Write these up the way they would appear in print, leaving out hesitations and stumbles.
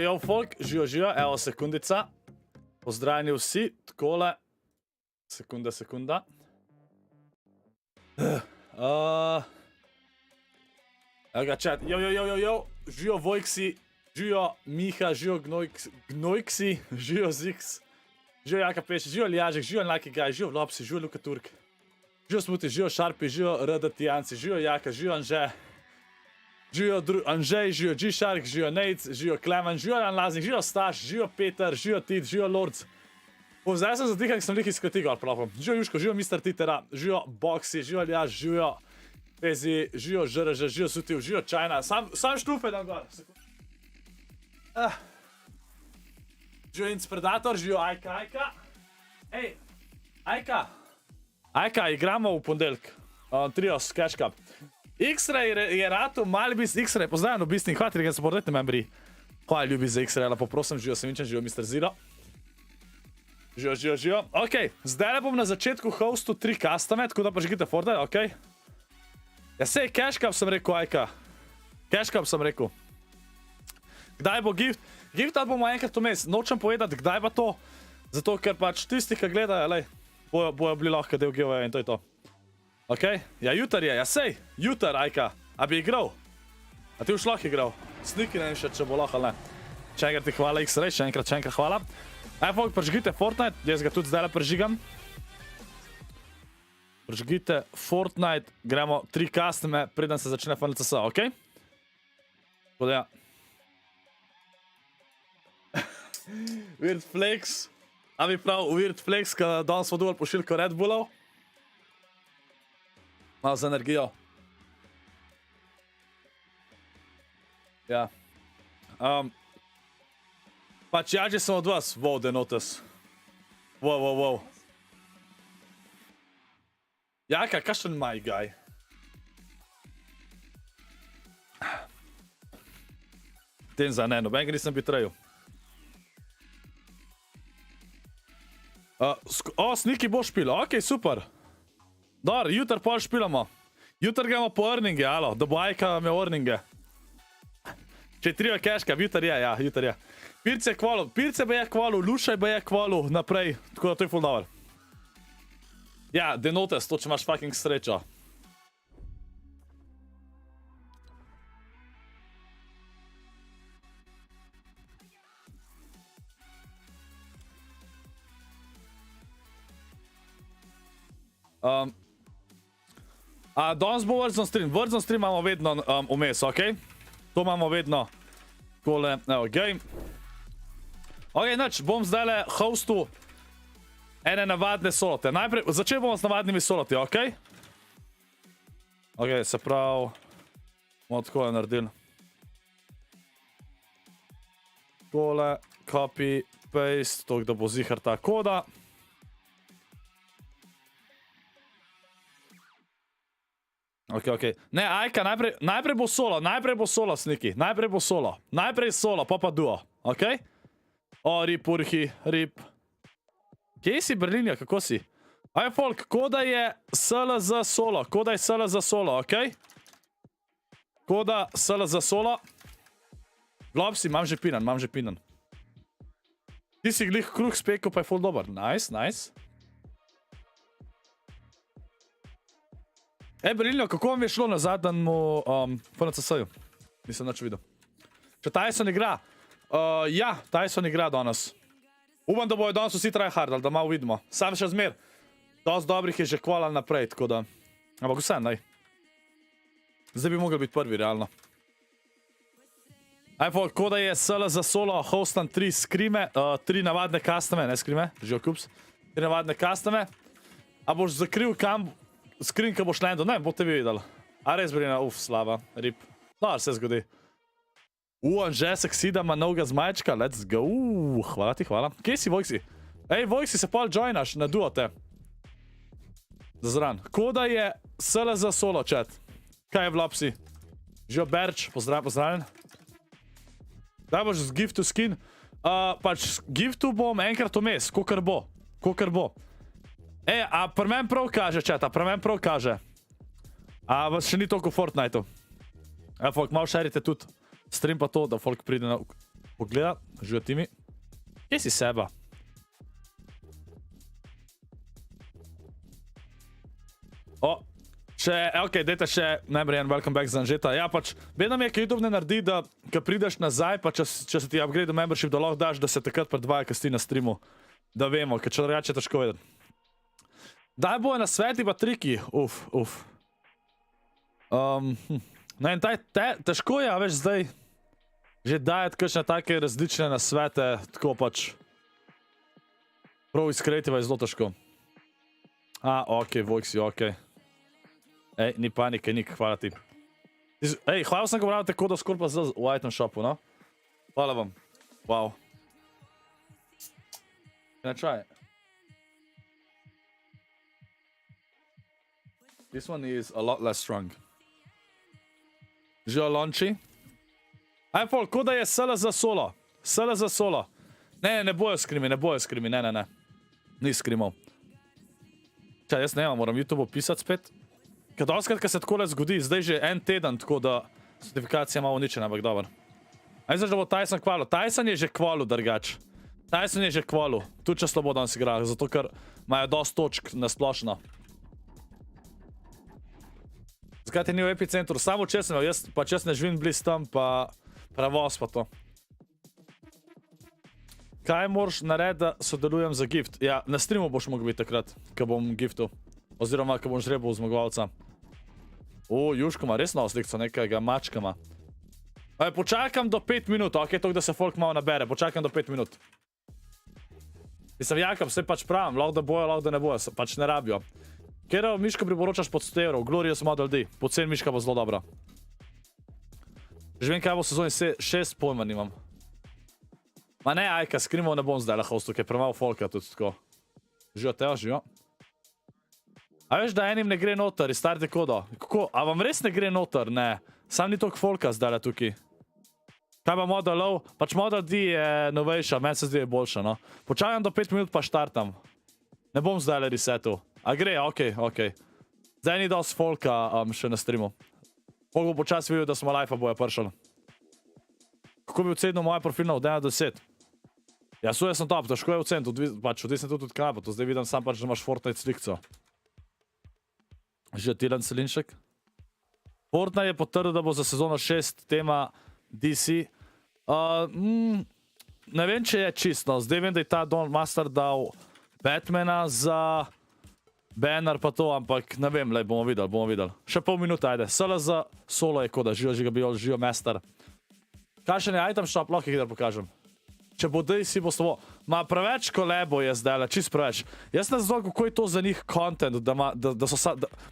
Jo, folk, živo, evo sekundica. Pozdravljeni vsi, takole. Sekunda. Evo ga chat, jo, živo Voixy, živo Miha, živo Gnojksi, živo Zix, živo Jaka Peš, živo Ljažek, živo Lucky Guy, živo Lopsi, živo Luka Turk, živo Smuti, živo Šarpi, živo RD Tijanci, živo Jaka, živo Anže, živo Anžej, živo G-Shark, živo Nate, živo Klemen, živo Jan Laznik, živo Staš, živo Peter, živo Tid, živo Lords. Zdaj sem zadihal, ker sem lih izkrati gor propom. Živo Juško, živo Mr. Titera, živo Boxy, živo Ljaž, živo Pezi, živo Žrž, živo Sutiv, živo Čajna. Sam štufe dam gor. Živo Inc Predator, živo Ajka. Ej, Ajka, igramo v ponedeljek. Trios, Cash Cup. X-Ray je ratu, mali bis X-Ray, pozdravljeno v bistvu, hvala ti, da se podajte membri. Hvala ljubi za X-Ray, lepo prosim, živo Sevinčan, živo Mr. Zero. Živo. Ok, zdaj bom na začetku hostu 3 custome, tako da pa žigite Fortnite, ok? Ja sej, Cash Cup sem rekel, Ajka. Cash Cup sem rekel. Kdaj bo gift? Giftat bomo enkrat vmes, nočem povedati, kdaj pa to. Zato, ker pač tisti, ki gledajo, lej, bojo bili lahko del giveaway in to je to. Ok, ja jutar je, ja sej, jutar, Ajka. A bi igral? A ti už lahko igral? Sniki ne vem še, če bo lahko ali ne. Še enkrat ti hvala, X-Ray, še enkrat hvala. Aj, folk, prežgite Fortnite, jaz ga tudi zdaj prežigam. Prežgite Fortnite, gremo 3 custome, preden se začne FNCS, ok? Tako ja. Weird Flex. A mi prav, Weird Flex, kada danes smo dovolj pošiljko Red Bullov. Malo za energijo. Ja. Pač jače sem od vas. Wow, Denotes. Wow. Jaka, kakšen my guy? Tenza, ne, nobenega nisem bitrejil. Sniki bo špil, okej, super. Dobar, jutr pol špilamo. Jutr gremo po urninge, alo, da bo Ajka me urninge. Če je 3 keška, jutr je, ja, jutr je. Pirce je kvalu, Pirce bi je kvalu, Lušaj bi je kvalu naprej, tako da to je full dobar. Ja, Denotes, to če imaš fucking srečo. Danes bo Vrdzon stream imamo vedno vmes, okej? To imamo vedno takole, evo, game. Okej, nič, bom zdajle hostu ene navadne solote. Najprej, začel bomo z navadnimi soloti, okej? Okej, se pravi, bomo takole naredili. Takole, copy, paste, toliko da bo zihar ta koda. Okej. Ne, Ajka, najprej bo solo, sniki. Najprej bo solo. Najprej solo, pa duo. Okej? O, rip, Urhi, rip. Kje si, Berlinja, kako si? Aj, folk, koda je SLZ solo. Koda je SLZ solo, okej? Koda SLZ solo. Globsi, imam že pinan. Ti si glih kruh spekel, pa je full dober. Nice. Berlinjo, kako vam je šlo na zadnjemu FNCS-ju? Nisem nič videl. Če Tyson igra? Ja, Tyson igra danes. Upam, da bojo danes vsi tryhardali, da malo vidimo. Sam še zmer. Dost dobrih je že kvalal naprej, tako da... Ampak vse, naj. Zdaj bi mogel biti prvi, realno. Ajfo, koda je SL za solo, hostam 3 skrime, 3 navadne custome, ne skrime, živo kups. 3 navadne custome. A boš zakril kam... Skrin, ko boš landil, ne, boste vi videli. A res, Brina, slava, rip. Dobar, se zgodi. Anžesek Sida ima novega zmajčka, let's go. Hvala ti, hvala. Kje si, Voixy? Ej, Voixy, se pol joinaš na duote. Zazran. Koda je SL za solo, chat. Kaj je v lopsi? Živo Berč, pozdravljen. Daj boš z gift to skin. Pač, giftu bom enkrat vmes, kokar bo. A pri meni prav kaže, chat, A vas še ni toliko v Fortniteu. Folk, malo šerite tudi stream pa to, da folk pride na pogleda. Živijo Timi. Kje si seba? Okej, dajte še najbrej welcome back za Anžeta. Ja, pač, vedno mi je, kaj YouTube ne naredi, da ko prideš nazaj, pa če se ti upgrade membership, da lahko daš, da se takrat predvaja, ko si na streamu. Da vemo, ker če drugače je težko vedeti. Daj bojo na sveti pa triki, Ne, in težko je, a veš, zdaj že dajati kakšne take različne nasvete, tako pač prav iz kreativa je zelo težko. Okej, Voixy, okej. Ej, ni panike, nik, hvala ti. Ej, hvala sem, ko pravite kodo ScorpLZ v item shopu, no? Hvala vam. Wow. Can I try it? This one is a lot less strong. Živo Lonči. Ajfol, koda je SL za solo. Ne bojo skrimi, ne. Ni skrimov. Čaj, jaz ne vem, moram YouTube pisati spet. Ker doskrat, se takole zgodi, zdaj že en teden, tako da certifikacija malo uničena, ampak dober. Zdaj, da bo Tyson kvalu. Tyson je že kvalu, drgač. Tudi če slabo danes igra, zato ker imajo dost točk na splošno. Zakaj ti ni v epicentru? Samo če sem, jaz ne živim bliz tam, pa prevoz pa to. Kaj moraš narediti, da sodelujem za gift? Ja, na streamu boš mogel biti takrat, ko bom giftu. Oziroma, ko bom žrebal zmagovalca. Juško ima res novo slikco, nekega mačka ima. Počakam do 5 minut, okej, to, da se folk malo nabere. Počakam do 5 minut. Mislim, Jakab, se pač pravim, lahko da bojo, lahko da ne bojo, pač ne rabijo. Ker miško priporočaš pod 100 evrov, Glorious Model D, pocen miška bo zelo dobra. Že vem, kaj bo v sezoni 6, pojma nimam. Ma ne, Ajka, skrimov ne bom zdaj na hostu, ker je premalo folka tudi tako. Živo Teo, živo. A veš, da enim ne gre noter, iztarite kodo. Kako? A vam res ne gre noter? Ne. Sam ni toliko folka zdaj tukaj. Kaj pa Model low? Pač Model D je novejša, meni se zdi je boljša, no. Počakam do 5 minut pa štartam. Ne bom zdaj le resetu. A gre, okej. Zdaj ni dosti folka še na streamu. Folk bo počas videl, da smo live-a boja pršali. Kako bi ocenil moje profilno od 1 do 10? Ja, suje sem top, težko je oceniti, pač odvisno tudi od kanala, to zdaj vidim sam pač, da imaš Fortnite slikco. Že Tilan Selinšek. Fortnite je potrdil, da bo za sezono 6 tema DC. Ne vem, če je čisto. Zdaj vem, da je ta Don Master dal Batmana za banner pa to, ampak ne vem, lej, bomo videli. Še pol minute, ajde. SLO solo je koda, žijo Master. Kakšen je item shop, lahko hitro pokažem. Če bo DC bo slovo. Ma preveč kolebo je zdaj, čist preveč. Jaz ne znam, kako je to za njih content, da so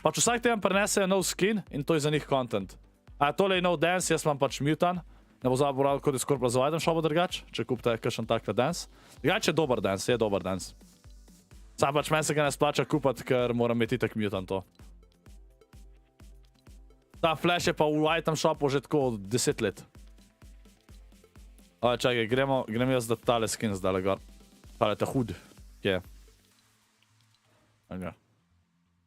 pač vsak teden prenesejo nov skin in to je za njih content. A tole je nov dance, jaz imam pač mutan. Ne bo zaboravil, kot je ScorpLZ item shopu drugač, če kupite kakšen takle dance. Drugač je dober dance. Sam pač meni se ga ne splača kupati, ker moram imeti itak mutan to. Ta flash je pa v item shopu že tako 10 let. Čakaj, grem jaz da tale skin zdaj gor. Tale ta hud, kje je.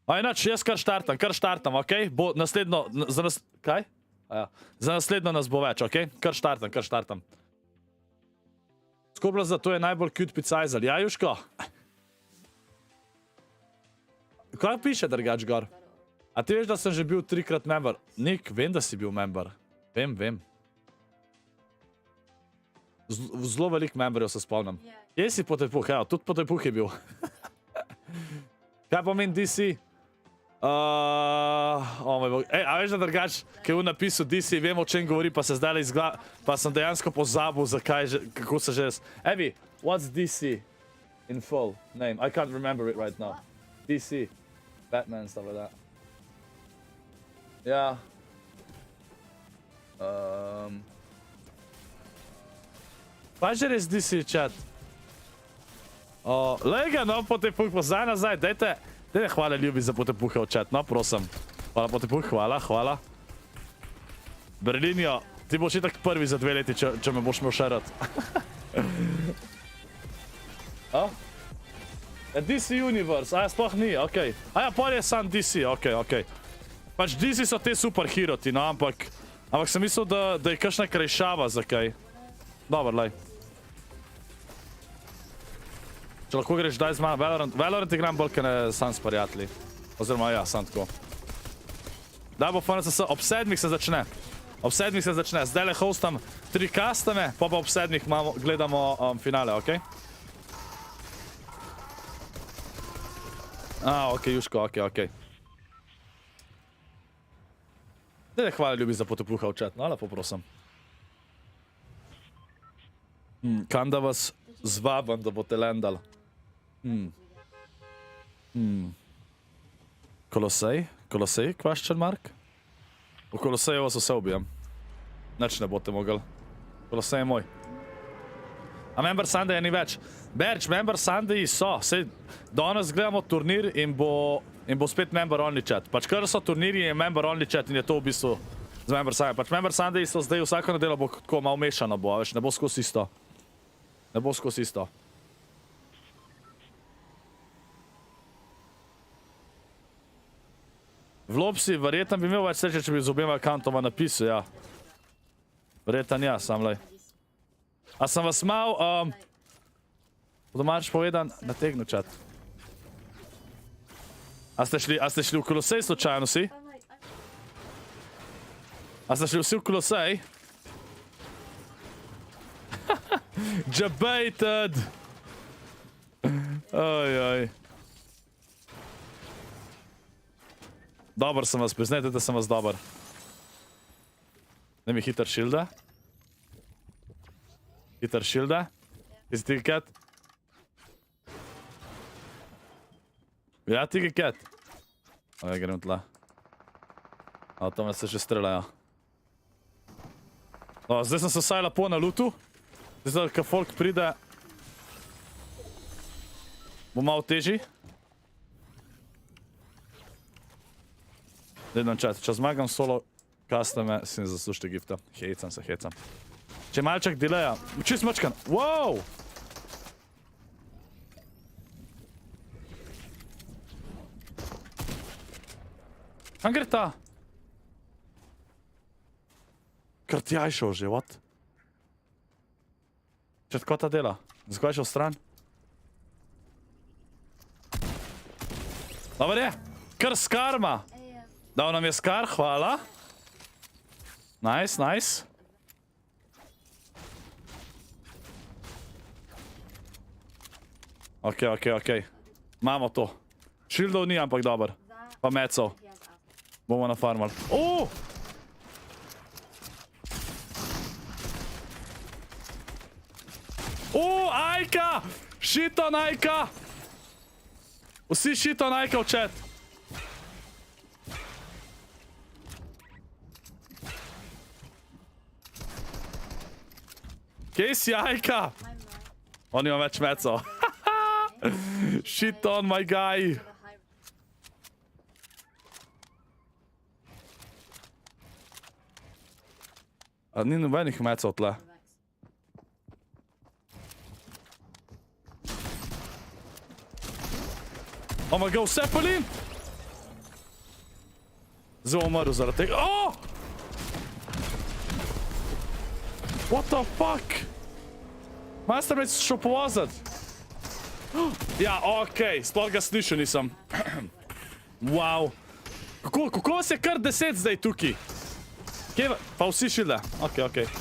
Inač, jaz kar štartam, okej? Bo naslednjo, kaj? Za naslednjo nas bo več, okej? Kar štartam. ScorpLZ, to je najbolj cute picajzel. Ja, Juško? Kaj piše drugač gor? A ti veš, da sem že bil 3-krat member? Nik, vem, da si bil member. Vem. Zelo velik memberjev se spomnim. Kje si Potepuh? Evo, tudi Potepuh je bil. Kaj pomeni DC? A veš, da drugač, ki je v napisu DC, vem, o čem govori, pa se zdaj pa sem dejansko pozabil, kako se že... Evi, what's DC in full name? I can't remember it right now. DC, Batman, stuff like that. Ja. Pa že res DC chat. Lega, no, Potepuh, pozaj nazaj, dajte hvala ljubi za Potepuha v chat, no, prosim. Hvala Potepuh, hvala. Berlinjo, ti boš itak prvi za 2 leti, če me boš imel še rad. DC Universe, sploh ni, okej. Pol je sam DC, okej. Pač DC so te superheroti, no, ampak sem mislil, da je kakšna krajšava za kaj. Dobar, lej. Če lahko greš daj z mano, Valorant igram bolj, ker ne sam s prijatelji. Oziroma, ja, sam tako. Daj bo FNCS, ob 7 se začne. Zdaj le hostam 3 custome, pa ob 7 gledamo finale, okej? Okej, Juško, okej. Daj hvala ljubi za Potepuha v chat, no, lepo prosim. Kam da vas zvabam, da boste landali? Kolosej, question mark? V Koloseju vas vse ubijam. Nič ne boste mogli. Kolosej je moj. A Member Sunday ni več. Berč, Member Sunday so. Sej, danes gledamo turnir in bo spet Member Only chat. Pač kar so turnirji je Member Only chat in je to v bistvu z Member Sunday. Pač Member Sunday so zdaj vsako nedelo bo tako malo mešano bo, veš, ne bo skozi isto. V Lopsi, verjetno bi imel več sreče, če bi z obema akauntoma napisal, ja. Verjetno ja, sam lej. A sem vas mal, po domač povedan, nategnu chat. A ste šli v Kolosej slučajno si? A ste šli vsi v Kolosej? Debated! Ojoj. Dobar sem vas, priznajte, da sem vas dobar. Ne mi hiter šilda. Is ti cat? Ja, ti cat. Grem tla. Tome se že streljajo. Zdaj sem se vsaj lepo na lootu. Zdaj, ko folk pride, bo malo težji. Gledam chat, če zmagam solo custome, si ne zaslužite gifta. Hecam se. Če malček deleja. Čist mačkan. Wow! Kam gre ta? Kar ti je šel že, what? Če tako ta dela? Zakaj je šel stran? Dobar je. Kar skarma. Dal nam je skar, hvala. Nice, nice. Ok. Imamo to. Shieldov ni, ampak dober. Pa mecov. Bomo nafarmali. Ajka! Shit on Ajka! Vsi shit on Ajka v chat. Kje si Ajka? On ima več mecov. Shit on my guy. A ni nobenih mecov tle. Oh my god, vse palim! Zelo umrl zaradi tega. What the fuck? Master me šel povozat. Ja, okej, sploh ga slišal nisem. Wow. Kako vas je kar 10 zdaj tukaj? Pa vsi šilde. Okej.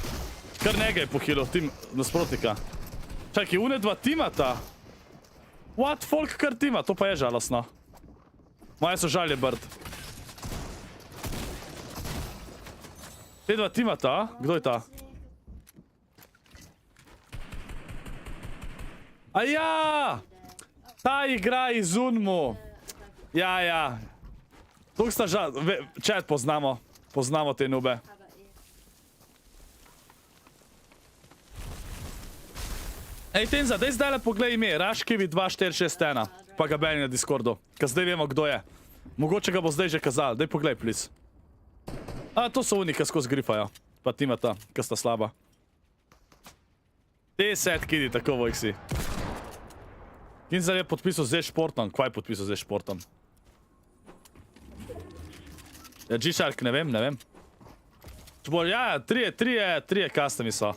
Kar njega je pohilil, tim nasprotnika. Čakaj, une dva timata? What, folk kar tima, to pa je žalostno. Moje so žalje brd. Te dva timata, kdo je ta? Aja! Ta igra iz Unmu. Ja. Tukaj sta žal, chat poznamo. Poznamo te nube. Ej, Tenza, daj zdaj le poglej ime. Raškivi2461. Pa ga beni na Discordu. Ka zdaj vemo, kdo je. Mogoče ga bo zdaj že kazal. Daj poglej, please. To so oni, ki skozi grifajo. Pa timata, ki sta slaba. Te setkidi, tako Voixy. Kinzer je podpisal z športom. Kvaj je podpisal z športom? Ja, G-Shark, ne vem. Čbol, ja, trije custami so.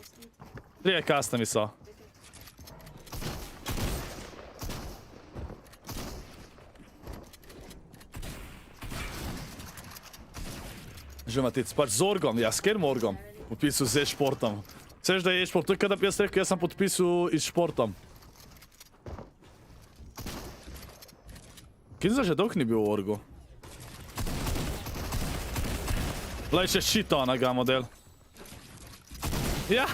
Že matic, pač z orgom, ja, s kerim orgom? Podpisal z športom. Seš, da je šport, to je kada bi jaz rekel, jaz sem podpisal iz športom. Kinzer že dolg ni bil v orgu. Glej, še shiton, ga model. Ja,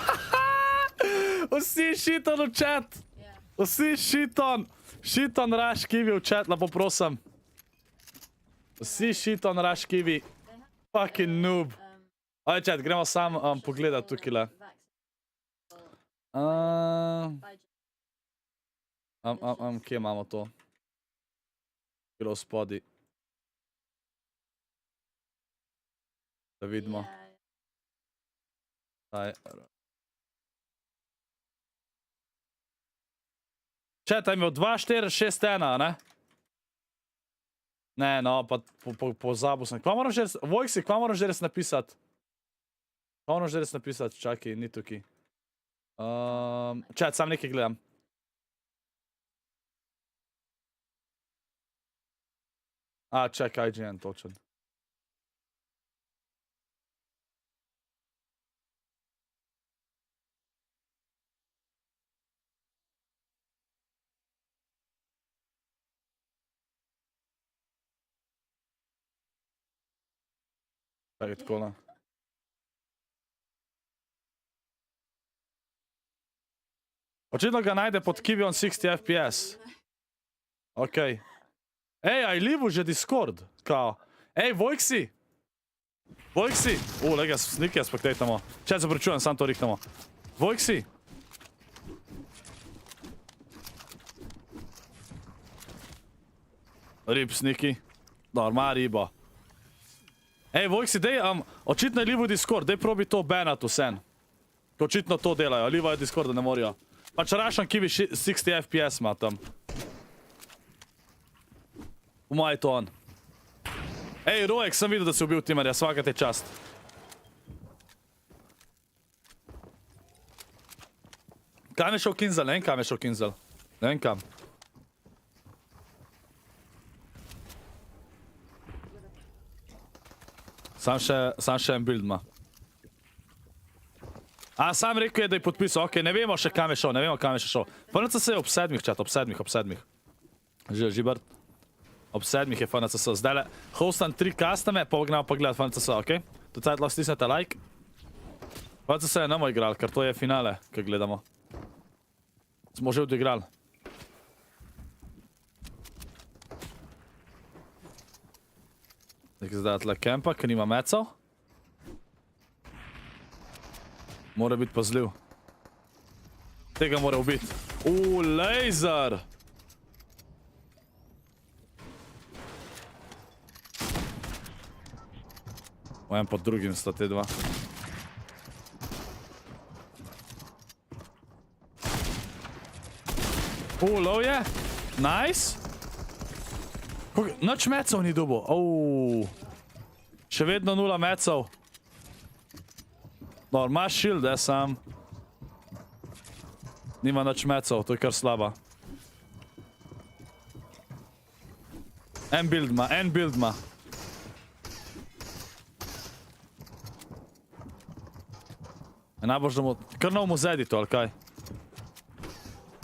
vsi shiton v chat. Vsi shiton. Shiton Raškivi v chat, lepo prosim. Vsi shiton Raškivi. Fucking noob. Oj, chat, gremo sam pogledat tukaj. Kje imamo to? Bilo v spodi. Da vidimo. Chat, je imel 2, 4, 6, 1, ne? Ne, no, pa pozabil sem. Kva moram že res... Voixy, kva moram že res napisati? Kva moram že res napisati? Čakaj, ni tukaj. Chat, sam nekaj gledam. Čakaj, IGN, točen. Čakaj, takole. Očitno ga najde pod Kivion 60 FPS. Okej. Ej, aj livu že Discord, kao. Ej, Voixy! Voixy! Lega, sniki aspektejtamo. Čaj, zapračujem, sam to rihtamo. Voixy! Rib, sniki. Dobar, ma riba. Ej, Voixy, dej, očitno je livu Discord, dej probi to banat vsen. Očitno to delajo, livajo Discorda, ne morajo. Pač Russian Kiwi 60 FPS ima tam. V moji to on. Ej, Rojek, sem videl, da si ubil timerja, svaka te čast. Kam je šel Kinzel? Ne vem, kam je šel Kinzel. Ne vem, kam. Sam še en build ima. A, sam rekel je, da je podpisal. Ok, ne vemo še, kam je šel, ne vemo, kam je še šel. FNCS je ob 7, čat, ob 7. Žibart. Ob 7 je FNCS. Zdajle hostam 3 custome, pa gremo pa gledat FNCS, ok? To cajt lahko stisnete like. FNCS je namo igral, ker to je finale, kaj gledamo. Smo že odigrali. Zdaj tle kempa, ker nima mecov. Mora biti pazljiv. Tega mora ubiti. Laser! En pod drugim sta te dva. Lov je. Nice. Noč mecov ni dobil. Še vedno 0 mecov. No, imaš shield, sam. Nima noč mecov, to je kar slaba. En build ma. Najbolj, da mu... Kar nov mu zedi to, ali kaj?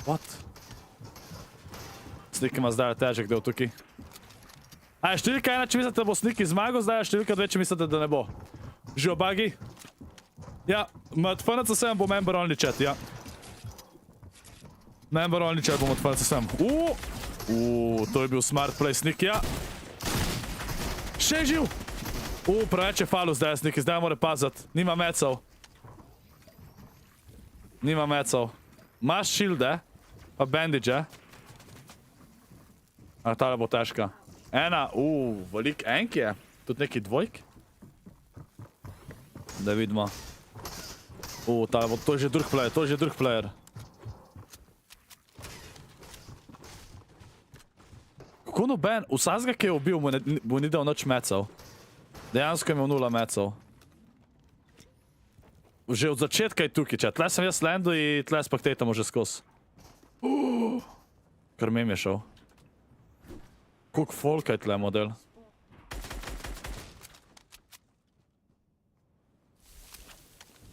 What? Sniki ima zdaj težek del tukaj. A je številka 1, če mislite, da bo Sniki zmagal, zdaj je številka 2, če mislite, da ne bo. Živo bagi? Ja, med FNCS bo member only chat, ja. Member only chat bom od FNCS. To je bil smart play Snikija. Še je živ! Preveč je falu zdaj Sniki, zdaj mora pazati. Nima mecov. Imaš shielde, pa bandage. A tale bo težka. Ena, velik enk je. Tudi neki dvojk. Da vidimo. To je že drug player, Kako noben, vsazga, ki je ubil, mu ni dal noč mecov. Dejansko je imel 0 mecov. Že od začetka je tukaj, če. Tle sem jaz landu in tle spektatamo že skos. Kar mem je šel. Koliko folka je tle model.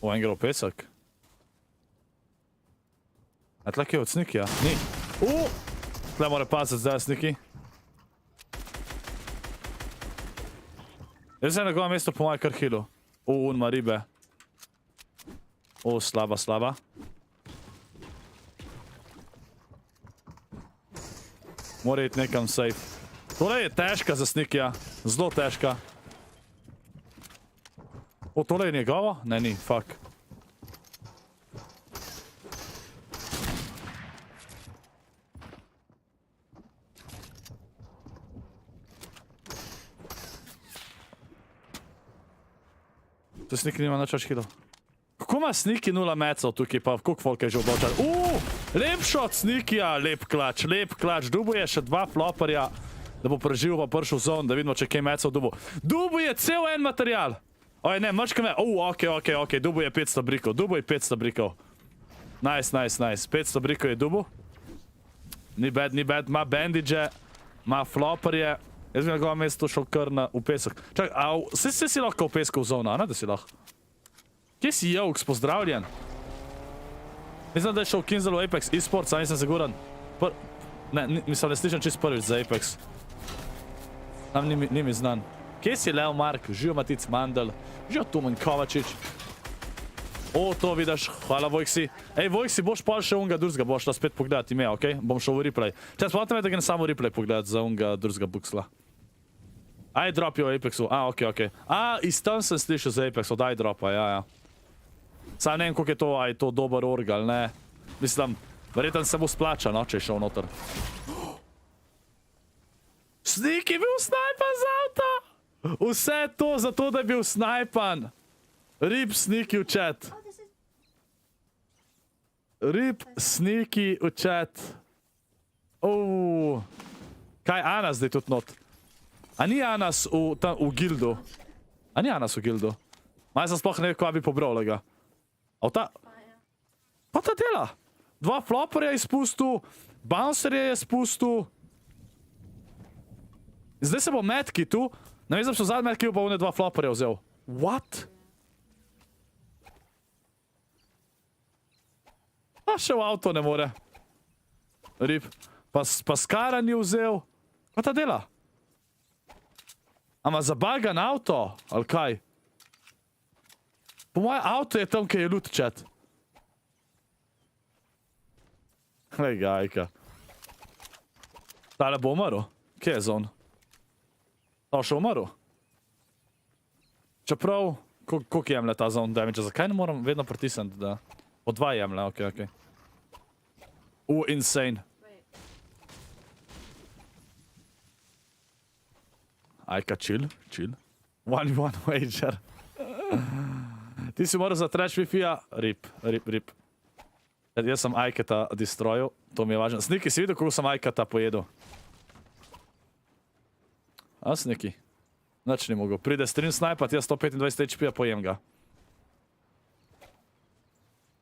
En gre v pesek. A tle kje od Snikija? Ni. Tle mora paziti zdaj Sniki. Jaz sem na njegovem mestu po mojem kar healu. Ima ribe. Slaba. Mora iti nekam safe. Tole je težka za Snikija. Zelo težka. Tole je njegovo? Ne, ni. Fuck. To Sniki nima nič več healov. Kako ima Sniki 0 mecov tukaj, pa koliko folk je že odločal? Lep shot Snikija, lep klač. Dubu je še 2 floperja, da bo preživel pa prišel v zone, da vidimo, če kaj mecov dubu. Dubu je cel en material. Ne, mrčka me. Ok. Dubu je 500 brikov. Nice. 500 brikov je dubu. Ni bad. Ma bandage, ma floperje. Jaz bi na njegovem mestu šel kar v pesek. Čak, vse si lahko v pesku v zona, ne da si lahko? Kje si Jokes, pozdravljen? Mislim, da je šel Kinzel v Apex eSports, a nisem siguran. Ne, mislim, ne slišam čist prvič za Apex. Tam ni mi znan. Kje si Leo Mark, živo Matic Mandel, živo Tumen Kovačič. To vidiš, hvala Voixy. Ej, Voixy, boš pa še unga drugega, boš da spet pogledati ime, ok? Bom šel v replay. Čas, spomnite me, da ga ne samo replay pogledati za unga drugega buksla. Drop je v Apexu, ok. Iz tam sem slišal za Apexu, od dropa, ja. Sam ne vem, koliko je to, je to dober org, ali ne. Mislim, verjetno se bo splača, no, če je šel noter. Sniki bil snajpan z avta! Vse to zato, da je bil snajpan. Rip Sniki v chat. Rip, sniki v chat. Kaj Anas zdaj tudi not? A ni Anas v gildu? A ni Anas v gildu? Maj sem sploh ne vem, kaj bi pobral lega. Pa ta dela? 2 flopperja je spustil, bouncerje je spustil. Zdaj se bo metki tu. Ne vem, da so zadnji metki pa one 2 flopperja vzel. What? Pa še v avto ne more. Rip. Pa skara ni vzel. Kaj ta dela? Ama zabagan avto? Ali kaj? Po moje avto je tam, kaj je loot chat. Glej ga, ajka. Tale bo umrl. Kje je zon? Ta še umrl. Čeprav, koliko jemlje ta zon damage? Zakaj ne moram vedno pritisniti, da... Po 2 jemlje, okej. Insane. Ajka, chill. 1v1 wager. Ti si moral zatreč Wi-Fi-ja. Rip. Jaz sem Ajketa destroyil, to mi je važno. Sniki, si videl, koliko sem Ajketa pojedel? A, Sniki? Nič ni mogel. Pride stream snajpat, jaz 125 HP-ja pojem ga.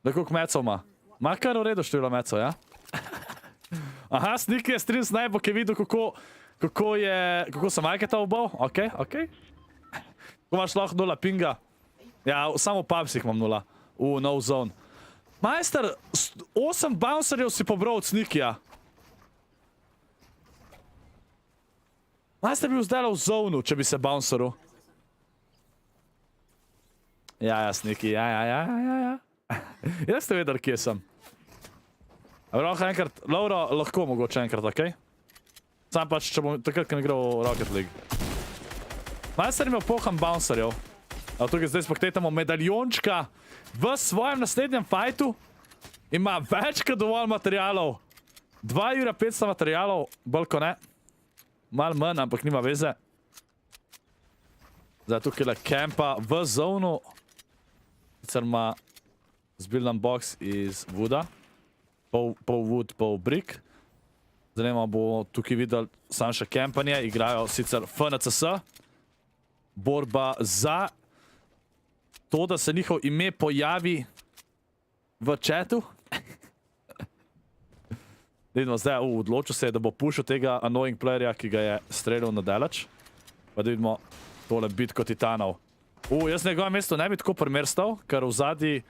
Da koliko mecov ima? Ma kar v redu število mecov, ja? Aha, Sniki je stream snajpo, ki je videl, kako sem Ajketa ubal. Okej. Ko imaš lahko 0 pinga. Ja, samo v pubsih imam 0. No zone. Majster, 8 bouncerjev si pobral od Snikija. Majster bi vzdelal v zonu, če bi se bounceril. Ja, Sniki, ja. Jaz ste vedeli, kje sem. Lauro, lahko mogoče enkrat, okej? Sam pač, če bom takrat, ko mi igral Rocket League. Majster imel poham bouncerjev. Tukaj zdaj spektatamo medaljončka. V svojem naslednjem fajtu ima več kot dovolj materialov. 2,500 materialov, bolj ko ne. Mal manj, ampak nima veze. Zdaj tukaj le campa v zonu. Sicer ima zbildan box iz wooda. Pol wood, pol brick. Zanima bo tukaj videl sam še campanje. Igrajo sicer FNCS. Borba za to, da se njihov ime pojavi v chatu. Vidimo zdaj, odločil se je, da bo pušil tega annoying playerja, ki ga je streljal na delač. Pa da vidimo tole bitko titanov. Jaz na njegovem mestu ne bi tako primerstal, ker v zadnji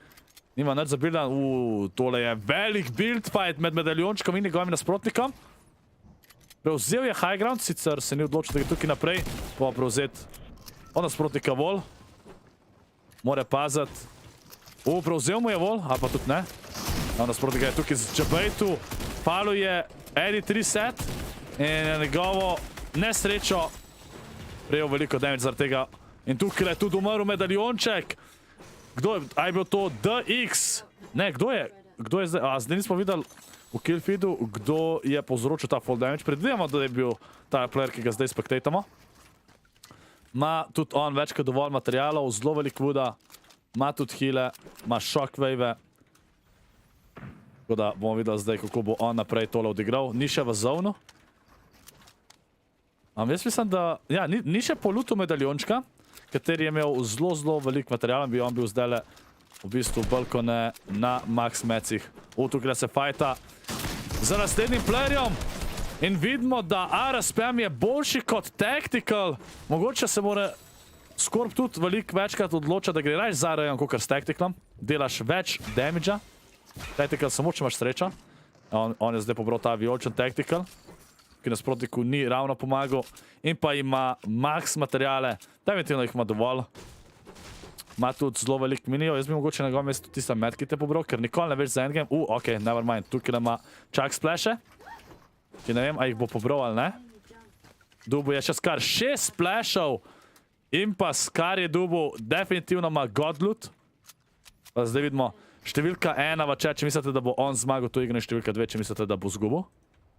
nima nič za bildan. Tole je velik build fight med medaljončkom in njegovim nasprotnikom. Prevzel je high ground, sicer se ni odločil, da je tukaj naprej, pa prevzeti od nasprotnika vol. More paziti. Prevzel mu je vol, a pa tudi ne. Nasprotnika je tukaj z Džabejtu. Palu je edit reset in je njegovo nesrečo prejel veliko damage zaradi tega. In tukaj je tudi umrl medaljonček. Kdo je? A je bil to DX? Ne, kdo je? Kdo je zdaj? Zdaj nismo videli v kill feedu, kdo je povzročil ta fall damage. Predvidimo, da je bil ta player, ki ga zdaj spektatamo. Ma tudi on več kot dovolj materialov, zelo velik wooda, ma tudi heale, ma shockwave. Tako da bomo videli zdaj, kako bo on naprej tole odigral. Ni še v zonu. Jaz mislim, da... Ja, ni še polutu medaljončka, kateri je imel zelo velik material, bi on bil zdaj v bistvu balkone na max mecih. Tukaj se fajta za naslednjim playerjem. In vidimo, da RSPM je boljši kot Tactical. Mogoče se mora Scorp tudi veliko večkrat odloča, da gre raje za rajon, kot s Tacticalom. Delaš več damage-a. Tactical samo, če imaš sreča. On je zdaj pobral ta vijolčen Tactical, ki nasprotniku ni ravno pomagal. In pa ima max materijale. Definitivno jih ima dovolj. Ima tudi zelo velik minijo. Jaz bi mogoče na njegovem mestu tista medkite pobral, ker nikoli ne veš za endgame. Ok, never mind. Tukaj ima čak splashe. Ki ne vem, a jih bo pobral ali ne. Dubu je še skar 6 splashov. In pa skar je Dubu definitivno ima godloot. Pa zdaj vidimo številka 1 v chat, če mislite, da bo on zmagal to igro, in številka 2, če mislite, da bo zgubil.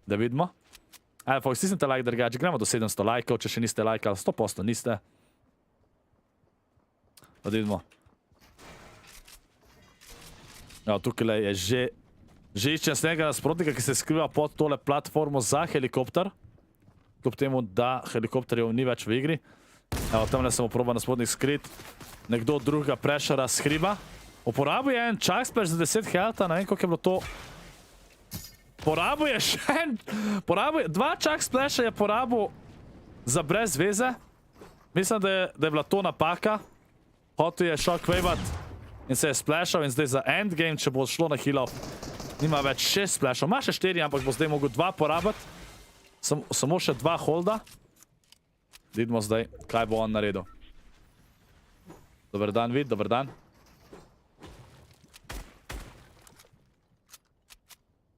Da vidimo. Folks, stisnite like, drgači. Gremo do 700 lajkov, če še niste lajkali. 100% niste. Pa da vidimo. Tukaj je že Že iščem snega nasprotnika, ki se skriva pod tole platformo za helikopter. Kljub temu, da helikopterjev ni več v igri. Evo, tamle sem oproba nasprotnik skrit. Nekdo drugega prešara s hriba. Uporabil je en čak splash za 10 healtha, ne vem, koliko je bilo to. Porabil je še en... Dva čak splasha je porabil za brez veze. Mislim, da je bila to napaka. Hotel je shockwaveat in se je splashal in zdaj za endgame, če bo šlo na heal-up, nima več 6 splashov. Ma še 4, ampak bo zdaj mogel 2 porabiti. Samo še 2 holda. Vidimo zdaj, kaj bo on naredil. Dobar dan, vid, dobar dan.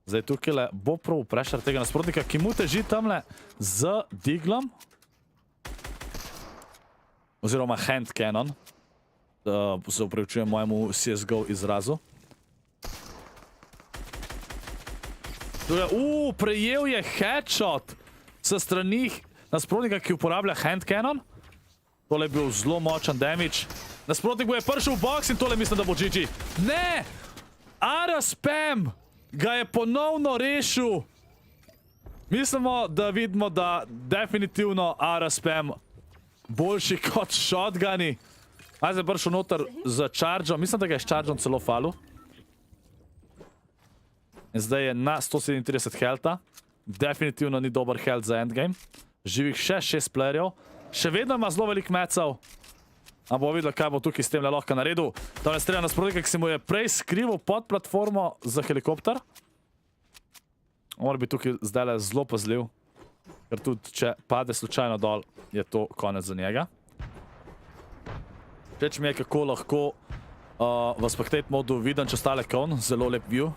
Zdaj tukaj bo prav prešar tega nasprotnika, ki mu teži tamle z diglom. Oziroma hand cannon. Se upravičujem mojemu CSGO izrazu. Prejel je headshot sa strani nasprotnika, ki uporablja hand cannon. Tole je bil zelo močan damage. Nasprotnik bo je prišel v box in tole mislim, da bo GG. Ne! ARA spam ga je ponovno rešil. Mislimo, da vidimo, da definitivno ARA spam boljši kot shotguni. Zdaj je prišel noter z chargeom. Mislim, da ga je s chargeom celo falil. In zdaj je na 137 healtha. Definitivno ni dober health za endgame. Živih še 6 playerjev. Še vedno ima zelo velik mecev. Ampak bomo videli, kaj bo tukaj s tem lahko naredil. Tole strelja nasprotnika, ki se mu je prej skrival pod platformo za helikopter. Mora biti tukaj zdaj zelo pazljiv. Ker tudi, če pade slučajno dol, je to konec za njega. Všeč mi je, kako lahko v spectate modu vidim čez tale kon. Zelo lep view.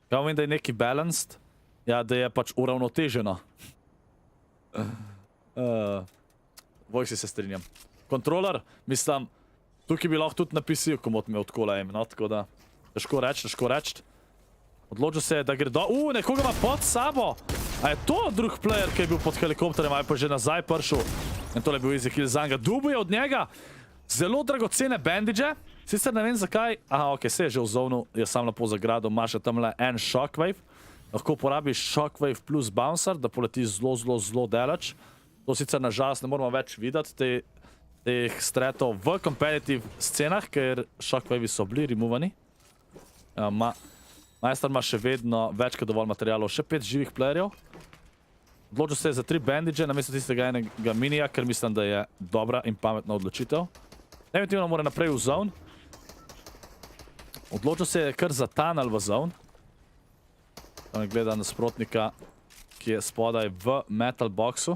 Kaj vem, da je neki balanced? Ja, da je pač uravnoteženo. Voixy se strinjam. Kontroler, mislim, tukaj bi lahko tudi napisal, komot me odkola aim, no, tako da težko reči. Odločil se je, da gre do... nekoga ima pod sabo! A je to drug player, ki je bil pod helikopterjem, ali pa že nazaj prišel? In tole je bil easy kill za njega. Dubuje od njega zelo dragocene bandage. Sicer ne vem zakaj... Aha, ok, se je že v zonu, je sam lepo zagrado, ima še tamle en shockwave. Lahko uporabiš shockwave plus bouncer, da poleti zelo daleč. To sicer nažalost ne moramo več videti, teh stretov v competitive scenah, ker shockwavi so bili removani. Majster ima še vedno več kot dovolj materialov, še 5 živih playerjev. Odločil se je za 3 bandage, namesto tistega enega minija, ker mislim, da je dobra in pametna odločitev. Definitivno mora naprej v zone. Odločil se je kar za tunnel v zone. Tam gleda nasprotnika, ki je spodaj v metal boxu.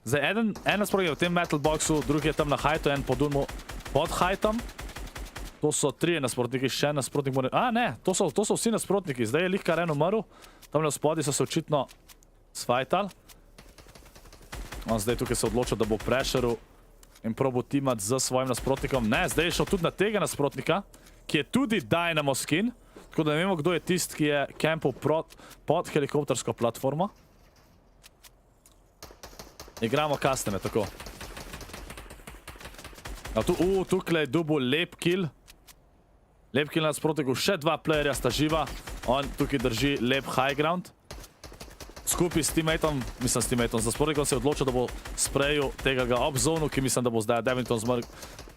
Zdaj, en nasprotnik je v tem metal boxu, drugi je tam na hajtu, en pod hajtom. To so 3 nasprotniki, še en nasprotnik mora... ne, to so vsi nasprotniki. Zdaj je lih kar en umrl. Tamle v spodi so se očitno sfajtali. On zdaj tukaj se odločil, da bo prešeril in probo timat z svojim nasprotnikom. Ne, zdaj je šel tudi na tega nasprotnika, ki je tudi Dynamo skin. Tako da ne vemo, kdo je tist, ki je campal pod helikoptersko platformo. Igramo custome, tako. Tukaj je dubo lep kill. Lep kill na nasprotniku, še 2 playerja sta živa. On tukaj drži lep high ground. Skupaj s teammateom, mislim s teammateom, z nasprotnikom se je odločil, da bo sprejel tega ga ob zonu, ki mislim, da bo zdaj definitivno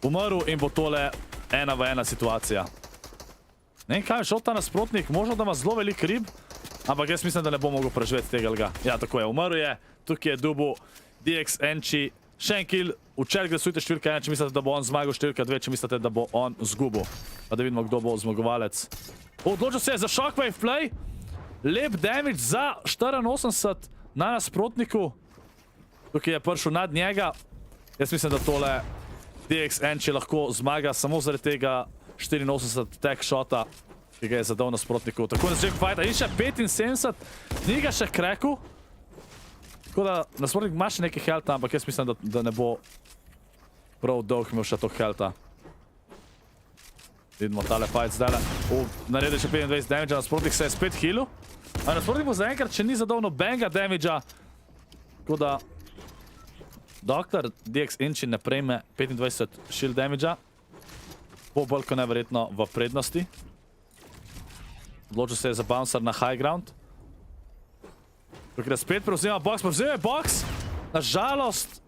umrl in bo tole 1v1 situacija. Ne vem, kaj je šel ta nasprotnik, možno da ima zelo velik rib, ampak jaz mislim, da ne bo mogel preživeti tega lga. Ja, tako je, umrl je, tukaj je dubo DX Enchi, še en kill. V chat glasujte številka 1, če mislite, da bo on zmagal, številka 2, če mislite, da bo on zgubil. Pa da vidimo, kdo bo zmagovalec. Odločil se je za shockwave play. Lep damage za 84 na nasprotniku. Tukaj je prišel nad njega. Jaz mislim, da tole DX Enchi lahko zmaga samo zaradi tega 84 tech shota, ki ga je zadal nasprotniku. Tako na začetku fajta. In še 75, ni ga še kreku. Tako da nasprotnik ima še nekaj healtha, ampak jaz mislim, da ne bo prav dolg imel še to healtha. Vidimo tale fight zdajle. Naredil še 25 damage, nasprotnik se je spet healu. A nasprotnik bo zaenkrat še ni zadal nobenega damage-a. Tako da doktor DX Enchi ne prejme 25 shield damage-a. Bo bolj kot neverjetno v prednosti. Odločil se je za bouncer na high ground. Tukaj spet prevzema box, Nažalost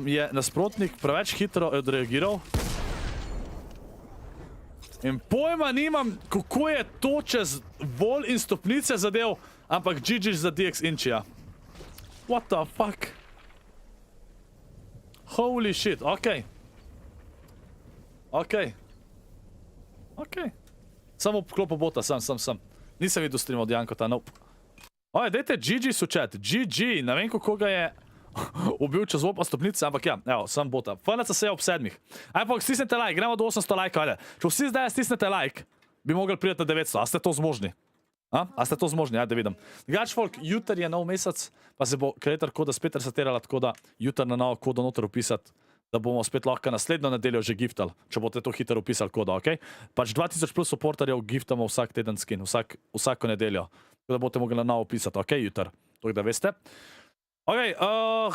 je nasprotnik preveč hitro odreagiral. In pojma nimam, kako je to čez vol in stopnice zadev, ampak GG za DX Inčija. What the fuck? Holy shit, okej. Okej. Samo klopil bota, sem. Nisem videl stream od Jankota, nope. Oje, dajte GG su chat, GG, ne vem kako ga je ubil čez vopa stopnice, ampak ja, evo, sem bota. FNC se je ob 7. Ajde, stisnete like, gremo do 800 lajka, ajde. Če vsi zdaj stisnete like, bi mogli priti na 900, a ste to zmožni? A ste to zmožni, ajde vidim. Drugač, folk, jutr je nov mesec, pa se bo kreator koda spet resetirala, tako da jutr na novo kodo noter upisati, da bomo spet lahko naslednjo nedeljo že giftali, če boste to hitro upisali kodo, okej? Pač 2000 plus supporterjev giftamo vsak teden skin, vsako nedeljo. Tako da boste mogli na novo upisati, okej, jutr. To, da veste. Okej,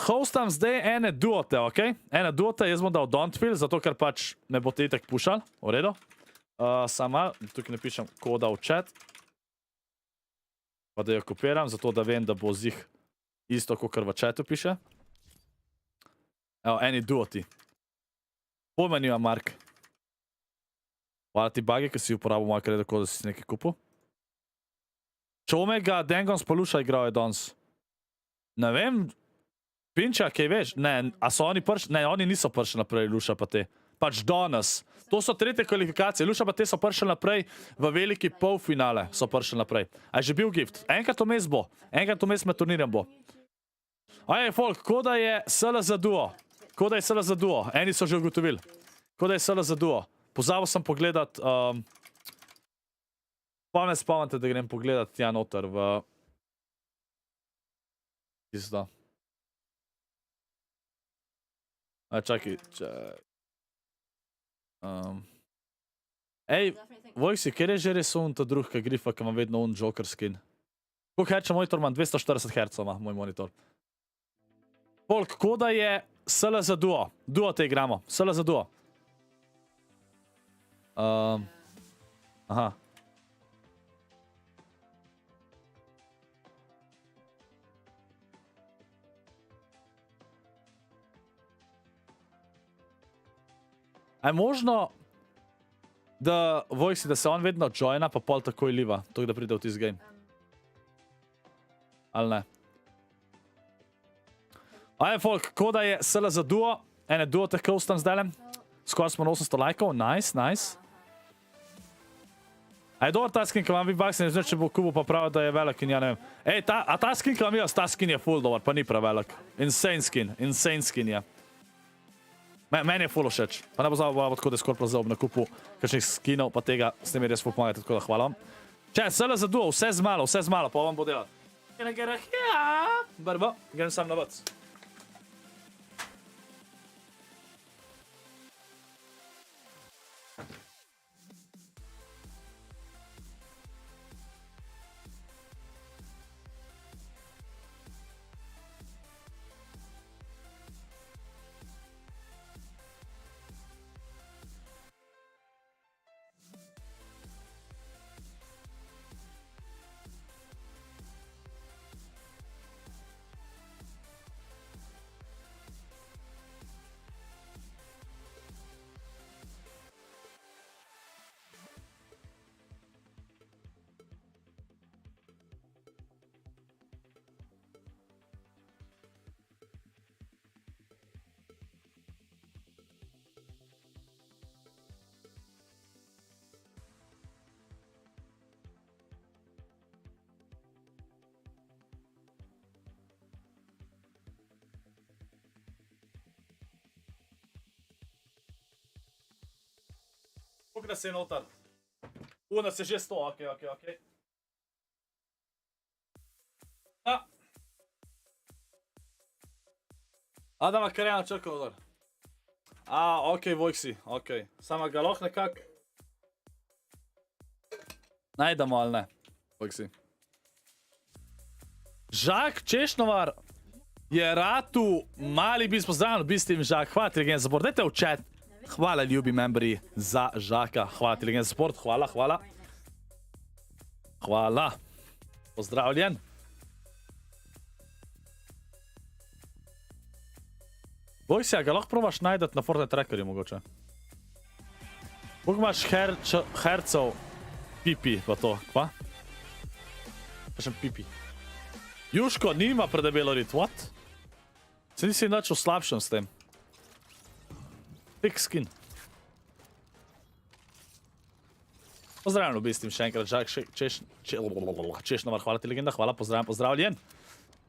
hostam zdaj ene duote, okej? Ene duote, jaz bom dal don't feel, zato ker pač me boste itak pušali, v redu. Sama, tukaj napišem koda v chat. Pa da jo kopiram, zato da vem, da bo zih isto, kot v chatu piše. Evo, eni duoti. Pojma nima, Mark. Hvala ti bagi, ki si uporabil moj kredo, da si nekaj kupil. Čomega Dengons Poluša igral je danes. Ne vem, Pinča, kaj veš? Ne, a so oni pršli? Ne, oni niso pršli naprej, Luša pa te. Pač danes. To so tretje kvalifikacije. Luša pa te so pršli naprej v veliki polfinale. So pršli naprej. A je že bil gift? Enkrat vmes bo. Enkrat vmes med turnirjem bo. Ajaj, folk, koda je SLO duo. Koda je SLO duo. Eni so že ugotovili. Koda je SLO duo. Pozabil sem pogledat... Pa me spomnite, da grem pogledat tja noter v... Isto. Čakaj. Ej, Voixy, kjer je že res ta druhka grifa, ki ima vedno Joker skin? Koliko herča monitor imam? 240 hercov ima moj monitor. Folk, koda je SLO duo. Duo te igramo. SLO duo. Aha. A je možno, da Voixy, da se on vedno joina, pa pol takoj liva, tako da pride v tisti game? Ali ne? Ajde, folk, koda je SLO duo, ene duo teh hostam zdaj. Skoraj smo na 800 lajkov, nice. Ajde, dober ta skin, ki vam vi bakse, ne znam, če bo kubo pa pravi, da je velik in ja ne vem. Ej, a ta skin, ki vam jaz, ta skin je full dober, pa ni prevelik. Insane skin je. Meni je full všeč. Pa ne bo zabavljamo, tako da je ScorpLZ ob nakupu kakšnih skinov, pa tega s tem je res pomagate, tako da hvala vam. Če, SLO duo, vse z malo, pa vam bo delati. Barbo, grem sam na vac. Koliko nas je notar? Nas je že 100, okej. Adama Karjana črkal notar. Okej, Voixy, okej. Sama ga lahko nekak... Najdemo ali ne, Voixy. Žak Češnovar je ratu mali bis pozdravljen, bistim Žak. Hvala ti, Legend Support, dajte v chat. Hvala ljubi membri za Žaka, hvala ti, Legend Support, hvala. Hvala. Pozdravljen. Voixy, ga lahko probaš najdeti na Fortnite trackerju mogoče. Koliko imaš hercov pipi pa to, kva? Kakšen pipi. Juško nima predebelo rit, what? Se nisi nič oslabšen s tem. Thick skin. Pozdravljen v bistvu še enkrat, Žak, Češnovar, hvala ti legenda, hvala, pozdravljen.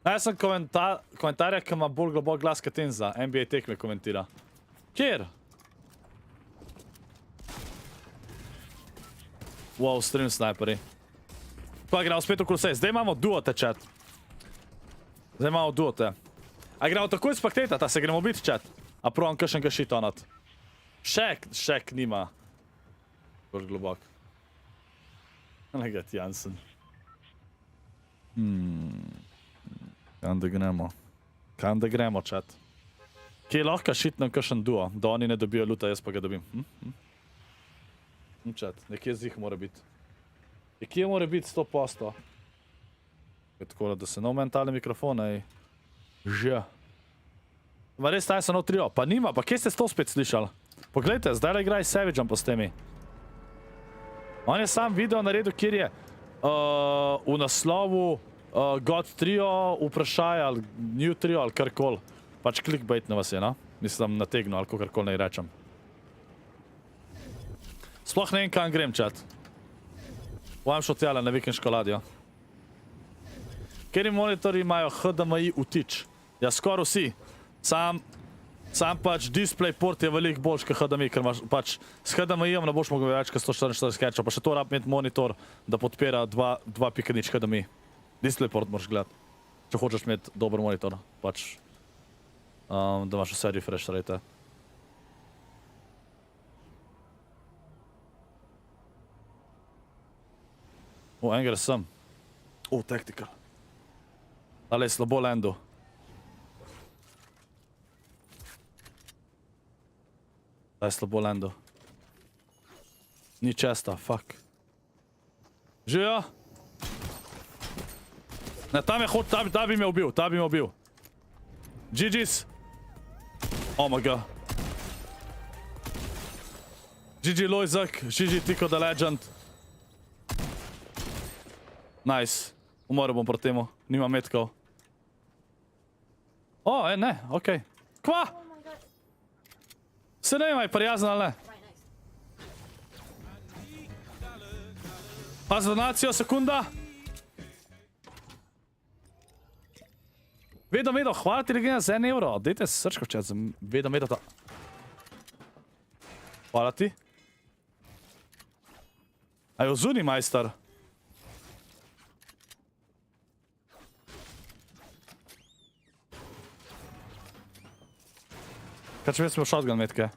Jaz sem komentarja, ki ima bolj globok glas katen za NBA tekme komentira. Kjer? Wow, stream snajperi. Pa igramo spet okolo vse, zdaj imamo duote, chat. Zdaj imamo duote. A igramo takoj spectatata, se gremo biti, chat. A provam kakšen ga shitonat. Šek nima. Bolj globok. Legat Jansen. Kam da gremo, chat. Kje lahko šitnem kakšen duo, da oni ne dobijo luta, jaz pa ga dobim. Chat, nekje zih mora biti. Nekje mora biti 100%. Tako da se nov mentalni mikrofon, že. Ma res taj so nov trio, pa nima, pa kje ste to spet slišali? Poglejte, zdaj le igraj s Savageom po s temi. On je sam video naredil, kjer je v naslovu God Trio vprašaj ali New Trio ali karkoli. Pač clickbait na vas je, no? Mislim, nategnu ali kakorkoli naj rečem. Sploh ne vem, kam grem, chat. Pojem šel tjale na vikend školadjo. Kjeri monitori imajo HDMI vtič? Ja, skoraj vsi. Sam pač display port je veliko boljš kot HDMI, ker imaš pač s HDMI-jem ne boš mogel več kot 144 Hz, pa še to rab imeti monitor, da podpira 2.0 HDMI. Display port moraš gledati, če hočeš imeti dober monitor, pač da imaš vse refresh rate. En gre sem. Tactical. Ale je slabo landu. Da je slabo lando. Ni česta, fuck. Živijo? Ne, tam je hod, ta bi me ubil, GG's. Oh my god. GG Lojzak, GG Tiko the Legend. Nice. Umoril bom proti temu, nima metkov. Ne, okej. Kva? Se ne imaj prijazen ali ne? Pa z donacijo, sekunda. Vedo, hvala ti legenda za 1 euro. Dajte srčko v chat za vedo ta. Hvala ti. A je ozuni, majstor? Kaj če smo shotgun metke?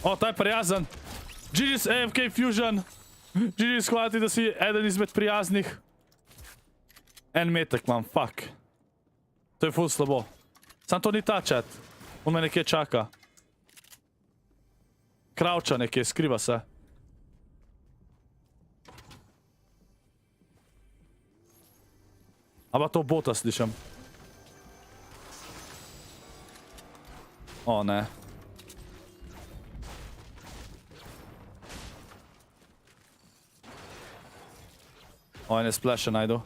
Ta je prijazen. GG's AFK Fusion. GG's hvala ti, da si eden izmed prijaznih. 1 metek imam, fuck. To je ful slabo. Sam to ni ta chat. On me nekje čaka. Kravča nekje, skriva se. Aba to bota slišam. Ne. Ene splashe najdu.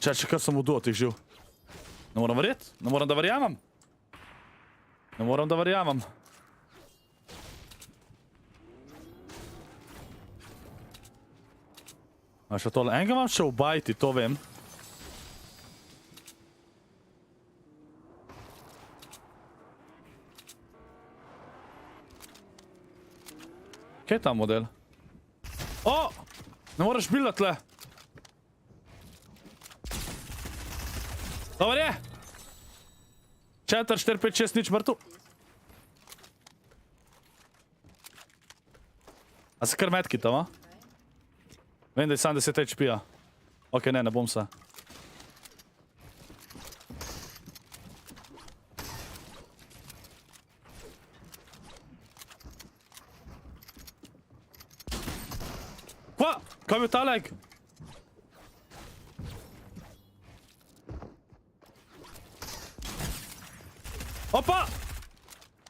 Če kar sem v duotih živ. Ne moram verjeti, ne moram da verjamem. A še tole, enega imam še v bajti, to vem. Kaj je ta model? Ne moraš bildat tle. Dobar je. 4, 4, 5, 6, nič mrtu. A se kar metki tam, a? Vem, da je sam 10 HP-a. Ok, ne bom se. Kva? Kaj je ta leg? Opa!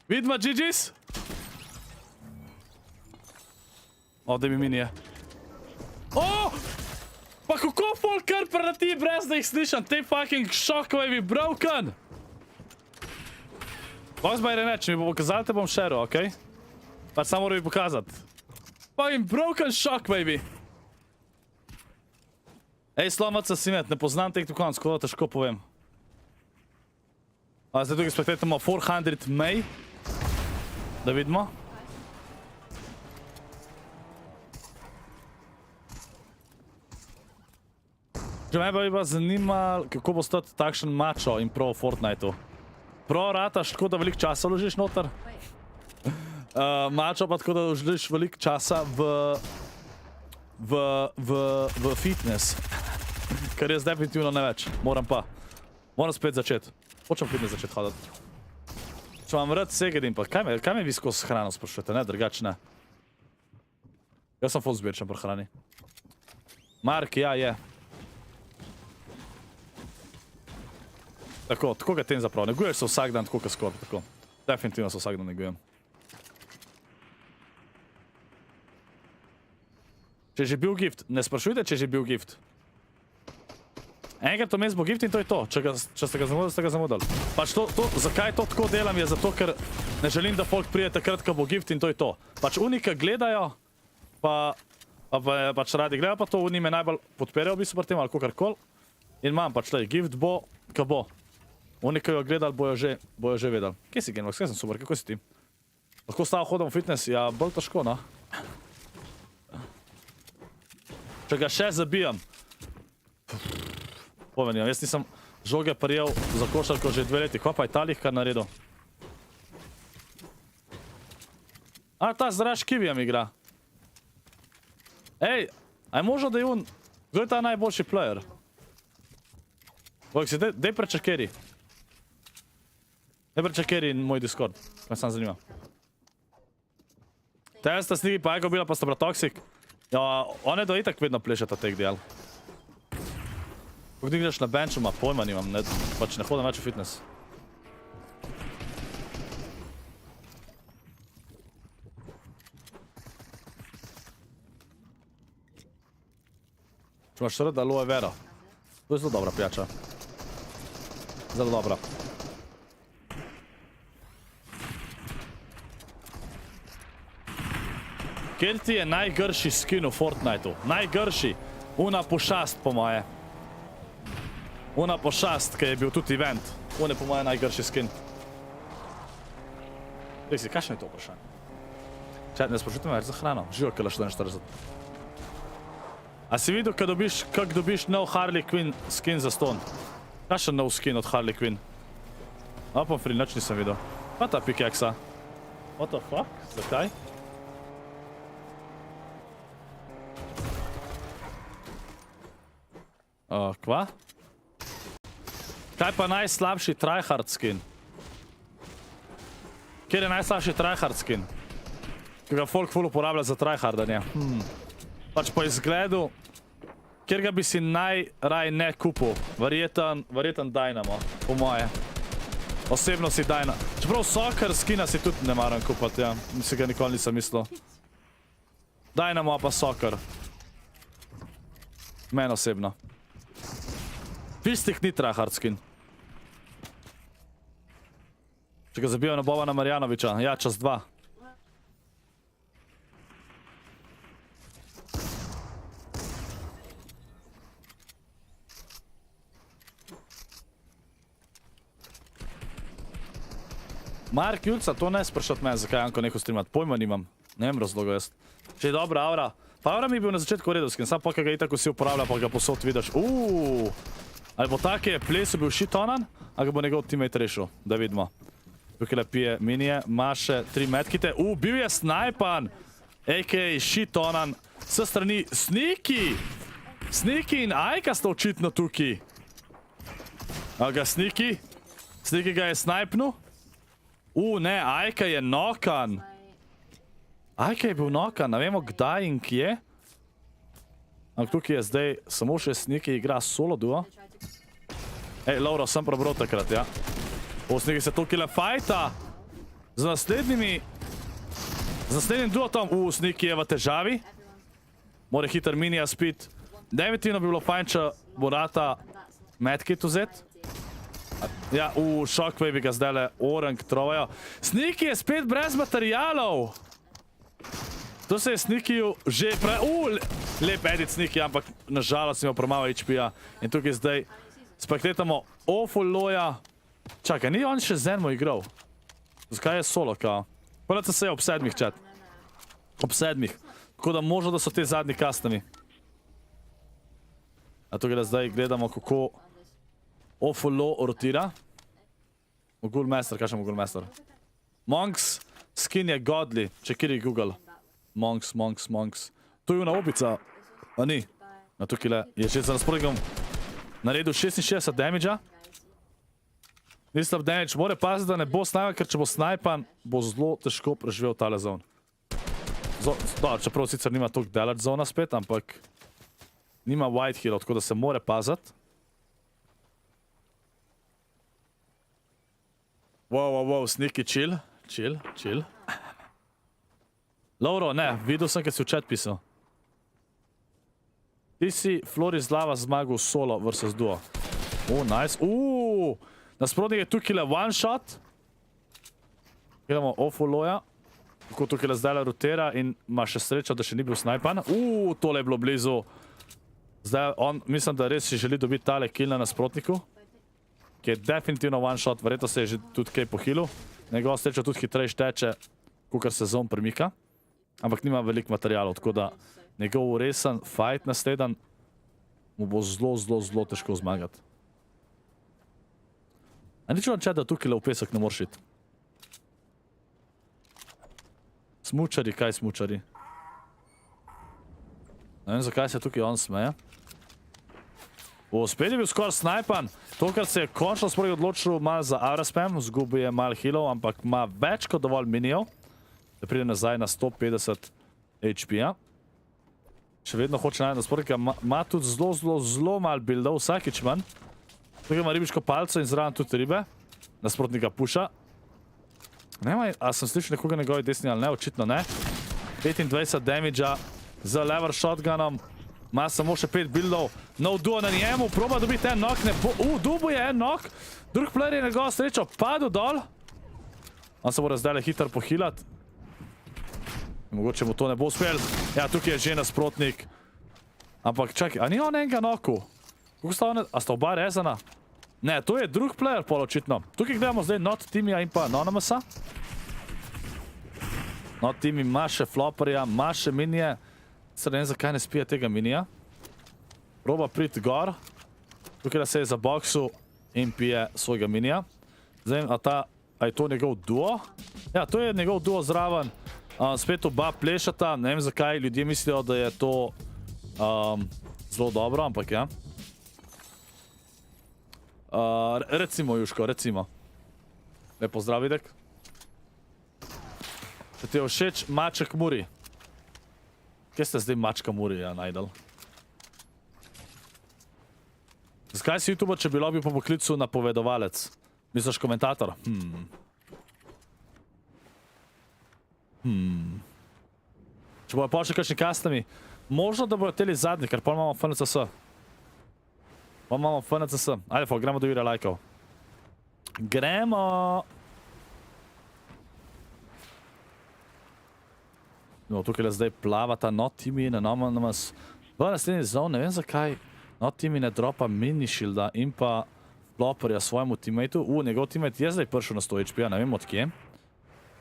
Vidma, GG's? O, da mi minije. O! Pa kako folk kar preleti brez da jih slišam? Te fucking shockwavi broken! Box by Renet, če mi bo pokazal, te bom šeril, okej? Pač samo moram mi pokazat. Fucking broken shockwave! Ej, slomaca si met, ne poznam tek do konc, tako da težko povem. A zdaj tukaj spektatamo 400 May. Da vidimo. Že me bi pa zanimal, kako bo stati takšen mačo in pro v Fortniteu. Pro rataš tako, da veliko časa vložiš noter. Mačo pa tako, da vložiš veliko časa v fitness. Kar jaz definitivno ne več. Moram spet začeti. Hočem fitness začeti hodati. Če vam rad segedim pa, kaj me vi skozi hrano sprašujete, ne? Drugač ne. Jaz sem ful zbirčen pri hrani. Mark, ja, je. Tako ga tem zapravo. Neguješ se vsak dan, tako kot Scorp, tako. Definitivno se vsak dan negujem. Če je že bil gift, ne sprašujte, če je že bil gift. Enkrat vmes bo gift in to je to. Če ste ga zamudili, ste ga zamudili. Pač zakaj to tako delam je zato, ker ne želim, da folk prije takrat, ko bo gift in to je to. Pač unika gledajo, pač radi gledajo pa to, uni me najbolj podperejo v bistvu pri tem ali kakorkoli. In imam pač tlej, gift bo, ko bo. Oni, ki jo gledali, bojo že vedeli. Kje si Genvox? Kje sem super? Kako si ti? Lahko stavo hodam v fitness? Ja, bolj težko, no. Če ga še zabijam. Pomenjam, jaz nisem žoge prijel za košarko že 2 leti. Kva pa je talih kar naredil? A, ta zraž Kivijem igra. Ej, a je možno, da je on... Kdo je ta najboljši player? Voixy, dej prečakeri. Dej prečakeri moj Discord, me sam zanima. Teja sta snigi pa Ego bila pa sta bra Toxic. Ja, one do itak vedno plešata tek dijel. Kako ti gledaš na benchu, ma pojma nimam, pač ne hodam več v fitness. Če imaš rad aloe vera. To je zelo dobra pijača. Zelo dobra. Kjer ti je najgrši skin v Fortniteu? Najgrši. Una pošast po moje. Una pošast, ki je bil tudi event. On je po moje najgrši skin. Resi, kakšno je to vprašanje? Čaj, ne sprašujte me več za hrano. Živo, kaj laš 41. A si videl, kak dobiš nov Harley Quinn skin za ston? Kakšen nov skin od Harley Quinn? Open free, nič nisem videl. Pa ta pikeksa? What the fuck? Zakaj? Kva? Kaj pa najslabši tryhard skin? Kjer je najslabši tryhard skin? Ki ga folk ful uporablja za tryhardanje. Pač po izgledu, kjer ga bi si najraj ne kupil. Verjeten Dynamo, po moje. Osebno si Dynamo. Čeprav soccer skina si tudi ne maram kupati, ja. Si ga nikoli nisem mislil. Dynamo pa soccer. Men osebno. Pistik ni tryhard skin. Če ga zabijo na Bobana Marjanoviča, ja, čas 2. Mark Julca, to ne sprašat me, zakaj Janko neko streamat. Pojma nimam. Ne vem razlogo jaz. Če je dobra aura. Pa aura mi je bil na začetku redovskin, sam pa ga itak vsi uporablja, pa ga posod vidiš. Ali bo tak je plesu bil shitonan, ali ga bo njegov teammate rešil. Da vidimo. Tukaj le pije minije, maše 3 medkite. Bil je snajpan! A.k.a. shitonan. S strani Sniki! Sniki in Ajka sta očitno tukaj. A ga Sniki? Sniki ga je snajpnul? Ne, Ajka je nokan. Ajka je bil nokan, ne vemo kdaj in kje. Ampak tukaj je zdaj samo še Sniki igra solo duo. Ej, Lauro, sem prebral takrat, ja. Sniki se tukaj fajta z naslednjim duotom. Sniki je v težavi. Mora hiter minija spit. Definitivno bi bilo fajn, če bo rata medkit vzet. Ja, Shockwave bi ga zdajle Urnik trovajo. Sniki je spet brez materialov. To se je Snikiju že lep edit Sniki, ampak nažalost imel premalo HP-ja. In tukaj zdaj spektetamo SLO-ja. Čakaj, ni on še Zenmo igral? Zakaj je solo, kao? Hvala se je ob 7, chat. Ob 7. Tako da možno, da so te zadnji custami. A tukaj zdaj gledamo, kako SLO rotira. Mogul Master, kaj še Mogul Master? Monks, skin je godly, če kjer je Google. Monks. To je una opica. A ni. A tukaj je že za razporigom naredil 66 damage-a. Nisem damage, mora paziti, da ne bo snajpan, ker če bo snajpan, bo zelo težko preživel tale zone. Čeprav sicer nima toliko damage zona spet, ampak nima white hero, tako da se mora paziti. Wow, Sniki, chill. Lauro, ne, videl sem, kaj si v chat pisal. Ti si Floris Lava zmagal solo versus duo. Nice. Nasprotnik je tukaj one shot. Gledamo SLO-ja. Kako tukaj zdaj rotira in ima še srečo, da še ni bil snajpan. Tole je bilo blizu. Zdaj on, mislim, da res si želi dobiti tale kill na nasprotniku. Ki je definitivno one shot, verjetno se je že tudi kaj pohilil. Njegova sreča tudi hitrejš teče, kakor se zon premika. Ampak nima veliko materialov, tako da njegov resen fight naslednji mu bo zelo težko zmagati. A nič vam čet, da tukaj v pesek ne moreš iti? Smučari, kaj smučari? Ne vem, zakaj se tukaj on smeje. Spet je bil skoraj snajpan. Tokrat se je končno spori odločil malo za AR-spam, zgubil je malo healov, ampak ima več kot dovolj minijev, da pride nazaj na 150 HP-ja. Še vedno hoče najti nasprotnika, ima tudi zelo malo buildov, vsakič manj. Tukaj ima ribiško palco in zraven tudi ribe. Nasprotnika puša. Nema, a sem slišal nekoga njegovi desni ali ne, očitno ne. 25 damage-a z lever shotgunom. Ima samo še 5 buildov. No duo na njemu, proba dobiti en knock, ne bo... Dubo je en knock. Drug player je njegova srečo padel dol. On se mora zdaj hitro pohilati. Mogoče mu to ne bo uspel. Ja, tukaj je že nasprotnik. Ampak čakaj, a ni on enega knocku? Kako sta one... A sta oba rezana? Ne, to je drug player pol očitno. Tukaj gledamo zdaj Not Timija in pa Anonymousa. Not Tim ima še flopperja, ima še minije. Sedaj ne vem, zakaj ne spije tega minija. Proba priti gor. Tukaj se je za boksu in pije svojega minija. Zdaj, a je to njegov duo? Ja, to je njegov duo zraven. Spet oba plešata. Ne vem, zakaj ljudje mislijo, da je to zelo dobro, ampak ja. Recimo, Juško, recimo. Lepo zdrav, Videk. Če ti je všeč Maček Muri. Kje ste zdaj Mačka Muri, ja, najdel? Zakaj si YouTuber, če bi bil po poklicu napovedovalec? Misliš komentator? Če bojo pa še kakšni custami, možno, da bojo teli zadnji, ker pa imamo FNCS. Pa imamo FNCS. Ajde, gremo do Jure lajkov. Gremo! No, tukaj zdaj plavata Not Timi in Anonymous. V naslednji zone, ne vem zakaj, Not Timi ne dropa mini shielda in pa flopperja svojemu teammateu. Njegov teammate je zdaj prišel na 100 HP-ja, ne vem odkje.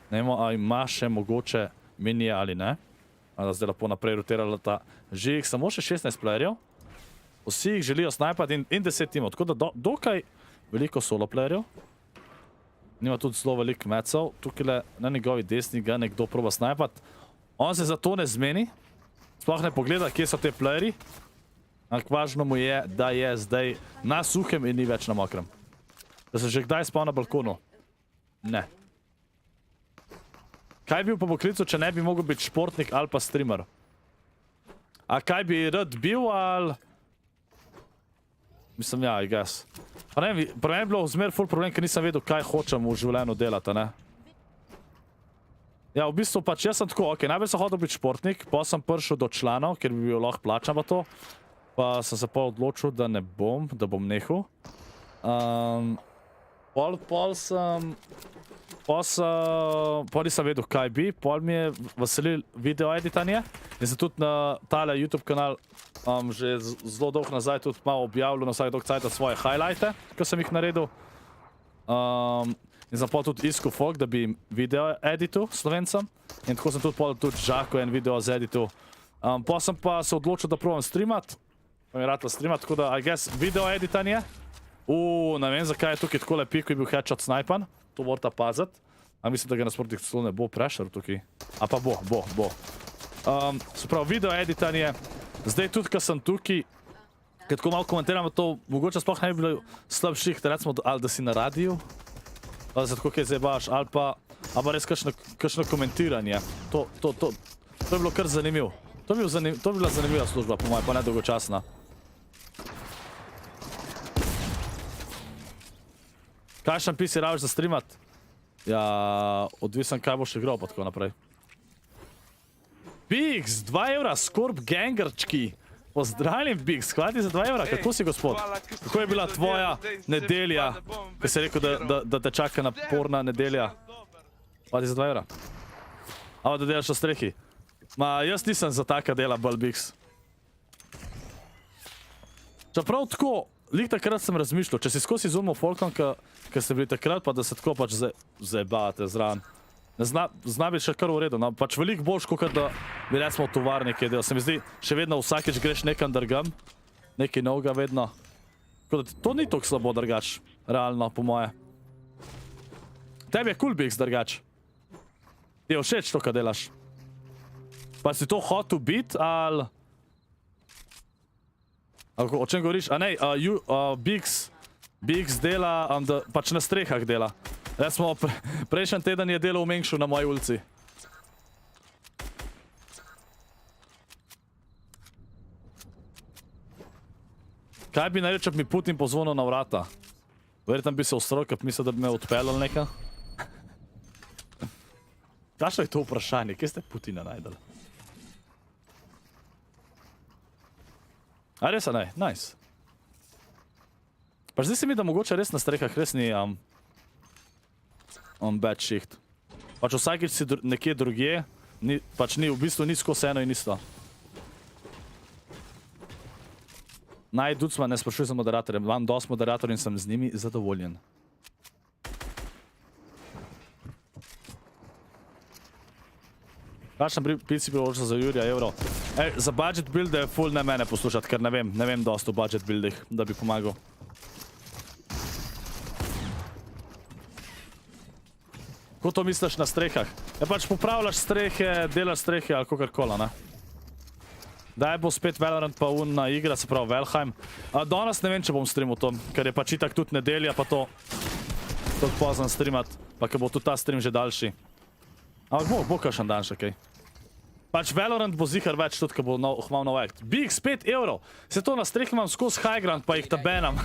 Ne vemo, a ima še mogoče minije ali ne. Da zdaj lepo naprej rotirala ta. Že jih samo še 16 playerjev. Vsi jih želijo snajpati in 10 timov, tako da dokaj veliko solo playerjev. Nima tudi zelo veliko mecov. Tukaj na njegovi desni ga nekdo proba snajpati. On se zato ne zmeni, sploh ne pogleda, kje so te playeri. Ampak važno mu je, da je zdaj na suhem in ni več na mokrem. Da se že kdaj spal na balkonu? Ne. Kaj bi bil po poklicu, če ne bi mogel biti športnik ali pa streamer? A kaj bi rad bil, ali... Mislim, ja, I guess. Pa ne vem, pri meni je bilo zmer ful problem, ker nisem vedel, kaj hočem v življenju delati, ne? Ja, v bistvu pač jaz sem tako, okej, najprej sem hotel biti športnik, pa sem prišel do članov, ker bi bil lahko plačan pa to. Pa sem se pa odločil, da ne bom, da bom nehal. Pol nisem vedel, kaj bi, pol mi je veselil video editanje. In sem tudi na tale YouTube kanal že zelo dolgo nazaj tudi malo objavljal na vsak dolg cajta svoje highlighte, ko sem jih naredil. In sem pol tudi iskal folk, da bi video editil Slovencem. In tako sem tudi Žako en video zeditil. Pol sem pa se odločil, da provam streamat. Pa mi je ratlo streamat, tako da, I guess, video editanje. Ne vem, zakaj je tukaj tako lepiko in bil headshot snajpan. To morata paziti. A mislim, da ga nasprotnik celo ne bo prešel tukaj. A pa bo. Se pravi, video editanje. Zdaj tudi, ko sem tukaj, ker tako malo komentiram to, mogoče sploh ne bi bilo slabših, recimo, ali da si na radiju, ali da se tako kaj zdaj baš, ali pa res kakšno komentiranje. To je bilo kar zanimivo. To bi bila zanimiva služba, po mojem, pa ne dolgočasna. Kakšen pi si rabiš za streamat? Ja, odvisen kaj boš igral pa tako naprej. Biggs, 2 evra, Scorp gangerčki. Pozdravljam, Biggs, hvala ti za 2 evra, kako si gospod? Kako je bila tvoja nedelja, ko si rekel, da te čaka naporna nedelja? Hvala ti za 2 evra. Da delaš na strehi. Ma, jaz nisem za taka dela bolj, Biggs. Čeprav tako, lik takrat sem razmišljal, če si skozi zoomal folkom, ki ste bili takrat, pa da se tako pač zajebavate zraven. Zna biti še kar v redu, pač veliko boljš, kot da bi recimo v tovarni kaj delal. Se mi zdi, še vedno vsakeč greš nekam drgam, nekaj novega vedno. To ni toliko slabo drgač, realno, po moje. Tebi je cool Biggs drgač. Ti je všeč to, kaj delaš. Pa si to hotel biti, ali... O čem govoriš? A ne, Biggs dela, pač na strehah dela. Prejšnji teden je delal v Mengšu na moji ulici. Kaj bi naredil, če bi mi Putin pozvonil na vrata? Verjetno bi se ustral, ker bi mislil, da bi me odpeljal nekaj. Kakšno je to vprašanje? Kje ste Putina najdeli? A res, a ne? Nice. Pač zdi se mi, da mogoče res na strehah res ni bad shift. Pač vsakič si nekje drugje, pač ni, v bistvu ni skozi eno in isto. Ducman, ne sprašuj za moderatorje, imam dosti moderatorjev in sem z njimi zadovoljen. Kakšen pici priložil za Jurija evrov? Za budget builde je ful ne mene poslušati, ker ne vem dosti o budget buildih, da bi pomagal. Kako to misliš na strehah? Pač popravljaš strehe, delaš strehe ali kakorkoli, ne? Daj bo spet Valorant pa unna igra, se pravi Velikim. Danes ne vem, če bom streamal to, ker je pač itak tudi nedelja, pa to poznan streamat, pa ker bo tudi ta stream že daljši. Ampak bo kakšen dan še kaj. Pač Valorant bo zihar več tudi, ker bo mal nov act. Biggs, 5 evrov! Se to na strehi imam skozi high ground, pa jih tabenam.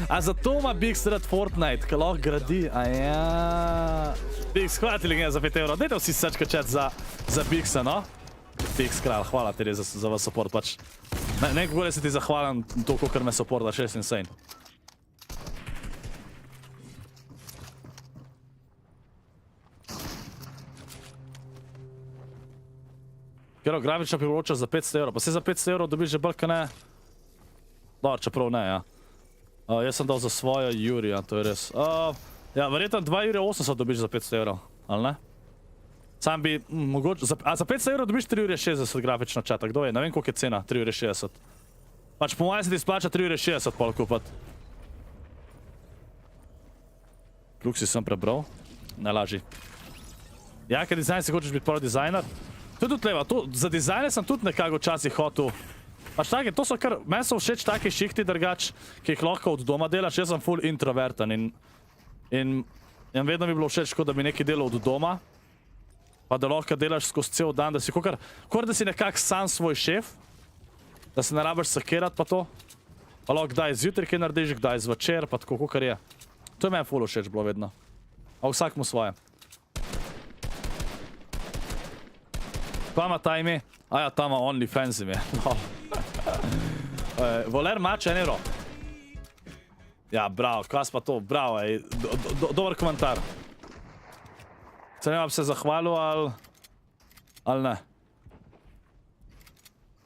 A zato ima Biggs rad Fortnite, ki lahko gradi, aja. Biggs, hvala ti legenda za 5 evrov. Dajte vsi srčka chat za Biggsa, no? Biggs kralj, hvala ti res za vas support, pač. Ne kako se ti zahvaljam toliko, ker me supportaš, res insane. Kjero, grafična priroča za 500 evrov, pa se za 500 evrov dobiš že bolj, ne? Dobar, čeprav ne, ja. Jaz sem dal za svojo Jurija, to je res. Ja, verjetno 2 Jurija 80 dobiš za 500 evrov, ali ne? Sam bi, mogoče, a za 500 evrov dobiš 3 Jurija 60 grafična čata, kdo je? Ne vem, koliko je cena, 3 Jurija 60. Pač po mojem se ti splača 3 Jurija 60 pol kupati. Pluksi sem prebral, ne laži. Ja, ker dizajn si hočeš biti prvi dizajner. To je tudi leva, za dizajne sem tudi nekako včasih hotel. Pač take, to so kar, meni so všeč take šihti drgač, ki jih lahko od doma delaš, jaz sem full introverten in vedno mi bilo všeč, kot da bi nekaj delal od doma. Pa da lahko delaš skozi cel dan, da si kakor da si nekak sam svoj šef. Da se ne rabiš sakirat pa to. Pa lahko kdaj zjutraj kaj narediš, kdaj zvečer, pa tako kakor je. To je meni ful všeč bilo vedno. A vsak mu svoje. Pa ima ta ime? A ja, ta ima OnlyFans ime. Voler mač 1 euro. Ja, bravo, kaj pa to, bravo, ej. Dober komentar. Se ne bi se zahvalil ali ne?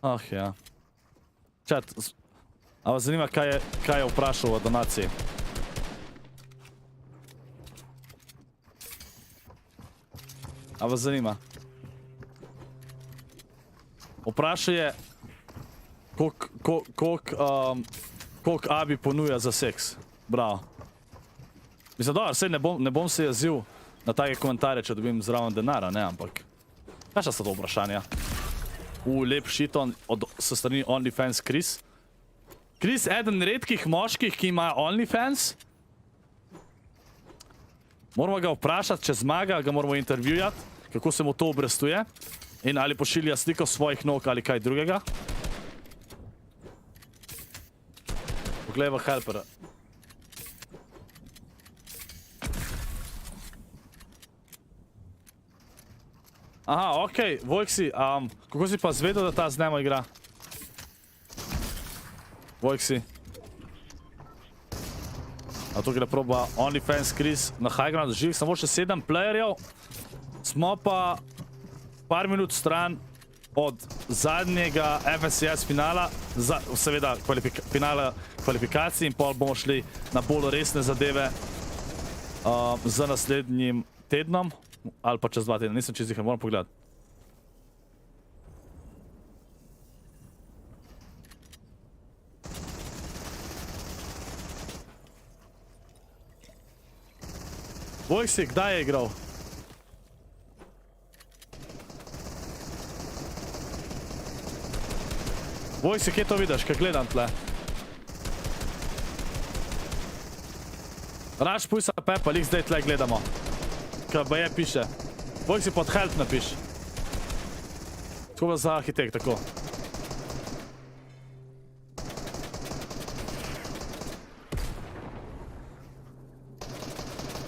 Ah, ja. Čat, a vas zanima, kaj je vprašal v donaciji? A vas zanima? Vprašal je, koliko Abi ponuja za seks. Bravo. Mislim, dobro, sej ne bom se jezil na take komentarje, če dobim zraven denara, ne, ampak... Kakšna sta to vprašanja? Lep šiton so strani OnlyFans Chris. Chris, eden redkih moških, ki ima OnlyFans. Moramo ga vprašati, če zmaga, ga moramo intervjujati, kako se mu to obrestuje. In ali pošilja sliko svojih nog ali kaj drugega. Poglej v helpera. Aha, okej, Voixy, kako si pa zvedel, da ta z Nemo igra? Voixy. A tukaj proba OnlyFans Chris na high ground, živih samo še 7 playerjev. Smo pa par minut stran od zadnjega FSCS finala, seveda finala kvalifikacij in pol bomo šli na bolj resne zadeve z naslednjim tednom. Ali pa čez 2 tedna, nisem čez jih, moram pogledati. Voixy, kdaj je igral? Voixy, kje to vidiš, kaj gledam tle? Raš pujsa Pepa, lik zdaj tle gledamo. Kaj pa je piše. Voixy pod help napiš. Tako pa za arhitekt, tako.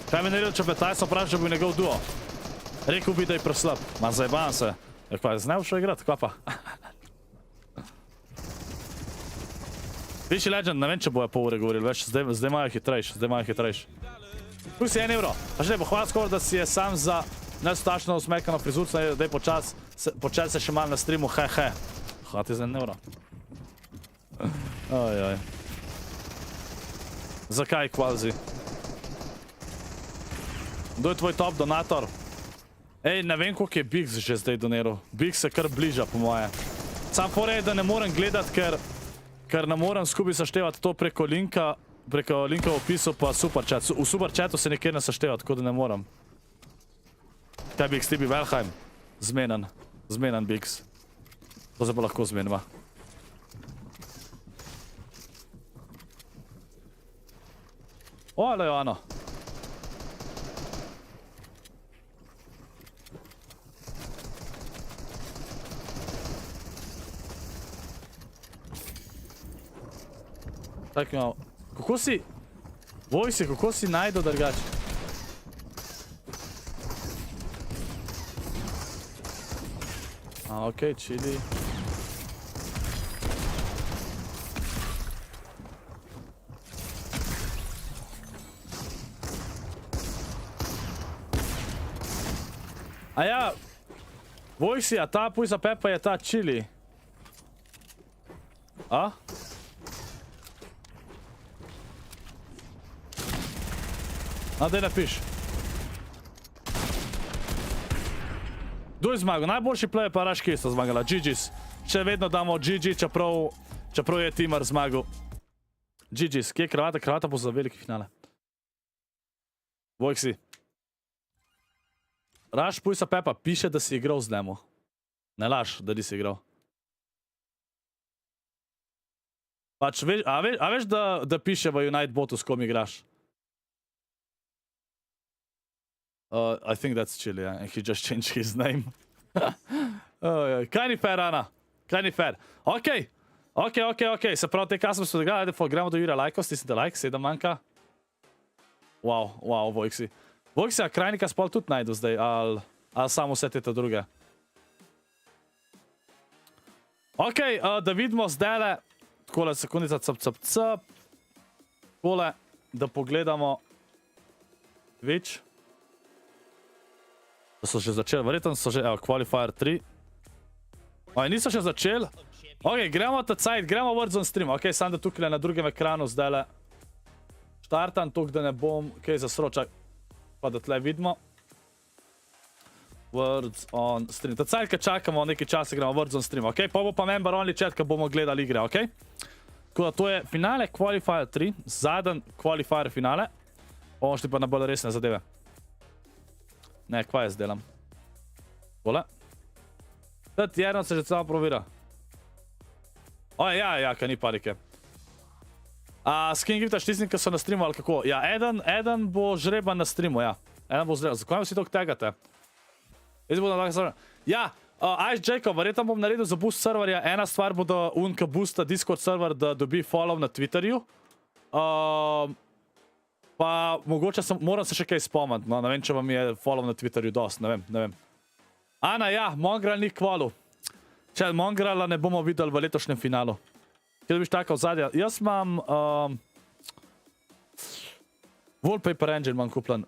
Kaj mi naredil, če petaj sem vprašal, da bi njegov duo. Rekel bi, da je preslab. Ma zajebavam se. Ja, kaj, z ne bo šel igrat, kva pa? Višji legend, ne vem, če bojo pol ure govorili več. Zdaj imajo hitrejš. Tu si 1 euro. Pa še ne bo hvala skoro, da si je sam za nestotačno usmekano frizurco, da je počel se še malo na streamu, he. Hvala ti za 1 euro. Ojoj. Zakaj Kvalzi? Kdo je tvoj top donator? Ej, ne vem, koliko je Bix že zdaj doniral. Bix se kar bliža, po moje. Sam fora je, da ne morem gledati, ker ne morem skupaj saštevati to preko linka v opisu pa superchat. V superchatu se nekjer ne sašteva, tako da ne morem. Kaj Bix, ti bi Velheim? Zmenen Bix. To se pa lahko zmenva. O, ale jo, ano. Tako imamo. Kako si... Voixy, kako si najdel drugače? A, okej, chili. A ja... Voixy, a ta pujsa Pepa je ta chili. A? A, daj napiš. Kdo je zmagal? Najboljši player pa Raški sta zmagala. GG's. Še vedno damo GG, čeprav je Timar zmagal. GG's. Kje je kravata? Kravata bo za veliki finale. Voixy. Raš pujsa Pepa piše, da si igral z Demo. Ne laž, da nisi igral. Pač, a veš, da piše v Unite botu, s kom igraš? I think that's Chile, yeah. And he just changed his name. Kaj ni fair, Ana? Kaj ni fair? Ok. Se pravi, te kasme so dogajali, gremo do Jura lajkov, stisnite like, 7 manjka. Wow, Voixy. Voixy, a krajnika spol tudi najdu zdaj, ali samo vse te druge. Ok, da vidimo zdajle, takole sekundica, cp. Takole, da pogledamo več. Da so že začeli, verjetno so že, evo, Qualifier 3. Oj, niso še začeli. Ok, gremo ta cajt, gremo Warzone stream. Ok, sam da tukaj na drugem ekranu zdajle štartam, tuk da ne bom kaj zasročal, pa da tle vidimo. Warzone stream. Ta cajt, kad čakamo nekaj časa, gremo Warzone stream, ok? Pa bo pa member only chat, kad bomo gledali igre, ok? Tako da to je finale Qualifier 3, zadnji Qualifier finale. Bomo šli pa na bolj resne zadeve. Ne, kva jaz delam? Tole. Tad jedno se že celo provira. Ja, kaj ni panike. Skin gifta štisnim, ki so na streamu ali kako? Ja, eden bo žreban na streamu, ja. Eden bo žreban. Zakaj vsi toliko tegate? Jaz bom na lahko server. Ja, Ice Jacob, verjetno bom naredil za boost serverja. Ena stvar bo, da unka boosta Discord server, da dobi follow na Twitterju. Pa mogoče moram se še kaj spomniti, no, ne vem, če vam je follow na Twitterju dost, ne vem. Ana, ja, Mongral ni kvalu. Če Mongrala ne bomo videli v letošnjem finalu. Kje dobiš tako vzadja? Jaz imam Wallpaper Engine imam kupljen.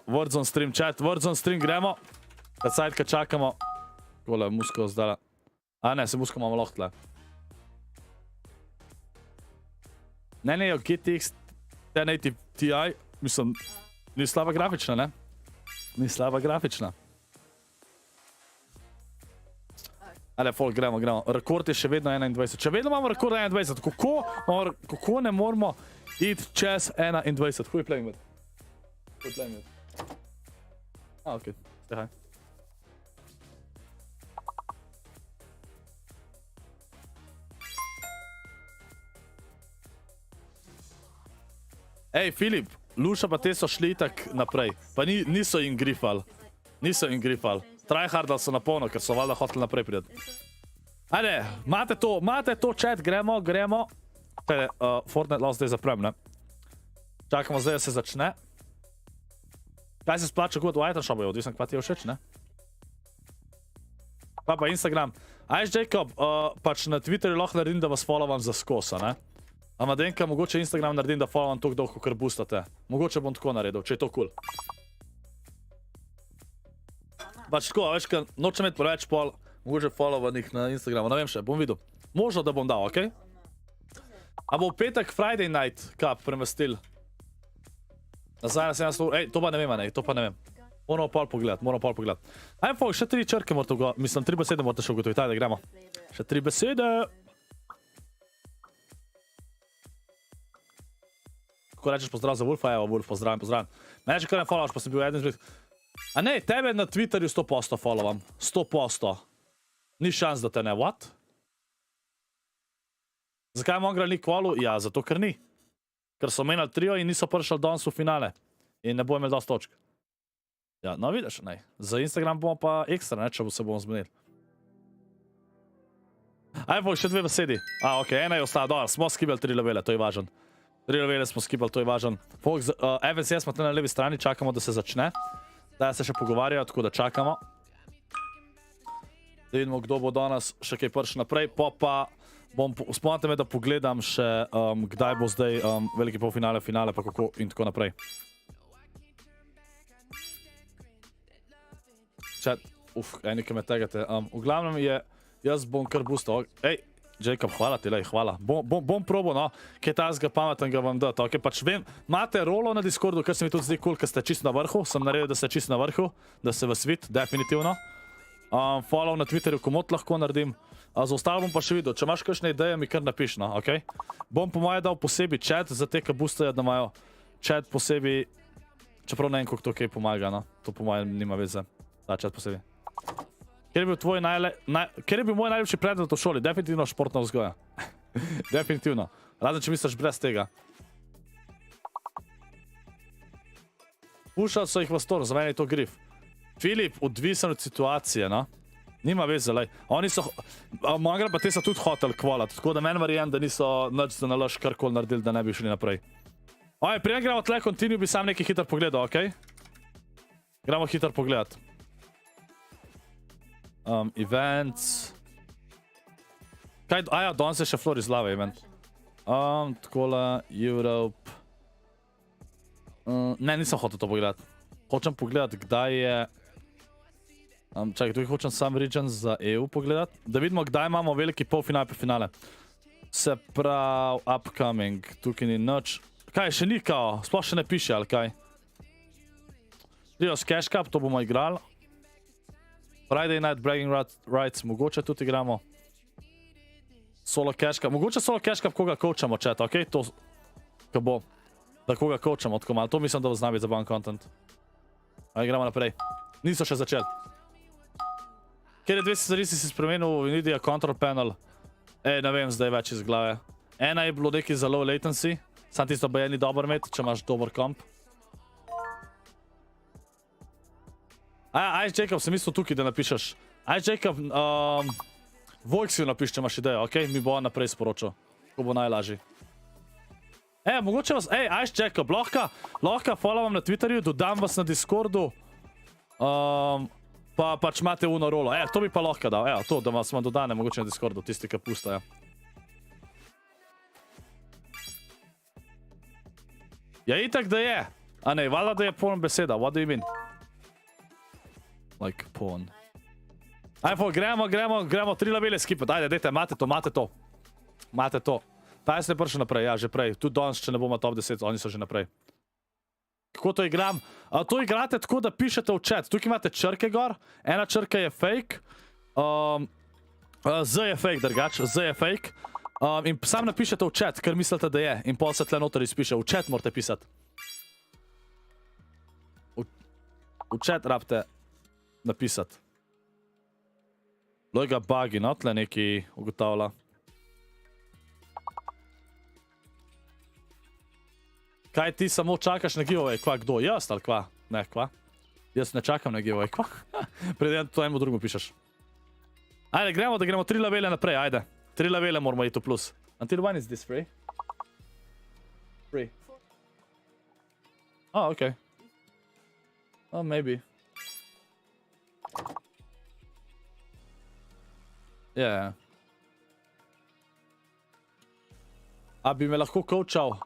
Warzone stream chat, Warzone stream gremo. Ta sajt, kad čakamo. Kole, musko zdala. Ne, se musko imamo lahko tle. Ne, jo GTX 1080 Ti, mislim, ni slaba grafična, ne? Ni slaba grafična. Ale, folk, gremo. Rekord je še vedno 21. Še vedno imamo rekord 21. Kako ne moramo iti čez 21? Who you playing with? Ok, say hi. Ej, Filip, Luša pa te so šli tak naprej. Pa niso jim grifali. Tryhardali so na polno, ker so valjda hoteli naprej prijeti. Ajde, imate to chat, gremo. Fortnite lahko zdaj zaprem, ne? Čakamo zdaj, da se začne. Kaj se splača kot v item shopu, odvisno kva ti je všeč, ne? Pa Instagram. Ice Jacob, pač na Twitterju lahko naredim, da vas followam za skosa, ne? Amadenka, mogoče Instagram naredim, da followam toliko dolgo, kar boostate. Mogoče bom tako naredil, če je to cool. Pač tako, veš, ker nočem imeti preveč pol, mogoče followvanih na Instagramu, ne vem še, bom videl. Možno, da bom dal, okej? A bo v petek Friday Night Cup premestil? Nazaj na 700, ej, to pa ne vem. Moramo pol pogledat. Ajmo, folk, še 3 črke morate ugotoviti, mislim, 3 besede morate še ugotoviti, ajde, gremo. Še 3 besede. Ko rečeš pozdrav za Wolfa, evo Wolf, pozdravim. Mene že kar ne followaš, pa sem bil eden izmed... A ne, tebe na Twitterju 100% followam. 100%. Ni šans, da te ne, what? Zakaj Mongral ni kvalu? Ja, zato ker ni. Ker so menjali trio in niso prišli danes v finale. In ne bo imel dosti točk. Ja, no vidiš, ne. Za Instagram bomo pa ekstra, ne, če se bomo zmenili. Ajmo, še 2 besedi. Ok, ena je ostala, dobro, smo skibali 3 levele, to je važno. 3 levele smo skipali, to je važno. Folks, FNCS smo tle na levi strani, čakamo, da se začne. Da se še pogovarjajo, tako da čakamo. Da vidimo, kdo bo danes še kaj prišel naprej. Pa spomnite me, da pogledam še, kdaj bo zdaj veliki polfinale, finale, pa kako in tako naprej. Chat, nekaj me tegate. V glavnem je, jaz bom kar boostal. Ej, Jacob, hvala ti, hvala. Bom probal, no, kaj tazga pametnega vam dati. Ok, pač vem, imate rolo na Discordu, kar se mi tudi zdi cool, ker ste čisto na vrhu. Sem naredil, da ste čisto na vrhu, da se vas vidi, definitivno. Follow na Twitterju, komot lahko naredim. Za ostalo bom pa še videl, če imaš kakšne ideje, mi kar napiš, no, ok? Bom po moje dal posebej chat za te, ki boostajo, da imajo chat posebej, čeprav ne vem, koliko to kaj pomaga, no. To po moje nima veze, ta chat posebej. Kjer je bil moj najljubši predmet v šoli? Definitivno športna vzgoja. Definitivno. Razen, če misliš brez tega. Pušali so jih v stor, za mene je to grif. Filip, odvisen od situacije, no. Nima veze, lej. Oni so, mojega pa te so tudi hotel kvalati, tako da meni verjem, da niso nič za nalož karkoli naredili, da ne bi šli naprej. Oj, prije gremo tle, continue bi sam nekaj hitro pogledal, okej? Gremo hitro pogledat. Events. Kaj, aja, danes je še Flor iz lave event. Takole, Europe. Ne, nisem hotel to pogledati. Hočem pogledati, kdaj je... Čakaj, tukaj hočem sam region za EU pogledati. Da vidimo, kdaj imamo veliki polfinale pa finale. Se prav, upcoming, tukaj ni nič. Kaj, še ni kao? Sploh še ne piše, ali kaj? Rio s Cash Cup, to bomo igrali. Friday Night Bragging Rights, mogoče tudi igramo. Solo Cash Cup, mogoče Solo Cash Cup, koga coachamo, chat, okej? To, ko bo. Da koga coachamo, tako malo. To mislim, da bo zna biti za ban content. Ajde, gremo naprej. Niso še začeli. Kjer je 200 si spremenil Nvidia Control Panel? Ne vem, zdaj več iz glave. Ena je bilo nekaj za low latency. Sam tisto pa je ni dober imeti, če imaš dober komp. Aj, Jacob, sem mislil tukaj, da napišeš. Aj, Jacob, Voixy napiš, če imaš idejo, okej? Mi bo naprej sporočil. To bo najlažji. Mogoče vas, aj, Jacob, lahko follow vam na Twitterju, dodam vas na Discordu. Pa pač imate uno rolo. To bi pa lahko dal. To, da vas vam dodane, mogoče na Discordu, tisti, ki pustajo. Ja, itak da je. A ne, valjda da je porn beseda. What do you mean? Like porn. Ajde, gremo 3 labele skipati. Ajde, dajte, imate to. Imate to. Ta je se prišel naprej, ja, že prej. Tudi danes, če ne bomo top 10, oni so že naprej. Kako to igram? To igrate tako, da pišete v chat. Tukaj imate črke gor. Ena črka je fake. Z je fake, drugač. Z je fake. In sam napišete v chat, ker mislite, da je. In pol se tle noter izpiše. V chat morate pisati. V chat rabite napisati. Lojga bugi, no? Tle neki ugotavlja. Kaj ti samo čakaš na giveaway? Kva, kdo? Jaz ali kva? Ne, kva? Jaz ne čakam na giveaway, kva? Pred to enemu drugemu pišeš. Ajde, gremo, da gremo 3 lavele naprej, ajde. 3 lavele moramo iti v plus. Until when is this free? Free. Okay. Maybe. Yeah. A bi me lahko coachal?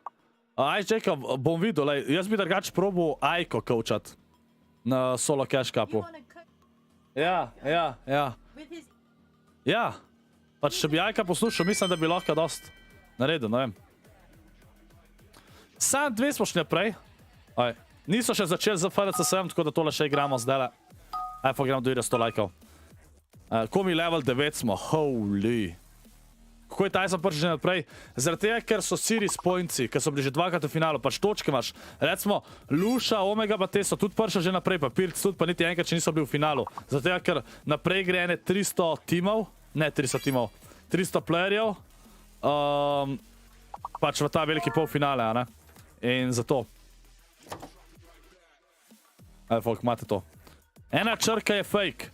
Aj, Jacob, bom videl, jaz bi drugače probal Aiko coachat na Solo Cash Cupu. Ja. Ja, pač če bi Aika poslušal, mislim, da bi lahko dost naredil, ne vem. Sam 2 smo šli naprej. Niso še začeli za FRCSM, tako da tole še igramo zdaj. Aj, pa gremo do 100 lajkov. Ko mi level 9 smo, holy. Kako je taj sem prišel že naprej? Zaradi tega, ker so series pointsi, ker so bili že 2krat v finalu, pač točke imaš. Recimo, Luša, Omega pa te so tudi prišel že naprej, pa Pirc tudi, pa niti enkrat, če niso bili v finalu. Zaradi tega, ker naprej gre ene 300 timov, ne 300 timov, 300 playerjev, pač v ta veliki polfinale, a ne? In zato. Aj, folk, imate to. Ena črka je fake.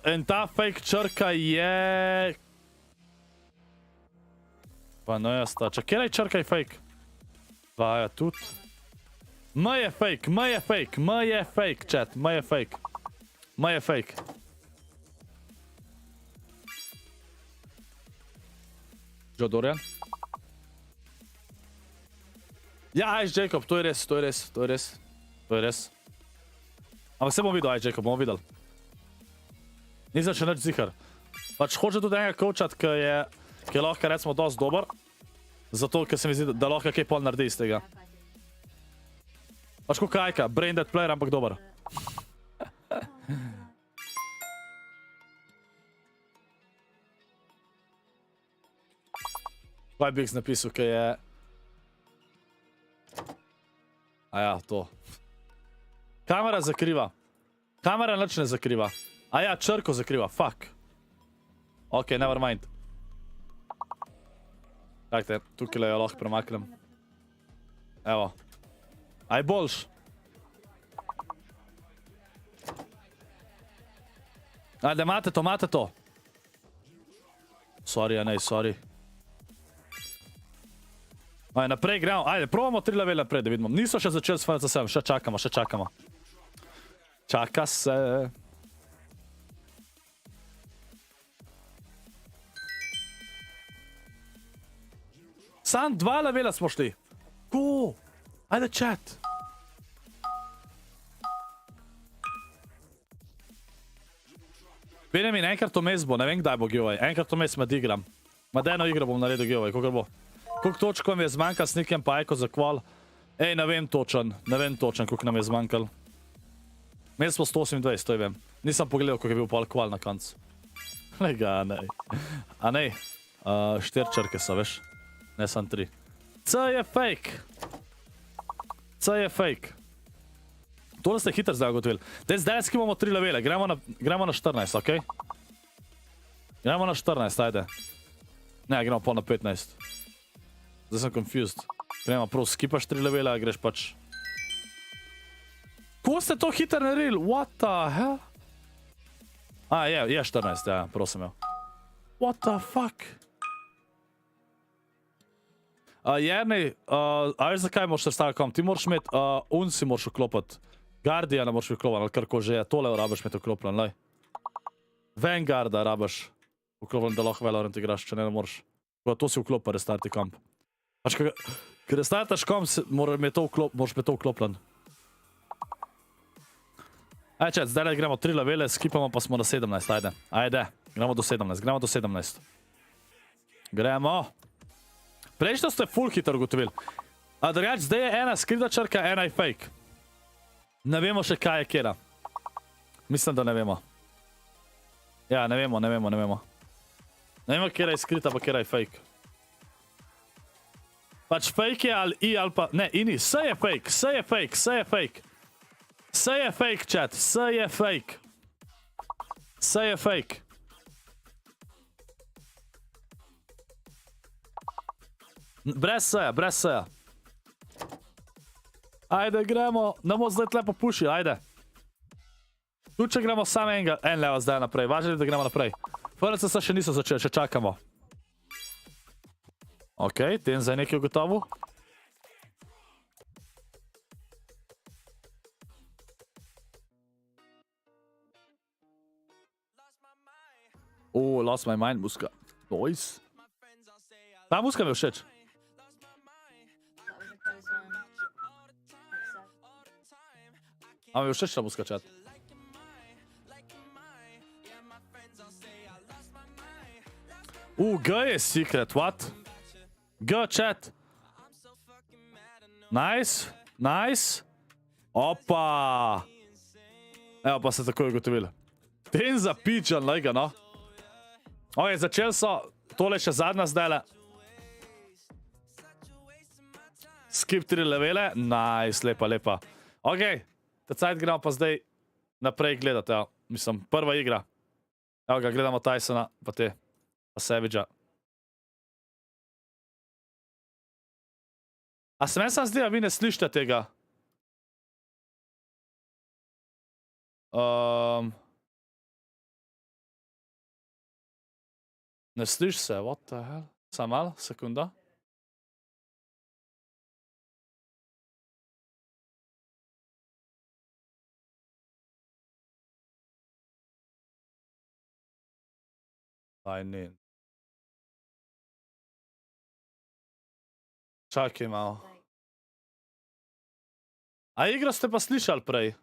In ta fake črka je... Pa no jaz ta, kjeraj črka je fake? Vaja tudi. M je fake, chat, M je fake. Joe Dorian? Ja, aj, Jacob, to je res. Ampak se bom videl, aj, Jacob, bomo videli. Nisem še nič zihar. Pač hoče tudi enega coachat, ki je lahko recimo dosti dober. Zato, ker se mi zdi, da lahko kaj pol naredi iz tega. Pač ko kajka, brain dead player, ampak dober. Kaj bi jih napisal, kaj je... Aja, to. Kamera zakriva. Kamera nič ne zakriva. Aja, črko zakriva, fuck. Ok, never mind. Kajte, tukaj jo lahko premaknem. Evo. Aj boljš. Ajde, imate to, imate to. Sorry, a ne, sorry. Ajde, naprej gremo. Ajde, probamo 3 levele naprej, da vidimo. Niso še začeli s FNC7, še čakamo, še čakamo. Čaka se. Sam 2 levela smo šli. Ko? Ajde, chat. Benjamin, enkrat vmes bo, ne vem kdaj bo giveaway. Enkrat vmes med igram. Med eno igro bom naredil giveaway, koliko bo. Koliko točk vam je zmanjkal s nekem pajko za kval? Ej, ne vem točen, koliko nam je zmanjkal. Imeli smo 128, to je vem. Nisem pogledal, koliko je bil pol kval na koncu. Glej ga, a nej. A nej, 4 črke so, veš. Ne, sam 3. C je fake. C je fake. Tole ste hitro zdaj ugotovili. Zdaj skimamo 3 levele, gremo na 14, okej? Gremo na 14, ajde. Ne, gremo pol na 15. Zdaj sem confused. Gremo prav, skipaš 3 levele, a greš pač... Ko ste to hitro naredili? What the hell? A, je 14, ja, prav sem imel. What the fuck? Jernej, a veš zakaj moraš sestaviti kom? Ti moraš imeti, si moraš vklopati. Guardiana moraš vklopati, ali karkoli že je. Tole rabaš imeti vklopljen, lej. Vanguarda rabaš vklopljen, da lahko Valorant igraš, če ne moraš. To si vklopa, restarti komp. Pač, ker restartaš komp, moraš imeti to vklopljen. Ajde, čet, zdaj gremo 3 levele, skipamo pa smo na 17, ajde. Ajde, gremo do 17. Gremo. Prejšnjo ste full hitro ugotovili. A drugač, zdaj je ena skrita črka, ena je fake. Ne vemo še kaj je kjera. Mislim, da ne vemo. Ja, ne vemo. Ne vemo, kjera je skrita, pa kjera je fake. Pač fake je ali i ali pa... Ne, i ni. Vse je fake, vse je fake, vse je fake. Vse je fake, chat, vse je fake. Vse je fake. Brez seja, brez seja. Ajde, gremo. Ne bomo zdaj tle popušili, ajde. Tu, če gremo samo en level zdaj naprej. Važno je, da gremo naprej. FNC se še niso začeli, še čakamo. Ok, ten zdaj nekaj ugotovil. Lost my mind, muska. Nice. Ta muska mi je všeč. A mi je všeč ta muska, chat. G je secret, what? G, chat. Nice, nice. Opa. Evo pa se takoj ugotovili. Ten zapičan, lej ga, no. Ok, začeli so. Tole še zadnja zdajle. Skip 3 levele. Nice, lepa, lepa. Ok, ta cajt gremo pa zdaj naprej gledati, evo. Mislim, prva igra. Evo ga, gledamo Tysona, pa te. Pa Savagea. A se meni sam zdi, a vi ne slišite tega? Ne sliš se, what the hell? Sam malo, sekunda. Aj, ni. Čakaj malo. A igro ste pa slišali prej?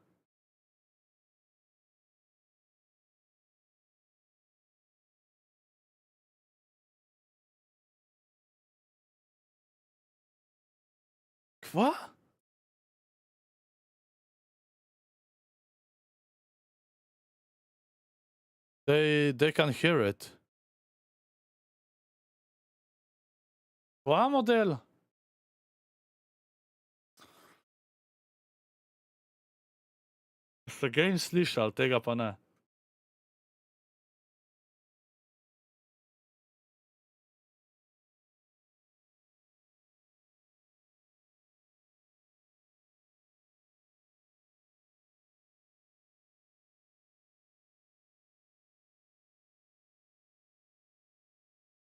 Kva? They can hear it. Kva model? Ste game slišali, tega pa ne.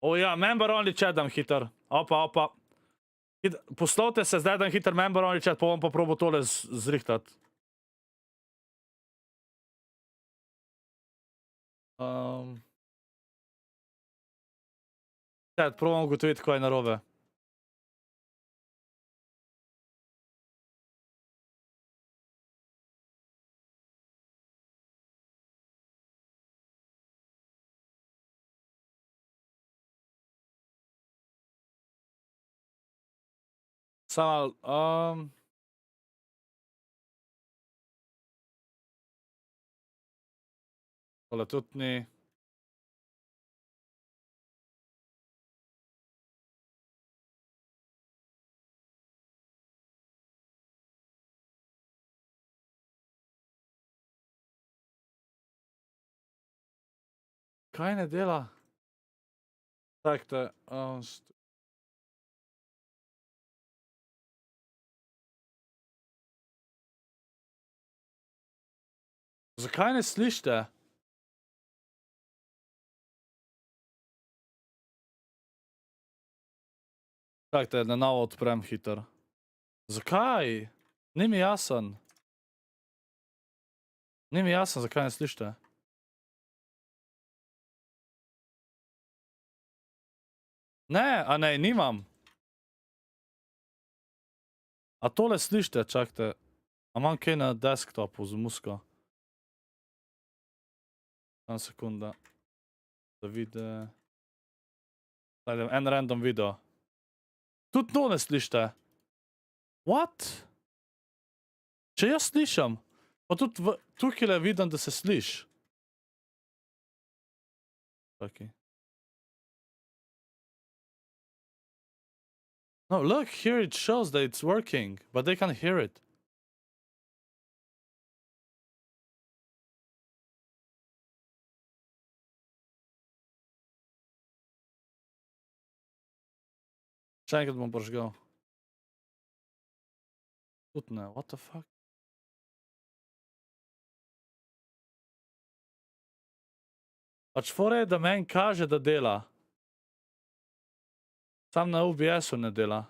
O ja, member only chat dam hiter. Opa, opa. Poslovite se, zdaj dam hiter member only chat, pa bom pa probal tole zrihtati. Chat, probam ugotoviti, kaj je narobe. Samo, tole tudi ni. Kaj ne dela? Takte, zakaj ne slišite? Takte, na novo odprem hiter. Zakaj? Ni mi jasen. Ni mi jasen, zakaj ne slišite. Ne, a ne, nimam. A tole slišite, čakajte. A imam kaj na desktopu z musko? Tam sekunda. Da vide. Najdem en random video. Tudi to ne slišite. What? Če jaz slišam, pa tudi tukaj vidim, da se sliš. Čakaj. No, look, here it shows that it's working, but they can't hear it. Še enkrat bom požgal. Tudi ne, what the fuck? Pač fora je, da meni kaže, da dela. Sam na OBS-u ne dela.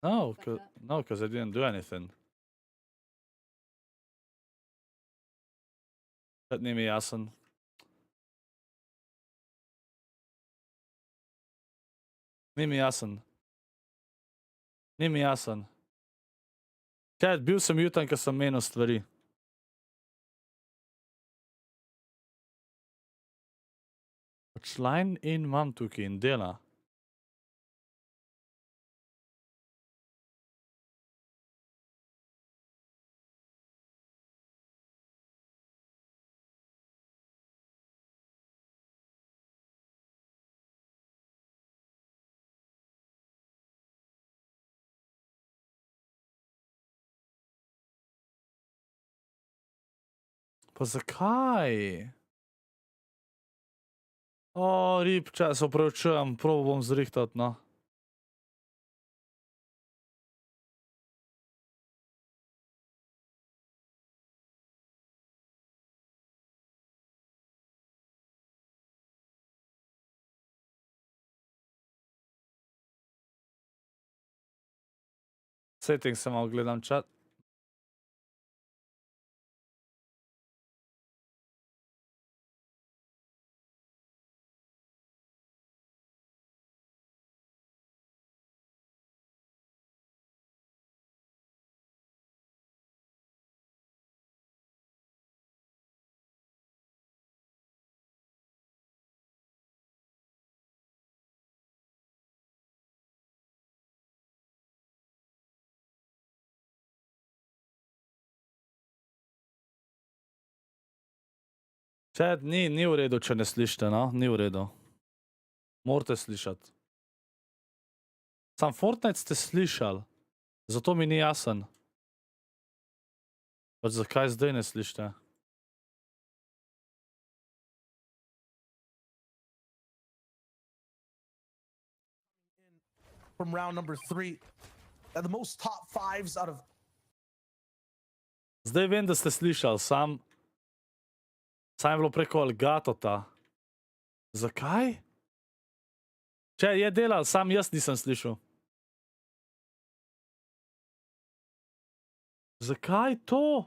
No, because I didn't do anything. That ni mi jasen. Ni mi jasen. Ni mi jasen. Chat, bil sem jutan, ker sem menil stvari. Pač line in imam tukaj in dela. Pa zakaj? O, rip, čas, opravičujem, probo bom zrihtati, no. Settings se malo gledam chat. Chat, ni v redu, če ne slišite, no, ni v redu. Morate slišati. Sam Fortnite ste slišali, zato mi ni jasen. Pač zakaj zdaj ne slišite? From round number 3. the most top fives out of. Zdaj vem, da ste slišali, sam je bilo preko Algatota. Zakaj? Če je delal, sam jaz nisem slišal. Zakaj to?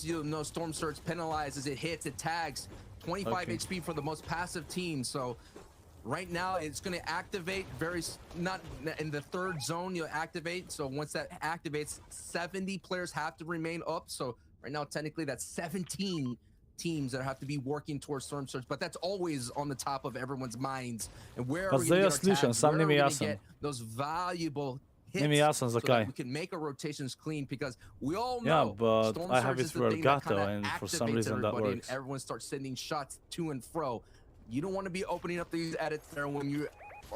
You know, Storm Surge penalizes, it hits, it tags. 25 HP for the most passive team. So right now it's going to activate not in the third zone. You'll activate. So once that activates, 70 players have to remain up. So right now, technically, that's 17 teams that have to be working towards Storm Surge. But that's always on the top of everyone's minds. And where are we going to get our tags? Where are we going to get those valuable hits so that we can make our rotations clean? Because we all know Storm Surge is the thing that kind of activates everybody, and everyone starts sending shots to and fro. You don't want to be opening up these edits there when you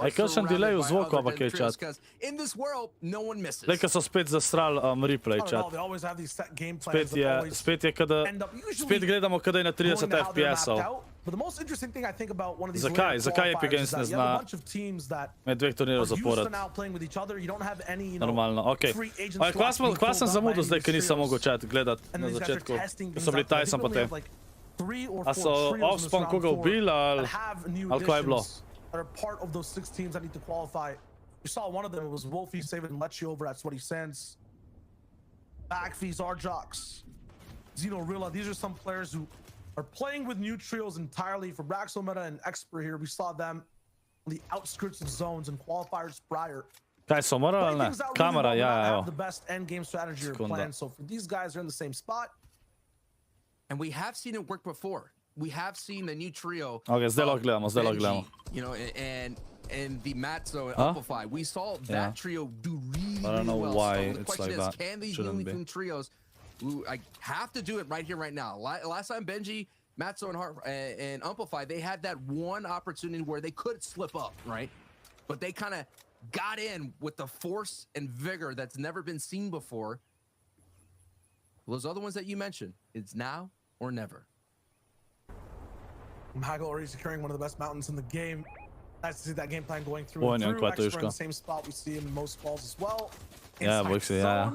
are surrounded by other dead trios, because in this world, no one misses. Lejka so spet zastrali replay chat. They always have these set game plans Spet je kada, spet gledamo kada je na 30 FPS-ov. But the most interesting thing I think about one of these Zakaj Epic Games ne zna med dveh turnirjev zapored? Normalno, okej. Kva sem zamudil zdaj, ker nisem mogel chat gledat na začetku, ko so bili Tyson potem. A so offspawn koga ubili ali kaj je bilo? That are part of those 6 teams that need to qualify. We saw one of them, it was Wolfie saving Lechi over at Sweaty Sands. Backfees, Arjox, Zeno Rilla. These are some players who are playing with new trios entirely. For Braxo Meta and Expert here, we saw them on the outskirts of zones and qualifiers prior. Kaj so morali, ne? Kamera, ja, evo. The best end game strategy or plan. So for these guys, they're in the same spot. And we have seen it work before. We have seen the new trio. Okay, zdaj lahko gledamo. You know, and the Matzo and Amplify. We saw that trio do really, I don't know well. why So the it's question like is, that. can these Shouldn't newly be. trios, who I have to do it right here, right now. Last time Benji, Matzo, and Amplify, they had that one opportunity where they could slip up, right? But they kind of got in with the force and vigor that's never been seen before. Those other ones that you mentioned, it's now or never. Mago already securing one of the best mountains in the game. Nice to see that game plan going through. We're in the same spot we see him in most balls as well. Ja, Voixy, ja.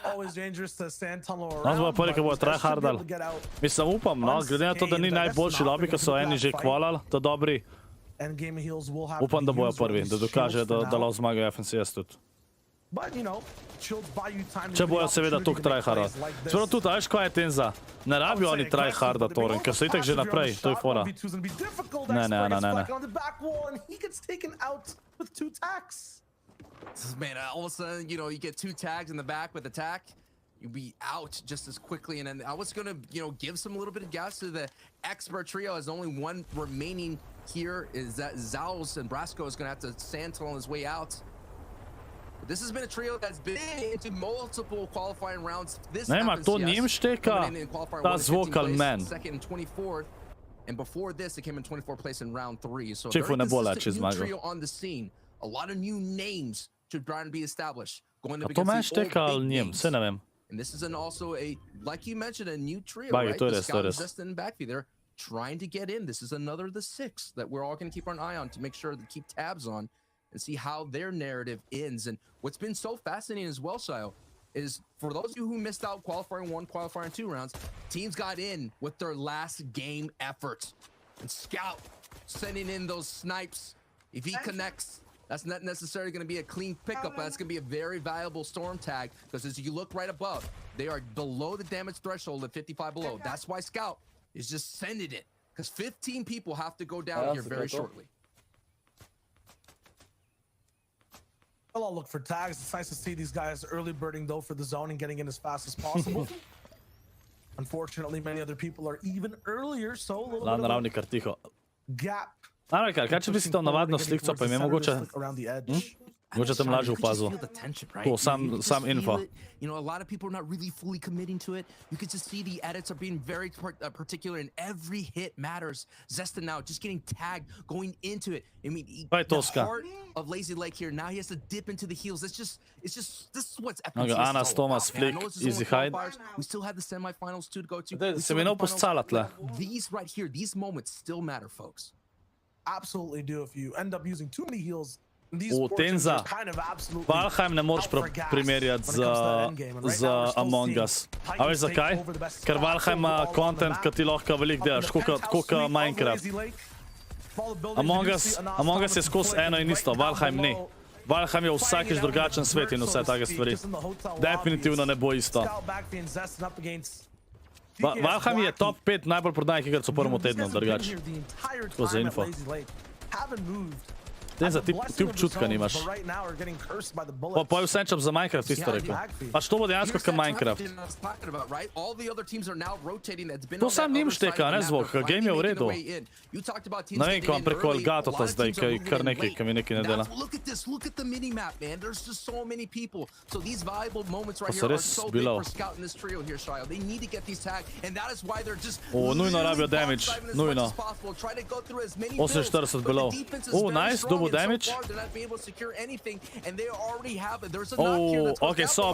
Always dangerous to sand tunnel around. Nas bo prvi, ko bo tryhardal. Mislim, upam, no, glede na to, da ni najboljši lobby, ko so eni že kvalali, da dobri. Upam, da bojo prvi, da dokaže, da lahko zmagajo FNCS tudi. Če bojo seveda tuk tryhardal. Čeprav tudi, veš, kaj je Tenza? Ne rabijo oni tryharda toren, ker so itak že naprej, to je fora. Ne. Man, all of a sudden, you know, you get 2 tags in the back with attack, you'll be out just as quickly. And then I was gonna, you know, give some little bit of gas to the Expert trio, as only one remaining here is that Zaus and Brasco is gonna have to sand tunnel his way out. But this has been a trio that's been into multiple qualifying rounds. This happens, to njim šteka, ta zvok ali men. Second and 24th. And before this, it came in 24th place in round 3. So Čifu ne bo very leči new zmagal. trio on the scene. A lot of new names to try and be established. Going A up to men against the šteka ali old big njim, names. saj ne vem. And this is also a, like you mentioned, a new trio, Bagi, right? to je The res, to je Scout, res. Zestin, and Backfeed. They're trying to get in. This is another of the 6 that we're all going to keep an eye on to make sure to keep tabs on and see how their narrative ends. And what's been so fascinating as well, Shio, is for those of you who missed out qualifying 1, qualifying 2 rounds, teams got in with their last game effort. And Scout sending in those snipes. If he connects, that's not necessarily going to be a clean pickup, but that's going to be a very valuable storm tag, because as you look right above, they are below the damage threshold at 55 below. That's why Scout is just sending it, because 15 people have to go down here very shortly. Well, I'll look for tags. It's nice to see these guys early birding though for the zone and getting in as fast as possible. Unfortunately, many other people are even earlier, so a little bit Naravnikar, tiho. gap. Naravnikar, kaj če bi si to navadno slikco, pa im je mogoče... Mogoče tam lažje opazil. Cool, sam info. You know, a lot of people are not really fully committing to it. You can just see the edits are being very particular, and every hit matters. Zestan now just getting tagged, going into it. I mean, the heart of Lazy Lake here. Now he has to dip into the heels. It's just this is what's epic. Anas, Thomas, Flick, easy hide. We still have the semifinals to go to. Se mi ne opustala tle. These right here, these moments still matter, folks. Absolutely do. If you end up using too many heals, these Tenza. are kind of absolutely Valheim ne moreš primerjati z Among Us. A veš zakaj? Ker Valheim ima content, ki ti lahko veliko delaš, koliko Minecraft. Among Us je skozi eno in isto, Valheim ni. Valheim je vsakič drugačen svet in vse take stvari. Definitivno ne bo isto. Valheim je top 5 najbolj prodanih iger v prvem tednu, drugače. Tako za info. Tenza, ti občutka nimaš. Pa je vse čap za Minecraft isto rekel. Pač to bo dejansko kot Minecraft. To sam njim šteka, ne zvok, game je v redu. Ne vem, ko vam preko Elgatota zdaj, kar nekaj, ki mi nekaj ne dela. Pa se res bilal. O, nujno rabijo damage, nujno. 48 bilal. O, nice, dobo damage. Oh, okay, saw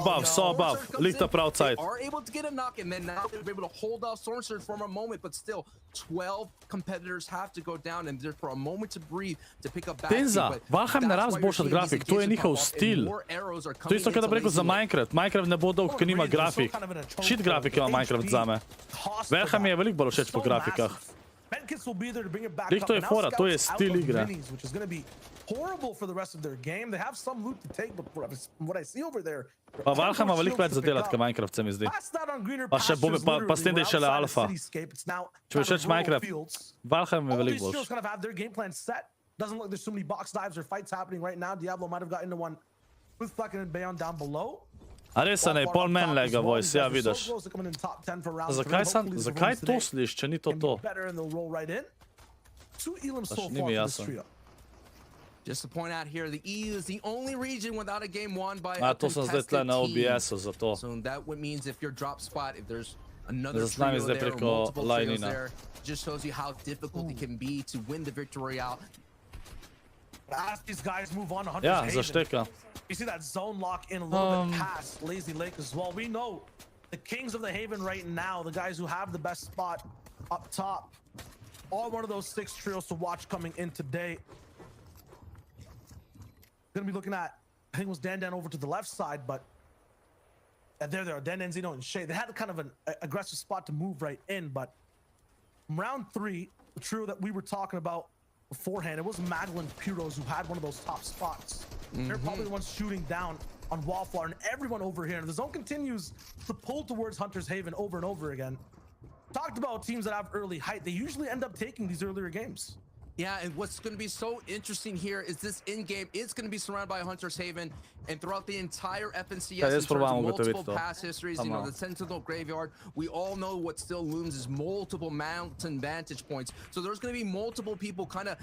above. Lift up outside. They are able to get a knock, and then now they're able to hold off Storm Surge for a moment, but still, 12 competitors have to go down, and just for a moment to breathe, to pick up back. Tenza, Valheim ne rabi zboljšati grafik, to je njihov stil. To je isto, kada bi rekel za Minecraft. Minecraft ne bo dolg, ker nima grafik. Shit grafik ima Minecraft zame. Valheim je veliko bolj všeč po grafikah. To je fora, to je stil igre. Horrible for the rest of their game. They have some loot to take, but from what I see over there, pa Valheim ima veliko več zadelati, kot Minecraft, se mi zdi. Pa še bo, pa s tem, da je šele alfa. Če bi všeč Minecraft, Valheim je veliko boljš. Doesn't look there's so many box dives or fights happening right now. Diablo might have got into one with fucking Bayon down below. A res ne, pol men lega, Voixy, ja vidiš. Zakaj to sliš, če ni to to? Pač ni mi jasno. Just to point out here, the EU is the only region without a game won by a contested team. So that means if your drop spot, if there's another trio there or multiple trios there, just shows you how difficult it can be to win the victory royale. As these guys move on to Hunter's Haven, you see that zone lock in a little bit past Lazy Lake as well. We know the kings of the Haven right now, the guys who have the best spot up top, are one of those 6 trios to watch coming in today. Gonna be looking at, I think it was Dan over to the left side, but there they are, Dan, Zeno, and Shay. They had kind of an aggressive spot to move right in, but round 3, the trio that we were talking about beforehand, it was Madeline Piros who had one of those top spots. They're probably the ones shooting down on Wallflower and everyone over here. And the zone continues to pull towards Hunter's Haven over and over again. Talked about teams that have early height. They usually end up taking these earlier games. Yeah, and what's going to be so interesting here is this in-game is going to be surrounded by Hunter's Haven, and throughout the entire FNCS, in terms of multiple past histories, you know, the Sentinel Graveyard, we all know what still looms is multiple mountain vantage points. So there's going to be multiple people kind of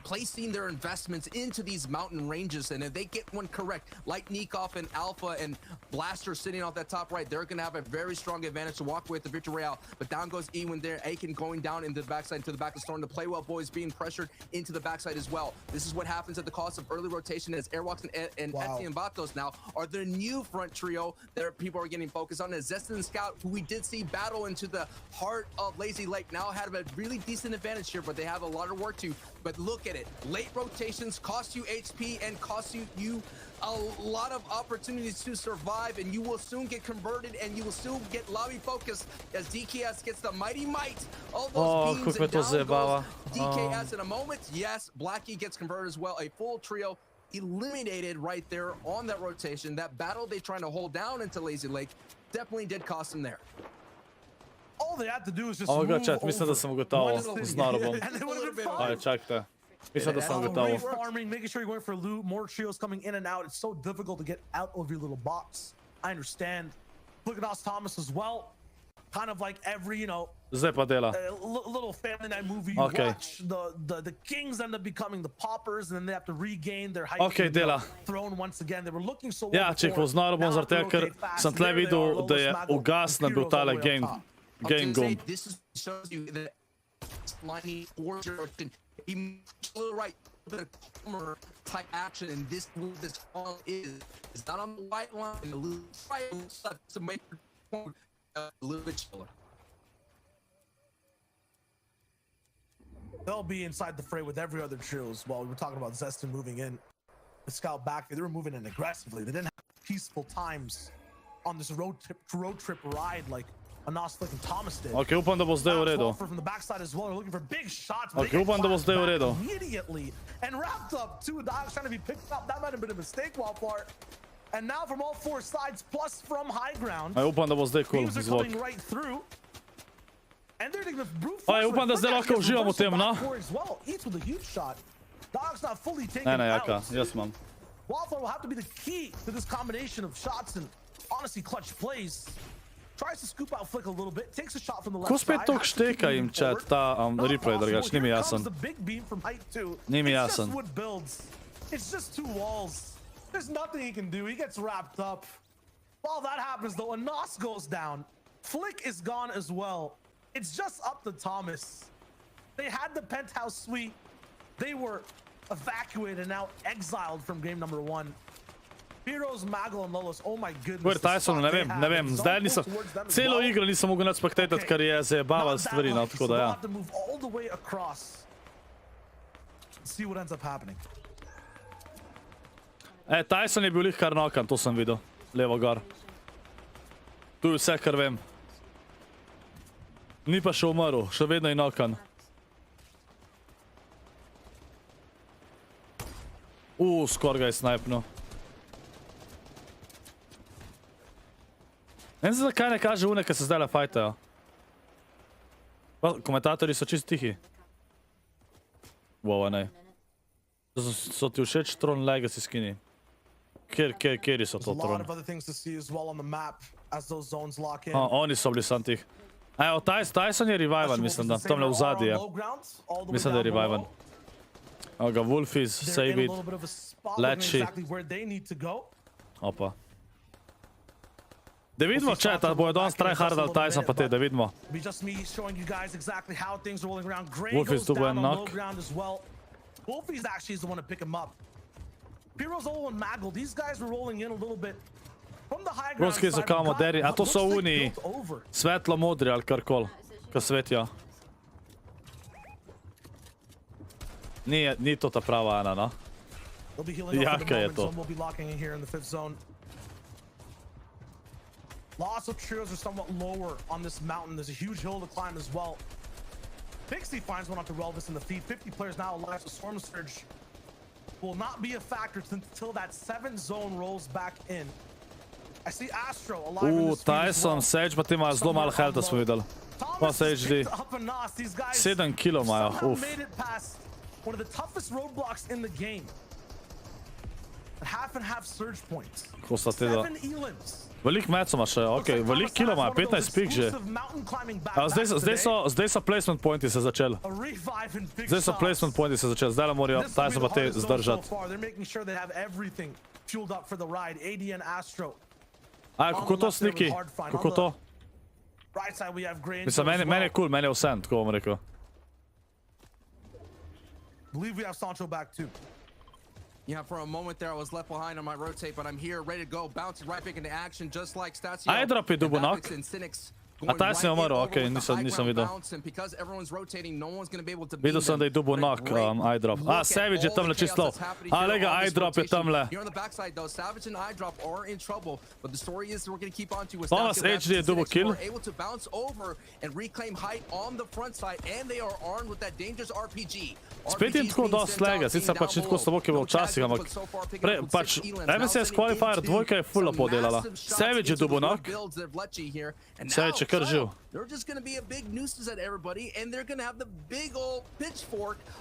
placing their investments into these mountain ranges, and if they get one correct, like Nikov and Alpha and Blaster sitting off that top right, they're gonna have a very strong advantage to walk with the victory royale. But down goes Ewan there, Aiken going down into the backside to the back of Storm. The Playwell boys being pressured into the backside as well. This is what happens at the cost of early rotation, as Airwalks and Etsy and Vatos now are the new front trio that people are getting focused on. As Zestan and Scout, who we did see battle into the heart of Lazy Lake, now had a really decent advantage here, but they have a lot of work to. But look at it, late rotations cost you HP and cost you a lot of opportunities to survive, and you will soon get converted and you will soon get lobby focused as DKS gets the mighty might of those beams, and down goes DKS in a moment. Yes, Blackie gets converted as well. A full trio eliminated right there on that rotation. That battle they trying to hold down into Lazy Lake definitely did cost them there. All they had to do is just chat, mislim da sam gotovo s narobom. Čakajte. Mislim da sam gotovo. Farming, making sure you're going for loot, more trios coming in and out. It's so difficult to get out of your little box. I understand. Look at us, Thomas, as well. Kind of like every, Zdaj pa dela. Little family night movie you Okay. watch. The kings end up becoming the poppers, and then they have to regain their height. Okay, dela. Throne once again. They were looking so well. Ja, če jih poznalo bom zaradi tega, ker sem tle videl, da je ugasno bil tale game gum. This is shows you that lining order he right the corner type action, and this move this all is not on the white line, a little right to make a little bit chiller. They'll be inside the fray with every other trio as well. We were talking about Zestin moving in. The scout back, they were moving in aggressively. They didn't have peaceful times on this road trip ride like Anoslik and Thomas did. Ok, upam, da bo zdaj v redu. From the backside as well. They're looking for big shots. Ok, upam, da bo zdaj v redu. Immediately and wrapped up. Two dogs trying to be picked up. That might have been a mistake, Wildfire. And now from all four sides, plus from high ground. Aj, upam, da bo zdaj cool Beams are zvok. coming right through. And they're taking the brute Aj, force upam, da with zdaj lahko Fnatic uživamo v tem, no? backboard as well. Eats with a huge shot. Dog's not fully taken Ne, out. jaka, jaz imam. Wildfire will have to be the key to this combination of shots and honestly clutch plays. Tries to scoop out Flick a little bit, takes a shot from the left Ko side. spet toliko šteka jim chat, ta replay drugač, ni mi jasen. Ni mi It's just jasen. wood builds. It's just two walls. There's nothing he can do. He gets wrapped up. While that happens though, a Nos goes down. Flick is gone as well. It's just up to Thomas. They had the penthouse suite. They were evacuated, now exiled from game number 1. Heroes, Mago and Lolos, oh my goodness. Gor Tyson, ne vem, zdaj nisem, celo igro nisem mogel nad spektatati, ker je zajebaval stvari, no, tako da ja. Have to move all the way across. See what ends up happening. Tyson je bil lih kar nokan, to sem videl, levo gor. Tu je vse, kar vem. Ni pa še umrl, še vedno je nokan. Skor ga je snajpnil. Ne vem, zakaj ne kaže une, ki se zdaj le fajtajo. Komentatorji so čist tihi. Wow, ne. So ti všeč Tron Legacy skini? Kjeri so to Tron? Oni so bili sam tih. Evo, Tyson je revivan, mislim da. Tamle v zadnji je. Mislim, da je revivan. Evo ga, Wolfies, Save It, Leči. Opa. Da vidimo, chat, ali bojo danes tryhardali Tyson pa te, da vidimo. Wolfies tu bo en knock. Wolfies actually is the one to pick him up. Piro's Olo and Maggle, these guys were rolling in a little bit from the high ground Ruski so kao moderi, a to so oni svetlo modri ali karkoli, ko svetijo. Ni to ta prava ena, no? Jaka je to? Lots of trios are somewhat lower on this mountain. There's a huge hill to climb as well. Pixie finds one onto Relvis in the feed. 50 players now alive, so Storm Surge will not be a factor until that 7th zone rolls back in. I see Astro alive in this feed as well. Tyson, Sage pa ti imajo zelo malo healtha, smo videli. Pa Sage di. 7 kilo imajo, uf. One of the toughest roadblocks in the game. Half and half surge points. Ko sta te da. 7 elims. Velik meco ima še, okej, velik kilo ima, 15 pik že. Zdaj so placement pointi se začeli. Zdaj so placement pointi se začeli, zdaj morajo Tyson pa te zdržati. Aj, kako to sniki? Kako to? Mislim, meni je cool, meni je vsem, tako bom rekel. Yeah, for a moment there I was left behind on my rotate, but I'm here, ready to go, bouncing right back into action, just like Stasio. Airdrop je dubo knock. A Tyson je umrl, okej, nisem videl. Videl sem, da je dubo knock, Airdrop. A, Savage je tamle čisto. A, lega, Airdrop je tamle. Thomas HD je dubo kill. Spet je tako dosti lega, sicer pač ni tako slabo, ki je bilo včasih, ampak pač MSS Qualifier 2 je full podelala. Savage je dubo knock. Savage je kar živ.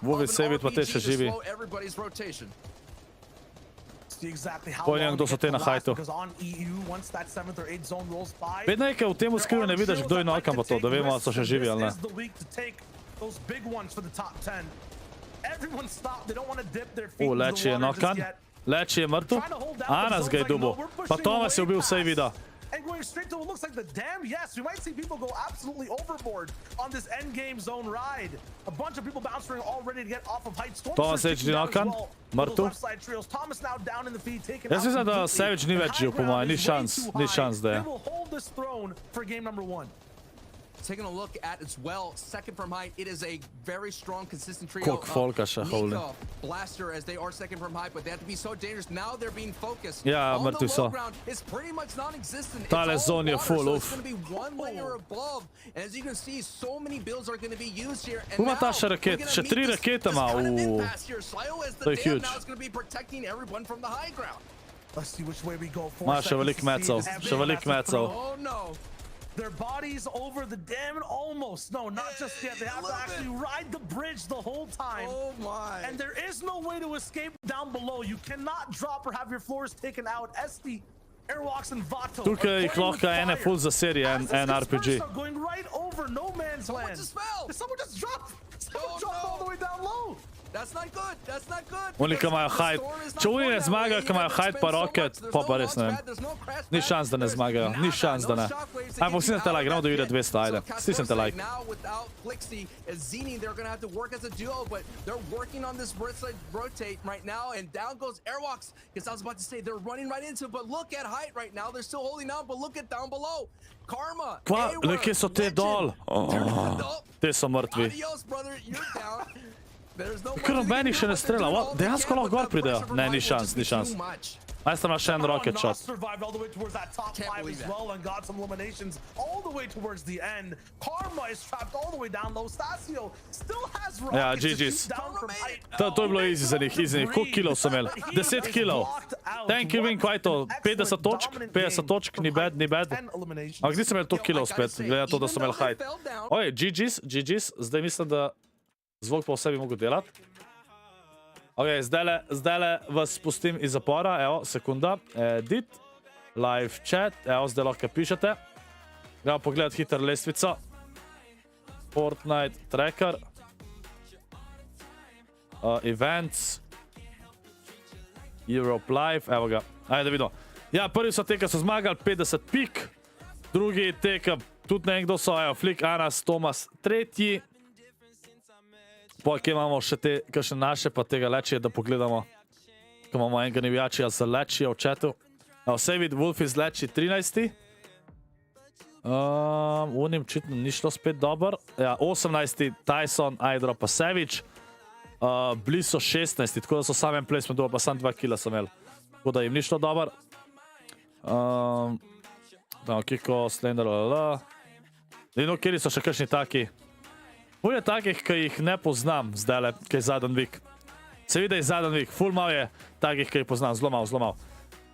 Vovi Savage pa te še živi. see exactly how Pojdi, long kdo they so get te to na last, hajtu. because on EU, once that 7th or 8th zone rolls by, Vedno je, ker v tem skrivu ne vidiš, kdo je nokam pa to, da vemo, ali so še živi ali ne. This is the week to take those big ones for the top 10. Everyone stop. They don't want to dip their feet into Leči the je water nokan. just yet. Leči je mrtev. Anas ga je dubo. Pa Tomas je ubil, vse vidi. And going straight to what looks like the dam. Yes, we might see people go absolutely overboard on this end game zone ride. A bunch of people bouncing already to get off of height. Tomas je že nokan. Mrtev. Thomas now down in the feed, taken Jaz out mislim, da completely. Savage ni več živ, po mojem, ni šans, da je. They will hold this throne for game number 1. Taking a look at as well, second from height, it is a very strong, consistent trio. Koliko folka še, holy. Mika, Blaster, as they are second from height, but they have to be so dangerous. Now they're being focused. Ja, on the mrtvi low so. ground. It's pretty much non-existent. Tale It's all zone je water, full, so uf. it's going to be one layer above. And as you can see, so many builds are going to be used here. And Ima ta now še we're raket, gonna še meet 3 this rakete kind ima, of impasse here. SLO as the To je dam huge. now is going to be protecting everyone from the high ground. Let's see which way we go. Ma, še veliko mecov, še veliko mecov. Oh no. Their bodies over the dam and almost. No, not just yet. They have to actually ride the bridge the whole time. Oh my. And there is no way to escape down below. You cannot drop or have your floors taken out. SD, Airwalks, and Vato. Tukaj jih lahko ene full za serije, en RPG. Going right over no man's land. just fell. Did someone just drop? Someone Oh, dropped all no. the way down low. That's not good. That's not good. Oni, ki imajo hajt. Če oni ne zmagajo, ki imajo hajt pa roket, pa res ne vem. Ni šans, da ne zmagajo. Ni šans, da ne. Ajmo, stisnite like, gremo do videa 200, ajde. Stisnite like. Now without Flixi as Zini, they're going to have to work as a duo, but they're working on this rotate right now, and down goes Airwalks. Because I was about to say, they're running right into it, but look at height right now. They're still holding on, but look at down below. Karma. Kva, A-Word, nekje so te dol. Legend. Te so mrtvi. Adios, brother. You're down. There's no Ker nobenih še ne strela. Dejansko lahko gor pridejo. Ne, ni šans, ni šans. Ajde ima še en rocket shot. Survived all the way towards that top Can't 5 believe as well and got some eliminations all the way towards the end. Karma is trapped all the way down low. Stasio still has rockets Ja, to shoot GG's. down from height. To je bilo easy za njih, easy. Koliko kilov so imeli? 10 kilov. Thank you, Vin, kaj je to? 50 točk? 50 točk, ni bad, ni bad. 10 eliminations. Ampak nisem imel toliko kilov spet, glede na to, da so imeli hajt. Oj, GG's, zdaj mislim, da zvok pa vse bi mogel delati. Ok, zdajle vas spustim iz zapora, evo, sekunda, edit, live chat, evo, zdaj lahko pišete. Gremo pogledati hitro lestvico. Fortnite tracker. Events. Europe live, evo ga, ajde da vidimo. Ja, prvi so te, ki so zmagali, 50 pik. Drugi te, ki tudi ne vem, kdo so, evo, Flick, Anas, Tomas, tretji. Kje imamo še te, kakšne naše, pa tega lečije, da pogledamo. Ko imamo enega navijačija za lečije v chatu. Savid Wolf iz leči 13. Unim očitno ni šlo spet dober. Ja, 18. Tyson, Hydro pa Savage. Bili so 16, tako da so samem placement dober, pa sam 2 kila sem imel. Tako da jim ni šlo dober. Kiko, Slender, lalala. Vidimo, kjeri so še kakšni taki. Ful je takih, ki jih ne poznam zdajle, ki je Zadnji vik. Se vidi, je Zadnji vik, ful malo je takih, ki jih poznam, zelo malo.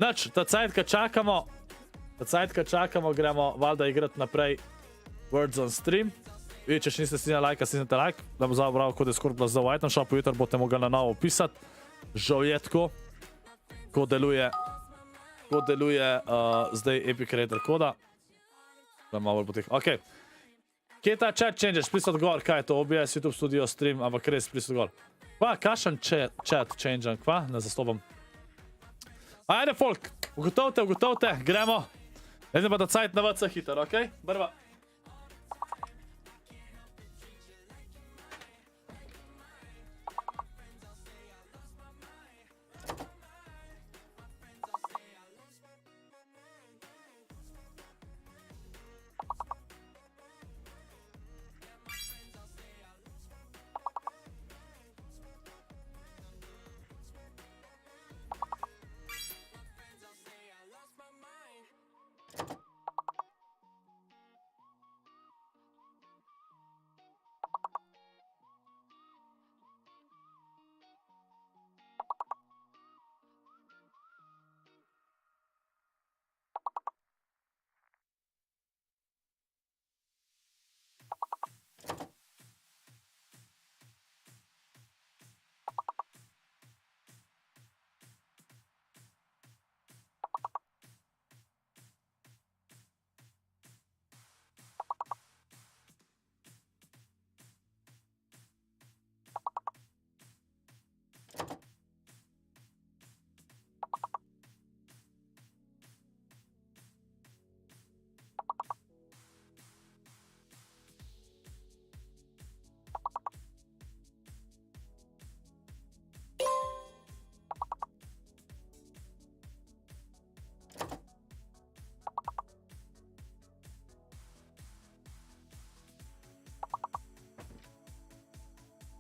Nač, ta cajt, ki čakamo, gremo valjda igrati naprej Words on Stream. Vi, če še niste stisnili like, stisnite like, da bo zabral kod je ScorpLZ v item shopu, jutro boste mogli na novo pisati. Žal je tako, ko deluje zdaj Epic Creator koda. Da malo bolj potih, okej. Kje je ta chat changes? Prisot gor, kaj je to? OBS, YouTube Studio, Stream, ampak res prisot gor. Kva, kašen chat change, kva? Ne zastopam. Ajde, folk, ugotovite, gremo. Zdaj pa da cajt na VC hiter, okej? Brva.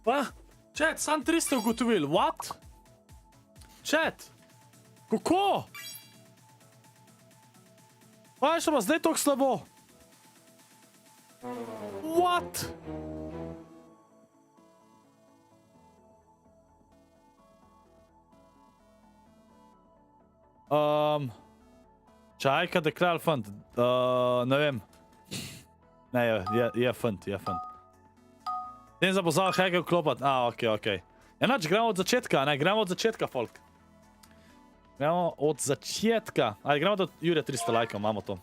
Pa? Chat, sam 300 ugotovili. What? Chat. Kako? Pa je še pa zdaj toliko slabo. What? Čajka, da kralj fant. Ne vem. Ne, je fant, je fant. Tem zapozal hacke vklopati. Okej. Enač, gremo od začetka, ne? Gremo od začetka, folk. Gremo od začetka. Ajde, gremo do Jurija 300 lajkov, imamo to.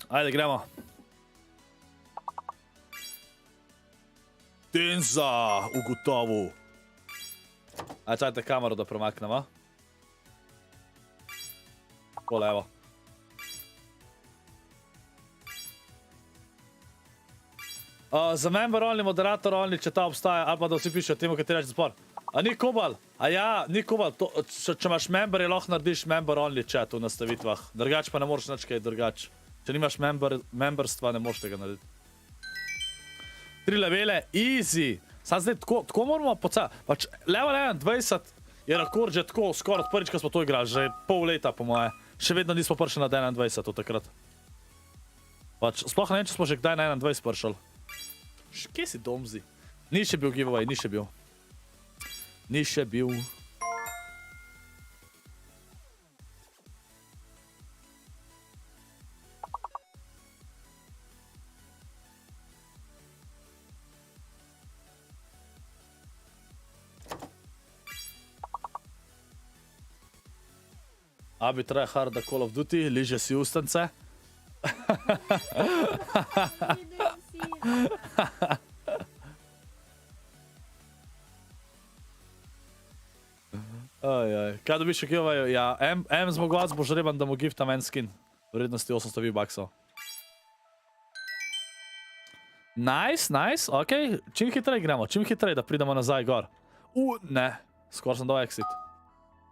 Ajde, gremo. Tenza, ugotovil. Ajde, čajte kamero, da premaknemo. Po levo. Za member only, moderator only, če ta obstaja, ali pa da vsi pišejo temu, kateri reči zapor. A ni Kobal? A ja, ni Kobal. Če imaš member, je lahko narediš member only chat v nastavitvah. Drugač pa ne moreš nič kaj drugač. Če nimaš memberstva, ne moreš tega narediti. 3 levele, easy. Sad zdaj, tako moramo pocajati. Pač level 21 je rekord že tako, skoraj od prvič, ko smo to igrali, že pol leta po moje. Še vedno nismo prišli na 21 od takrat. Pač, sploh ne vem, če smo že kdaj na 21 prišli. Kje si domzi? Ni še bil giveaway, ni še bil. Ni še bil. Abi try hard da Call of Duty, liže si ustance. Kaj dobiš v giveawayu? Ja, M zmagovac bo žreban, da mu giftam en skin. Vrednosti 800 V-bucksov. Nice, okej. Čim hitrej gremo, čim hitrej, da pridemo nazaj gor. Ne, skoraj sem dal exit.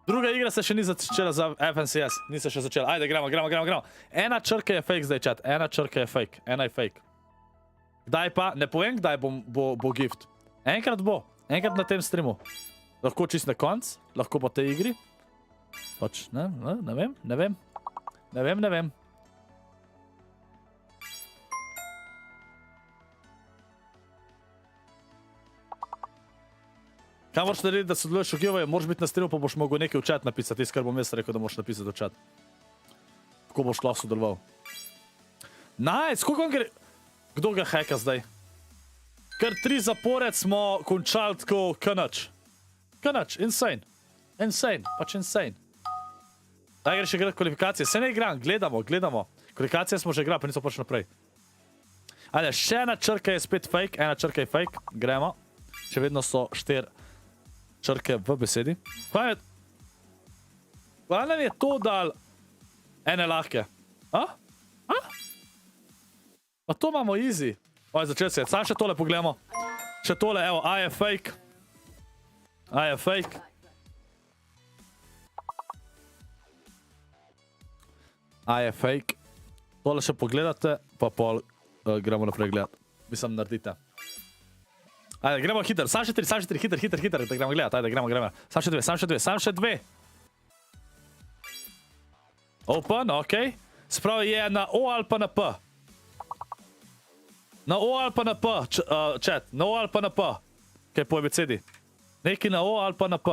Druga igra se še ni začela za FNCS, ni se še začela. Ajde, gremo. Ena črka je fake zdaj, chat. Ena črka je fake, ena je fake. Kdaj pa? Ne povem, kdaj bo gift. Enkrat bo, enkrat na tem streamu. Lahko čist na konc, lahko po tej igri. Pač, ne vem. Kaj moraš narediti, da sodeluješ v giveawayu? Moraš biti na streamu, pa boš mogel nekaj v chat napisati. Tisto, kar bom jaz rekel, da moraš napisati v chat. Tako boš lahko sodeloval. Nice, koliko vam gre... Kdo ga hacka zdaj? Ker 3 zapored smo končali tako kanač. Kanač, insane. Pač insane. Daj gre še igrati kvalifikacije. Se ne igram, gledamo. Kvalifikacije smo že igrali, pa nismo prišli naprej. Ajde, še ena črka je spet fake, ena črka je fake. Gremo. Še vedno so 4 črke v besedi. Kaj nam je to dal ene lahke? Pa to imamo easy. Začel se je. Sam še tole pogledamo. Še tole, evo, A je fake. A je fake. Tole še pogledate, pa pol gremo naprej gledati. Mislim, naredite. Ajde, gremo hiter. Sam še 3, hiter. Da gremo gledati. Ajde, gremo. Sam še 2. Open, okej. Spravi je na O ali pa na P. Na O ali pa na P, chat. Na O ali pa na P. Kaj po abecedi? Neki na O ali pa na P.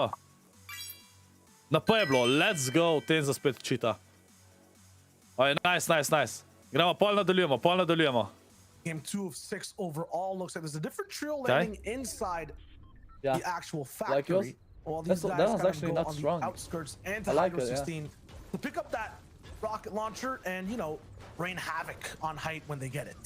Na P je bilo. Let's go. Tenza spet čita. Nice. Gremo, pol nadaljujemo. Game 2 of 6 overall. Looks like there's a different trio landing inside the actual factory. While these guys kind of go on the outskirts and to Hydro 16 to pick up that rocket launcher and, you know, rain havoc on height when they get it.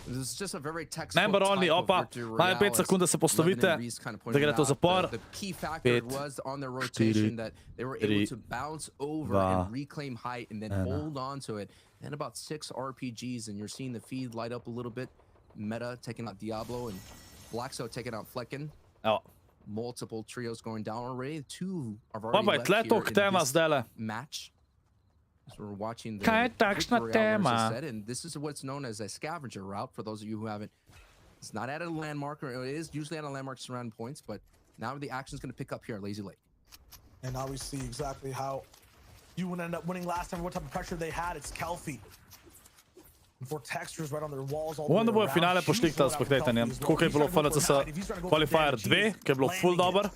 This is just a very textbook member only, opa, majo 5 sekund, da se postavite, da gre to zapor. The key factor was on their rotation that they were able to bounce over and reclaim height and then hold on to it. And about 6 RPGs, and you're seeing the feed light up a little bit. Meta taking out Diablo and Blackso taking out Flecken. Multiple trios going down already. 2 are already left here in this match. So we're watching the Kaj je takšna victory hours, as tema? said, and this is what's known as a scavenger route for those of you who haven't. It's not at a landmark, or it is usually at a landmark surrounding points, but now the action's going to pick up here at Lazy Lake. And now we see exactly how you would end up winning last time, what type of pressure they had. It's Kelfi. For textures right on their walls all the way Onda bojo around. finale pošlihtali s pokretanjem. Tako kot je bilo FNCS Qualifier 2, ki je bilo full dober,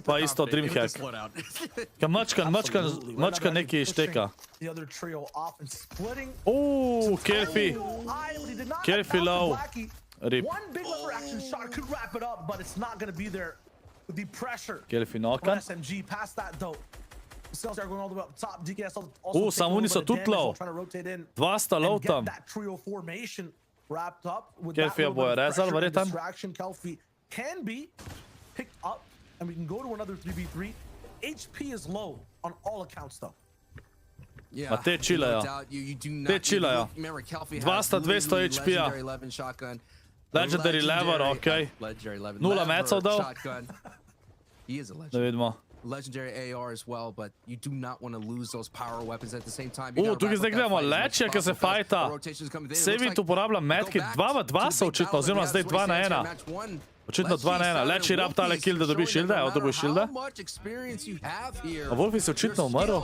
pa isto Dreamhack. Ka mačka neki šteka. The other trio off and splitting. Kelfi. Kelfi low. Rip. One big lever action shot could wrap it up, but it's not going to be there with the pressure. Kelfi From nokan. SMG past that though. Sales are going all the way up top. DKS also samo oni so tudi low. trying to rotate in. Dva sta low and get tam. that trio formation wrapped up with Kelfija that little bojo bit of rezali, pressure and verjetno. distraction. Kelfi can be picked up and we can go to another 3v3. HP is low on all accounts though. Yeah, Ma te chillajo. Te chillajo. Dva sta 200 HP-ja. Legendary lever, okej. Nula mecov dal. He is a Da legend. vidimo. Legendary AR as well, but you do not want to lose those power weapons at the same time. Tukaj zdaj gledamo Lečja, ki se fajta. Sevit uporablja metki 2 v 2 so očitno, oziroma zdaj 2 na 1. Očitno 2 na 1. Leči rab tale kill, da dobi šilde, evo dobi šilde. A Wolfi se očitno umrl.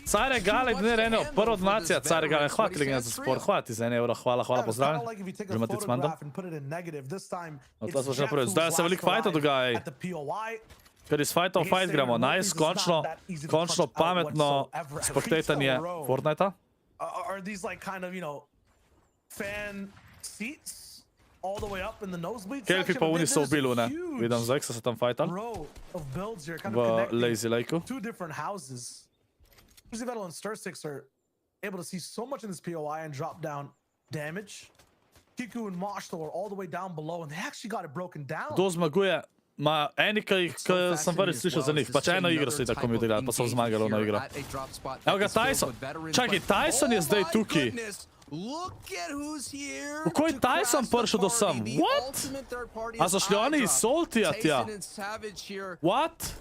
Care Gale, ne reno, prva donacija, Care Gale, hvatili ga za spor, hvati za 1 euro, hvala, pozdravljen. Gremo tic mandam. No, to smo že napravili, zdaj se veliko fajta dogaja. Ker iz fight of fight gremo, nice, končno pametno spektatanje Fortnite-a. Are these like kind of, you know, fan seats all the way up in the nosebleed Kelfi section? pa oni so There's ubili, ne. huge Vidim zdaj, ko so se tam fajtali. row of builds here, kind V of connecting Lazy Lakeu. two different houses. Usually Vettel and Stir6 are able to see so much in this POI and drop down damage. Kiku and Moshto are all the way down below, and they actually got it broken down. Kdo zmaguje? Ma eni, ki sem prvič slišal za njih, pač eno igro so tako mi odigrali, pa so zmagali na igro. Evo ga Tyson. Čakaj, Tyson je zdaj tukaj. Kako je Tyson prišel do sem? What? A so šli oni iz Saltija tja? What?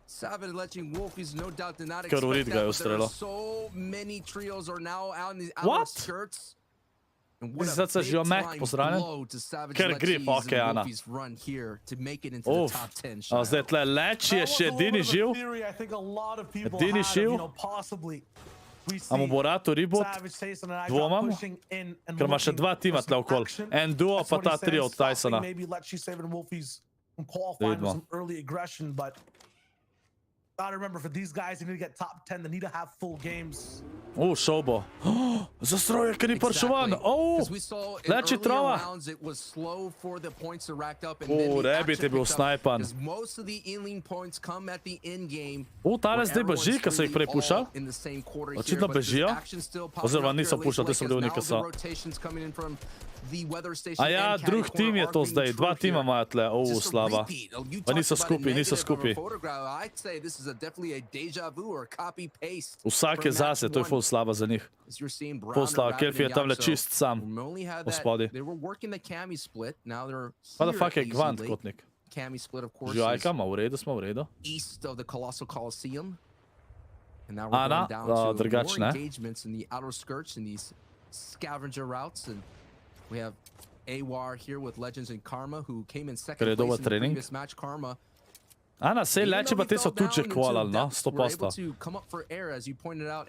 Savage letting Wolfies no doubt did not Ker expect Urid ga je that, but there are ustrelil. so many trios are now out in the What? outskirts. And This what is a such a Mac, big pozdravljen. blow to Savage Ker Lechi's grip, okej, and Ana. Wolfies run here to make it into the Uf, top 10. a zdaj tle Leči je še edini živ. Edini živ. A mu bo rad reboot? Dvomam. Ker ima še 2 tima tle okol. En duo pa ta trio od Tysona. Vidimo. Gotta remember, for these guys, they need to get top 10. They need to have full games. Šel bo. Zastroje, ker ni prišel ven. Leči trova. Rebit je bil snajpan. Tale zdaj beži, ker so jih prej pušal. Očitno bežijo. Oziroma niso pušali, te so bili oni, ki so. A ja, drug tim je to zdaj. 2 tima imajo tle. Slaba. Pa niso skupaj. Vsak je zase, to je full slaba za njih. Full slaba, Kelfi je tamle čist sam. Gospodi. Pa da fuck je Gwant kotnik. Žajka, ma v redu, smo v redu. Ana, drugač ne. We have AWAR here with Legends and Karma, who came in second Ker je place dober in the trening. previous match. Karma. Ana, sej Leči pa te so tudi že kvalali, no? 100%.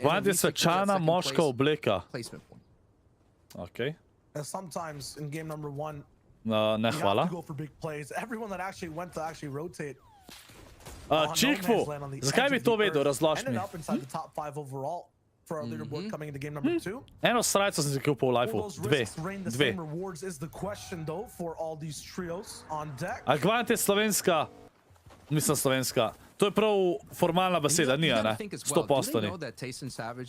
Gwant je svečana moška obleka. Okej. Sometimes in game number 1, Ne, you hvala. have to go for big plays. Everyone that actually went to actually rotate. Čikfu, zakaj bi to vedel? Razloži mi. Ended up inside the top 5 overall for our leaderboard coming into game number 2. Eno srajco sem si kupil v lifeu. Will those risks reign the same rewards is the question though for all these trios on deck. A Gwant je slovenska. Mislim slovenska. To je prav formalna beseda, ni, ne? 100% ni.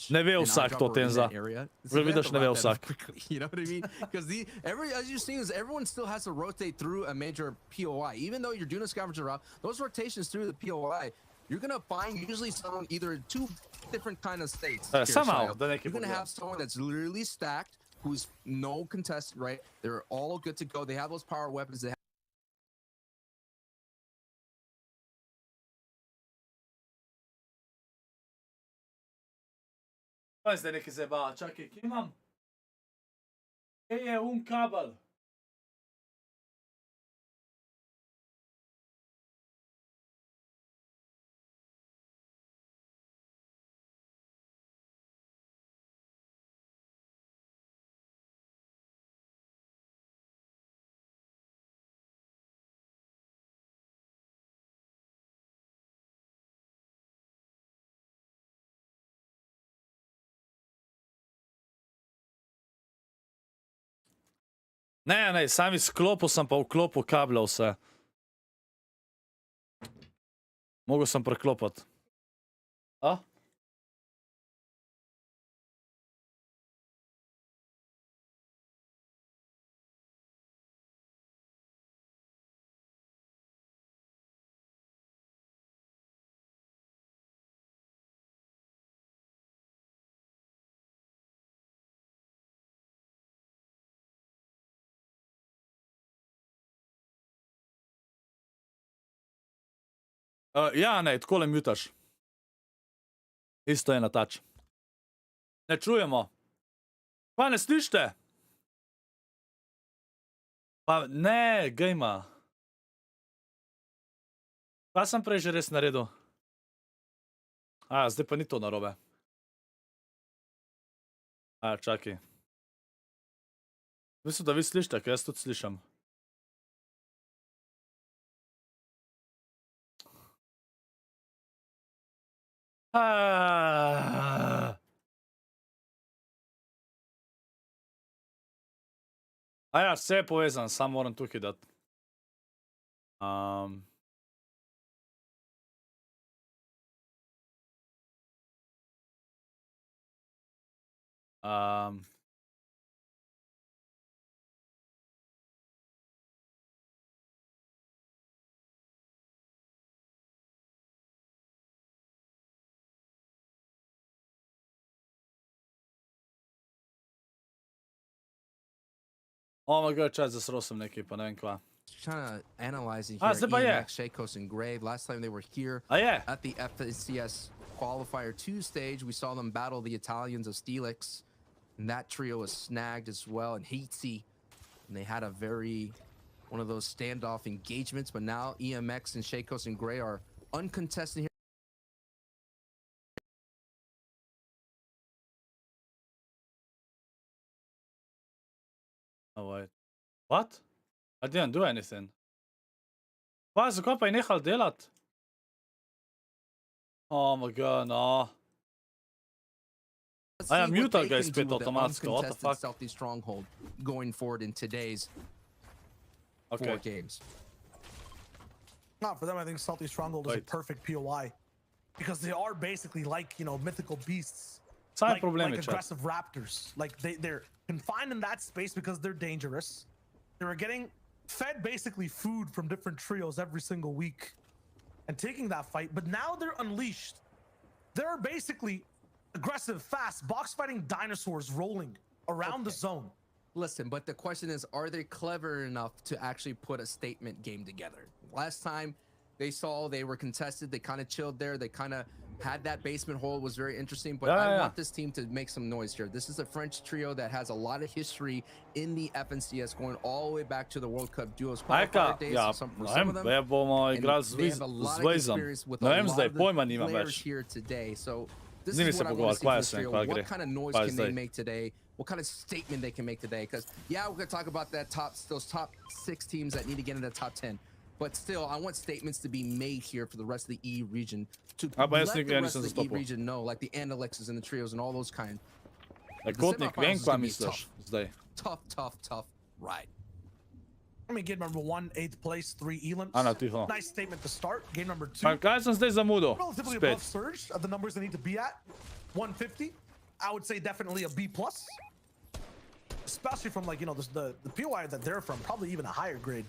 Ne ve vsak to, Tenza. Vidiš, ne ve vsak. You know what I mean? Because as you've seen, everyone still has to rotate through a major POI. Even though you're doing a scavenger route, those rotations through the POI, you're gonna find usually someone either 2 different kind of states. Somehow, You're gonna have someone that's literally stacked, who's no contested, right? They're all good to go. They have those power weapons. They Pa je zdaj nekaj zabava, čakaj, kje imam? Kje je kabel? Ne, sam izklopil sem pa vklopil kabla vse. Mogel sem preklopiti. A? Ja, ne, takole mutaš. Isto je na tač. Ne čujemo. Pa ne slište? Pa ne, gejma. Pa sem prej že res naredil. Zdaj pa ni to narobe. Čakaj. Mislim, da vi slište, ker jaz tudi slišam. Ja, vse je povezan, sam moram tukaj dati. Oh my god, čas, zasrol sem nekaj, pa ne vem kva. Trying to analyze it here. Zdaj pa je. Shakos and Gray. Last time they were here Je. at the FNCS Qualifier 2 stage, we saw them battle the Italians of Steelix. And that trio was snagged as well, and Heatsy. And they had a one of those standoff engagements, but now EMX and Shakos and Gray are uncontested here. Oh wait. What? I didn't do anything. Pa, zakaj pa je nehal delat? Oh my god, no. Ja, mutal ga je spet automatsko, what the fuck? Stealthy stronghold going forward in today's 4 games. Not for them, I think Stealthy Stronghold is a perfect POI. Because they are basically like, you know, mythical beasts. Like aggressive raptors. Like they're confined in that space because they're dangerous. They were getting fed basically food from different trios every single week and taking that fight, but now they're unleashed. They're basically aggressive, fast, box fighting dinosaurs rolling around the zone. Listen, but the question is, are they clever enough to actually put a statement game together? Last time they were contested, they kind of chilled there, they kind of had that basement hole, was very interesting, but I want this team to make some noise here. This is a French trio that has a lot of history in the FNCS, going all the way back to the World Cup duos qualifier days. For some of them, and they have a lot of experience with a lot of the players here today. So this is what I want to see from this trio. What kind of noise can they make today? What kind of statement they can make today? Because yeah, we're gonna talk about those top 6 teams that need to get into the top 10. But still, I want statements to be made here for the rest of the E region to let the rest of the E region know, like the Analexes and the trios and all those kind. Tough ride. I mean, game number 1, 8th place, 3 elims. Nice statement to start. Game number 2. Relatively above surge at the numbers they need to be at. 150. I would say definitely a B+. Especially from, like, you know, the POI that they're from, probably even a higher grade.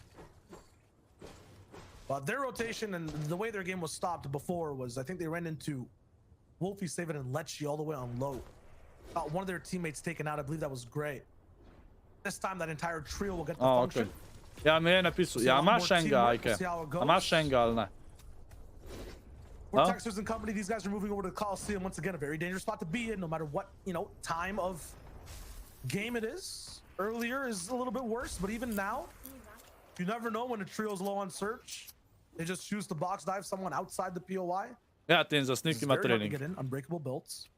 But their rotation and the way their game was stopped before was, I think they ran into Wolfie, Saven, and Lecce all the way on low. One of their teammates taken out, I believe that was Gray. This time that entire trio will get the function. Ja, mi je napisal, ja, imaš enega, Ajke. Imaš enega ali ne? Vortexers and company, these guys are moving over to the Coliseum. Once again, a very dangerous spot to be in, no matter what, time of game it is. Earlier is a little bit worse, but even now, you never know when a trio's low on search. They just choose to box dive someone outside the POI. Ja, Tenza, sneak ima trening. Get in, unbreakable builds.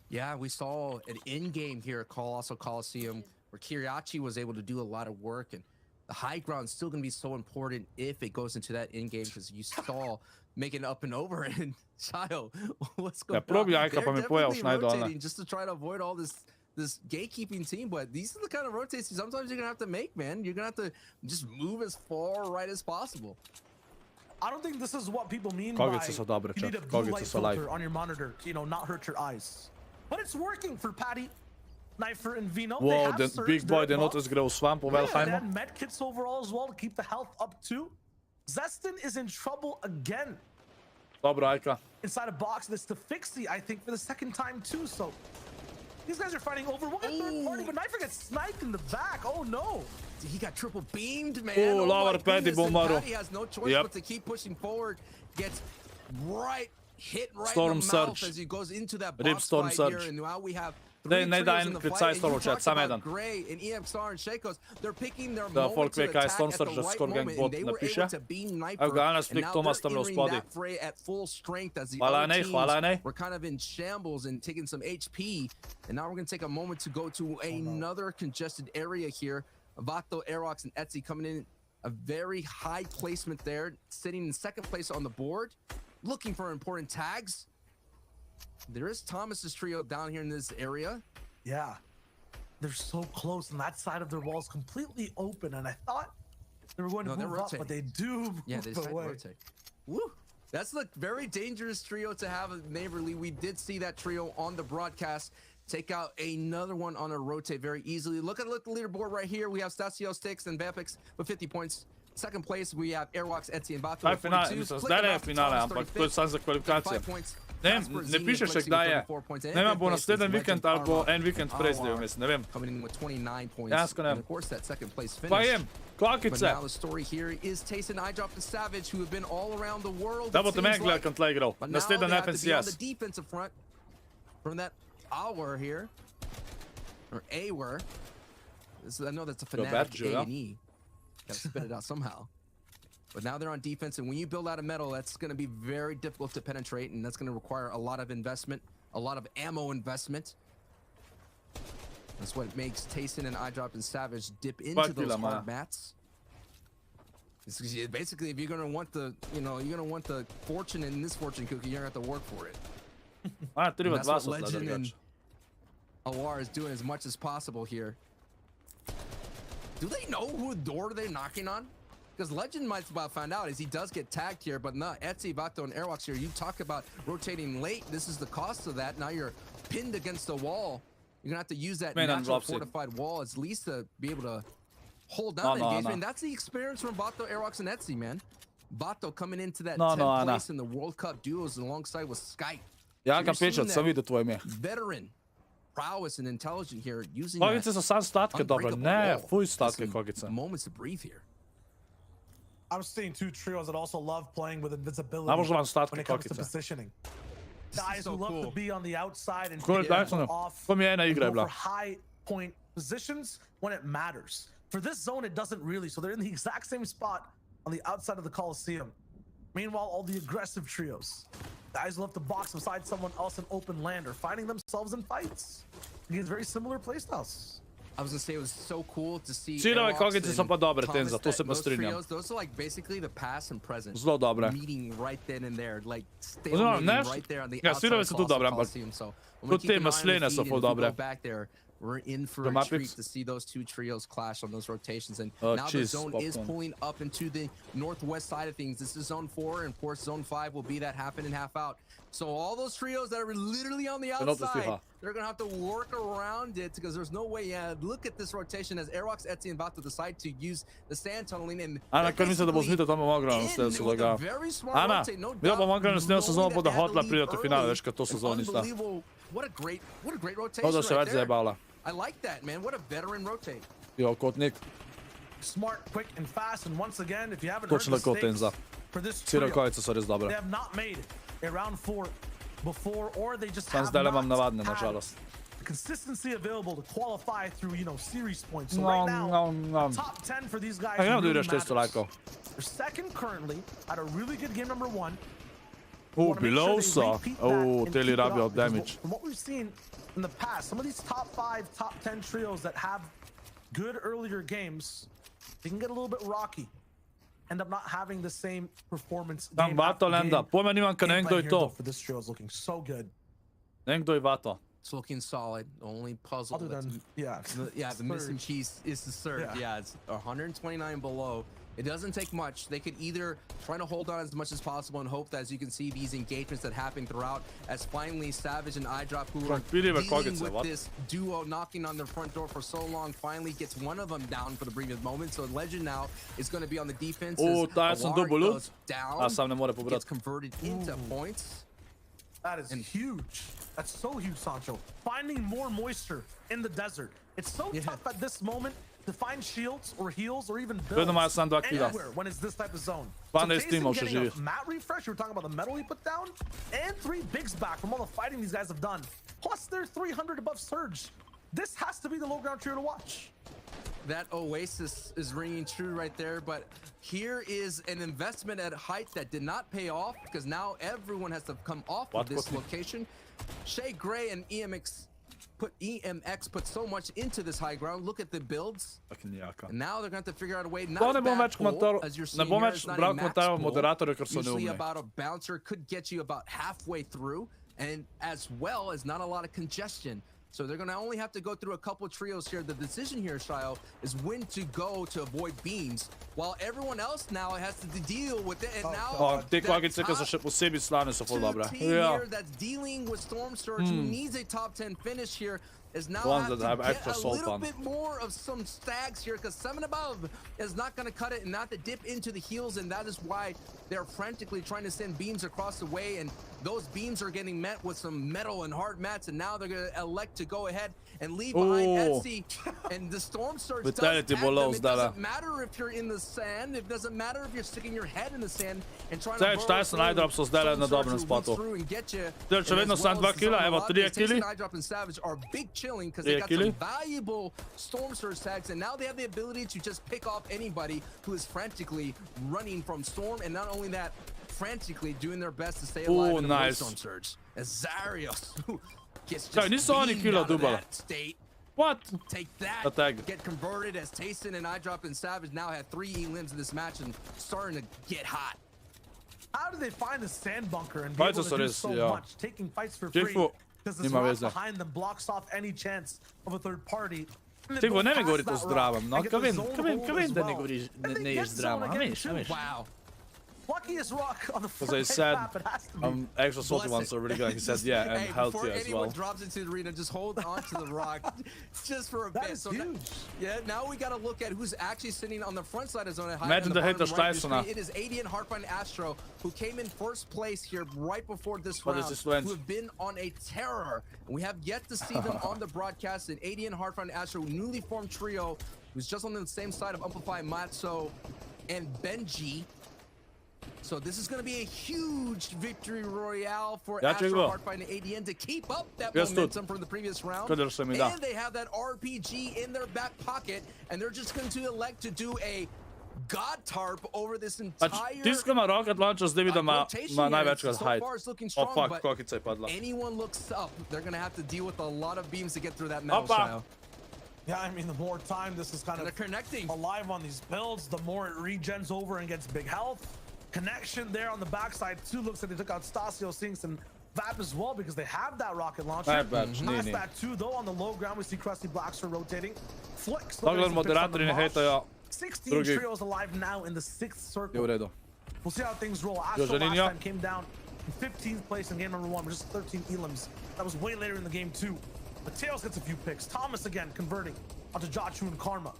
Yeah, we saw an in-game here at Colossal Coliseum where Kiriachi was able to do a lot of work, and the high ground is still going to be so important if it goes into that in-game, because you saw making up and over, and Shayo, what's going on? They're definitely rotating just to try to avoid all this gatekeeping team, but these are the kind of rotations sometimes you're going to have to make, man. You're going to have to just move as far right as possible. I don't think this is what people mean by you need a blue light filter on your monitor to, not hurt your eyes. But it's working for Patty, Knifer, and Vino. Wow, the big boy Denotes gre u swamp u Velheimu. And med kits overall as well to keep the health up too. Zestin is in trouble again. Dobro, Ajka. Inside a box, this to Fixie, I think, for the second time too. So these guys are fighting over one third party, but Knifer gets sniped in the back. Oh no. He got triple beamed, man. Oh, Lower Patty Bombaru. Patty has no choice but to keep pushing forward. Gets hit right Storm in the mouth surge. As he goes into that Rip box Storm fight surge. here, and now we have three Ne trios dajem in the kricaj fight. Storm And you chat, talked sam about jedan. Gray and EXR and Shakos, they're picking their Da, moment folk to ve kaj je attack Storm at the surge, da right Scorpion moment, bot and they were napiše. able to beam Knifer, Evo ga, Ana and Splik now Tomas they're stavlja u entering spodi. that fray at full strength as the Hvala, other ne, teams hvala, ne. were kind of in shambles and taking some HP, and now we're going to take a moment to go to another congested area here. Vato, Aerox, and Etsy coming in a very high placement there, sitting in second place on the board, looking for important tags. There is Thomas's trio down here in this area. Yeah, they're so close, and that side of their wall is completely open, and I thought they were going to move up, but they do move they decide to away. rotate. Woo! That's the very dangerous trio to have at Neighborly. We did see that trio on the broadcast take out another one on a rotate very easily. Look at the leaderboard right here. We have Stasio, Stix, and Vampix with 50 points. Second place, we have Airwalks, Etsy, and Vato with 42. Zdaj je finale, ampak to je samo za kvalifikacije. Ne pišeš še kdaj je. Ne vem, bo naslednji vikend ali bo en vikend prej zdaj vmes, ne vem. Jansko ne vem. Pa jem, klakice. Da boste meni gledali, kam tle igral. Naslednji ne pen si jaz. Hour here, or A-were. I know that's a Fnatic A&E. Gotta spit it out somehow. But now they're on defense, and when you build out a metal, that's going to be very difficult to penetrate, and that's going to require a lot of investment, a lot of ammo investment. That's what makes Tayson and iDrop and Savage dip into those hard mats. Basically, if you're going to want the, you're going to want the fortune in this fortune cookie, you're going to have to work for it. That's what Legend and Awar is doing as much as possible here. Do they know who door they're knocking on? Because Legend might about find out as he does get tagged here, but not Etsy, Vato, and Airwalks here. You talk about rotating late. This is the cost of that. Now you're pinned against the wall. You're gonna have to use that natural fortified wall at least to be able to hold down the engagement. And that's the experience from Vato, Airwalks, and Etsy, man. Vato coming into that 10th place in the World Cup duos alongside with Skype. Ja kam pečat, sam vidio tvoje ime. Veteran prowess and intelligent here using Kogice su sad statke dobre, ne, fuj statke Kogice. Moments to breathe here. I'm seeing two trios that also love playing with invisibility when it comes to positioning. Guys who love to be on the outside and off for high point positions when it matters. For this zone, it doesn't really, so they're in the exact same spot on the outside of the Coliseum. Meanwhile, all the aggressive trios, guys love to box beside someone else in open land or finding themselves in fights against very similar playstyles. I was gonna say it was so cool to see. Sirove Kogice su pa dobre, Tenza, tu se pa strinjam. Those are like basically the past and present. Zelo dobre. Meeting right then and there, like stalemating right there on the outside of the Coliseum. So tudi te maslene so ful dobre. Back there, we're in for a treat to see those two trios clash on those rotations. And now the zone is pulling up into the northwest side of things. This is zone 4, and of course zone 5 will be that half in and half out. So all those trios that are literally on the outside, they're gonna have to work around it because there's no way. Look at this rotation as Airwalks, Etsy, and Vato decide to use the sand tunneling. And Ana, kad mislim da bo znito tamo ogromno ste se dogaja. Ana, bilo bom ogromno sneo sezonu bude hotla prijeti u finale, veš kad to sezoni sta. What a great rotation Ovo se već zajebala. I like that, man. What a veteran rotate. Jo, kotnik. Smart, quick, and fast. And once again, if you haven't heard Točno the kao Tenza. for this Vsi trio. rokovice so res They dobre. have not made a round 4 before, or they just Sam have zdaj imam not navadne, had nažalost. the consistency available to qualify through, you know, series points. So No, right now, no. top 10 for these guys Ja gremo da really ideš 400 matters. lajkov. They're second currently, had a really good game number 1. Below so. Teli rabijo damage. From what we've seen in the past, some of these top 5, top 10 trios that have good earlier games, they can get a little bit rocky. End up not having the same performance. Tam game vato after lenda. game. Pojma nimam, kaj ne vem, kdo je Gameplay here, to. though, for this trio is looking so good. Ne vem, kdo je vato. It's looking solid. The only puzzle Other that's than, yeah, the missing surge. piece is the surge. Yeah. Yeah, it's 129 below. It doesn't take much. They could either try to hold on as much as possible and hope that, as you can see, these engagements that happen throughout, as finally Savage and iDrop, who are Tranquilly, dealing Kogice, with what? this duo knocking on their front door for so long, finally gets one of them down for the brief moment. So Legend now is going to be on the defense. O, as ta sam Alarm dobil loot. goes down, A sam ne more gets pobrati. converted into points. That is huge. That's so huge, Sancho. Finding more moisture in the desert. It's so tough at this moment to find shields or heals or even builds Vedno ima sam 2 kila. anywhere when it's this type of zone. 12 Taysom teamov še getting a živi. mat refresh, we were talking about the metal he put down, and 3 bigs back from all the fighting these guys have done. Plus their 300 above surge. This has to be the low ground trio to watch. That Oasis is ringing true right there, but here is an investment at height that did not pay off, because now everyone has to come off of this location. Shay Gray and EMX put so much into this high ground. Look at the builds. Fucking jaka. And now they're going to have to figure out a way. To Not ne a bom bad več pull, komentaril, as you're ne seeing bom here. več It's not a bral max komentarjev pull. moderatorjev, ker so Usually neumni. about a bouncer could get you about halfway through, and as well as not a lot of congestion. So they're going to only have to go through a couple trios here. The decision here, Shio, is when to go to avoid beams, while everyone else now has to deal with it. And now O, te that kogice, ki so top še posebej slane, so ful dobre. team Ja. here that's dealing with Storm Surge, who needs a top 10 finish here, is now Ones have that to have get extra a salt little on. bit more of some stags here, because 7 above is not going to cut it, and not to dip into the heels, and that is why they're frantically trying to send beams across the way, and those beams are getting met with some metal and hard mats, and now they're going to elect to go ahead and leave behind Etsy, and the Storm Surge does tag Vitality them. below It zdala. doesn't matter if you're in the sand, it doesn't matter if you're sticking your head in the sand and trying Zdaj, to Tyson burrow iDrop so zdaj na Storm Surge dobrem who leaks spotu. through and get you. Zdaj, še And vedno as samo well 2 as kila, some evo, of the 3 Tyson, kili. iDrop and Savage are big chilling because Trije they got kili. some valuable Storm Surge tags, and now they have the ability to just pick off anybody who is frantically running from Storm, and not only that, frantically doing their best to stay alive in the nice. Storm Surge. As Zarios gets Čakaj, just niso oni beamed kilo out of dubala. that state. What? Take that. The tag. Get converted, as Tayson and iDrop and Savage now had 3 E-limbs in this match and starting to get hot. How do they find the sand bunker and be able Fights to do is, so yeah. much, taking fights for free? Cicho, Because this nima rock veze. behind them blocks off any chance of a third party. And they Cicho, go ne mi past govoriti o that rock zdravem, no, and get kaj the vem, zone kaj vem, hold kaj vem, as da ne well. govoriš, And they ne get ješ zdravo, zone a again veš, a too. veš. Wow. Luckiest rock on the Because front I said, map, it has to be. extra salty Bless ones it. are really good. He said, yeah, and Hey, healthy before as anyone well. drops into the arena, just hold on to the rock just for a That bit. is So huge. yeah, now we got to look at who's actually sitting on the front side of zone. Imagine the haters Tysona. It is AD and Heartfind Astro, who came in first place here right before this What is round, this went? who have been on a terror. We have yet to see them on the broadcast. And AD and Heartfind Astro, newly formed trio, who's just on the same side of Amplify Matzo and Benji. So this is going to be a huge victory royale for Ja, Astro, Chico. Heartfind, and ADN to keep up that Yes, momentum from the previous round. Kadar se mi da. And they have that RPG in their back pocket, and they're just going to elect to do a God tarp over this Pač, entire tiskama rocket launcher, zdaj vidim, ima rotation here. največkrat So hide. far it's looking Oh strong, fuck, but kokica je padla. anyone looks up, they're going to have to deal with a lot of beams to get through that metal Opa. style. Yeah, I mean, the more time this is kind And of they're connecting. alive on these builds, the more it regens over and gets big health. Connection there on the backside too. Looks like they took out Stasio, seeing some VAP as well because they have that rocket launcher. VAP, Past Nini. that too, though, on the low ground we see Krusty Blackster rotating. Flicks. Pogledaj, moderatorji ne hejtajo 16 drugih. trios alive now in the 6th Je v circle. redu. We'll see how things roll. Astro last Jožaninho. time came down in 15th place in game number 1 with just 13 elims. That was way later in the game too. Mateos gets a few picks. Thomas again converting onto Jachu and Karma.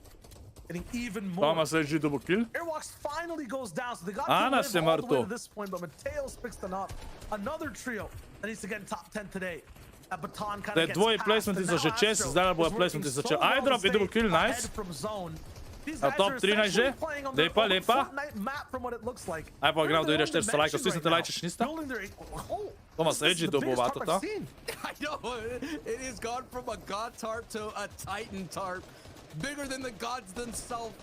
Getting even more. Thomas leži double kill. Airwalks finally goes down, so they got Anas to je live all the way mrtev. to this point, but Mateos picks them up. Another trio that needs to get in top 10 today. That baton kind Zdaj of gets tvoji passed, placementi and so now že čez, Astro zdaj bojo is working placementi so začeli. well to iDrop je stay double kill, ahead nice. from zone. These Na guys top are 13 že. essentially playing on their Lepa, own lepa. Fortnite map from what it looks like. Aj pa They're gremo do in their ide own 400 lajkov, dimension stisnite right lajče, še niste? now. Building their- oh, Tomas this is Edgy the dobil biggest vato tarp ta. I've seen. I know, it has gone from a god tarp to a titan tarp. Bigger than the gods themselves.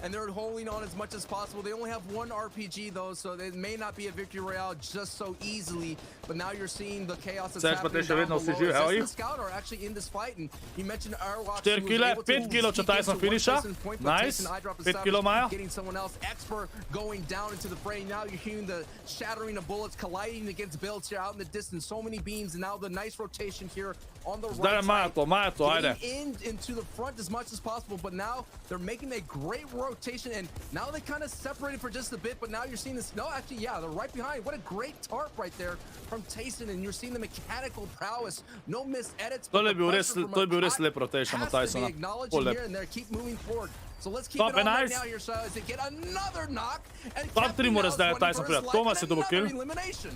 And they're holding on as much as possible. They only have one RPG though, so it may not be a victory royale just so easily. But now you're seeing the chaos that's Saj, pa happening te še down vedno below. vsi živi, evo Assist jih. and Scout are actually in this fight, and you mentioned Airwalk. 4 kile, 5 kilo, če Tyson finisha. Nice. 5 kilo imajo. Getting someone else, Expert going down into the fray. Now you're hearing the shattering of bullets colliding against builds here out in the distance. So many beams, and now the nice rotation here on the Zdaj right side. imajo to, ajde. Getting into the front as much as possible, but now they're making a great rotation, and now they kind of separated for just a bit, but now you're seeing this. No, actually, yeah, they're right behind. What a great tarp right there from Tyson, and you're seeing the mechanical prowess. No missed edits. To je bil res lep rotation od Tysona. Ful lep. Here and there, keep moving forward. So let's keep Top it on right 11. now here, so as they get another knock. And Top 3 mora zdaj Tyson prijeti. Thomas je dobil kill. Elimination.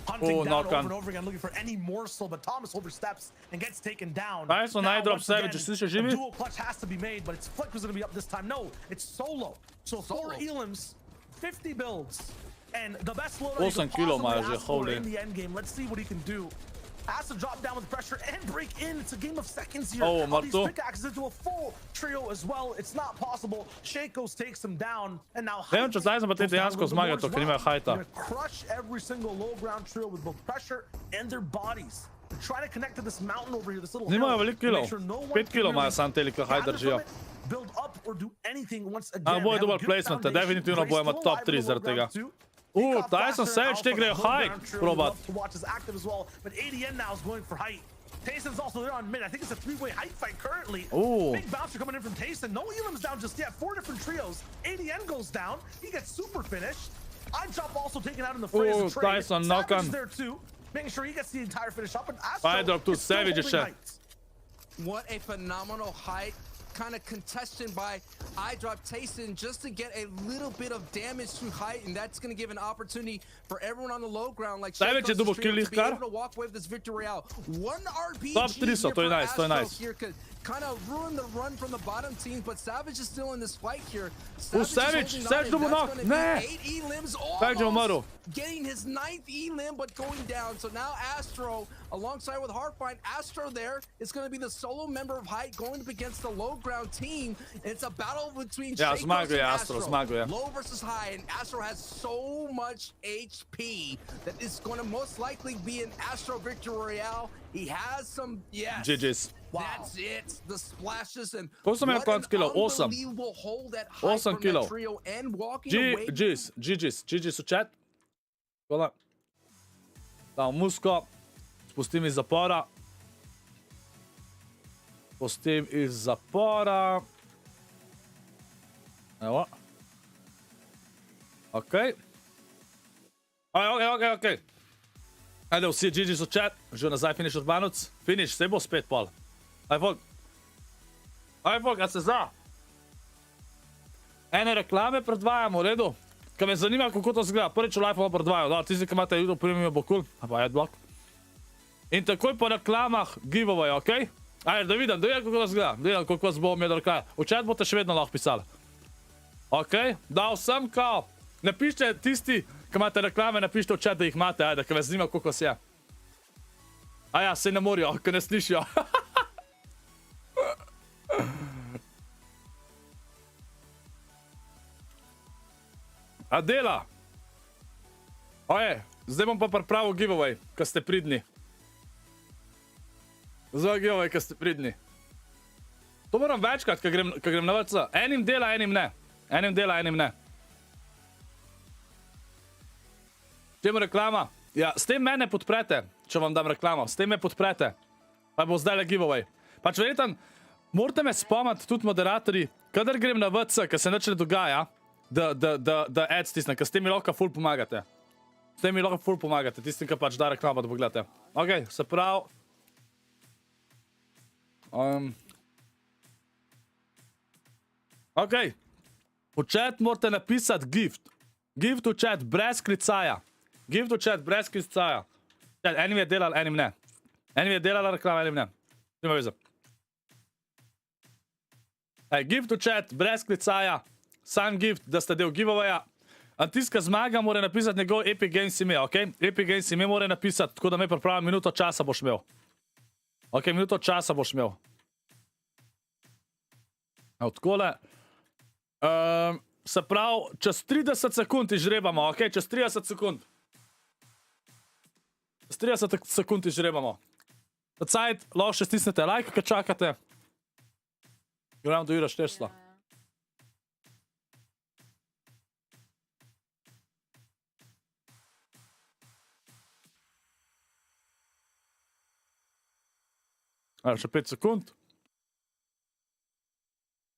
Hunting Oh, down knock over on. and over again, looking for any morsel, but Thomas oversteps and gets taken down. Tyson Now, najdrop once Savage, again, si še a živi? dual clutch has to be made, but it's Flick who's going to be up this time. No, it's Solo. So 4 elims, 50 builds, and the best loadout you 8 could kilo possibly imajo že, ask for holy. in the end game. Let's see what he can do. Has to drop down with pressure and break in. It's a game of seconds here. Oh, All these Marto. pickaxes into a full trio as well. It's not possible. Shakos takes him down, and now Ne vem, če Tyson pa te goes down a dejansko little bit zmagajo more to, as ker nimajo well. hajta. They're gonna crush every single low ground trio with both pressure and their bodies. They're trying to connect to this mountain over here, this little Nimajo hill, veliko to kilov. make sure no one 5 can kilo really imajo samo te, ki haj gather držijo. from it, build up or do anything once again. A bojo They have a dovolj good placementa, foundation. definitivno Gray's bojo imeti still top alive 3 in the zaradi low tega. ground too. Pick up Tyson faster Savage Alpha te gre from the low high ground trio. probat. Love to watch is active as well, but ADN now is going for height. Tayson's also there on mid. I think it's a 3-way height fight currently. Ooh. Big bouncer coming in from Tayson. No elims down just yet. 4 different trios. ADN goes down. He gets super finished. iDrop also taken out in the fray as Ooh, a trade. Tyson knock Savage on. is there too, making sure he gets the entire finish up. And Astro iDrop too, is still Savage holding jeszcze. height. What a phenomenal height, kind of contested by iDrop Tayson just to get a little bit of damage through height, and that's going to give an opportunity for everyone on the low ground like Savage je Shakos dobil to kill be kar. able to walk away with this victory royale. One RPG Top 3 so, here to je for nice, to je Astro nice. here could kind of ruin the run from the bottom teams, but Savage is still in this fight here. Savage, is holding Savage on, and dobil that's knock. gonna be Ne. 8 E-limbs Savage je umrl. almost getting his 9th E-limb, but going down. So now Astro, alongside with Hardfind, Astro there is going to be the solo member of Height going up against the low ground team. And it's a battle between Ja, Shakos zmaguje and Astro, zmaguje. Low versus High, and Astro has so much HP that it's going to most likely be an Astro victory royale. He has some, yes. GG's. That's it. The splashes and Koliko sam imel what an konc killov? 8. unbelievable hold that Height 8 from that killov. trio and walking away. GG's v chat. Hvala. Dam musko. Spustim iz zapora. Pustim iz zapora. Evo. Okej. Okej. Ajde, vsi GG's v chat. Že nazaj finish od Banuc. Finish, se bo spet pol. Aj, folk. Aj, folk, a se za? Ene reklame predvajamo, v redu. Kaj me zanima, kako to zgleda. Prvič v live predvajajo. Da, tisti, ki imate YouTube premium, bo cool. A pa adblock. In takoj po reklamah giveaway, okej? Ajde, da vidim, kako to zgleda. Da vidim, koliko vas bo imel reklame. V chat boste še vedno lahko pisali. Okej? Dal sem kao. Napište tisti, ki imate reklame, napište v chat, da jih imate. Ajde, kaj me zanima, koliko vas je. Aja, se ne morajo, ker ne slišijo. Adela. Oje, zdaj bom pa pripravil giveaway, ko ste pridni. Zdaj giveaway, ko ste pridni. To moram večkrat, ko grem na VC. Enim dela, enim ne. Enim dela, enim ne. Čemu reklama? Ja, s tem mene podprete, če vam dam reklamo. S tem me podprete. Pa bo zdaj le giveaway. Pač verjetno, morate me spomniti tudi moderatorji, kadar grem na VC, ker se nič ne dogaja, da ad stisne, ker s tem mi lahko ful pomagate. S tem mi lahko ful pomagate, tistim, ki pač da reklamo, da pogledate. Ok, se pravi. Ok, v chat morate napisati gift. Gift v chat, brez klicaja. Gift v chat, brez klicaja. Enim je delal, enim ne. Enim je delala reklama, enim ne. Nima veze. Gift v chat, brez klicaja. Sam gift, da ste del giveawaya. Antiska zmaga mora napisati njegov Epic Games ime, ok? Epic Games ime mora napisati, tako da me pripravljam, minuto časa boš imel. Ok, minuto časa boš imel. Evo, takole. Se pravi, čez 30 sekund izžrebamo, ok? Čez 30 sekund. Čez 30 sekund izžrebamo. Na cajt, lahko še stisnete like, kad čakate. Gremo do Jura Štesla. Evo, še 5 sekund.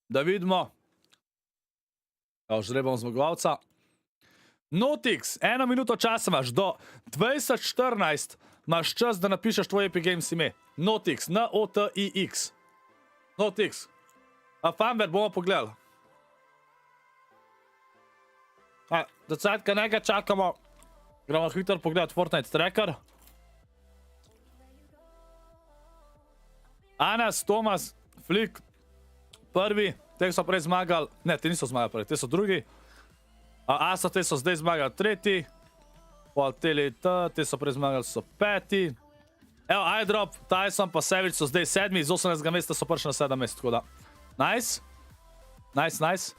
Da vidimo. Evo, žrebamo zmagovalca. Notix, 1 minuto časa imaš, do 2014 imaš čas, da napišeš tvoj Epic Games ime. Notix, N-O-T-I-X. Notix. A fanbet bomo pogledali. Da cajtka nekaj čakamo. Gremo hitro pogledati Fortnite tracker. Anas, Tomas, Flik, prvi, te so prej zmagali, ne, te niso zmagali prej, te so drugi. Asa, te so zdaj zmagali tretji. Pol teli T, te so prej zmagali, so peti. Evo, iDrop, Tyson pa Savage so zdaj 7, iz 18. mesta so prišli na 7 mest, tako da. Nice. Nice.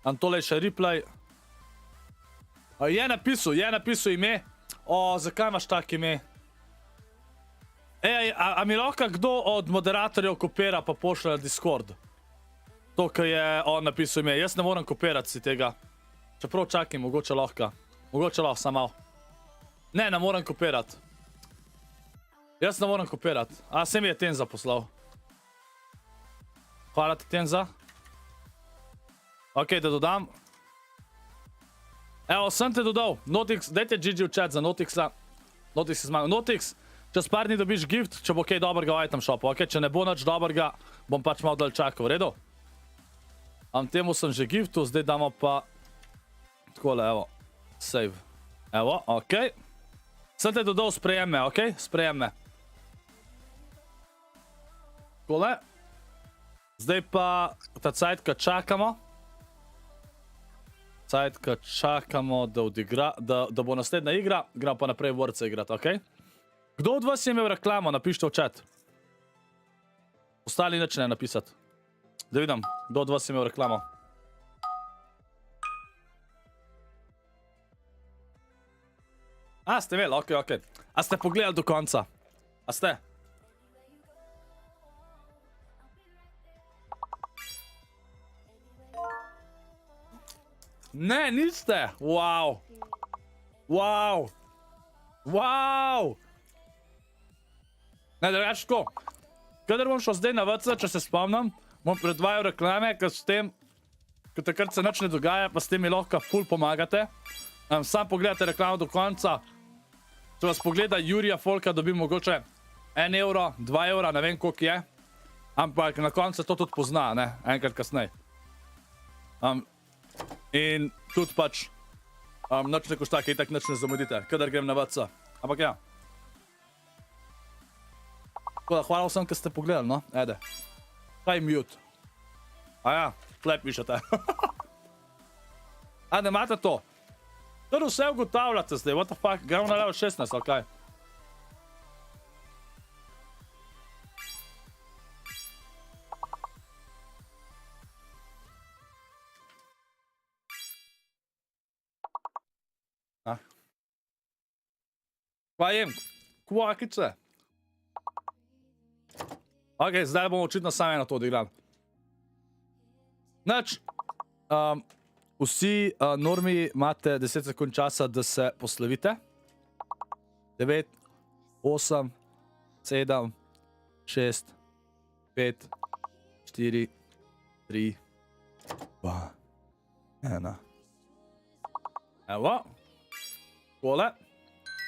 Antole še replay. Je napisal ime. Zakaj imaš tak ime? Ej, a mi lahko kdo od moderatorjev kopira pa pošlje na Discord? To, kar je on napisal ime. Jaz ne moram kopirati si tega. Čeprav čakaj, mogoče lahko. Mogoče lahko, samo malo. Ne moram kopirati. Jaz ne moram kopirati. Se mi je Tenza poslal. Hvala ti, Tenza. Ok, da dodam. Evo, sem te dodal. Notix, dajte GG v chat za Notixa. Notix je zmagal. Notix, čez par dni dobiš gift, če bo kaj dobrega v item shopu, ok? Če ne bo nič dobrega, bom pač malo dalj čakal, v redu? Temu sem že giftu, zdaj damo pa takole, evo, save. Evo, ok. Sem te dodal, sprejem me, ok? Sprejem me. Takole. Zdaj pa ta cajtka čakamo. Cajtka čakamo, da bo naslednja igra, gremo pa naprej Worce igrati, ok? Kdo od vas je imel reklamo? Napište v chat. Ostali nič ne napisati. Da vidim, kdo od vas je imel reklamo. Ste imeli, ok. A ste pogledali do konca? A ste? Ne, niste! Wow! Ne, drugače tako. Kadar bom šel zdaj na VC, če se spomnim, bom predvajal reklame, ker s tem, ker takrat se nič ne dogaja, pa s tem mi lahko ful pomagate. Sam pogledate reklamo do konca. Če vas pogleda Jurija Folka, dobim mogoče 1 evro, 2 evra, ne vem koliko je. Ampak na koncu se to tudi pozna, ne, enkrat kasneje. In tudi pač, nič ne košta, kaj itak nič ne zamudite, kadar grem na VC. Ampak ja. Hvala vsem, ki ste pogledali, no, ede. Kaj mute? Ja, tlep pišete. Ne imate to? Kar vse ugotavljate zdaj, what the fuck, gremo na level 16, ali kaj? Pa jem, kvakice. Ok, zdaj bomo očitno sami na to odigrali. Znači, vsi normi imate 10 sekund časa, da se poslovite. 9, 8, 7, 6, 5, 4, 3, 2, 1. Evo. Tole.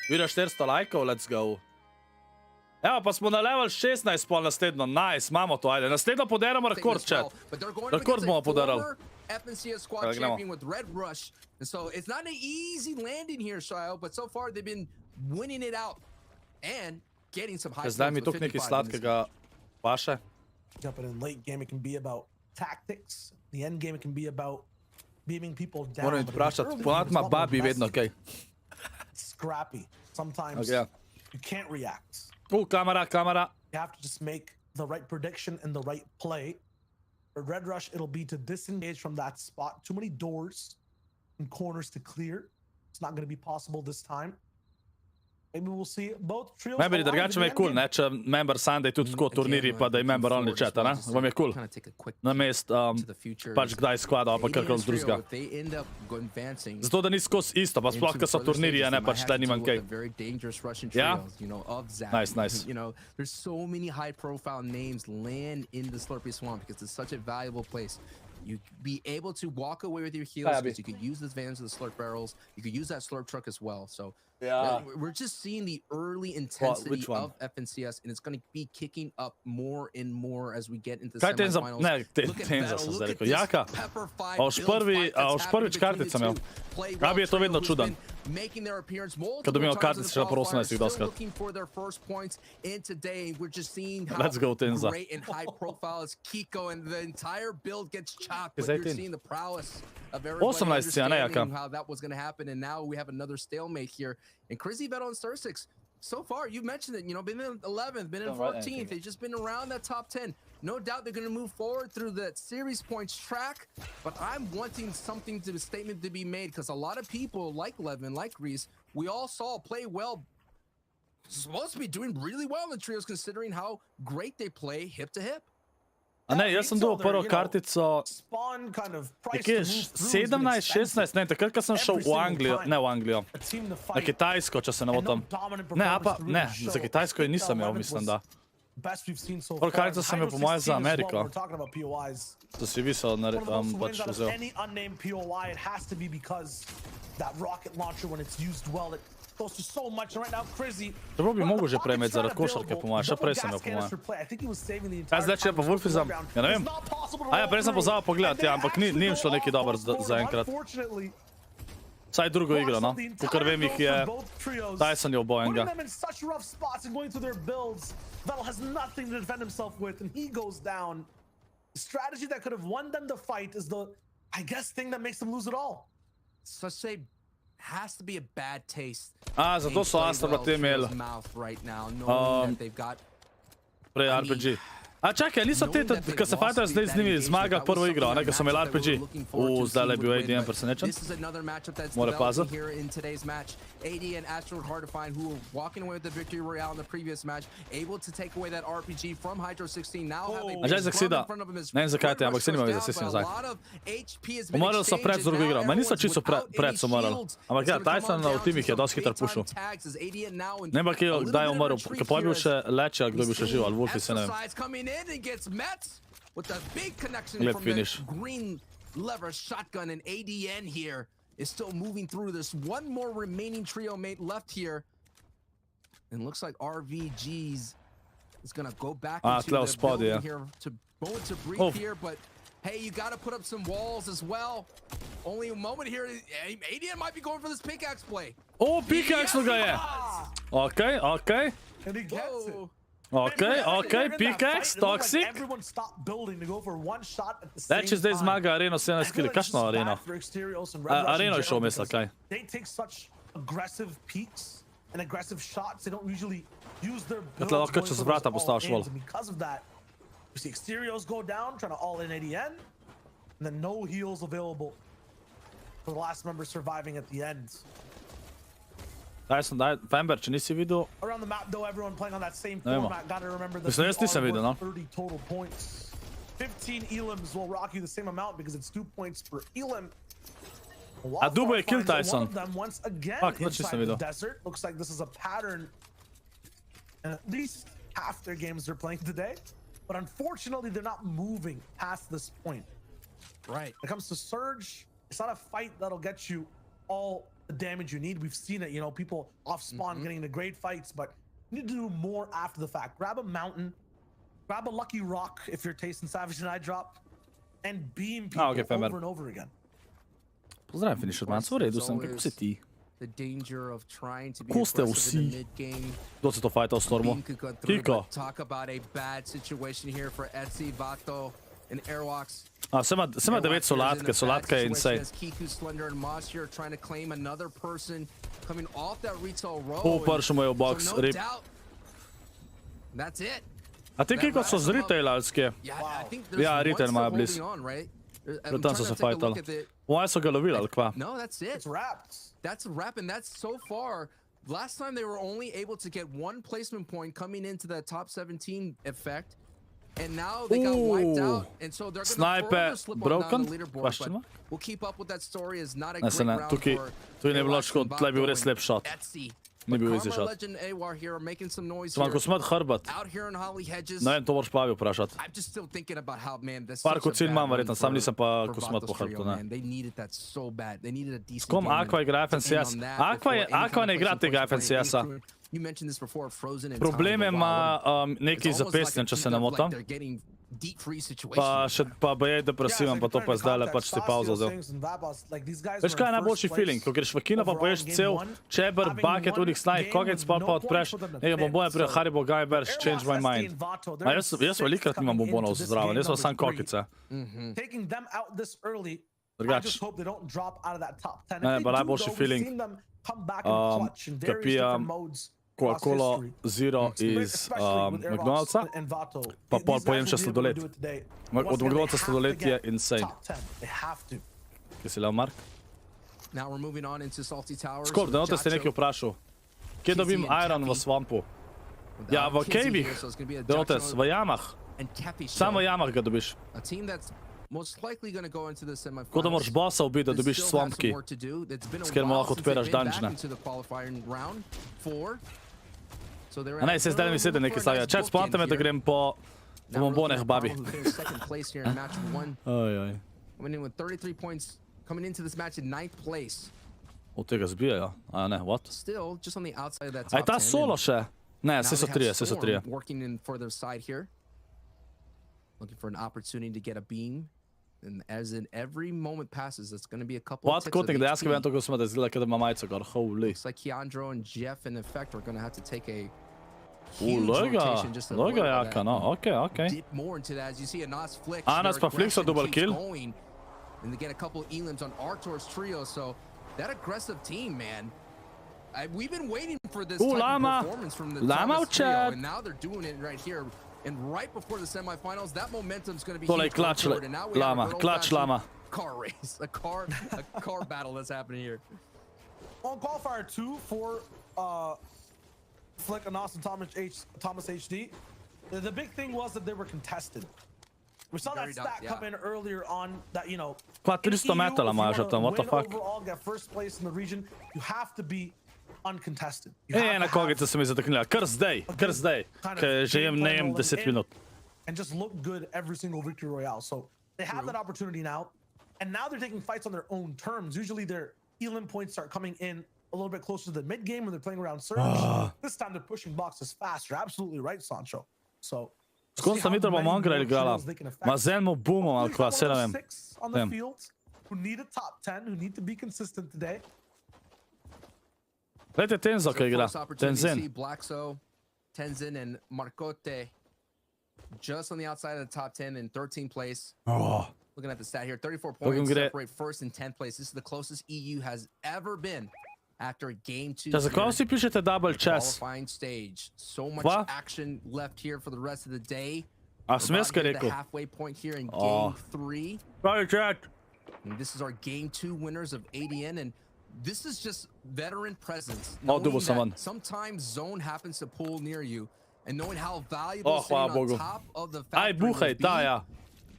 Vidiš 400 lajkov, let's go. Evo, pa smo na level 16 pol naslednjo, nice, imamo to, ajde. Naslednjo poderamo rekord, chat. Rekord bomo poderali. FNCS squad champion with Red Rush, and so it's not an easy landing here, Shio, but so far they've been winning it out and getting some high. Zdaj mi tukaj nekaj sladkega paše. Jumping in late game, it can be about tactics. The end game, it can be about beaming people down. Moram ti vprašati, ponad ima babi vedno kaj. Scrappy. Sometimes Okay. you can't react. Kamera, kamera. You have to just make the right prediction and the right play. For Red Rush, it'll be to disengage from that spot. Too many doors and corners to clear. It's not going to be possible this time. Maybe we'll see both trios. Memberi, drugače me je cool, ne, če member Sunday tudi tako turnirji, pa da je member only chat, ne? Vam je cool. Namest, pač kdaj sklada, ali pa karkoli drugega. Zato, da ni skozi isto, pa sploh, ko so turnirji, ne, pač tle nimam kaj. Ja? Nice, nice. You know, there's so many high-profile names land in the Slurpee Swamp because it's such a valuable place. You be able to walk away with your heals because you could use the advantage of the slurp barrels. You could use that slurp truck as well. So we're just seeing the early intensity of FNCS, and it's going to be kicking up more and more as we get into the semifinals. Ne, Tenza sem zdaj rekel. Jaka, a už prvič kartic sem imel. Gabi je to vedno čudan. Kad dobijo kartice še po 18 doskrat. Let's go, Tenza. 18 si, a ne, Jaka. How that was going to happen, and now we have another stalemate here. And Crizzy bet on Star 6. So far, you mentioned it, you know, been in 11th, been in 14th. They've just been around that top 10. No doubt they're going to move forward through the series points track, but I'm wanting something to the statement to be made because a lot of people like Levin, like Reese, we all saw play well. Supposed to be doing really well in the trios considering how great they play hip to hip. A ne, jaz sem dobil prvo kartico, nekje 17, 16, ne, takrat, ko sem šel v Anglijo, ne v Anglijo, na Kitajsko, če se ne motim. Ne, pa, ne, za Kitajsko je nisem imel, mislim, da. Prvo kartico sem imel po moje za Ameriko. To si vi so pač vzel. Čeprav bi mogel že prej imeti zaradi košarke, po moje, še prej sem imel, po moje. Kaj zdaj, če je pa Wolfizam? Ja, ne vem. A ja, prej sem pozabil pogledati, ja, ampak ni jim šlo neki dober zaenkrat. Vsaj drugo igro, no. Kakor vem, jih je Tyson je obojenega. Has to be a bad taste. Zato so Astra te imeli. Prej RPG. A čakaj, niso te, ko se fighters zdaj z njimi zmagali prvo igro, ne, ko so imeli RPG. Zdaj je bil ADN presenečen. Mora paziti. AD and Astro hard to find, who were walking away with the victory royale in the previous match, able to take away that RPG from Hydro 16. Now have a Žaj zaksida. Ne vem zakaj te, ampak se nima videti, se nazaj. Morali so pred z drugo igro, ma niso čisto pred so morali. Ampak ja, Tyson v timih je dosti hitro pušil. Ne pa kdaj je umrl, ko je bil še Leče, kdo je bil še živ, ali Wolfi, se ne vem. Lep finish. Green lever shotgun and ADN here is still moving through. There's one more remaining trio mate left here. And looks like RVG's is going to go back into the building here to breathe here, but hey, you got to put up some walls as well. Only a moment here. ADN might be going for this pickaxe play. Oh, pickaxe ga je. Okay, okay. And he gets it. Okay, okay, pickaxe, toxic. Daj, če zdaj zmaga Areno 17 kili, kakšno Areno? Areno je šel, mislim, kaj? Dakle, lahko čez vrata postaviš vol. Tyson, daj, Fember, če nisi videl... Ne vemo. Mislim, jaz nisem videl, no. 15 elims will rock you the same amount because it's 2 points per elim. A Dubo je kill Tyson. Fuck, noč nisem videl. Looks like this is a pattern in at least half their games they're playing today. But unfortunately, they're not moving past this point. Right. When it comes to Surge, it's not a fight that'll get you all the damage you need. We've seen it, you know, people off spawn getting into great fights, but you need to do more after the fact. Grab a mountain, grab a lucky rock if you're tasting Savage and I drop, and beam people over and over again. Pozdravim, Finisher Man, v redu sem, kako si ti? The danger of trying to be Ko ste vsi? Kdo se to fajta v Stormu? Kiko. Talk about a bad situation here for Etsy Vato. and airwalks. Sama 9 solatke, solatka je insane. Kiku, Slender, and Moss here trying to claim another person coming off that retail row. Pršel mu je v box, So no rip. doubt, that's it. A ti Kiko so z retailerske? Yeah, I think there's Ja, one retail still imajo blizu. holding on, right? Tam so se fajtali. Moje so ga lovili, ali kva? No, that's it. It's wrapped. That's a wrap, and that's so far. Last time they were only able to get one placement point coming into the top 17 effect, and now they got wiped out, and so they're going to Sniper further slip on down broken? the leaderboard. Question But mark? we'll keep up with that story. Is not a Ne, great se ne, round tukaj for ne bilo Airwatch škod, and tle je bil Vato res lep and shot. Etsy. Ni But bil easy Karma shot. Legend AWAR here are making some noise Samo ko here. smet hrbet. Out here in Holly Hedges. Ne vem, to moraš Pavi vprašati. I'm just still thinking about how, man, that's Par such a kocin bad imam run verjetno, sam for- nisem pa for kosmat po Vato's trio, hrbtu, ne. man. They needed that so bad. They needed a decent Kom, game, Aqua and igra to end FNCS. on that Aqua before je- any Aqua kind of ne igra placement tega points for any FNCS-a. crew. You mentioned this before, Frozen in Problem time, but ima wow, neki it's za almost like pesnjem, a če se beat ne up, like motim. they're getting deep free Pa situations. še pa je depresiven, pa to pa je zdaj pač si pauzo vzel. Veš kaj je najboljši feeling, ko greš v kino pa poješ cel čeber, bucket, unih snajh, kokec pa odpreš, nekaj bombone prije Haribo Guy Bears, change my mind. A jaz velikrat nimam bombonov zraven, jaz sem sam kokice. Taking them out this early. I Drugač, just hope they don't drop out of that top 10. Ne, If pa they do, najboljši though, we've feeling, seen them come back and clutch in various pijam different modes Coca-Cola across history. Zero iz Especially with Airwatch McDonald'sa, and Vato. pa These pol guys pojem will še be able to sladoled. do it today. Od Once again, they McDonald'sa have sladoled to je get insane. top 10. They have to. Kje si lev, Mark? Now we're moving on into Salty Towers. Skop, Denotes ste nekaj Jacho vprašal. Kje dobim iron v swampu? Ja, v without Kizzy cavih. here, so it's gonna be a Denotes, Jacho v jamah. and Kepi Samo v show. jamah ga dobiš. A team that's most likely going to go into the semifinals. Tako da moraš bossa ubiti, da They dobiš still have swamp some key. work to do. It's been a S katerim while lahko since they've odpiraš been back dungeone. into the qualifying round 4. So they're A ne, se zdaj mi sedi nekaj stavlja. Čet, spomnite me, da grem po bomboneh, babi. Second place here in match 1. Ojoj. Coming in with 33 points. Coming into this match in 9th place. Od tega zbijajo. A ne, what? Still just on the outside of that A je top ta 10. solo še? Ne, Now vse so they have trije, vse so Storm trije. working in for their side here. Looking for an opportunity to get a beam. And as in every moment passes, it's going to be a couple What? of ticks of Kotnik, dejansko vem HP. to, ko smo da izgleda, da ima majico gor. Holy. Looks like Keandro and Jeff in effect are going to have to take a huge Loga. rotation just to avoid Loga all jaka, that. no. Okej, okej. Dip more into that as you see a Nas flick. Anas their pa flicks a aggression double keeps kill. going, and they get a couple of elims on Artur's trio. So that aggressive team, man. We've been waiting for this type Lama. of performance from the Lama Thomas trio, Chad. and now they're doing it right here. And right before the semifinals, that momentum's going to be Tole huge clutch going forward. And now we have a Lama, good clutch old-fashioned Lama. car race, a car battle that's happening here. On qualifier 2 for Flick and Austin Thomas HD, the big thing was that they were contested. We saw Very that stat yeah. come in earlier on that, you know, Pa in 300 metala EU, imajo if you že tam, what the wanna fuck? win overall, get first place in the region, you have to be uncontested. You E, have na to have- kogica se mi zataknila. Kar zdaj, kind of ker že jem, ne game jem plan 10 in minut. and just look good every single victory royale. So they have that opportunity now, and now they're taking fights on their own terms. Usually their elim points start coming in a little bit closer to the mid game when they're playing around surge. This time they're pushing boxes fast. You're absolutely right, Sancho. So Skąd sta mitra bomo onkraj igrala? Ma z enim boomom ali kva, se ne vem. Six on the Vem. field who need a top 10, who need to be consistent today. Gledajte Tenzo, So kaj igra. first opportunity to see Tenzin. Blackso, Tenzin, and Marcote just on the outside of the top 10 in 13th place. Oh. Looking at the stat here, 34 Look points at it. separate first and 10th place. This is the closest EU has ever been after game 2. Če zakaj si pišete double chess? Qualifying stage. So much Kva? action left here for the rest of the day. A sem jaz About kaj near the rekel? halfway point here in Oh. game 3. Pravi chat. And this is our game 2 winners of ADN, and this is just veteran presence. Oh, dubo knowing sam that on. sometimes zone happens to pull near you, and knowing how valuable Oh, sitting hvala on Bogu. top of the Aj, factory buhaj, will be. ta ja.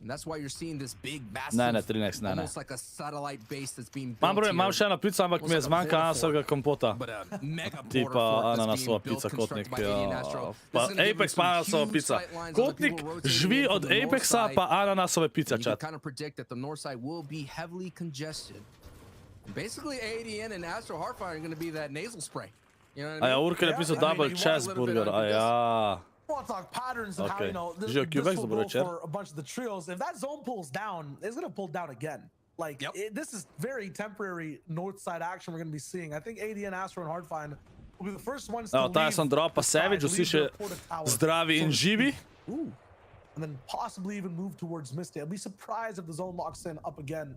And that's why you're seeing this big, massive, Ne, 13, ne, ne. almost like a satellite base that's being Mam built broj, imam here. še eno pico, ampak mi je zmanjka ananasovega kompota. But a mega Tipa border fort that's ananasova being built, pica, constructed Kotnik. by ADN Astro. Ja. This is Pa gonna give Apex them some ananasova huge pica. sight lines of the Kotnik people rotating živi in from od the north Apexa side. pa ananasove pice, You can chat. kind of predict that the north side will be heavily congested. Basically, ADN and Astro Heartfire are going to be that nasal spray. You know what A I ja, mean? Urkel je Ja, pisal I mean, double you want a chess little bit burger, of a this. ja. I want to talk patterns and how, Okay. you know, this, Gio, this Quebec, will dobro go večer. for a bunch of the trios. If that zone pulls down, it's going to pull down again. Like, Yep. this is very temporary north side action we're going to be seeing. I think ADN, Astro, and Hardfine will be the first ones to Evo, ta je leave sam dropa the side, Savage, vsi leave še their porta tower, zdravi so in to živi. speak. And then possibly even move towards Misty. I'd be surprised if the zone locks in up again.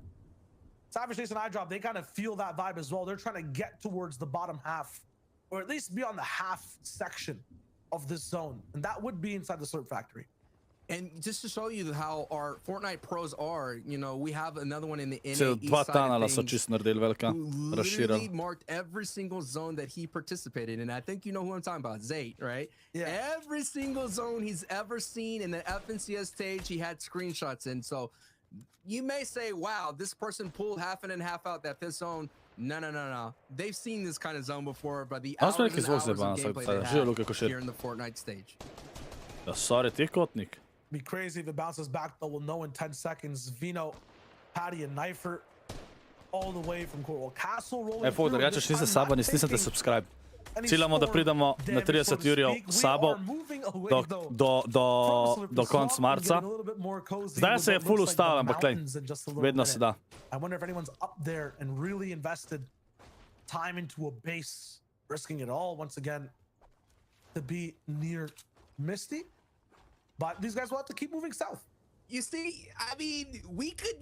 Savage Chase and iDrop, they kind of feel that vibe as well. They're trying to get towards the bottom half, or at least be on the half section of this zone, and that would be inside the Slurp Factory. And just to show you how our Fortnite pros are, you know, we have another one in the NA East Dva side tanala of so things, čisto naredili velika, who literally razširili. marked every single zone that he participated in. I think you know who I'm talking about, Zate, right? Yeah. Every single zone he's ever seen in the FNCS stage, he had screenshots in. So you may say, wow, this person pulled half in and half out that fifth zone. No. They've seen this kind of zone before, but the hours and hours of gameplay they have here in the Fortnite stage. Ja, sorry, ti kotnik. Be crazy if it bounces back, though. We'll know in 10 seconds. Vino, Patty, and Knifer all the way from Coral Castle rolling through. Fodor, rečeš, nisi sabo, nisem subscribe. Ciljamo, da pridemo na 30 jurjev sabo do konca marca. Zdaj se je full ustavil, ampak lej, vedno se da. I wonder if anyone's up there and really invested time into a base, risking it all once again to be near Misty. But these guys will have to keep moving south. You see, I mean, we could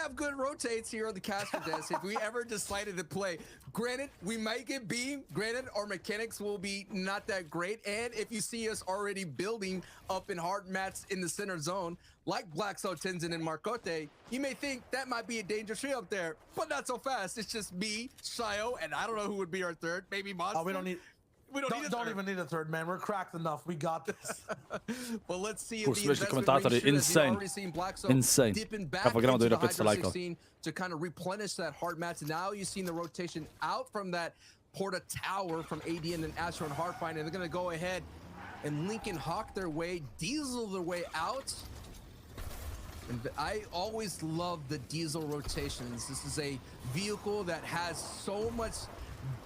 have good rotates here on the caster desk if we ever decided to play. Granted, we might get beamed. Granted, our mechanics will be not that great. And if you see us already building up in hard mats in the center zone, like Black Soul Tenzin and Marcote, you may think that might be a dangerous tree up there, but not so fast. It's just me, Shio, and I don't know who would be our third. Maybe Monster. Oh, we don't need even need a third, man. We're cracked enough. We got this. Well, let's see if Koliko the smešni investment komentatorji, ratio, as you've insane. already seen Black Soul Insane. dipping back Kaj pa gremo into do the 500 high lajkov. 16 to kind of replenish that hard mats. And now you've seen the rotation out from that Porta Tower from AD and then Astro and Hardfind, and they're going to go ahead and Lincoln Hawk their way, Diesel their way out. And I always love the Diesel rotations. This is a vehicle that has so much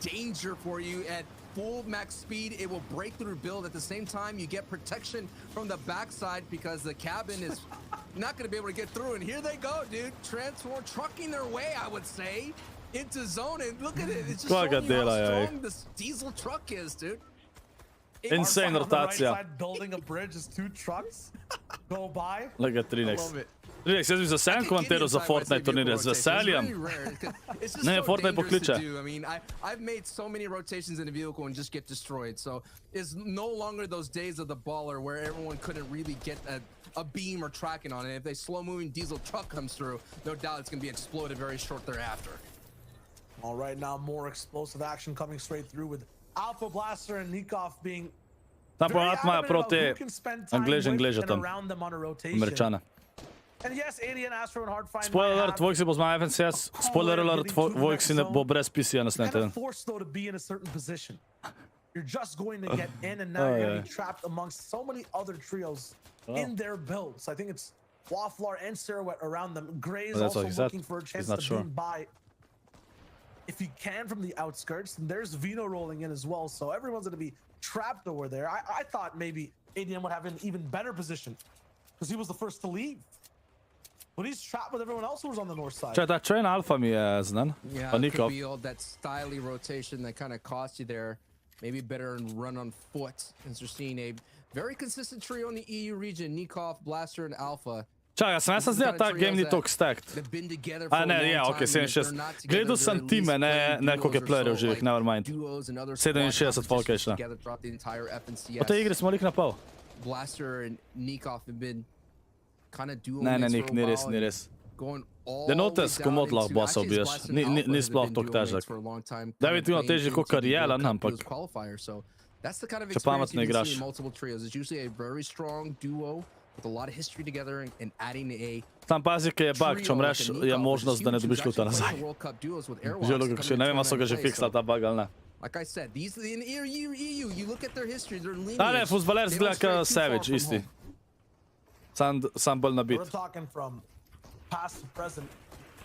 danger for you at full max speed. It will break through build. At the same time, you get protection from the backside because the cabin is not going to be able to get through. And here they go, dude. Transform, trucking their way, I would say, into zone. And look at it. It's just showing you how strong this diesel truck is, dude. Insane rotacija. Right building a bridge as two trucks go by. Look at 3nex. 3nex, jaz bi za 7 komentirao za Fortnite turnirje, z veseljem. Ne, Fortnite pokliče. I mean, I've made so many rotations in a vehicle and just get destroyed. So it's no longer those days of the baller where everyone couldn't really get a beam or tracking on it. If a slow-moving diesel truck comes through, no doubt it's going to be exploded very short thereafter. All right, now more explosive action coming straight through with Alpha Blaster and Nikov being Tam imajo proti Angleže tam, Američane. And yes, AD and Astro and Hardfind Spoiler alert, Voixy bo zmagal FNCS. Spoiler alert, Voixy ne bo brez PC-ja naslednji kind teden. of forced though to be in a certain position. You're just going to get in, and now you're going to be trapped amongst so many other trios in their builds. I think it's Wafflar and Sarawet around them. Gray is also looking for a chance to beam by if he can from the outskirts. And there's Vino rolling in as well, so everyone's going to be trapped over there. I thought maybe ADM would have an even better position because he was the first to leave. But he's trapped with everyone else who was on the north side. Če, ta train Alpha mi je znan. Yeah, it could be all that styly rotation that kind of cost you there. Maybe better and run on foot, as you're seeing a very consistent trio in the EU region. Nikov, Blaster, and Alpha. Čakaj, sem jaz zdaj ta game ni toliko stacked. A ne, ja, ok, 67. Gledal sem time, ne koliko je playerjev živih, never mind. 67 folk je šla. Po tej igri smo lik na pol. Blaster and Nikov have been kind of dual Ne, Nik, ni res. Denotes komod lahko bossa ubiješ, ni sploh toliko težek. Definitivno težji kot Jelan, ampak če pametno igraš. Tam pazi, kaj je bug, če umreš, je možnost, da ne dobiš luta nazaj. Že logo, ne vem, a so ga že fiksala ta bug ali ne. Like I said, these in EU, you look at their history, their lineage. A ne, fuzbaler zgleda ka Savage, isti. Sam bolj nabit. We're talking from past to present.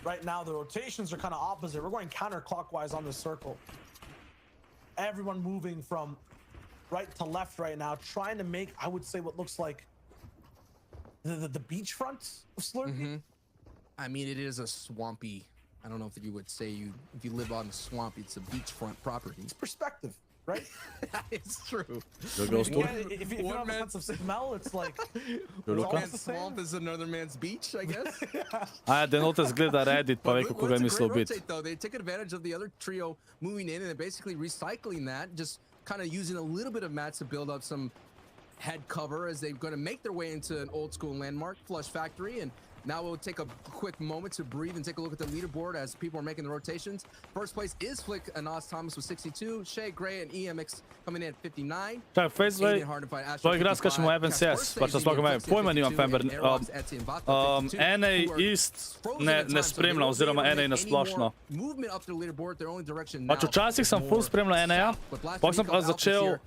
Right now, the rotations are kind of opposite. We're going counterclockwise on this circle. Everyone moving from right to left right now, trying to make, I would say, what looks like the beachfront of Slurpee. I mean, it is a swampy. I don't know if you would say if you live on the swamp, it's a beachfront property. It's perspective. right? It's true. There goes Tur. If you don't have a sense of smell, it's like One all man's the same. swamp is another man's beach, I guess. A Denotes gleda Reddit, pa ve kako ga je mislil biti. rotate though. They took advantage of the other trio moving in and they're basically recycling that, just kind of using a little bit of mats to build up some head cover as they're going to make their way into an old school landmark, Flush Factory. And now we'll take a quick moment to breathe and take a look at the leaderboard as people are making the rotations. First place is Flick and Oz Thomas with 62, Shay Gray and EMX coming in at 59. Čak, Faceway, to igra s kakšnim FNCS, pač da sploh imam, pojma nimam Fember. NA East ne spremlja, oziroma NA na splošno. Pač včasih sem full spremljal NA, pa sem pa začel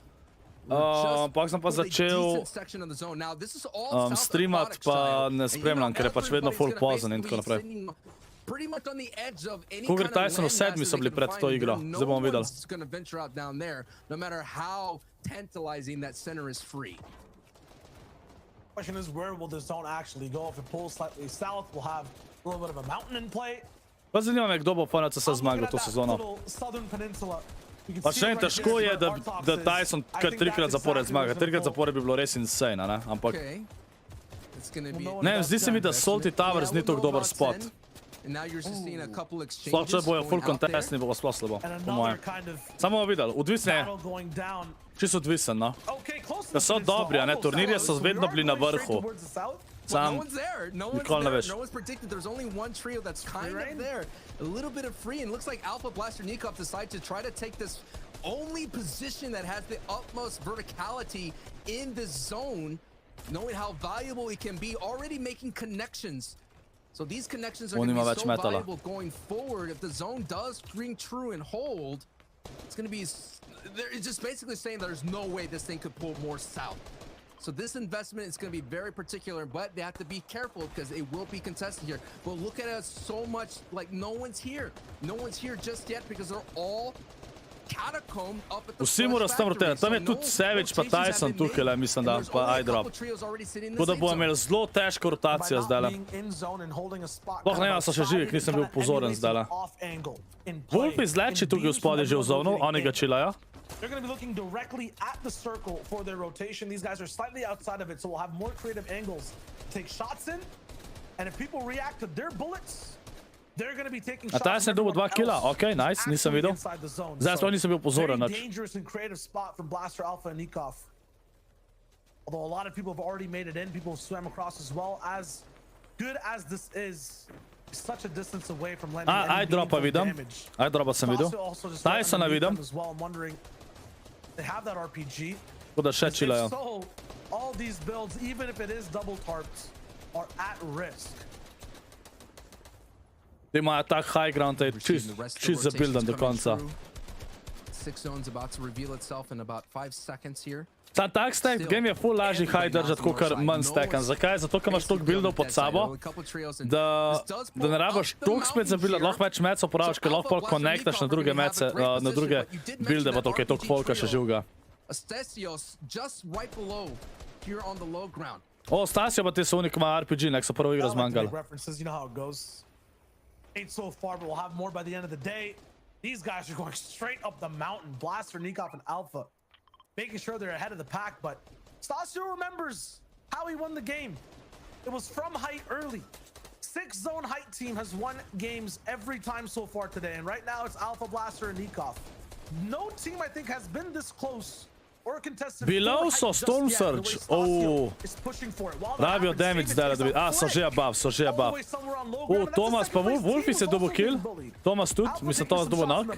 streamat, pa ne spremljam, ker je pač vedno full pozen in tako naprej. Ko gre Tyson v 7 so bili pred to igro, zdaj bomo videli. Question is, where will the zone actually go? If it pulls slightly south, we'll have a little bit of a mountain in play. Pa zanima me, kdo bo FNCS zmagal to sezono. Pa še težko je, da Tyson kar 3-krat zapored zmaga. 3-krat zapored bi bilo res insane, ne? Ampak ne, zdi se mi, da Salty Towers ni tako dober spot. Sploh če bojo full contestni, bo sploh slabo, po mojem. Samo bomo videli, odvisno je. Čisto odvisen, no. Da so dobri, a ne, turnirje so vedno bili na vrhu. Sam nikoli ne veš. A little bit of free, and looks like Alpha Blaster Nikov decided to try to take this only position that has the utmost verticality in the zone, knowing how valuable it can be, already making connections. So these connections are going to be so valuable going forward. If the zone does ring true and hold, it's going to be, it's just basically saying there's no way this thing could pull more south. So this investment is going to be very particular, but they have to be careful because it will be contested here. But look at it so much like no one's here. No one's here just yet because they're all catacombed up at the Vsi morajo s tem rotirati. Tam je tudi Savage pa Tyson tukaj, mislim da, pa iDrop. Tako da bomo imeli zelo težko rotacijo zdaj. Sploh ne vem, so še živi, nisem bil pozoren zdaj. Wolf izleči tukaj v spodje že v zonu, oni ga čilajo. They're going to be looking directly at the circle for their rotation. These guys are slightly outside of it, so we'll have more creative angles to take shots in. And if people react to their bullets, they're going to be taking shots. Tyson je dobil 2 killa, ok, nice, nisem videl. Zdaj sploh nisem bil pozoren. Very dangerous and creative spot from Blaster Alpha and Nikov. Although a lot of people have already made it in, people have swam across as well. As good as this is, such a distance away from landing any meaningful damage. iDropa sem videl. Tysona vidim. They have that RPG. Tako da še čilajo. So all these builds, even if it is double tarped, are at risk. Ti imajo tak high ground, da je čist zabildan do konca. 6 zones about to reveal itself in about 5 seconds here. Ta tak stack game je full lažji high držati, kot manj stackan. Zakaj? Zato, ker imaš toliko buildov pod sabo, da ne rabiš toliko spet za build, lahko več mecov porabiš, ker lahko pol connectaš na druge mece, na druge builde, pa to, ker je toliko folka še živga. O, Stasio pa ti so unik ima RPG, nek so prvo igro zmanjgali. These guys are going straight up the mountain. Blaster, Nikov, and Alpha. Making sure they're ahead of the pack, but Stasio remembers how he won the game. It was from height early. 6-zone height team has won games every time so far today, and right now it's Alpha, Blaster, and Nikov. No team, I think, has been this close or contested. Below so Storm Surge. Oh, rabijo damage zdaj, da bi... so že above, so že above. Thomas pa Wolfy se dobil kill. Thomas tudi, mislim, Thomas dobil knock.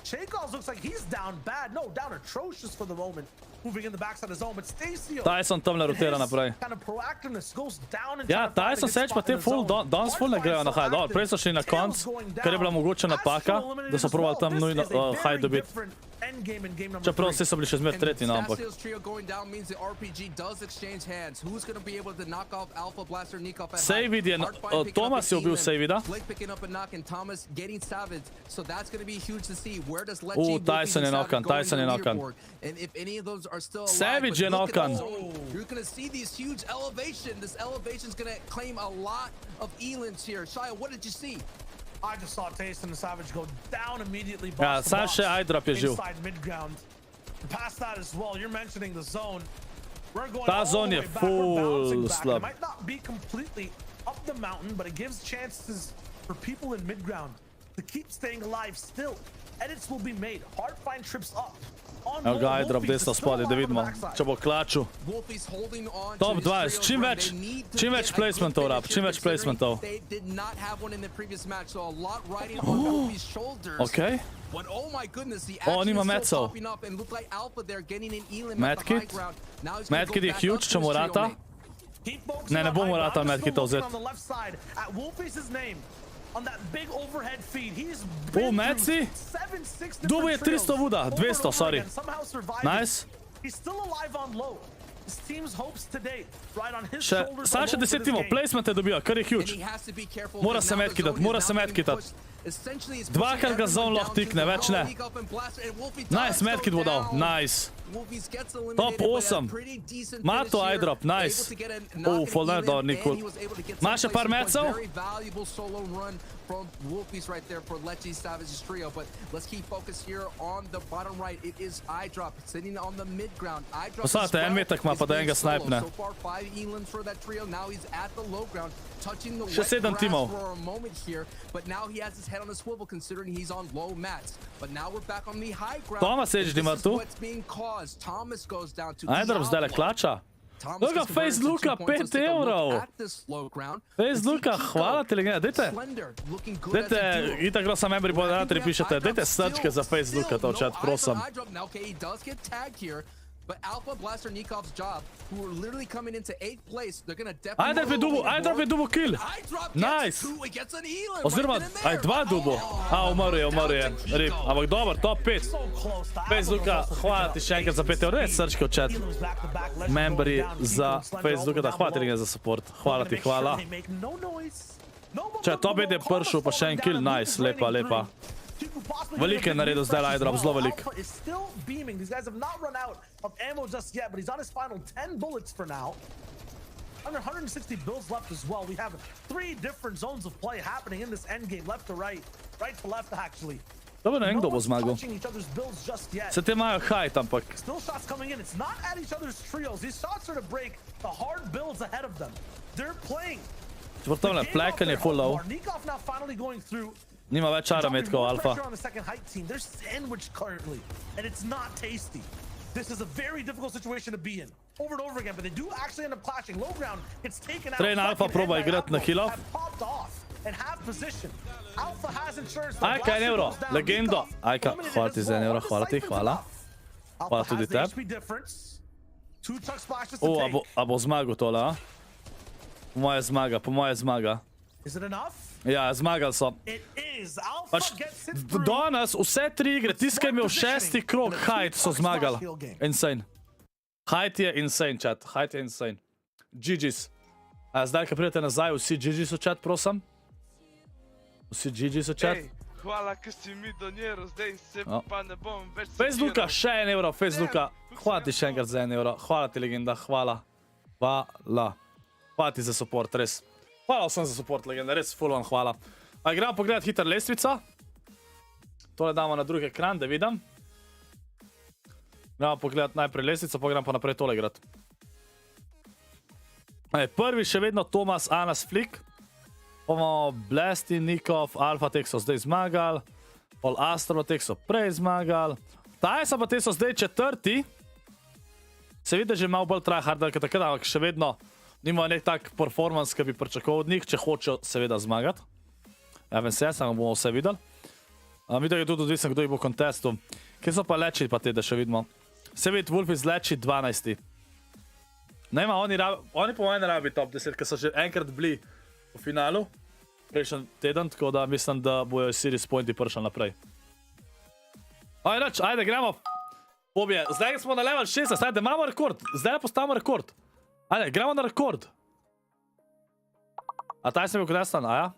Chaykovs looks like he's down bad. No, down atrocious for the moment. Moving in the backside of his own, but Stasio. Tyson tam ne rotira naprej. Kind of proactiveness goes down. Ja, Tyson Sage pa te full, danes full ne grejo na high. Dobro, prej so šli na konc, ker je bila mogoče napaka, da so probali tam nujno high dobiti. Čeprav vsi so bili še zmer tretji, no, ampak. Savid je, Thomas je ubil Savida. Tyson je knockan, Tyson je knockan. Savage je knockan. You're going to see these huge elevation. This elevation is going to claim a lot of elands here. Shia, what did you see? I just saw Taste and the Savage go down immediately. Ja, sam še iDrop je živ. Inside mid-ground. Past that as well, you're mentioning the zone. We're going Ta all zone the je way back. full We're bouncing back. slab. It might not be completely up the mountain, but it gives chances for people in mid-ground to keep staying alive still. Edits will be made. Hard find trips up. Evo ga iDrop desno spodaj, da vidimo, če bo klaču. Top 20, čim več placementov rab, čim več placementov. Okej. O, nima mecov. Medkit? Medkit je huge, če mu rata. Ne bo mu rata medkitov vzeti. Medci? Dubo je 300 vuda, 200, sorry. Nice. Sam še 10 timov, placemente dobijo, kar je huge. Mora se medkitat. Dvakrat ga zone lock tikne, več ne. Nice, medkit bo dal, nice. Top 8. Ma to iDrop, nice. Full net door, ni cool. Ma še par mecov? From Wolfies right there for Lechi Savage's trio, but let's keep focus here on the bottom right. It is iDrop sitting on the mid ground. Posledajte, en metak ima, pa da enega snajpne. So far 5 elims for that trio. Now he's at the low ground, touching the Še 7 timov. for a moment here, but now he has his head on a swivel considering he's on low mats. But now we're back on the high ground. Thomas This ima is tu. what's being caused. Thomas goes down to iDrop zdaj le klača. Look ga Facebooka, 5 evrov. Facebooka, hvala ti legenda, dajte. Dajte, itak grosa membri moderatorji pišete, dajte srčke za Facebooka to v chat, prosim. But Alpha Blaster Nikov's job, who are literally coming into 8th place, they're gonna definitely. iDrop je dubo kill. Nice. Oziroma, aj 2 dubo. Umrl je. Rip. Ampak dober, top 5. Facebooka, hvala ti še enkrat za 5 evrov. Dajte srčke v chat. Membri za Facebooka, da hvala ti legenda za support. Hvala ti, hvala. Če top 5 je pršel, pa še en kill, nice, lepa, lepa. Velikim je naredil zdaj iDrop, zelo velik. These guys have not run out of ammo just yet, but he's on his final 10 bullets for now. Under 160 builds left as well. We have 3 different zones of play happening in this end game, left to right, right to left actually. Dobro, ne vem, kdo bo zmagal. Touching each other's builds just yet. Se te imajo hajt, ampak. Still shots coming in. It's not at each other's trios. These shots are to break the hard builds ahead of them. They're playing. Čvrtovne, plekan je full low. Nikov now finally going through. Nima več arametkov, Alfa. On the second height team. They're sandwiched currently, and it's not tasty. This is a very difficult situation to be in. Over and over again, but they do actually end up clashing. Low ground gets taken out. Train Alfa proba igrati na kill-off. Popped off and have position. Alpha has insurance. Ajka, 1 euro. Legendo. Ajka, hvala ti za 1 euro. Hvala ti, hvala. Hvala tudi tebi. A bo zmagal tole, a? Po moje zmaga. Is it enough? Ja, zmagali so. Pač danes vse 3 igre, tisti, ki je imel 6. krog, hajt so zmagali. Insane. Hajt je insane, chat. Hajt je insane. GG's. Zdaj, ko pridete nazaj, vsi GG's v chat, prosim. Vsi GG's v chat. Hvala, ker si mi doniral, zdaj se pa ne bom več sekiral. Facebooka, še 1 euro, Facebooka. Hvala ti še enkrat za 1 euro. Hvala ti, legenda, hvala. Hvala. Hvala ti za support, res. Hvala vsem za support, legenda, res full on hvala. Gremo pogledat hiter lestvica. Tole damo na drugi ekran, da vidim. Gremo pogledat najprej lestvico, pa gremo pa naprej tole igrati. Prvi še vedno Tomas, Anas, Flick. Pa imamo Blasti, Nikov, Alfa, tek so zdaj zmagali. Pol Astro, tek so prej zmagali. Tajsa pa te so zdaj 4. Se vidi, že malo bolj tryhard, ampak še vedno nimajo nek tak performance, ki bi pričakoval od njih, če hočejo seveda zmagati. Ja, vem se, samo bomo vse videli. Videl je tudi odvisen, kdo jih bo v kontestu. Kje so pa Leči pa te, da še vidimo? Se vidi, Wolf iz Leči 12. Nema, oni po mojem ne rabi top 10, ker so že enkrat bili v finalu. Prejšnji teden, tako da mislim, da bojo series pointi prišli naprej. Ajde, gremo. Pobje, zdaj smo na level 16, ajde, imamo rekord. Zdaj postavimo rekord. Ajde, gremo na rekord. A taj sem bil konestan, aja?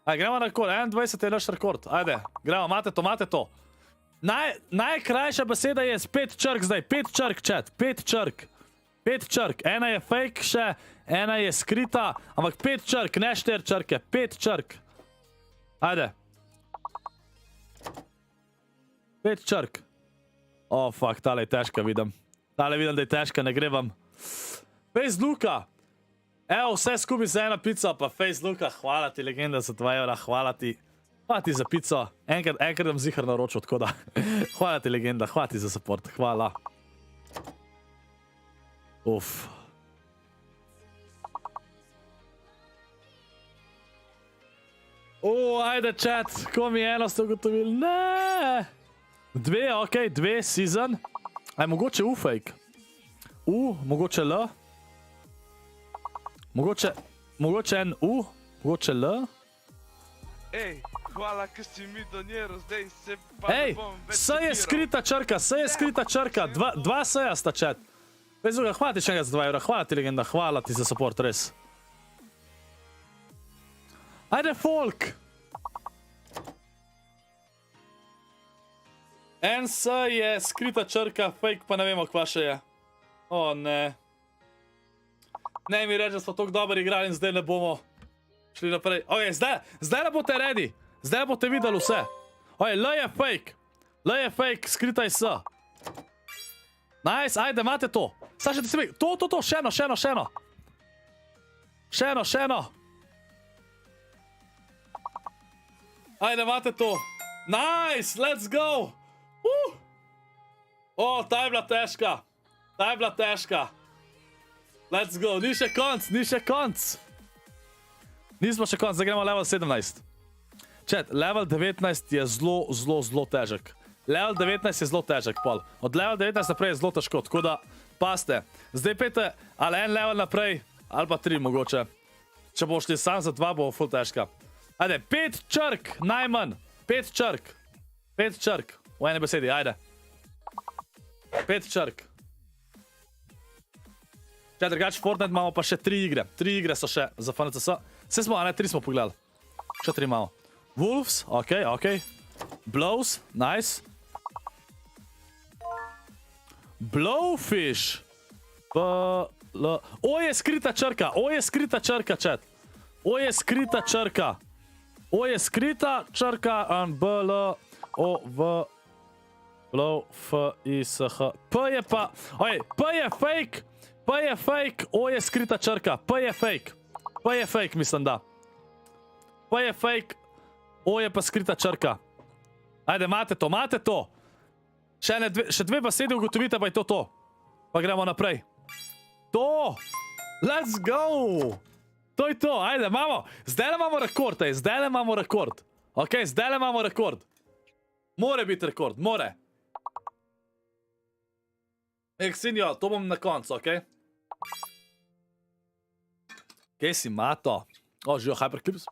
Ajde, gremo na rekord, 21 je naš rekord. Ajde, gremo, imate to. Najkrajša beseda je 5 črk zdaj, 5 črk, chat, 5 črk. 5 črk, ena je fake še, ena je skrita, ampak 5 črk, ne 4 črke, 5 črk. Ajde. 5 črk. O, fuck, tale je težka, vidim. Tale vidim, da je težka, ne gre vam. Face Luka. Evo, vse skupaj za ena pico, pa Face Luka. Hvala ti, legenda, za 2 evra, hvala ti. Hvala ti za pico. Enkrat vam zihar naročil, tako da. Hvala ti, legenda, hvala ti za support, hvala. Uf. Ajde, chat, ko mi eno ste ugotovili. Ne! 2, okej, 2, season. Aj, mogoče U fake. Mogoče L. Mogoče en U, mogoče L. Ej, hvala, ker si mi doniral, zdaj se pa ne bom več S je skrita črka, S je skrita črka. 2 S-ja sta, chat. Vezuga, hvala ti še enkrat za 2 evra, hvala ti, legenda, hvala ti za support, res. Ajde, folk! En S je skrita črka, fake pa ne vemo, kva še je. O, ne. Ne mi reči, da smo toliko dobro igrali in zdaj ne bomo šli naprej. Ok, zdaj ne boste ready. Zdaj ne boste videli vse. Ok, L je fake. L je fake, skrita je S. Nice, ajde, imate to. Sašajte se mi. To, še eno. Še eno. Ajde, imate to. Nice, let's go. O, ta je bila težka. Let's go, ni še konc. Nismo še konc, zdaj gremo level 17. Chat, level 19 je zelo težek. Level 19 je zelo težek, pol. Od level 19 naprej je zelo težko, tako da paste. Zdaj pejte ali en level naprej, ali pa 3 mogoče. Če bo šli sam za 2, bo ful težka. Ajde, 5 črk, najmanj. 5 črk. 5 črk. V eni besedi, ajde. 5 črk. Če drugače Fortnite imamo pa še 3 igre. 3 igre so še za FNCS. Vse smo, a ne, 3 smo pogledali. Še 3 imamo. Wolves, okej. Blows, nice. Blowfish. O je skrita črka, chat. O je skrita črka. B-L-O-V. L-O-F-I-S-H. P je pa... Oj, P je fake. O je skrita črka. P je fake, mislim da. P je fake. O je pa skrita črka. Ajde, imate to. Še 2 besede ugotovite, pa je to. Pa gremo naprej. To! Let's go! To je to, ajde, imamo. Zdaj imamo rekord. Ok, zdaj imamo rekord. More biti rekord, more. Exinio, to bom na koncu, ok? Kje si mato? O, živo Hyperclips.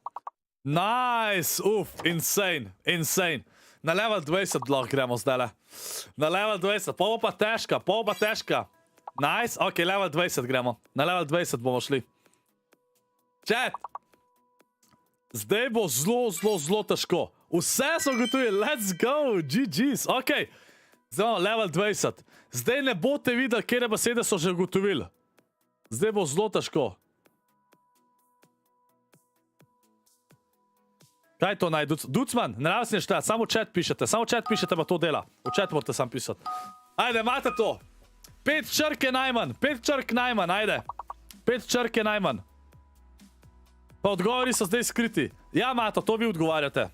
Nice, insane. Na level 20 lahko gremo zdaj. Na level 20, pa bo pa težka. Nice, ok, level 20 gremo. Na level 20 bomo šli. Chat! Zdaj bo zelo težko. Vse smo gotovi, let's go, GG's, ok. Zdaj imamo level 20. Zdaj ne boste videli, kjere besede so že ugotovili. Zdaj bo zelo težko. Kaj to naj, Ducman? Ne rabite si nešteti, samo chat pišete, pa to dela. V chat morate sam pisati. Ajde, imate to. 5 črk je najmanj, ajde. 5 črk je najmanj. Pa odgovori so zdaj skriti. Ja, Mato, to vi odgovarjate.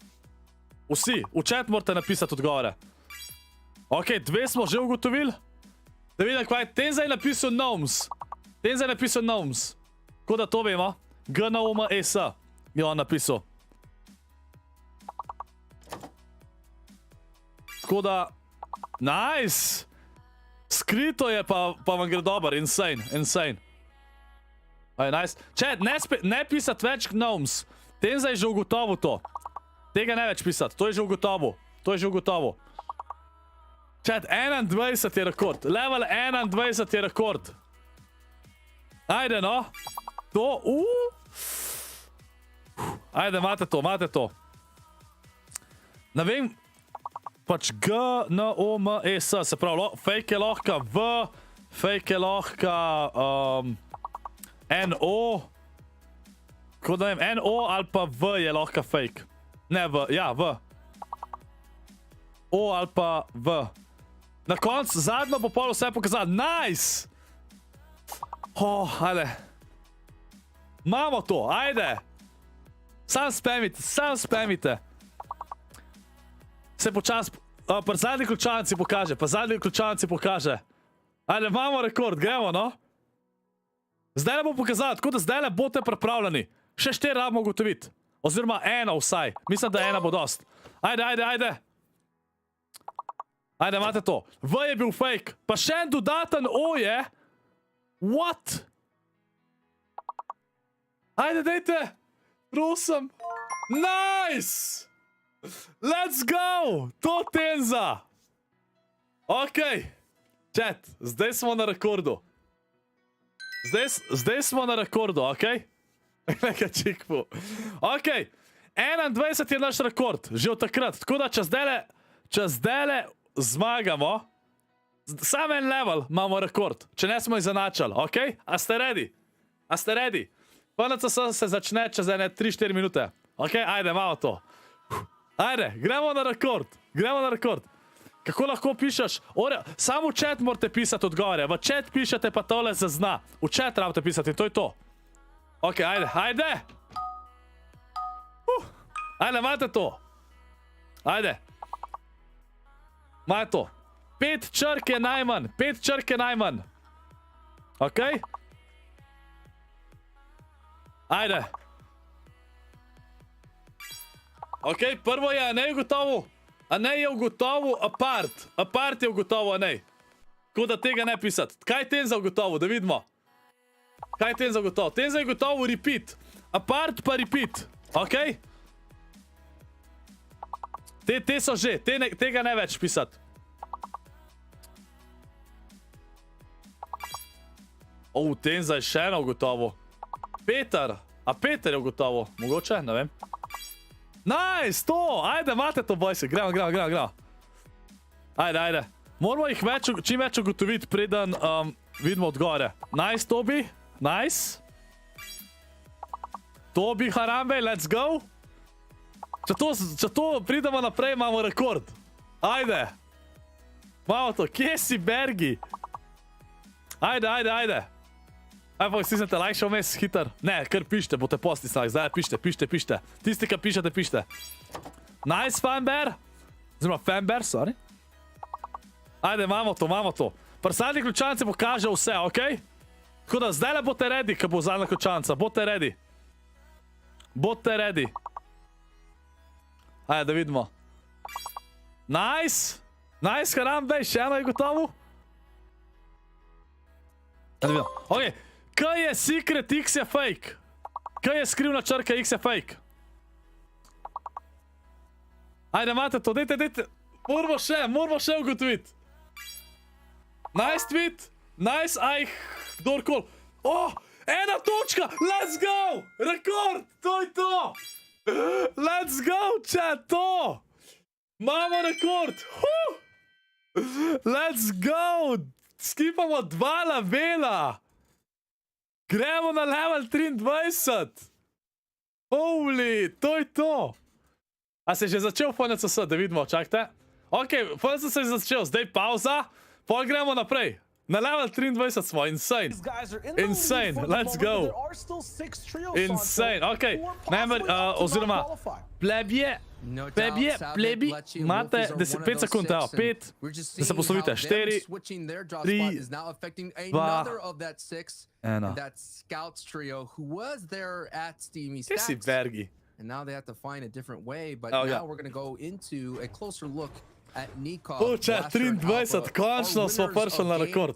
Vsi, v chat morate napisati odgovore. Ok, 2 smo že ugotovili. Da vidim, kaj je. Ten zdaj napisal Gnomes. Tako da to vemo. G-N-O-M-E-S je on napisal. Tako da... Nice! Skrito je, pa vam gre dober. Insane. Nice. Chat, ne pisati več Gnomes. Ten zdaj je že ugotovil to. Tega ne več pisati, to je že ugotovil. Chat, 21 je rekord. Level 21 je rekord. Ajde, no. To, Ajde, imate to. Ne vem, pač G-N-O-M-E-S, se pravi, fake je lahko V, fake je lahko N-O, kot da vem, N-O ali pa V je lahko fake. Ne, ja, v. O ali pa v. Na koncu, zadnjo bo pol vse pokazal. Nice! Ajde. Imamo to, ajde. Sam spamite. Se počas, pa zadnji ključavnici pokaže. Ajde, imamo rekord, gremo, no. Zdaj ne bom pokazal, tako da zdaj ne boste pripravljeni. Še 4 rabimo ugotoviti. Oziroma 1 vsaj. Mislim, da 1 bo dost. Ajde. Ajde, imate to. V je bil fake. Pa še en dodaten O je. What? Ajde, dejte. Prosim. Nice! Let's go! To tenza! Ok. Chat, zdaj smo na rekordu. Zdaj smo na rekordu, ok? Nekaj čikpu. Ok. 21 je naš rekord. Že od takrat. Tako da, če zdajle zmagamo, samo en level imamo rekord. Če ne smo izenačali, ok? A ste ready? PNCS se začne čez 3-4 minute. Ok, ajde, imamo to. Ajde, gremo na rekord. Kako lahko pišeš? Samo v chat morate pisati odgovore. V chat pišete pa tole zazna. V chat rabite pisati, to je to. Ok, ajde. Ajde, imate to. Ajde. Imate to. 5 črk je najmanj. Ok? Ajde. Ok, prvo je Anej ugotovil. Anej je ugotovil apart. Apart je ugotovil Anej. Tako da tega ne pisati. Kaj je Tenza ugotovil, da vidimo? Kaj je Tenza ugotovil? Tenza je ugotovil repeat. Apart pa repeat. Ok? Te so že. Tega ne več pisati. Tenza je še eno ugotovil. Peter. A Peter je ugotovil. Mogoče, ne vem. Nice, to! Ajde, imate to, Voixy. Gremo. Ajde. Moramo jih čim več ugotoviti, preden vidimo odgovore. Nice, Tobi. Nice. Tobi, Harambe, let's go. Če to pridemo naprej, imamo rekord. Ajde. Imamo to. Kje si, Bergi? Ajde. Ajde, pa stisnete like še vmes, hiter. Ne, kar pišite, boste postisnali. Zdaj pišite. Tisti, ki pišete. Nice, fanbear. Oziroma, fanbear, sorry. Ajde, imamo to. Pri zadnji ključavnici pokaže vse, ok? Tako da zdaj le boste ready, ko bo zadnja ključavnica. Boste ready. Ajde, da vidimo. Nice, Harambe, še eno je gotovo. Ajde, vidimo. Ok. Kaj je secret, X je fake? Kaj je skrivna črka, X je fake? Ajde, imate to, dejte. Moramo še ugotoviti. Nice tweet. Nice, kdorkoli. 1 točka, let's go! Rekord, to je to! Let's go, chat, to! Imamo rekord! Let's go! Skipamo 2 levela! Gremo na level 23! Holy, to je to! A se je že začel FNCS, da vidimo, čakajte. Ok, FNCS se je začel, zdaj pauza, pol gremo naprej. Na level 23 smo, insane, let's go. Insane, ok. Oziroma, plebje, imate 5 sekund, 5, da se poslovite, 4, 3, 2, 1. Kje si, Vergi? And now they have to find a different way, but now we're going to go into a closer look at Nikov. Chat, 23, končno smo prišli na rekord.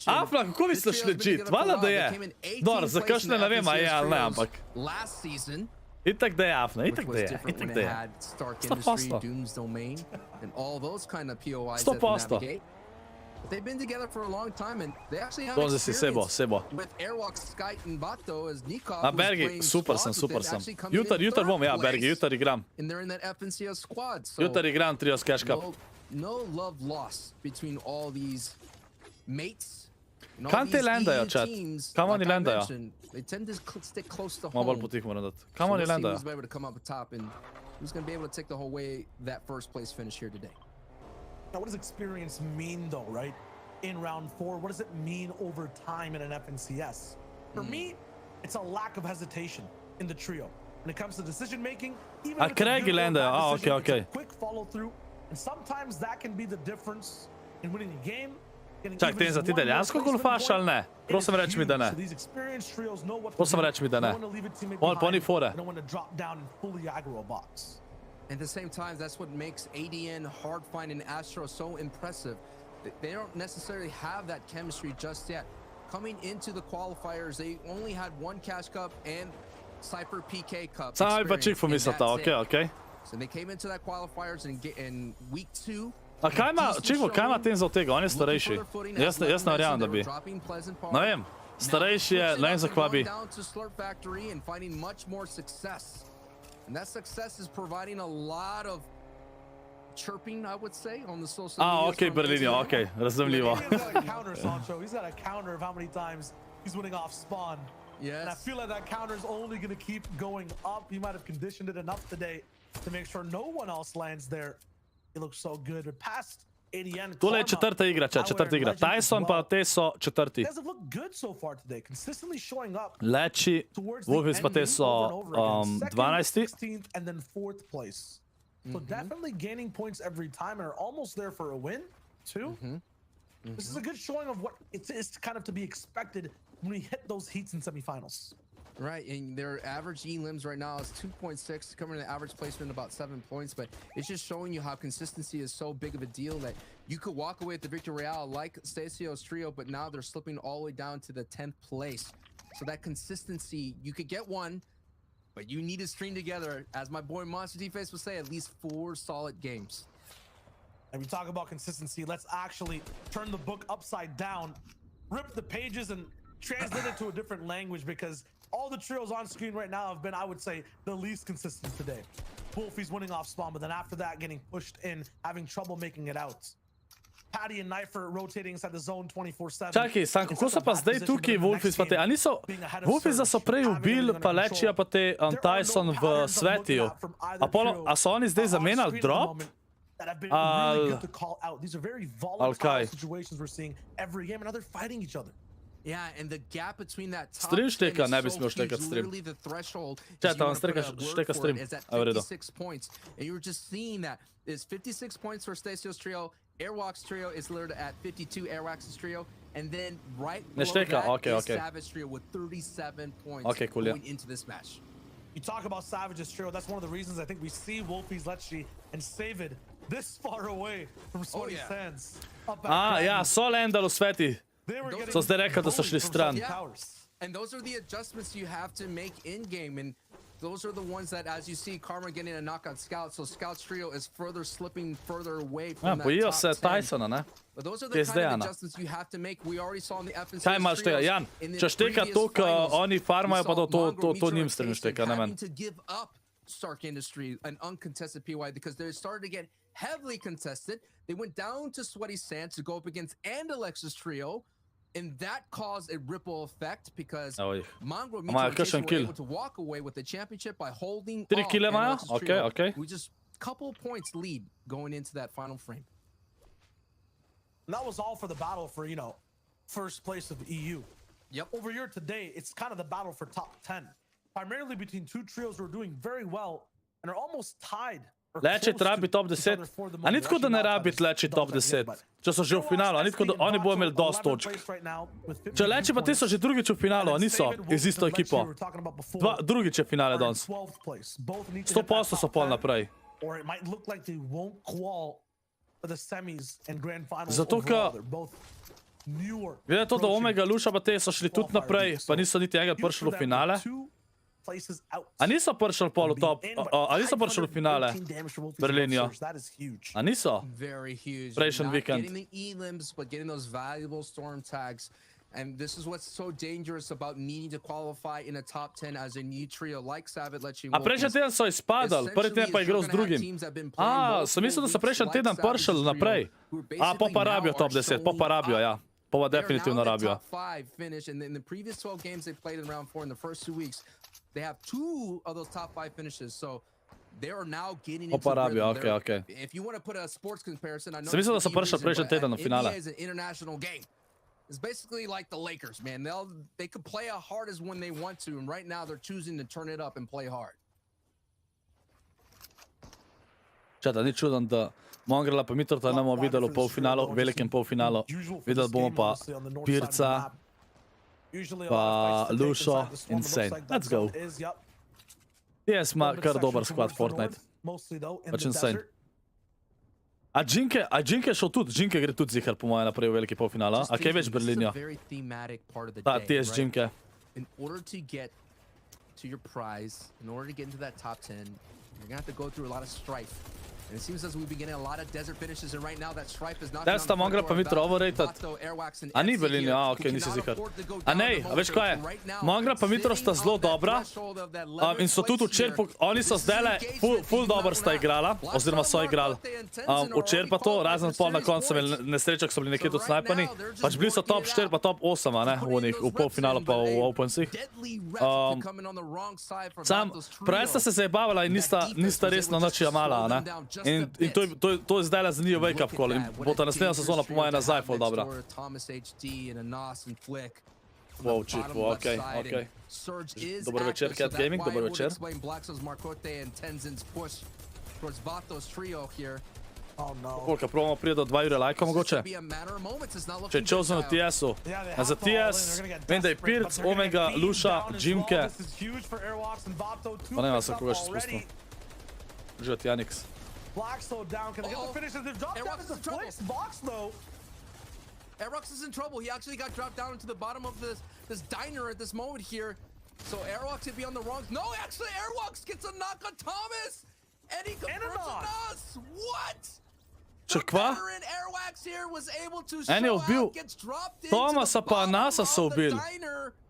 Afla, kako misliš legit? Valjda da je. Dobro, za kakšne ne vem, a je ali ne, ampak. Itak da je Afla, itak da je. 100%. 100%. They've been together for a long time and they actually have Sebo. with Airwalk, Sky and Bato as Nikov A Bergi, super sem. Jutar bom, ja, Bergi, jutar igram. And they're in that FNCS squad. So Jutar igram Trios Cash Cup. no love lost between all these mates. You know, Kam te these landajo, EU chat? teams, Kam oni like I landajo? mentioned, they tend to stick close to Malo bolj home. potih moram dati. So Kam oni we'll see landajo? who's able to come up top and who's going to be able to take the whole way that first place finish here today. Now, what does experience mean, though, right? In round 4, what does it mean over time in an FNCS? For me, it's a lack of hesitation in the trio. When it comes to decision making, even if it's a Craig good or Lander. bad Ah, decision, okay. it's a quick follow through, and sometimes that can be the difference in winning a game. Čak, Tenza, ti dejansko golfaš ali ne? Prosim, reči mi, da ne. Prosim, reči mi, da ne. Pa ni fore. At the same time, that's what makes ADN, Hardfind, and Astro so impressive. They don't necessarily have that chemistry just yet. Coming into the qualifiers, they only had one Cash Cup and Cypher PK Cup. Samo bi pa Čikfu mislil ta, okej. So they came into that qualifiers in week 2. A kaj ima, Čikfu, kaj ima Tenza od tega? On je starejši. Jaz ne verjamem, da bi. Ne vem, starejši je, ne vem zakva bi. And that success is providing a lot of chirping, I would say, on the social media. Okej, Berlinio, okej, razumljivo. He's got a counter of how many times he's winning off spawn. Yes. And I feel like that counter is only going to keep going up. He might have conditioned it enough today to make sure no one else lands there. He looks so good. But past ADN, Tole je četrta igra, četrta igra. Tyson pa te so četrti. Guys have looked good so far today, consistently showing up. Leči, Wolfis pa te so 12. 16th and then 4th place. So definitely gaining points every time and are almost there for a win too. This is a good showing of what it is kind of to be expected when we hit those heats in semifinals. Right, and their average elims right now is 2.6, covering the average placement about 7 points, but it's just showing you how consistency is so big of a deal that you could walk away with the victory royale like Stacio's trio, but now they're slipping all the way down to the 10th place. So that consistency, you could get one, but you need to string together, as my boy Monster D-Face would say, at least 4 solid games. And we talk about consistency, let's actually turn the book upside down, rip the pages and translate it to a different language, because all the trios on screen right now have been, I would say, the least consistent today. Wolfie's winning off spawn, but then after that, getting pushed in, having trouble making it out. Patty and Knifer rotating inside the zone 24/7. Čakaj, Sanko, ko so pa zdaj tukaj Wolfis pa te, a niso, Wolfis da so prej ubili pa Lečija pa te Tyson v Svetiju. A so oni zdaj zamenjali drop? These are very volatile situations we're seeing every game, and now they're fighting each other. Yeah, and the gap between that top Stream 10 šteka, is ne bi so smel huge. štekati stream. Literally the threshold Čaj, is ta vam you wanna put a šteka word stream. for it, is at A, v redu. 56 points. And you were just seeing that. There's 56 points for Stacio's trio. Airwalk's trio is literally at 52, Airwalk's trio. And then right below šteka, that okay, is okay. Savage trio with 37 points Okay, cool, yeah. going into this match. You talk about Savage's trio, that's one of the reasons I think we see Wolfie's Lechi and Savid this far away from Sweaty Sands. Ja, so landali v Sveti. So zdaj rekli, da so šli stran. And those are the adjustments you have to make in game, and those are the ones that, as you see, Karma getting a knock on Scout, so Scout's trio is further slipping further away from that Bojijo top se 10. Tysona, ne? But those are the kind of adjustments you have to make. We already saw in the FNCS Kaj imaš tega, Jan? Če šteka to, oni farmajo, pa to njim strani šteka, ne men. Having to give up Stark Industry an uncontested PY because they started to get heavily contested. They went down to Sweaty Sands to go up against Andalex's trio. And that caused a ripple effect because Mongrel Mutual were able to walk away with the championship by holding off Andalex's trio. Okay. We just couple points lead going into that final frame. And that was all for the battle for, you know, first place of the EU. Yep. Over here today, it's kind of the battle for top 10. Primarily between two trios who are doing very well and are almost tied. Leči rabi top 10. A ni tako, da ne rabi Leči top 10, če so že v finalu. A ni tako, da oni bodo imeli dosti točk. Če Leči pa ti so že drugič v finalu, a niso iz isto ekipo. Drugič je finale danes. 100% so pol naprej. Zato, ker glede to, da Omega, Luša pa te so šli tudi naprej, pa niso niti enkrat prišli v finale. A niso prišli pol v top, a niso prišli v finale Berlinio? A niso? Prejšnji vikend. Getting the elims, but getting those valuable storm tags. And this is what's so dangerous about needing to qualify in a top 10 as a new trio like Savage, Lechi. A prejšnji teden so izpadali, prvi teden pa igral z drugim. Sem mislil, da so prejšnji teden prišli naprej. A, pa rabijo top 10, pa rabijo, ja. pa They are definitivno now in the rabijo. top 5 finish, and in the previous 12 games they played in round 4 in the first 2 weeks, they have 2 of those top 5 finishes. So they are now getting into Pa rabijo, rhythm. okej. If you want to put a sports comparison, I know Sem mislil, da it's so the prišli reason, prejšnji but teden na finale. NBA is an international game. It's basically like the Lakers, man. They could play as hard as when they want to, and right now they're choosing to turn it up and play hard. Četa, ni čuden, da Mongrela pa Mitrota ne bomo videli v polfinalu, velikem polfinalu. Videli bomo pa Pirca, pa Lušo in Sane. Let's go. TS ima kar dober squad Fortnite. Pač Insane. A Džinke je šel tudi, Džinke gre tudi zihar po moje naprej v veliki polfinala. A kaj več Berlinja? Ta TS Džinke. In order to get to your prize, in order to get into that top 10, you're gonna have to go through a lot of strife. And it seems as we've been getting a lot of desert finishes, and right now that strife is not. That's the Mongrel pa Mitro overrated. A ni Berlinja, okej, nisi zihar. A ne, a veš kaj je? Mongrel pa Mitro sta zelo dobra in so tudi včeraj, oni so zdajle full dobro sta igrala, oziroma so igrali. Včeraj pa to, razen pol na koncu so imeli nesrečo, ko so bili nekje tudi snajpani. Pač bili so top 4 pa top 8, a ne, v polfinalu pa v Opensih. Sam, prej sta se zajebavala in nista resno nič jamala, a ne. In to je zdaj zanimiv wake-up call in bo ta naslednja sezona po moje nazaj ful dobra. Wow, čipo, okej. Dober večer, Cat Gaming, dober večer. Koliko probamo prije do 2 ure lajka mogoče? Če je Chosen v TS-u. Za TS, vem da je Pirc, Omega, Luša, Jimke. Pa nema se koga še spustil. Živeti Janix. Black slowed down. Can they get the finish? They're dropped down into place. Box though. Aerox is in trouble. He actually got dropped down into the bottom of this diner at this moment here. So Aerox could be on the wrong. No, actually Aerox gets a knock on Thomas, and he confirms a Nas. What? Če kva? En je ubil Thomasa pa Nasa so ubil,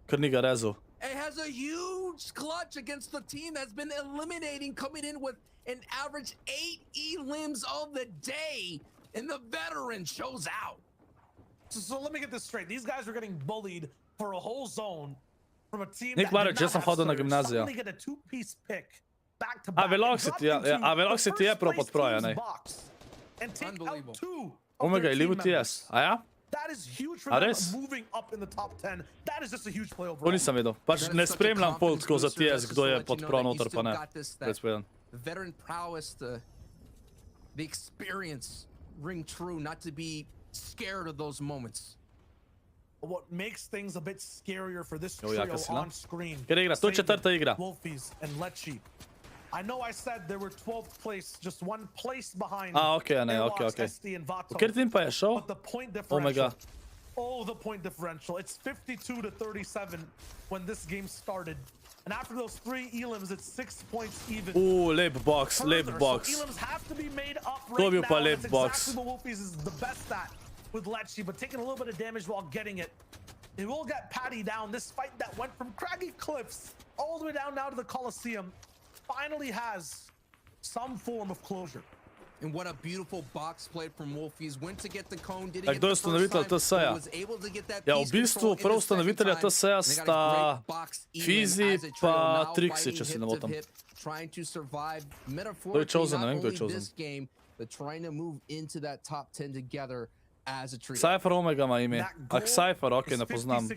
ker ni ga rezal. It has a huge clutch against the team that's been eliminating, coming in with an average 8 elims of the day, and the veteran shows out. So let me get this straight. These guys are getting bullied for a whole zone from a team Nik Marek, že sem hodil na gimnazijo. Suddenly get a two-piece pick back to back. A Velocity je pro podproja, ne? And take out 2 Omega je live TS, a ja? That is huge for them moving up in the top 10. That is just a huge play overall. To nisem vedel. Pač ne spremljam pol tako za TS, kdo je podpro noter, pa ne. Predspredem. Veteran prowess, the experience ring true, not to be scared of those moments. What makes things a bit scarier for this trio on screen. Kjer igra? To je četrta igra. Wolfies and Lechi. I know I said they were 12th place, just 1 place behind. Okay. Kjer tim pa je šel? But the point differential. Omega. Oh, the point differential. It's 52-37 when this game started. And after those 3 elims, it's 6 points even. Ooh, lep box. So elims have to be made up right now. That's exactly what Wolfies is the best at with Lechi, but taking a little bit of damage while getting it. It will get Patty down. This fight that went from Craggy Cliffs all the way down now to the Coliseum finally has some form of closure. And what a beautiful box play from Wolfies. Went to get the cone, didn't get the first time, TS-a was able to get that ja, v piece bistvu control prav ustanovitelja TS-a sta Fizi pa Trixi, če se ne motim. Trying to survive To je metaphorically Chosen, not ne vem, kdo je only Chosen. this game, but trying to move into that top 10 together as a trio. Cypher Omega ima ime. Ah, Cypher, okej, ne poznam.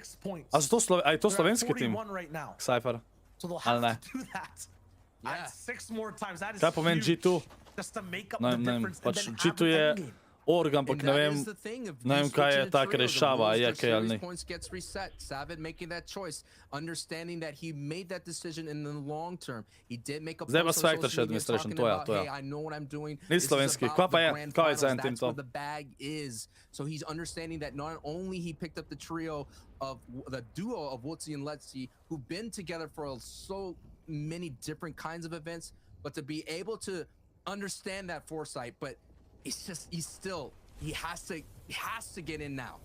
A je to slovenski tim? Cypher. So they'll Ali have ne? to do that. Yeah. 6 more times. That is Kaj pomeni huge. G2? Just to make up Ne the vem, difference and pač then G2 have je an endgame. org, ampak ne vem, kaj je taka rešava, je kaj ali ni. Points gets reset. Savage making that choice, understanding that he made that decision in the long term. He did make a Zdaj pa post on Spectre social še media administration, talking to je, about, to je. hey, I know what I'm doing. Ni This is slovenski. about Kva pa the je? grand Kaj je za en finals. tim That's to? where the bag is. So he's understanding that not only he picked up the trio of the duo of Voixy and Letzi, who've been together for so many different kinds of events, but to be able to understand that foresight, but it's just he has to get in now.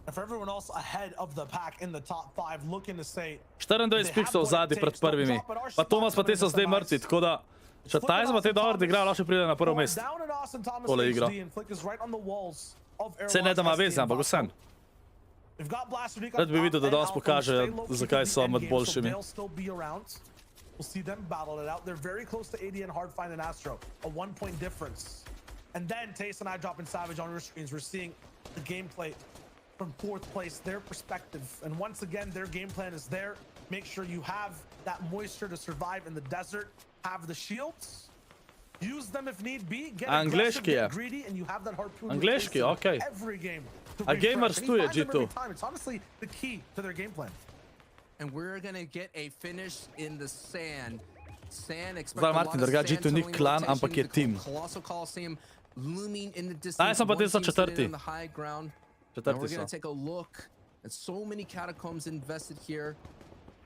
And for everyone else ahead of the pack in the top 5 looking to say 24 piksov zadnji pred prvimi. Pa Tomas pa te so zdaj mrtvi, tako da če Tyson pa te dobro igra, lahko pride na prvo mesto. Tole igra. of Se ne da ima Airwalks, veze, ampak vsem. They've got Blaster Decon Rad bi videl, da and danes Alpha pokažejo, stay low zakaj to so the med end game, so boljšimi. they'll still be around. We'll see them battle it out. They're very close to AD and Hardfind and Astro, a 1-point difference. And then Taste and I drop in Savage on your screens. We're seeing the gameplay from 4th place, their perspective. And once again, their game plan is there. Make sure you have that moisture to survive in the desert, have the shields, use them if need be, get aggressive, get greedy, and you have that harpoon Angliški, okej. every game. A gamers tu je, G2. It's honestly the key to their game plan. And we're gonna get a finish in the sand. Sand expect Zdaj, a lot Martin, of drugače sand to ni tunneling klan, rotation, ampak je the tim. Colossal Coliseum looming in the distance. Daj, sem pa One tisto team sitting četrti. on the high ground. Now Četrti we're gonna so. take a look at so many catacombs invested here.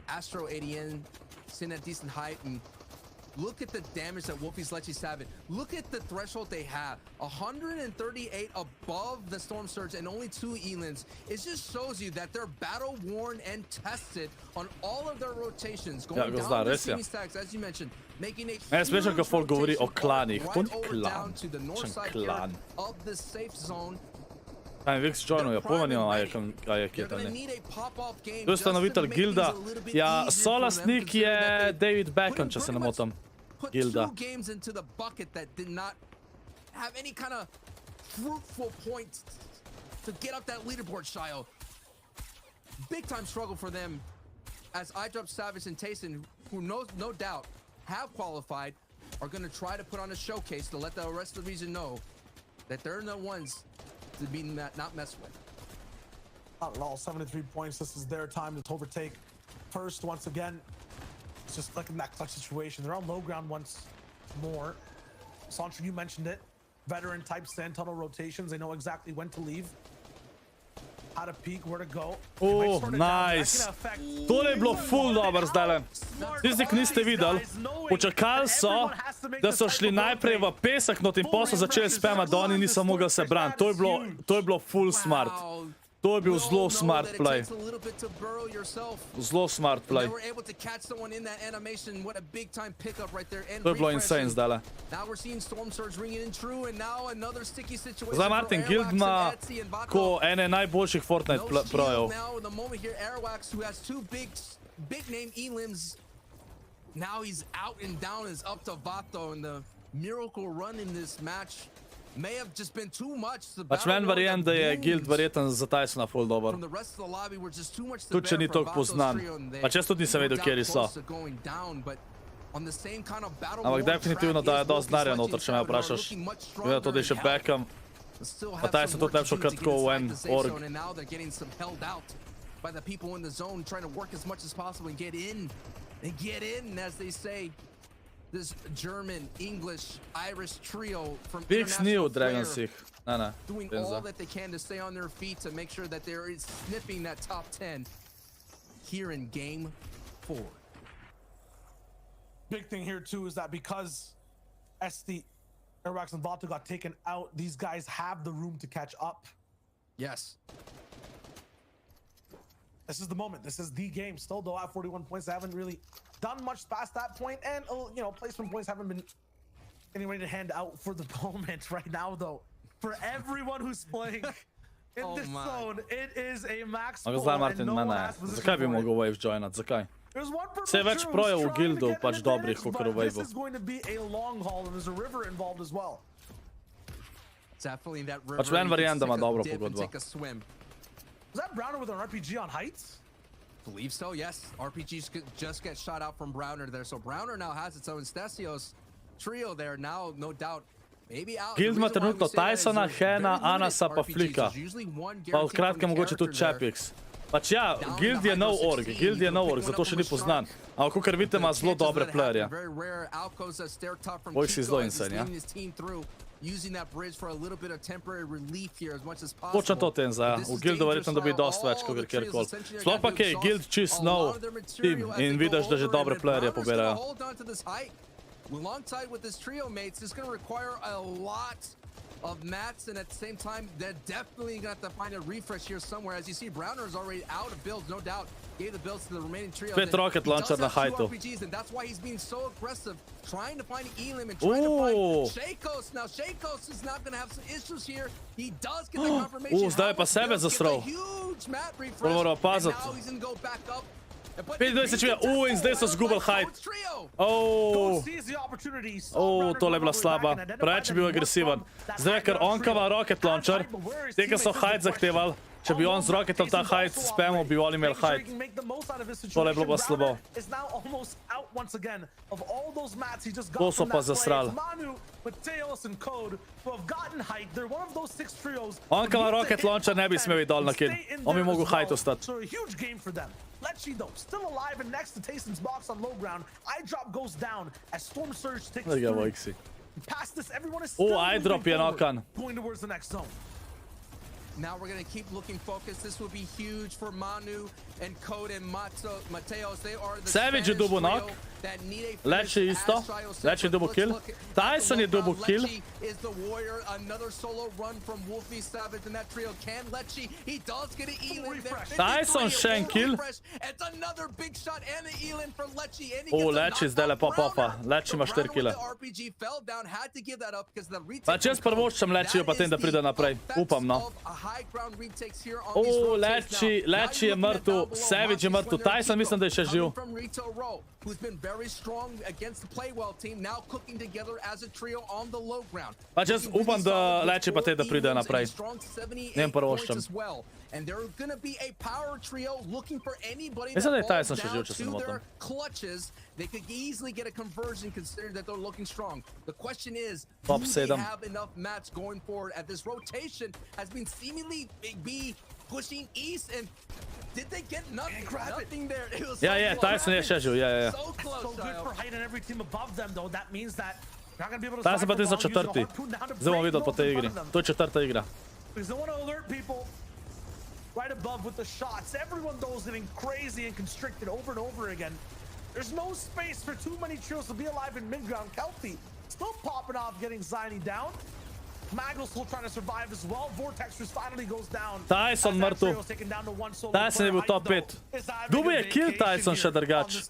Astro ADN sitting at decent height, and look at the damage that Wolfie's Lechi's having. Look at the threshold they have. 138 above the Storm Surge and only 2 Elins. It just shows you that they're battle worn and tested on all of their rotations. Going go down zdaj, the res je. semi stacks, as you mentioned, making a Smešno, ko huge folk govori o rotation klanih. To ni right over klan. down to the north Čem side here klan. of the safe zone. Kaj, Vix joinuje, pojmanjo, a je They're kje to gonna ne. need a pop-off game Tu je just to ustanovitelj make gilda. things a little bit Ja, easier for them, solastnik considering je that they David Beckham, put če se pretty ne much motim. put Gilda. 2 games into the bucket that did not have any kind of fruitful points to get up that leaderboard, Shio. Big time struggle for them as iDrop, Savage, and Tayson, who no doubt have qualified, are going to try to put on a showcase to let the rest of the region know that they're the ones to be not messed with. Not at all. 73 points. This is their time to overtake first once again. It's just like in that clutch situation. They're on low ground once more. Sancho, you mentioned it. Veteran type sand tunnel rotations. They know exactly when to leave, how to peek, where to go. Oh, nice. Tole je bilo full dobro zdajle. Tisti, ki niste videli, počakali so, da so šli najprej v pesek, no in potem so začeli spamati, da oni niso mogli se braniti. To je bilo full smart. To je bil zelo smart play. Zelo smart play. To je bilo insane zdajle. Zdaj Martin, Guild ima ko ene najboljših Fortnite projev. Now he's out and down is up to Vato, and the miracle run in this match may have just been too much. Pač meni verjem, da je Guild verjeten za Tysona full dober. Tudi če ni toliko poznan. Pač jaz tudi nisem vedel, kjeri so. Ampak definitivno da je dosti denarja noter, če me vprašaš. Gleda to, da je še Beckham. Pa Tyson tudi lepšo kot tako v en org. By the people in the zone trying to work as much as possible and get in, as they say. This German, English, Irish trio from Vix ni v international player Dragonsih. Ne, doing all that they can to stay on their feet to make sure that they're sniffing that top 10 here in game 4. Big thing here too is that because SD, Airwax, and Vato got taken out, these guys have the room to catch up. Yes. This is the moment. This is the game. Still, though, at 41 points, they haven't really done much past that point, and you know, placement points haven't been getting ready to hand out for the moment right now, though. For everyone who's playing in this zone, it is a max pull, Zdaj and Martin, no one mene. has position Zakaj bi for it. mogel Wave joinat? Zakaj? There's one purple Se je več true projev who's v trying to Guildu, get an pač dobrih, advantage, kakor v but this Waveu. is going to be a long haul, and there's a river involved as well. Definitely that river. Pač meni verjem, da ima dobro Take pogodbo. a swim. Was that Browner with an RPG on heights? Believe so, yes. RPGs could just get shot out from Browner there. So Browner now has its own Stasios trio there. Now, no doubt, maybe out. Guild ima trenutno Tysona, Hena, Anasa pa Flika. Pa v kratkem mogoče tudi Chapix. Pač ja, Guild je nov org, zato še ni poznan. Ampak kakor vidite, ima zelo dobre playerje. Voixy zelo insane, ja. Using that bridge for a little bit of temporary relief here as much as possible. Točno to ten za. V Guildu verjetno dobi dosti več, kakor kjerkoli. Sploh pa kaj, Guild čist nov team in vidiš, da že dobre playerje poberajo. Alongside with his trio mates, it's going to require a lot of mats, and at the same time, they're definitely going to have to find a refresh here somewhere. As you see, Browner is already out of builds, no doubt. Gave the builds to the remaining trio. Spet rocket launcher na hajtu. And that's why he's being so aggressive, trying to find Elim and trying to find Shakos. Now, Shakos is not going to have some issues here. He does get the confirmation. Zdaj pa sebe zasral. Huge map refresh. Moral And paziti. now he's going to go back up. 25 čuje, in zdaj so zgubili hajt. Tole je bila slaba. Preveč je bil agresiven. Zdaj, ker on kava rocket launcher, te, ki so hajt zahtevali, če bi on z rocketom ta hajt spamil, bi oni imeli hajt. Tole je bilo pa slabo. To so pa zasrali. On kava rocket launcher ne bi smel iti dol na kill. On bi mogel hajt ostati. Lechy though, still alive and next to Tayson's box on low ground. Eyedrop goes down as Storm Surge takes There you go, through. Voixy. Past this, everyone is still Eyedrop je nokan. going towards the next zone. Now we're going to keep looking focused. This will be huge for Manu and Code and Mateos. They are the Savage je dobil knock. Lechy isto. Lechy je dobil kill. Tyson je dobil kill. Is the warrior. Another solo run from Wolfie Savage in that trio. Can Lechy? He does get an Elim there. Tyson še en kill. It's another big shot and an Elim for Lechy. Lechy zdaj lepo popa. Lechy ima 4 kille. RPG fell down, had to give that up because the retake. Pa čez prvoščam Lechyju pa tem, da pride naprej. Upam, no. Lechy je mrtev, Savage je mrtev, Tyson mislim, da je še živ. Pa čez upam, da Lechy pa te, da pride naprej. Njem prvoščam. And they're going to be a power trio looking for anybody Mislim, da je that Tyson falls še živ, down če se to ne motim. their clutches. They could easily get a conversion considering that they're looking strong. The question is, Top do 7. they have enough mats going forward as this rotation has been seemingly be pushing east, and did they get nothing? Nothing there. It was Ja, Tyson je še živ, ja. So so close. good for height and every team above them though. That means that they're not going to be able to Tyson pa cypher ti za while using a četrti. harpoon down to Zdaj bomo break videli po those tej in igri. front of them. To je četrta igra. Because they want to alert people right above with the shots. Everyone though is getting crazy and constricted over and over again. There's no space for too many trios to be alive in mid-ground. Kelpie still popping off, getting Zynie down. Magel still trying to survive as well. Vortex just finally goes down. Tyson mrtev. Tyson je bil top 5. Dobil je kill Tyson še drugač.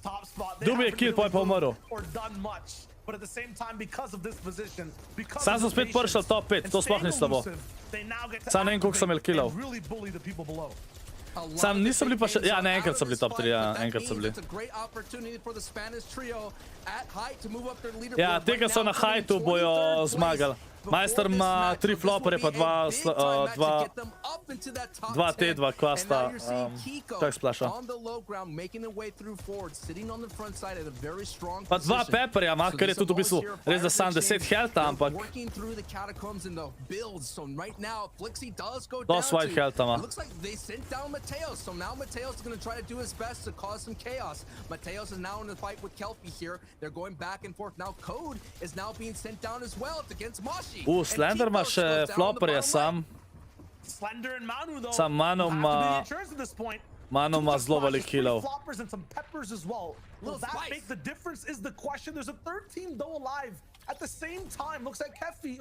Dobil je kill, poj pa umrl. But at the same time, because of this position, because Sam sem spet prišel top 5, to sploh ni slabo. Sam ne vem, koliko sem imel killov. Sam niso bili pa še... Ja, ne, enkrat so bili top 3, ja, enkrat so bili. Ja, te, ki so na hajtu, bojo zmagali. Majster ima 3 flopere pa 2 T2 kvasta. Kako splaša? Pa 2 pepperja ima, kar je tudi v bistvu res da sam 10 healtha, ampak dost white healtha ima. Mateos. So now Mateos is going to try to do his best to cause some chaos. Mateos is now in the fight with Kelpie here. They're going back and forth. Now Code is now being sent down as well. It's against Moshi. Slender ima še floperja sam. Slender and Manu though. Sam Manu ima... Manu ima zelo velik killov. Floppers and some peppers as well. Will that make the difference is the question. There's a third team though alive at the same time. Looks like Kelpie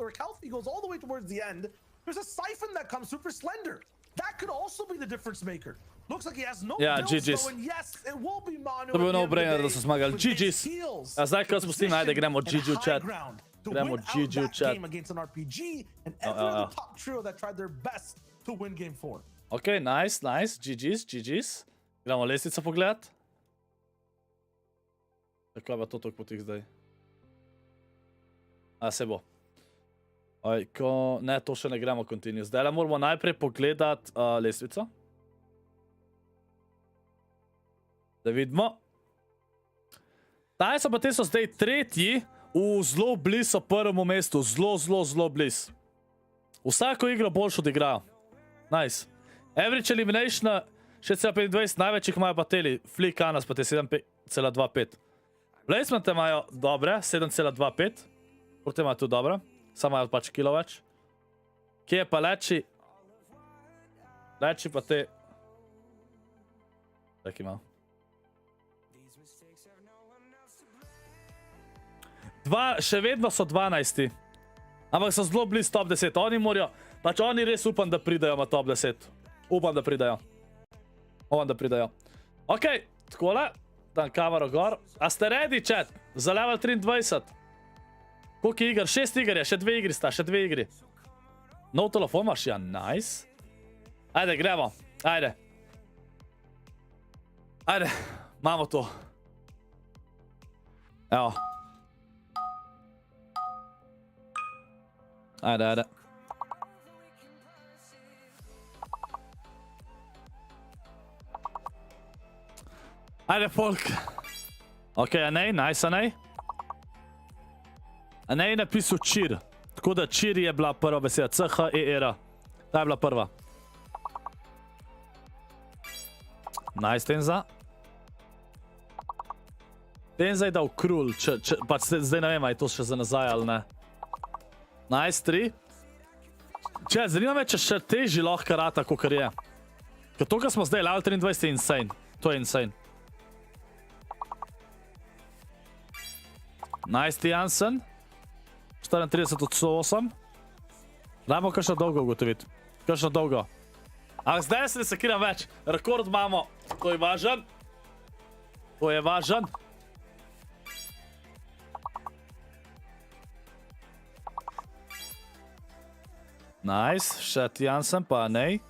goes all the way towards the end. There's a siphon that comes through for Slender. That could also be the difference maker. Looks like he has no builds though, and yes, it will be Manu. To bi bil no-brainer, da so zmagali. GG's. A zdaj, ko spustim, ajde, gremo GG v chat. Gremo GG v chat. Against an RPG, and every other top trio that tried their best to win game 4. Ok, nice. GG's. Gremo lestvico pogledat. Kako je pa to toliko potih zdaj? A, se bo. Ne, to še ne gremo continue. Zdaj moramo najprej pogledati lestvico. Da vidimo. Tyson pa te so zdaj tretji v zelo blizu prvemu mestu. Zelo bliz. Vsako igro boljš odigrajo. Nice. Average elimination 6,25, največjih imajo pa teli. Flick Anas pa te 7,25. Placement imajo dobre, 7,25. Proti imajo tudi dobro. Samo imajo pač kilo več. Kje je pa Lechy? Lechy pa te... Tak ima. Še vedno so 12. Ampak so zelo blizu top 10. Oni morajo, pač oni res upam, da pridajo na top 10. Upam, da pridajo. Ok, takole. Dan kamero gor. A ste ready, chat? Za level 23. Koliko je iger? 6 iger je, še 2 igri sta, še 2 igri. Nov telefon imaš, ja, nice. Ajde, gremo. Ajde. Ajde, imamo to. Evo. Ajde, ajde. Ajde, folk. Ok, Anej, nice Anej. Anej je napisal čir. Tako da čir je bila prva beseda. C-H-E-R. Ta je bila prva. Nice, Tenza. Tenza je dal krul. Pač zdaj ne vem, ali je to še za nazaj ali ne. Nice, 3. Zanima me, če še teži lahko rata, kakor je. Ker to, kar smo zdaj, level 23 je insane. To je insane. Nice, Jansen. 34 od 108. Dajmo kakšno dolgo ugotoviti. Kakšno dolgo. Ampak zdaj se ne sekiram več. Rekord imamo. To je važan. To je važan. Nice. Še Jansen, pa nej.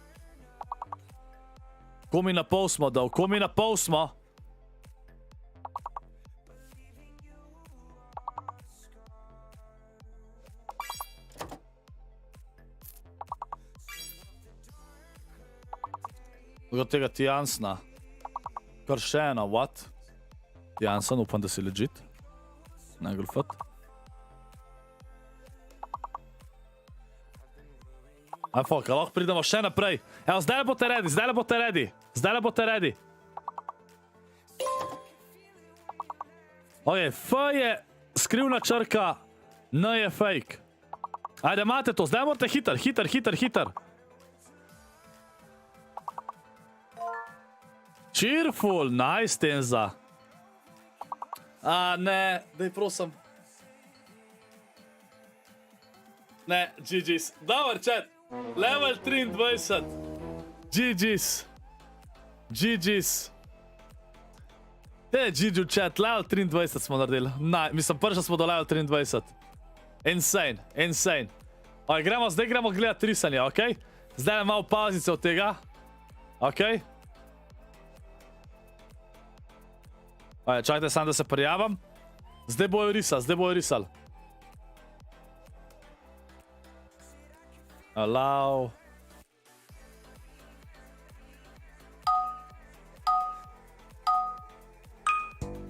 Komi na pol smo dal. Komi na pol smo. Od tega Jansna. Kar še ena, what? Jansen, upam, da si legit. Ne golfat. Aj, fuck, lahko pridemo še naprej. Evo, zdaj le boste ready, zdaj le boste ready. Zdaj le boste ready. Ok, F je skrivna črka, N je fake. Ajde, imate to, zdaj morate hiter. Cheerful, nice, Tenza. A, ne, daj prosim. Ne, GG's. Dobar, chat. Level 23. GG's. Te, GG, chat, level 23 smo naredili. Mislim, prša smo do level 23. Insane. Ok, zdaj gremo gledati risanje, ok? Zdaj malo pauzice od tega. Ok? Čakajte sam, da se prijavam. Zdaj bojo risali. Allow.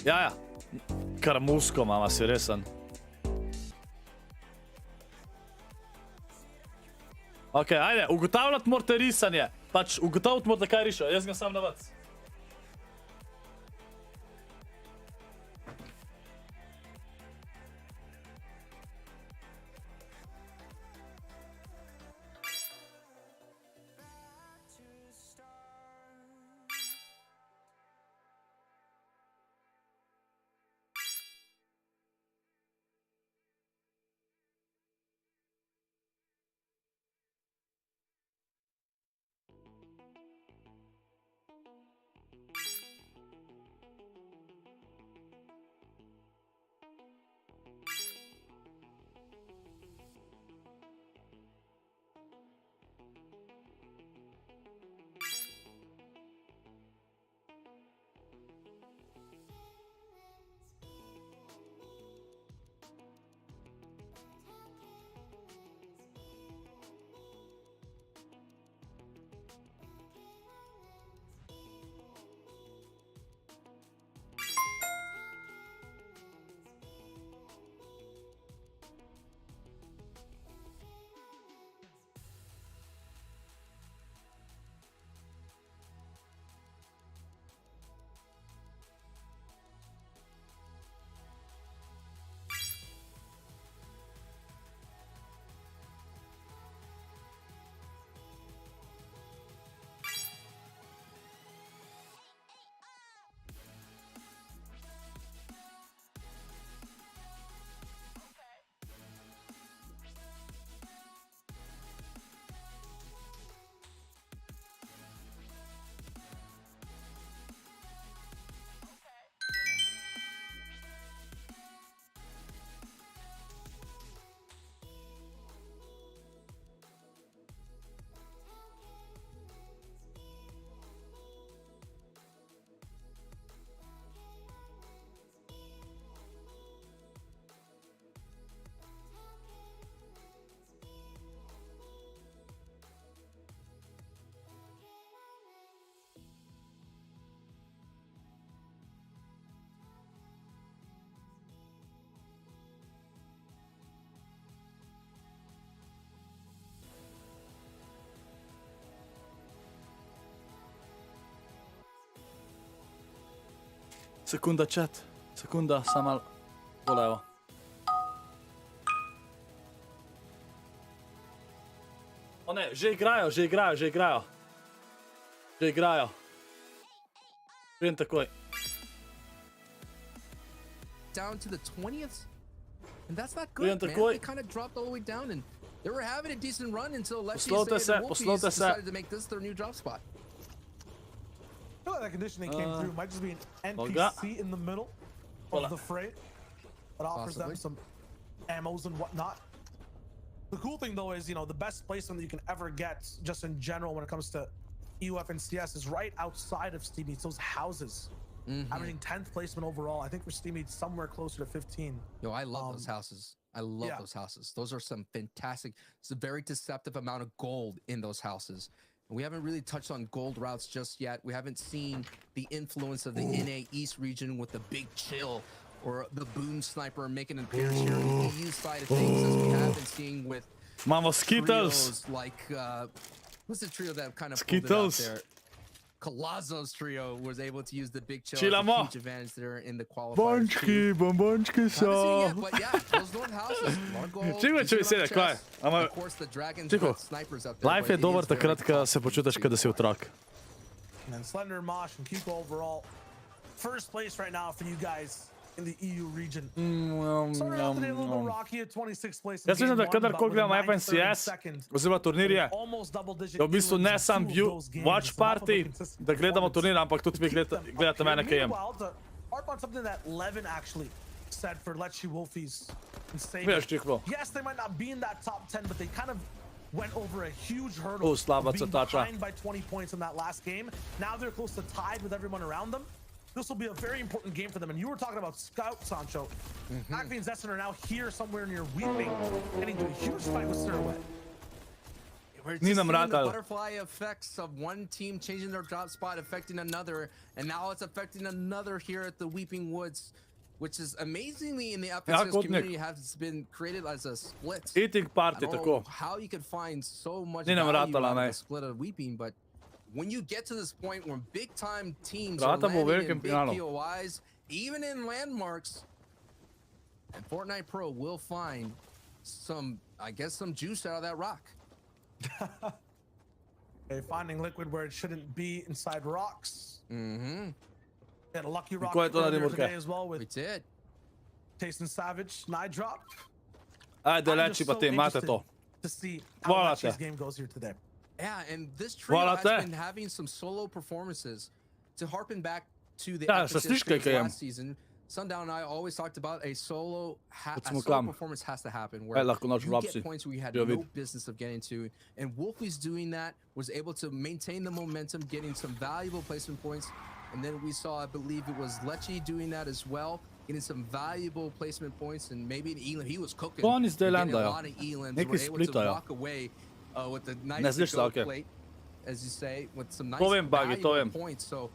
Ja. Kar musko, mama, si resen. Ok, ajde, ugotavljati morate risanje. Pač ugotavljati morate, kaj rišo. Jaz ga sam na vac. Sekunda, chat. Sekunda, samo malo. Tole, evo. O ne, že igrajo. Vem takoj. Down to the 20th, and that's not Vem good, man. takoj. They kind of dropped all the way down, and they were having a decent run until Let's Poslovite se, decided to make this their new drop spot. I feel like that conditioning came through. Might just be an Olga. NPC in the middle of the fray that offers them some ammos and whatnot. The cool thing though is, you know, the best placement that you can ever get just in general when it comes to EUF and CS is right outside of Steamy. It's those houses. Averaging 10th placement overall. I think for Steamy it's somewhere closer to 15. Yo, I love those houses. I love those houses. Those are some fantastic, it's a very deceptive amount of gold in those houses. And we haven't really touched on gold routes just yet. We haven't seen the influence of the NA East region with the big chill or the boom sniper making an appearance here on the EU side of things, as we have been seeing with Mamo Skittles. trios like, what's the trio that kind of pulled it out there? Colazzo's trio was able to use the big chill as a Chillamo. huge advantage there in the qualifiers too. Bombončki Haven't seen it so. yet, but yeah, those North houses. Margo, Čekaj, če mi se decent kaj. amount of chest. Ama, Of course, the dragons Tiho. got snipers up there, Life but je it dober is very takrat, ko se possible počutiš, to kot da si otrok. And then Slender, Mosh, and Kiko overall. First place right now for you guys in the EU region. Started out today a little bit rocky at 26th place. in Jaz mislim, game da one, kadarkoli but with a gledam 9:30 FNCS, second, oziroma turnirje, almost double-digit je v bistvu ne earnings in sam two of view, those games. watch It's enough of a party, consistent da gledamo performance. turnir, ampak tudi vi gledate mene, kaj jem. Meanwhile, to harp on something that Levin actually said for Let's Wolfies and say, Veš, Čikvo. yes, they might not be in that top 10, but they kind of went over a huge hurdle Oh, slaba of being crtača. behind by 20 points in that last game. Now they're close to tied with everyone around them. This will be a very important game for them. And you were talking about Scout, Sancho. Acme and Zestin are now here somewhere near Weeping, getting into a huge fight with Sirwet. We're just Ni nam seeing the ratalo. butterfly effects of one team changing their drop spot, affecting another, and now it's affecting another here at the Weeping Woods, which is amazingly in the FNCS Kotnik. community has been created as a split. Eating I party, don't know tako. how you could find so much Ni nam value ratala, out of ne. a split of Weeping, but when you get to this point where big time teams are Rata bo landing in Velikim big finalu. POIs, even in landmarks, and Fortnite Pro will find some, I guess, some juice out of that rock. Okay, finding liquid where it shouldn't be inside rocks. Mm-hmm. Had a lucky rock Ko je to earlier naredil, today kaj? as well We with did. Tasting Savage, Nide Drop. Ajde, I'm leči just pa so te, imate interested to. to see how Hvala much this te. game goes here today. Yeah, and this trio Hvala has te. been having some solo performances. To harpen back to the Ja, FNCS statističke, streams kaj jem. last season, Sundown and I always talked about a solo smo kam. performance has to happen Aj, where lahko noč you vrapci. get points where you had Jo, no vid. business of getting to, and Wolfie's doing that, was able to maintain the momentum, getting some valuable placement points, and then we saw, I believe it was Lechi doing that as well, getting some valuable placement points, and maybe an Elam, he was cooking. To oni zdaj and getting a landajo. lot of Elams Neki were able to splitajo. walk away with the Ne nice slišiš, go okej. plate, as you say, with some nice To vem, Bagi, to valuable vem. points. So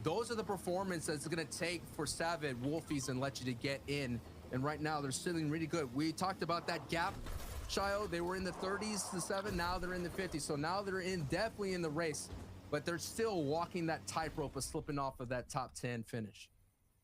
those are the performances it's going to take for Savid, Wolfies, and Lechi to get in. And right now, they're sitting really good. We talked about that gap, Shio. They were in the 30s to 7. Now they're in the 50s. So now they're definitely in the race. But they're still walking that tightrope of slipping off of that top 10 finish.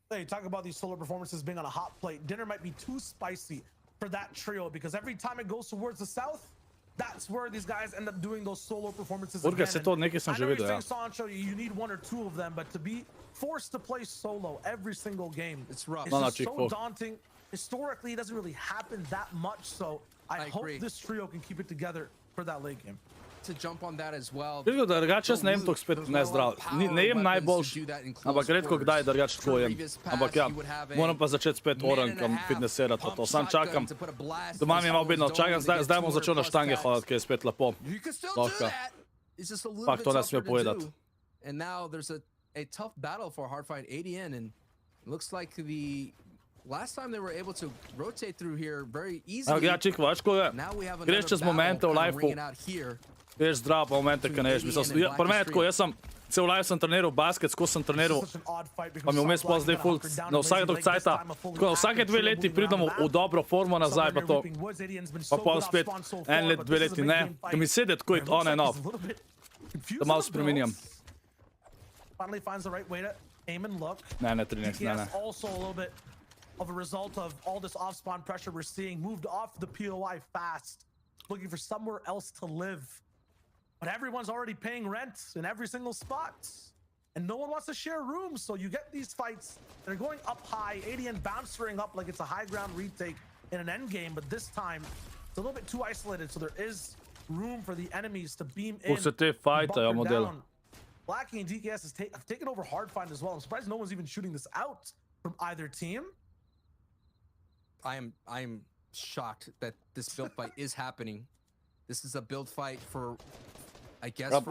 Hey, talk about these solo performances being on a hot plate. Dinner might be too spicy for that trio because every time it goes towards the south, that's where these guys end up doing those solo performances Urge, again. se to nekaj sem I že know you're videl, ja. saying, Sancho, you need one or two of them, but to be forced to play solo every single game, It's rough. It's No, no, just so Chico. daunting. Historically, it doesn't really happen that much, so I hope agree. this trio can keep it together for that late game. To jump on that as well. Vidiš, drugače jaz ne jem toliko spet nezdrav. Ne jem najboljš, ampak redko kdaj drugače tako jem. Ampak ja, moram pa začeti spet orankam fitnessirati pa to. Sam čakam. Doma mi je malo bedno, čakam, zdaj bom začel na štange hoditi, ki je spet lepo. You can still Lahko. do that. It's just a little Fakt, bit to ne tougher sme to povedati. do. And now there's a tough battle for Hardfight ADN, and it looks like the last time they were able to rotate through here very easily. Ampak ja, Čiko, veš, ko je, Now we have greš another čez momente v battle kind of lifeu, ringing out here. greš zdrav pa momente, ki ne ješ. Mislim, ja, pri meni je tako, jaz sem, cel live sem treniral basket, skozi sem treniral, Such an odd fight pa mi vmes pa zdaj full, na vsake dolg cajta, tako na vsake 2 leti pridemo v dobro formo nazaj, pa to, pa pol spet 1 let, 2 leti ne, ko mi sede tako it on and off, da malo spreminjam. Finally finds the right way to aim and look. Ne, 13, ne. DKS also a little bit of a result of all this off-spawn pressure we're seeing, moved off the POI fast, looking for somewhere else to live. But everyone's already paying rent in every single spot, and no one wants to share rooms. So you get these fights that are going up high, ADN bouncing up like it's a high ground retake in an end game, but this time it's a little bit too isolated, so there is room for the enemies to beam in. Blackie and DKS have taken over Hardfind as well. I'm surprised no one's even shooting this out from either team. I'm shocked that this build fight is happening. This is a build fight for, I guess, Pride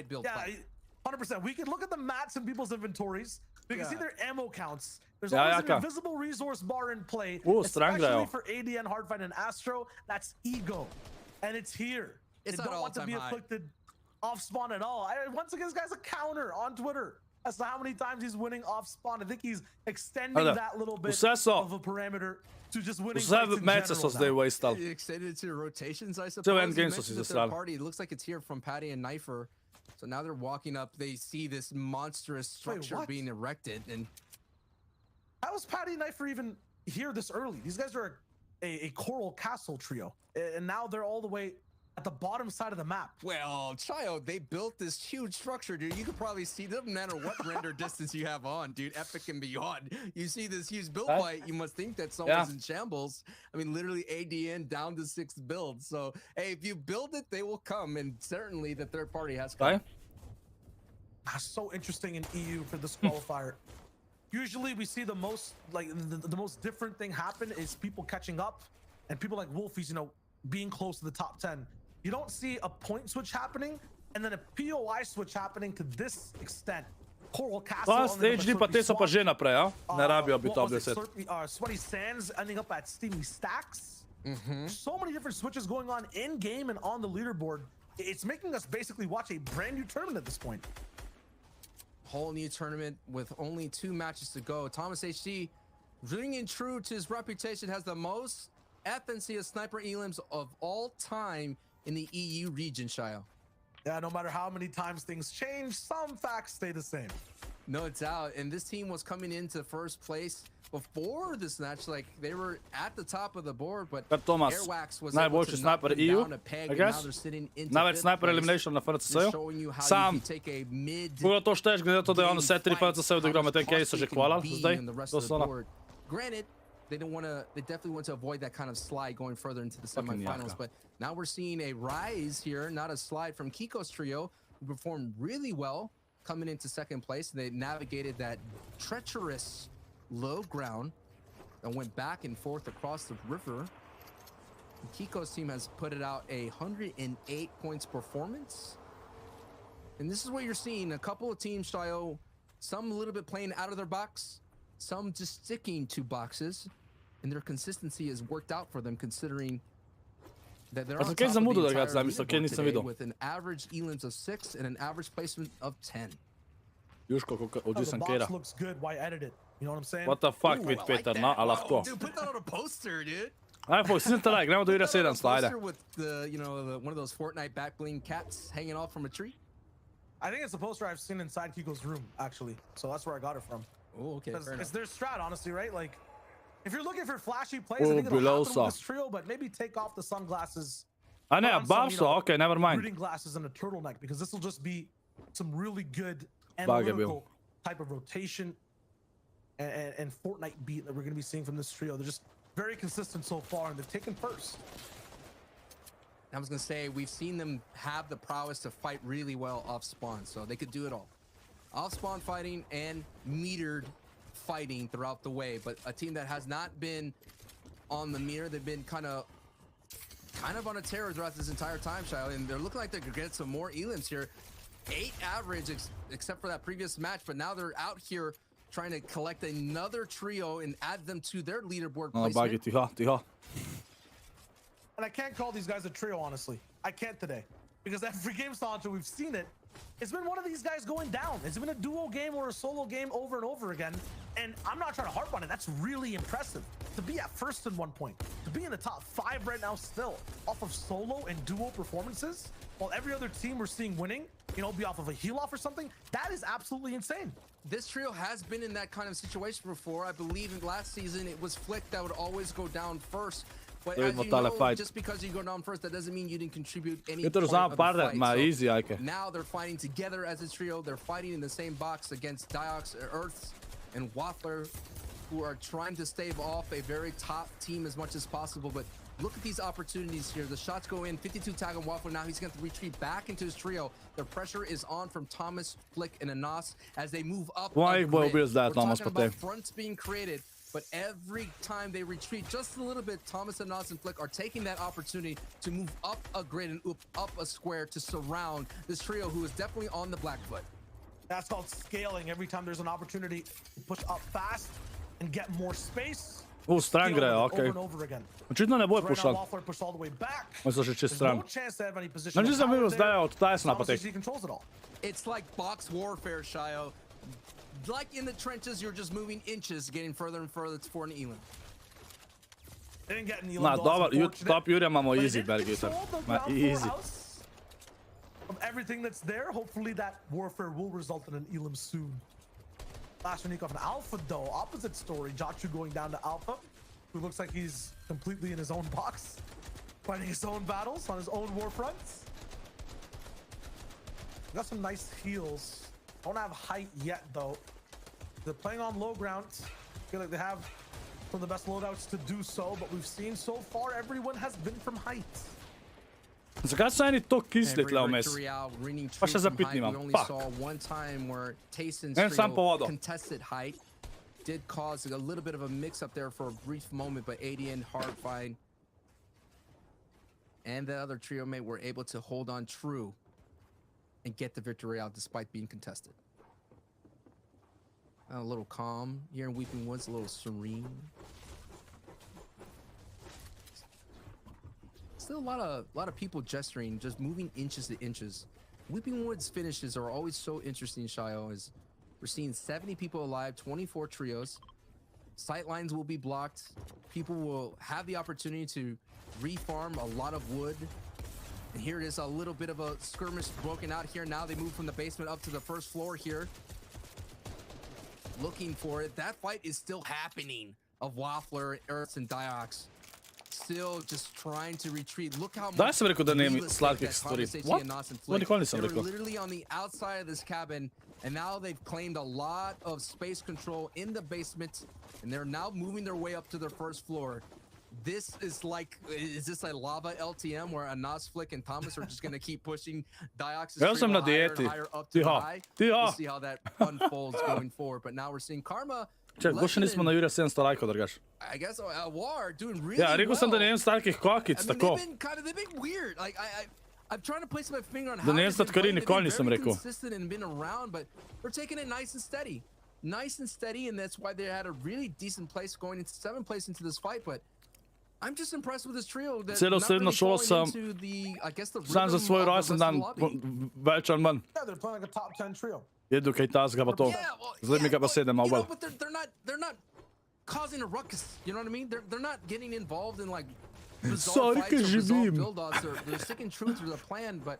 build fight. 100%. We can look at the mats in people's inventories. We can see their ammo counts. There's always an invisible resource bar in play, especially for ADN, Hardfind, and Astro. That's ego, and it's here. It's they not don't want to be afflicted off spawn at all. Once again, this guy's a counter on Twitter as to how many times he's winning off spawn. I think he's extending that little bit of a parameter to just winning He extended it to rotations, I suppose. The third party. It looks like it's here from Patty and Knifer. So now they're walking up. They see this monstrous structure being erected. And how is Patty and Knifer even here this early? These guys are a Coral Castle trio, and now they're all the way at the bottom side of the map. Well, Child, they built this huge structure, dude. You could probably see, doesn't matter what render distance you have on, dude, epic and beyond. You see this huge build fight, you must think that someone's in shambles. I mean, literally ADN down to 6th build. So, hey, if you build it, they will come, and certainly the third party has come. So interesting in EU for this qualifier. Usually we see the most, like, the most different thing happen is people catching up, and people like Wolfies, you know, being close to the top 10. You don't see a point switch happening and then a POI switch happening to this extent. Coral Castle. Stage pa te so pa že naprej, ne rabijo biti top 10. Sweaty Sands ending up at Steamy Stacks. So many different switches going on in game and on the leaderboard. It's making us basically watch a brand new tournament at this point. Whole new tournament with only 2 matches to go. Thomas HD, ringing true to his reputation, has the most FNC sniper elims of all time in the EU region, Shio. Yeah, no matter how many times things change, some facts stay the same. No doubt. And this team was coming into first place before this match. Like, they were at the top of the board, but Airwax was able to knock them down a peg, and now they're sitting into fifth sniper elimination na FNC-ju. Sam, koga to šteješ, glede na to, da je on vse 3 FNC-je odigral, medtem ko so že kvalali zdaj? To so ona. Granted, they definitely want to avoid that kind of slide going further into the semifinals, but now we're seeing a rise here, not a slide, from Kiko's trio, who performed really well coming into 2nd place. They navigated that treacherous low ground and went back and forth across the river. And Kiko's team has put it out a 108 points performance. And this is what you're seeing. A couple of teams, Shio, some a little bit playing out of their box, some just sticking to boxes, and their consistency has worked out for them, considering that they're on top of the entire leaderboard today with an average elims of 6 and an average placement of 10. The box looks good. Why edit it? You know what I'm saying? What the fuck, with Peter, na, a lahko. Dude, put that on a poster, dude. Ajmo, si to like, gremo do ira 7 slide. With the, you know, one of those Fortnite back bling cats hanging off from a tree. I think it's a poster I've seen inside Kiko's room, actually. So that's where I got it from. Oh, okay. It's their strat, honestly, right? Like, if you're looking for flashy plays, I think it'll happen with this trio, but maybe take off the sunglasses. A ne, Babso, okay, never mind. Reading glasses and a turtleneck, because this will just be some really good analytical type of rotation and Fortnite beat that we're going to be seeing from this trio. They're just very consistent so far, and they've taken first. I was going to say, we've seen them have the prowess to fight really well off spawn, so they could do it all. Off spawn fighting and metered fighting throughout the way, but a team that has not been on the meter, they've been kind of on a tear throughout this entire time, Shio, and they're looking like they're gonna get some more elims here. 8 average, except for that previous match, but now they're out here trying to collect another trio and add them to their leaderboard placement. And I can't call these guys a trio, honestly. I can't today, because every game Sancho we've seen it. It's been one of these guys going down. It's been a duo game or a solo game over and over again. And I'm not trying to harp on it. That's really impressive. To be at first in 1 point, to be in the top 5 right now still, off of solo and duo performances, while every other team we're seeing winning you know, be off of a heal off or something. That is absolutely insane. This trio has been in that kind of situation before. I believe in last season it was Flick that would always go down first. But as you know, just because you go down first, that doesn't mean you didn't contribute any point of the fight. So now they're fighting together as a trio. They're fighting in the same box against Diox, Earths, and Waffler, who are trying to stave off a very top team as much as possible. But look at these opportunities here. The shots go in, 52 tag on Waffler. Now he's going to retreat back into his trio. The pressure is on from Thomas, Flick, and Anas as they move up. We're talking about fronts being created. But every time they retreat just a little bit, Thomas, Anas, and Flick are taking that opportunity to move up a grid and up a square to surround this trio, who is definitely on the black foot. That's called scaling. Every time there's an opportunity to push up fast and get more space. Stran gre, okej. Očitno ne bo pušal. Mislim, že čez stran. Znači sam vidio zdaj od Tysona pa tek. It's like box warfare, Shio. Like in the trenches, you're just moving inches, getting further and further for an Elam. Na, dobro, top Jurija imamo easy, Bergita. Easy. Of everything that's there, hopefully that warfare will result in an Elam soon. Last Urnik off an Alpha though, opposite story. Jachu going down to Alpha, who looks like he's completely in his own box, fighting his own battles on his own war fronts. Got some nice heals. Don't have height yet though. They're playing on low ground. Feel like they have some of the best loadouts to do so, but we've seen so far everyone has been from height. Zakaj so eni to kisli tle vmes? Pa še zapitni imam. Fuck. En sam po vodo. Contested height did cause a little bit of a mix up there for a brief moment, but ADN, Hardfine, and the other trio mate were able to hold on true and get the victory out despite being contested. A little calm here in Weeping Woods, a little serene. Still a lot of people gesturing, just moving inches to inches. Weeping Woods finishes are always so interesting, Shio, as we're seeing 70 people alive, 24 trios. Sight lines will be blocked. People will have the opportunity to refarm a lot of wood. And here it is, a little bit of a skirmish broken out here. Now they move from the basement up to the first floor here. Looking for it. That fight is still happening of Waffler, Earths, and Diox. Still just trying to retreat. Look how much sam rekao da nema slatkih stvari. What? Nikoli nisam They're rekao. literally on the outside of this cabin, and now they've claimed a lot of space control in the basement, and they're now moving their way up to their first floor. This is like, is this a lava LTM where Anas, Flick, and Thomas are just going to keep pushing Diox's higher and higher up to the high? We'll see how that unfolds going forward. But now we're seeing Karma. Ček, boš nismo na Jurija 700 lajkov drgaš. I guess War doing really well. Ja, rekao sam da nemam starkih kokic, tako. They've been weird. Like I'm trying to place my finger on how Da nemam statkari nikoli nisam rekao. Consistent and been around, but they're taking it nice and steady. Nice and steady, and that's why they had a really decent place going into 7th place into this fight, but I'm just impressed with this trio that Celo srednjo šolo sam sam za svoj rojstendan več ali manj. Yeah, they're playing like a top 10 trio. Jedu kaj tazga pa to. Zdaj mi ga pa sedem malo bolj. But they're not causing a ruckus. You know what I mean? They're not getting involved in like bizarre fights or bizarre build-ups. They're sticking true to the plan, but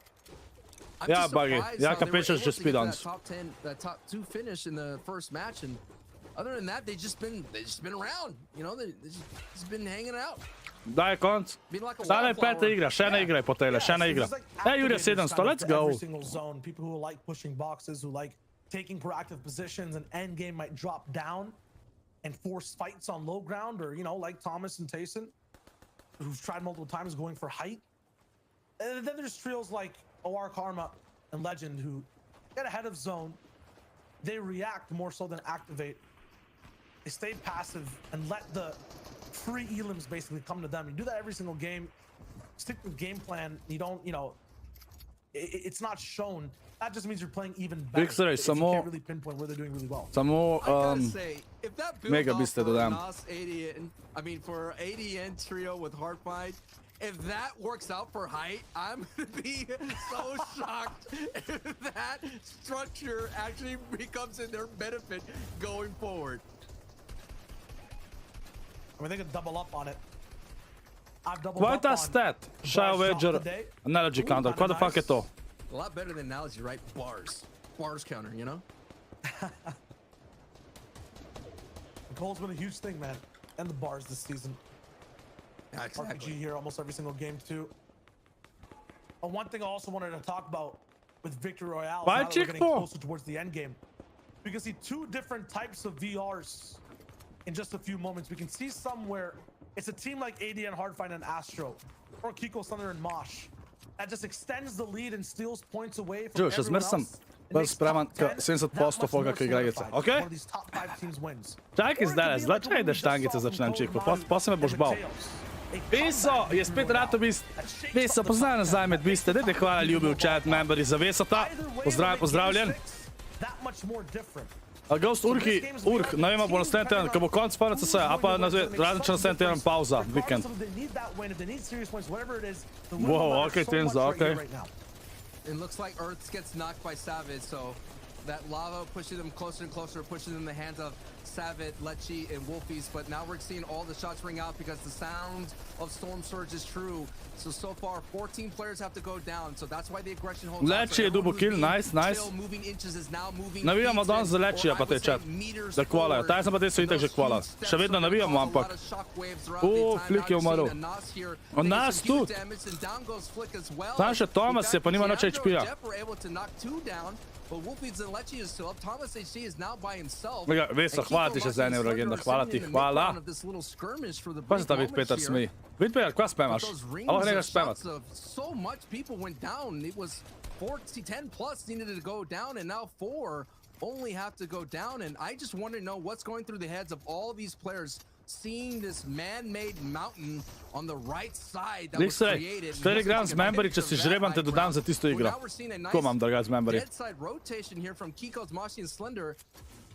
I'm just surprised how they were able to get that top 2 finish in the first match, and other than that, they've just been around. You know, they've just been hanging out. Daj konc. Stala je 5. igra, še ena igra je po tele, še ena igra. Jurija 700, let's go. Every single zone, people who like pushing boxes, who like taking proactive positions, and end game might drop down and force fights on low ground, or, you know, like Thomas and Tayson, who've tried multiple times going for height. And then there's trios like OR Karma and Legend who get ahead of zone. They react more so than activate. They stay passive and let the free elims basically come to them. You do that every single game. Stick with game plan. You don't, you know, it's not shown. That just means you're playing even better. You can't really pinpoint where they're doing really well. Samo say, if that mega biste dodam. I mean, for ADN trio with Heartfight, if that works out for height, I'm gonna be so shocked if that structure actually becomes in their benefit going forward. I mean, they could double up on it. I've doubled Kaj je up ta on stat? Shao Wager, analogy counter. Kaj da fuck je to? A lot better than analogy, right? Bars counter, you know? Cole's been a huge thing, man. And the bars this season. Yeah, exactly. RPG here almost every single game, too. One thing I also wanted to talk about with Victory Royale, now that we're getting closer towards the end game, we can see two different types of VRs in just a few moments. We can see somewhere it's a team like ADN, Hardfine, and Astro, or Kiko, Thunder, and Mosh, that just extends the lead and steals points away from everyone else. Bil spreman k 70% toga kaj igra igrica. Okej? Čakaj zdaj, začaj da štangice začnem, Čiko, posle me boš bal. Veso je spet rato bist. Veso, poznaj nazaj med biste. Dajte hvala ljubi v chat memberi za Vesota. Pozdravljen. Ghost Urk, ne vem, bo naslednji teden, ko bo konc PNCS, a pa različno naslednji teden pauza, vikend. Wow, okej, Tenza, okej. It looks like Earth gets knocked by Savage, so that lava pushes them closer and closer, pushes them in the hands of Savage, Lechi, and Wolfies. But now we're seeing all the shots ring out because the sound of Storm Surge is true. So far, 14 players have to go down, so that's why the aggression holds out. Lechi je double kill, nice. Navijamo danes za Lechija pa te chat, da kvalajo. Taj sem pa te so itak že kvala. Še vedno navijamo, ampak... Flick je umrl. On nas tudi. Tam še Thomas je, pa nima noč HP-ja. Veso, hvala ti še za ene legenda, hvala ti, hvala. Pa se ta Vidpeter smeji. Vidpeter, kva spemaš? Alo nekaj spemat. So much people went down. It was 10 plus needed to go down, and now 4 only have to go down. And I just want to know what's going through the heads of all these players seeing this man-made mountain on the right side that was created. Štiri igram z memberi, če si žrebam, te dodam za tisto igro. Ko imam da igram z memberi? Deadside rotation here from Kiko's, Moshi, and Slender.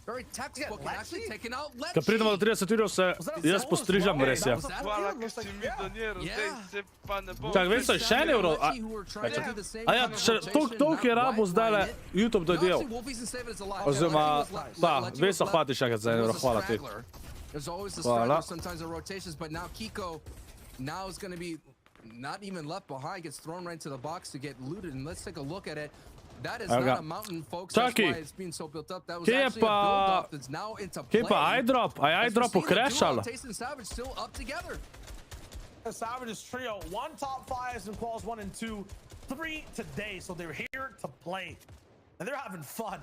Very textbook and actually taking out Lechi. Ko pridemo do 30 urjev, se jaz postrižam, res je. Hvala, ker si mi doniral, zdaj se pa ne bom... Čak, Veso, še en euro. A ja, toliko je rabo zdajle YouTube dojel. Oziroma, da, Veso, hvala ti še enkrat za en euro, hvala ti. There's always the struggle, sometimes the rotations, but now Kiko now is going to be not even left behind, gets thrown right into the box to get looted, and let's take a look at it. That is not a mountain, folks. That's why it's being so built up. That was actually a build-up that's now into play. Kje pa iDrop? A iDrop ukrešal? Taste and Savage still up together. Savage's trio, 1 top 5s in quals 1 and 2, 3 today, so they're here to play. And they're having fun.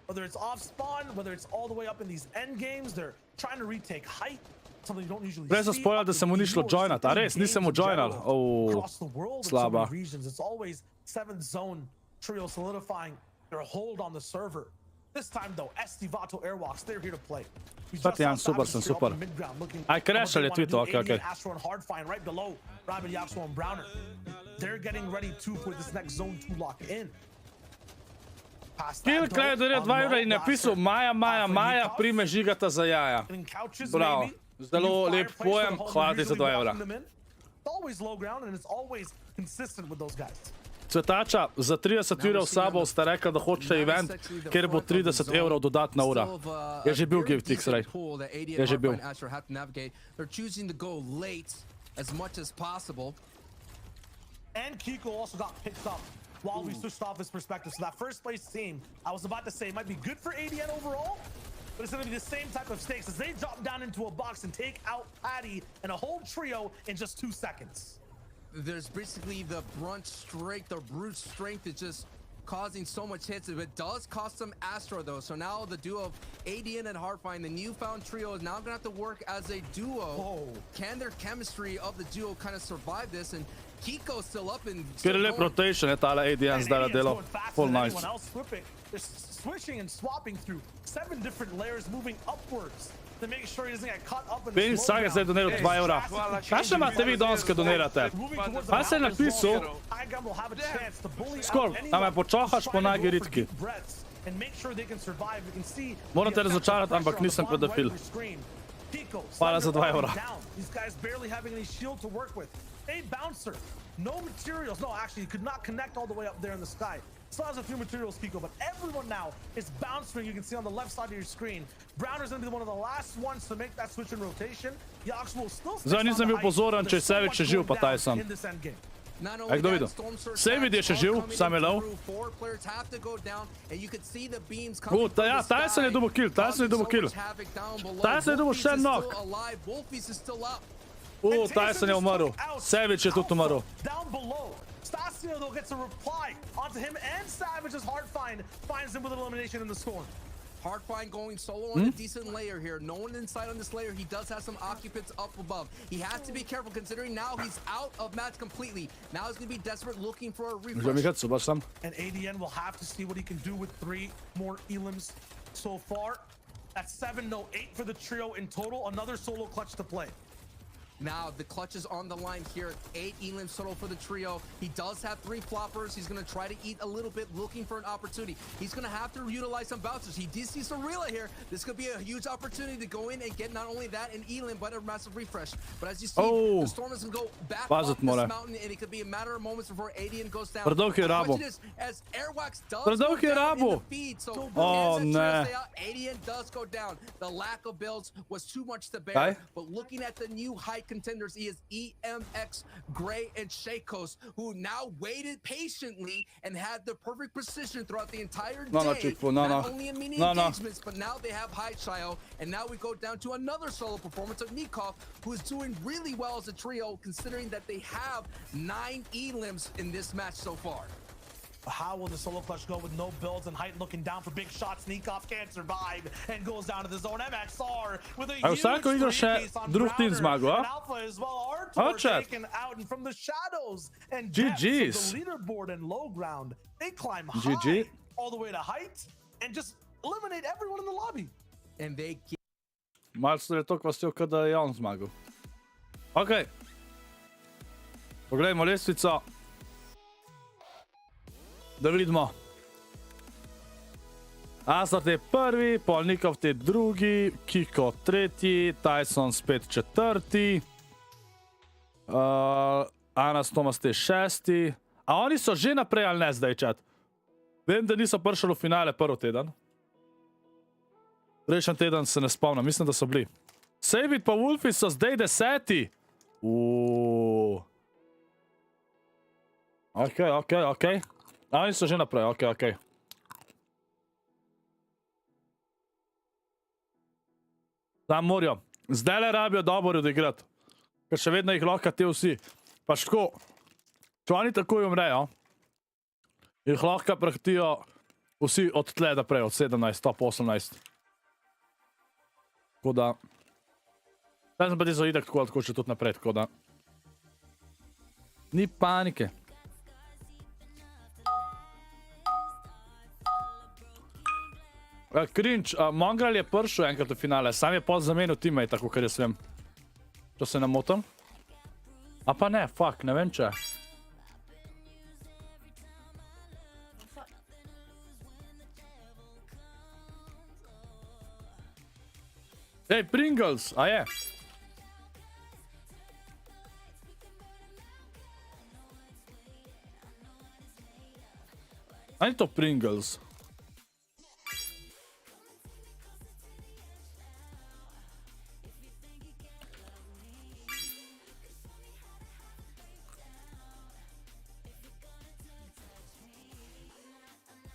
Whether it's off spawn, whether it's all the way up in these end games, they're trying to retake height. Something you don't usually see. Prej sem spoilal, da se mu ni šlo joinat, a res, nisem mu joinal. Slaba. It's always 7th zone trio solidifying their hold on the server. This time though, SD Vato Airwalks, they're here to play. Tatjan, super sem, super. Aj, crashal je tweetu, okej. Astro and Hardfine right below Rabbit, Yaxo, and Browner. They're getting ready too for this next zone to lock in. Kill kraj do 2 ura in napisal Maja, prime žigata za jaja. Bravo, zelo lep pojem, hvala ti za 2 evra. Cvetača, za 30 urjev sabo sta rekla, da hočete event, kjer bo 30 evrov dodatna ura. Je že bil Gift X-Ray. Je že bil. And Kiko also got picked up while we switched off his perspective. So that first place team, I was about to say, might be good for ADN overall, but it's going to be the same type of stakes as they drop down into a box and take out Patty and a whole trio in just 2 seconds. There's basically the brute strength is just causing so much hits. It does cost some Astro though. So now the duo of ADN and Hardfine, the newfound trio, is now gonna have to work as a duo. Whoa. Can their chemistry of the duo kind of survive this? And Kiko's still up and Kjer je lep rotation, je tale ADN zdaj delo. Full nice. They're switching and swapping through 7 different layers, moving upwards to make sure he doesn't get caught up in the Vin Saga zdaj doniral 2 evra. Kaj še imate vi danes, ko donirate? Pa se je napisal, Scorp, a me počohaš po nagi ritki. Morate razočarati, ampak nisem pedofil. Hvala za 2 evra. A bouncer, no materials. No, actually, you could not connect all the way up there in the sky. Still has a few materials, Kiko, but everyone now is bouncing. You can see on the left side of your screen. Browner's going to be one of the last ones to make that switch in rotation. Yaxo will still Zdaj nisem bil pozoren, če je Savage še živ, pa taj sem. Not Aj, only kdo that, videl? Storm Surge Sejvid je tags še are živ, coming sam je in low. through. 4 players have to go down, and you can see the beams coming from Ja, the Tyson je sky, dobil kill, Tyson je causing dobil so kill. much havoc down below. Tyson je dobil Wolfies še is knock. still alive. Wolfies is still up. Tyson je umrl. Savage je tudi umrl. Down below. Stasio though gets a reply onto him, and Savage's Hardfind finds him with an elimination in the storm. Hardfind going solo on a decent layer here. No one inside on this layer. He does have some occupants up above. He has to be careful considering now he's out of match completely. Now he's going to be desperate looking for a Můžeme refresh. říct, co sam? And ADN will have to see what he can do with 3 more elims so far. That's 7, no 8 for the trio in total. Another solo clutch to play. Now the clutch is on the line here. 8 elims total for the trio. He does have 3 floppers. He's going to try to eat a little bit, looking for an opportunity. He's going to have to utilize some bouncers. He did see Sorilla here. This could be a huge opportunity to go in and get not only that, an elim, but a massive refresh. But as you see, the Storm is going to go back up this mountain, and it could be a matter of moments before ADN goes down. Predolg je rabo. As Airwax does Predolg go je down in rabo. the feed, so Oh, ne. ADN does go down. The lack of builds was too much to bear. Kaj? But looking at the new high contenders, he is EMX, Gray, and Shakos, who now waited patiently and had the perfect precision throughout the entire day. Chickful, Not only in mini engagements, but now they have High Shio, and now we go down to another solo performance of Nikov, who is doing really well as a trio, considering that they have 9 elims in this match so far. How will the solo clutch go with no builds and height looking down for big shots? Sneakoff can't survive and goes down to the zone. MXR with a huge Vsak igra še piece on drug tim Browner. zmagal, a? And Alpha as well. Artur chat. taken out and from the shadows and GGs. depths of the leaderboard and low ground. They climb high GG. all the way to height and just eliminate everyone in the lobby. And they get Malce je to kvastil, kot da je on zmagal. Ok. Poglejmo lestvico. Da vidimo. Asart je prvi, Polnikov je drugi, Kiko tretji, Tyson spet četrti, Anas Tomas je šesti. A oni so že naprej ali ne zdaj, čat? Vem, da niso prišli v finale prvi teden. Prejšnji teden se ne spomnim, mislim, da so bili. Sejvid pa Wolfi so zdaj 10. Ok. A oni so že naprej, ok. Tam morajo. Zdaj le rabijo dobro odigrati. Ker še vedno jih lahko te vsi. Pa ško, če oni takoj umrejo, jih lahko prehitijo vsi od tle naprej, od 17, top 18. Tako da... Zdaj sem pa ti za itak tako še tudi naprej, tako da... Ni panike. Cringe, Mongrel je prišel enkrat v finale, sam je pol zamenil teammate, tako kar jaz vem. Če se ne motim. A pa ne, fuck, ne vem če. Ej, Pringles, a je? A ni to Pringles?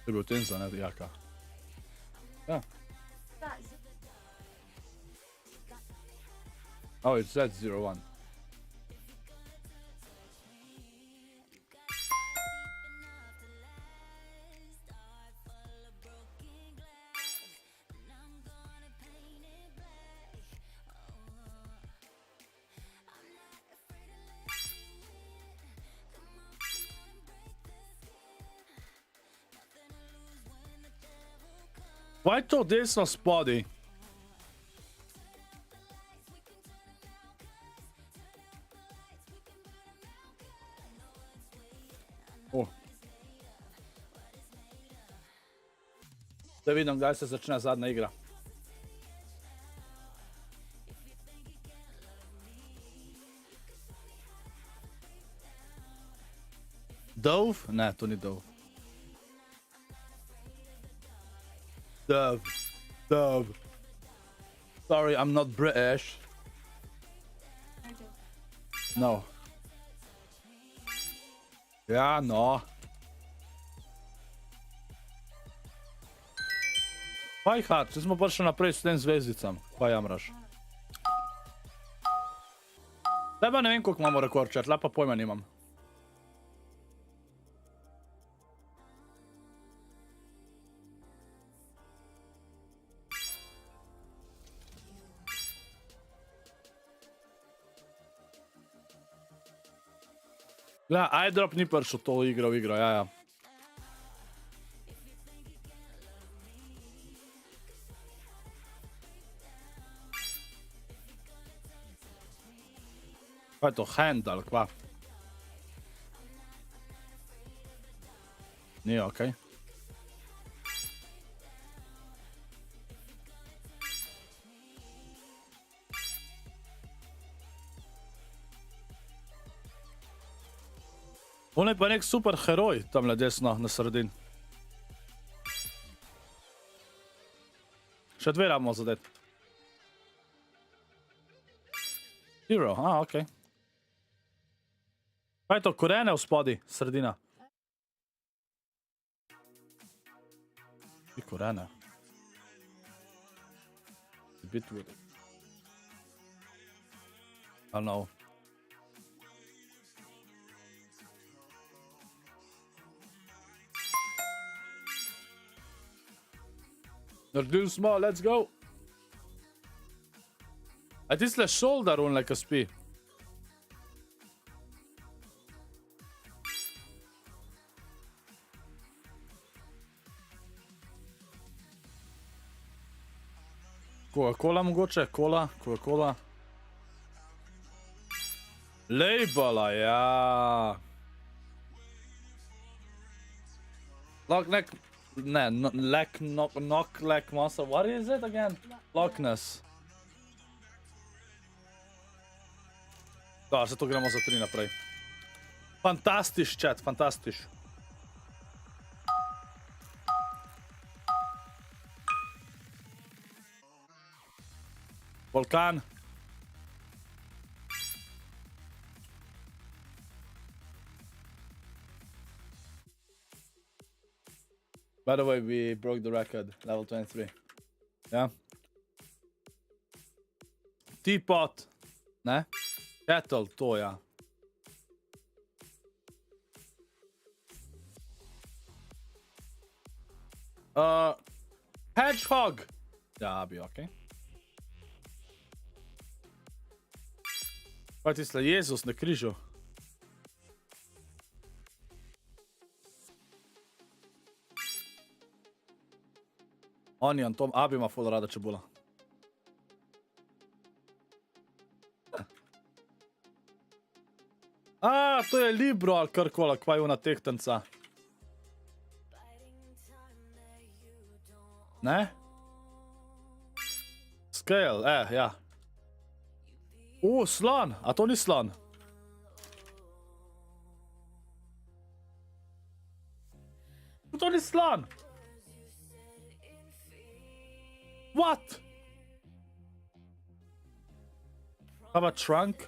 Je bil Tenza, ne, jaka. Ja. Oh, it's Z01. Why to desno spodaj? Da vidim, kdaj se začne zadnja igra. Dove? Ne, to ni Dove. Dove. Sorry, I'm not British. No. Ja, no. Pajha, če smo prišli naprej s tem zvezdicam. Pa jamraš. Zdaj pa ne vem, koliko imamo rekordčat, le pa pojma nimam. Gleda, iDrop ni prišel to v igro, ja. Kaj je to, hand ali kva? Ni okej. On je pa nek super heroj tamle desno na sredin. Še dve rabimo zadet. Hero, okej. Kaj je to, korene v spodi, sredina? Ti korene. Bit with it. I know. Naredili smo, let's go. A ti sle shoulder on like a spi. Coca-Cola mogoče, Coca-Cola. Labela, ja. Knock muscle. What is it again? Loch Ness. Da, zato gremo za 3 naprej. Fantastiš, chat, fantastiš. Vulkan. By the way, we broke the record, level 23. Yeah. Teapot. Ne? Kettle, to ja. Hedgehog. Ja, bi okej. Kaj ti sle, Jezus na križu? Onion, Tom, Abi ima ful rada čebula. To je Libro ali karkola, kva je una tehtanca. Ne? Scale, ja. Slon, a to ni slon? To ni slon! What? How about trunk?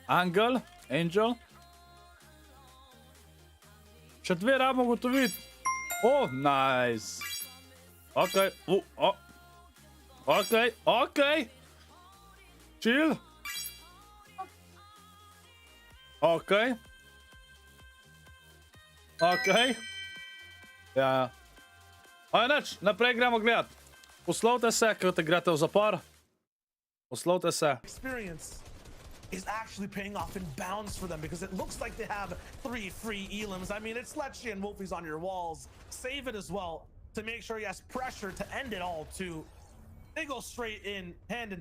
Angel? Angel? Še dve rabimo gotoviti. Nice. Okej. Okej. Chill. Okej. Ja. Nič, naprej gremo gledat. Poslovite se, ko te grete v zapor. Poslovite se. Experience is actually paying off in bounds for them because it looks like they have 3 free elims. I mean, it's Lecce and Wolfie's on your walls. Save it as well to make sure he has pressure to end it all too. They go straight in hand,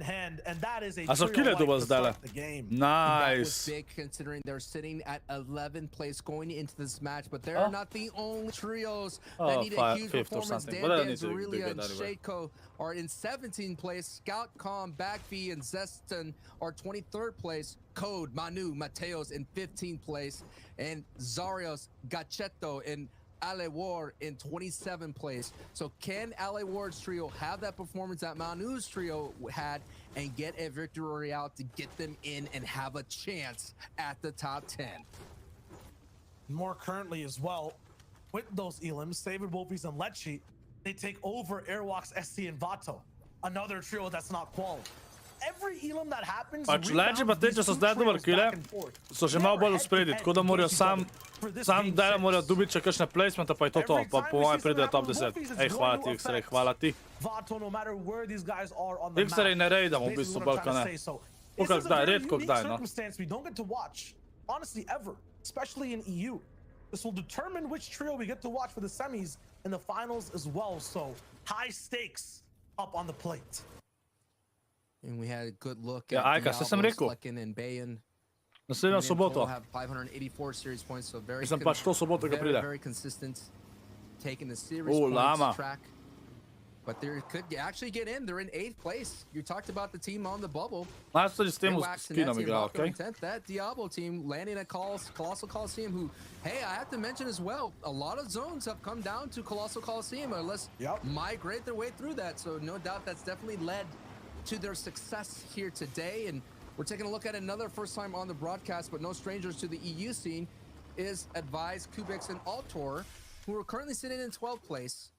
and that is a A so trio kile wipe dobil to zdajle. start the game. That was Nice. big considering they're sitting at 11th place going into this match, but they're not the only trios that need a huge fifth or performance. something, but I don't Dan need to do Zurilia good and anyway. Shaco are in 17th place. Scout Com, Backfee, and Zeston are 23rd place. Code, Manu, Mateos in 15th place, and Zarios, Gachetto, and Ale Ward in 27th place. So can Ale Ward's trio have that performance that Manu's trio had and get a victory out to get them in and have a chance at the top 10? More currently as well, with those elims, David Wolfies and Lecce, they take over Airwalks, ST, and Vato. Another trio that's not qual. Every elim that happens, Pač Lecce pa te, če so zdaj dober kile, so že malo bolj v spredju, tako da morajo sam Dela morajo dobiti še kakšne placementa, pa je to to, pa po mojem pridejo top 10. Ej, hvala ti, X-Ray, hvala ti. X-Ray ne rejdamo v bistvu bolka ne. Pokaj kdaj, redko kdaj, no. We don't get to watch, honestly, ever, especially in EU. This will determine which trio we get to watch for the semis and the finals as well. So high stakes up on the plate. And we had a good look Ja, at Ajka, saj sem rekel. Slekin and Bayan. Naslednjo soboto. Have 584 series points, so very, Mislim pač to soboto, ko pride. very consistent, taking the series Lama. points track. But they could actually get in. They're in 8th place. You talked about the team on the bubble. Jaz tudi s tem Wax and skinom Etsy igral, locked up in okej? 10th. That Diablo team landing at Colossal Coliseum, who, hey, I have to mention as well, a lot of zones have come down to Colossal Coliseum, or let's migrate their way through that. So no doubt that's definitely led to their success here today. And we're taking a look at another first time on the broadcast, but no strangers to the EU scene, is Advise, Kubix, and Altor, who are currently sitting in 12th place,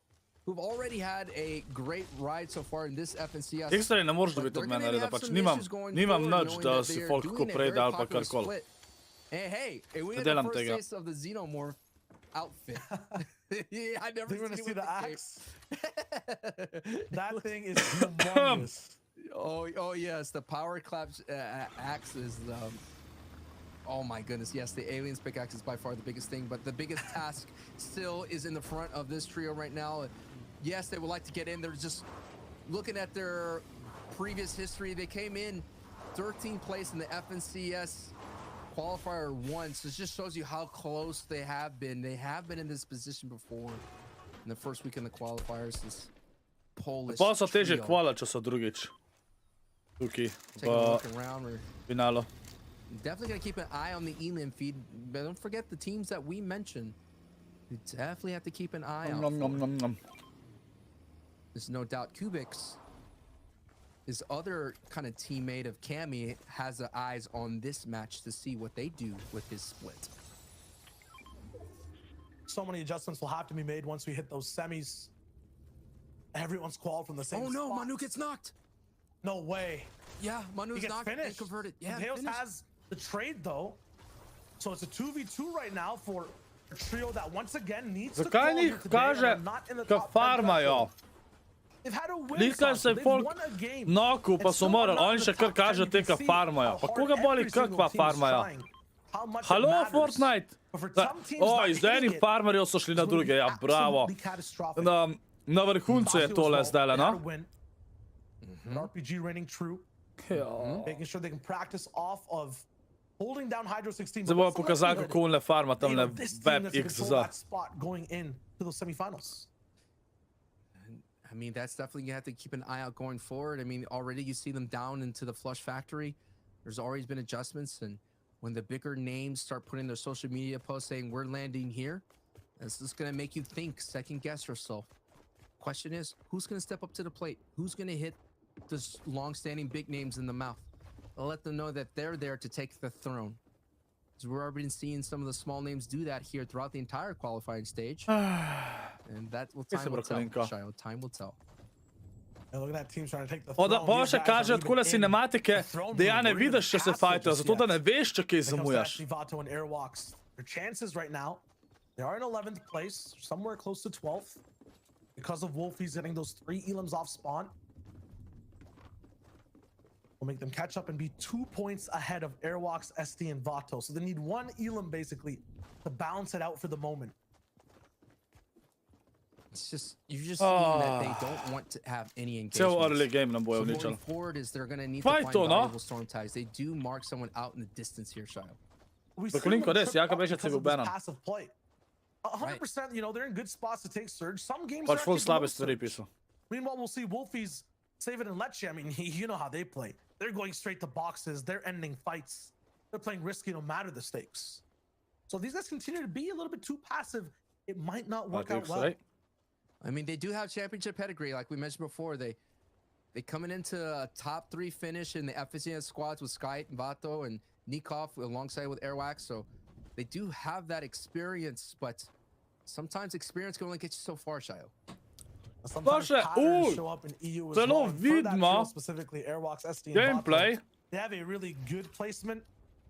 who've already had a great ride so far in this FNCS. X-Ray ne moreš dobiti od mene reda, pač nimam nič, da si folk tako prejde ali pa karkoli. Hey, we Ne got delam the first tega. taste of the Xenomorph outfit. Yeah, I never You're gonna seen see it the with axe. That thing is humongous. Oh yes, the power clap axe is oh my goodness, yes, the aliens pickaxe is by far the biggest thing, but the biggest task still is in the front of this trio right now. Yes, they would like to get in. They're just looking at their previous history. They came in 13th place in the FNCS qualifier once. So it just shows you how close they have been. They have been in this position before in the first week in the qualifiers. This Polish Pa so teže trio. kvala, če so drugič. Tukaj, Taking a look v around. We're finalu. definitely going to keep an eye on the elim feed, but don't forget the teams that we mentioned. You definitely have to keep an eye out. for. There's no doubt Kubix, his other kind of teammate of Cammy, has the eyes on this match to see what they do with his split. So many adjustments will have to be made once we hit those semis. Everyone's qualified from the same Oh no, spot. Manu gets knocked. No way. Yeah, He Manu's gets knocked and finished. converted. Yeah, Mateos finished. has the trade though. So it's a 2v2 right now for a trio that once again needs to Zakaj qual ni here today and kaže, are not in the ko top 10 farmajo? They've had a win. Likaj se They've folk won a game. knoku, pa And so still morali, not in oni the še kar top 10. kaže You te, can ka see farmajo. how Pa hard koga boli, every single kakva team is farmajo? trying, how much it Halo, matters. Fortnite? But for Da, some teams oj, not z enim hitting it, farmerjev so šli na it's gonna be druge, ja, bravo. absolutely catastrophic. Na vrhuncu je Vasio as tole well, zdajle, they had no? a win. An RPG reigning true, making sure they can practice off of holding down Hydro 16. Zdaj But bojo what's the pokazali, likelihood, kako on le farma tam you le know, this team Web that's gonna control XZ. that spot going in to those semifinals? I mean, that's definitely you have to keep an eye out going forward. I mean, already you see them down into the Flush Factory. There's always been adjustments, and when the bigger names start putting their social media posts saying we're landing here, this is gonna make you think, second guess yourself. Question is, who's gonna step up to the plate? Who's gonna hit the long-standing big names in the mouth? I'll let them know that they're there to take the throne. Because we're already seeing some of the small names do that here throughout the entire qualifying stage. And that will time will tell, Brokolinko. Shio. Time will tell. And look at that team trying to take the Pa throne. pa These še guys are kažejo even takole in cinematike, the throne da ja room. ne We're even vidiš, če se past it fajtajo, just zato da yet. ne veš, če kaj When it comes to zamujaš. Ashley, Vato, and Airwalks, their chances right now, they are in 11th place, somewhere close to 12th, because of Wolfies getting those 3 elims off spawn. Will make them catch up and be 2 points ahead of Airwalks, SD, and Vato. So they need 1 elim basically to balance it out for the moment. It's just you're just seeing that they don't want to have any Ceo early engagement. game nam bojo So uničili. going forward is they're gonna need Kaj to je find to, no? valuable storm tags. They do mark someone out in the distance here, Shayo. We But see Kolinko them res, trip jaka up beše because cel of this banan. passive play. 100%, you know, they're in good spots to take surge. Some games Pač are ful actually slabe below stvari surge. pisal. Meanwhile, we'll see Wolfies save it and let you. I mean, you know how they play. They're going straight to boxes. They're ending fights. They're playing risky no matter the stakes. So these guys continue to be a little bit too passive. It might not work out well. Right? I mean, they do have championship pedigree, like we mentioned before. They coming into a top 3 finish in the FSCS squads with Sky, Vato, and Nikov alongside with Airwax. So they do have that experience, but sometimes experience can only get you so far, Shayo. Sometimes Proszę, patterns show up in EU as celo well. And for that widmo trio specifically, Airwax, SD, and gameplay. Vato, they have a really good placement,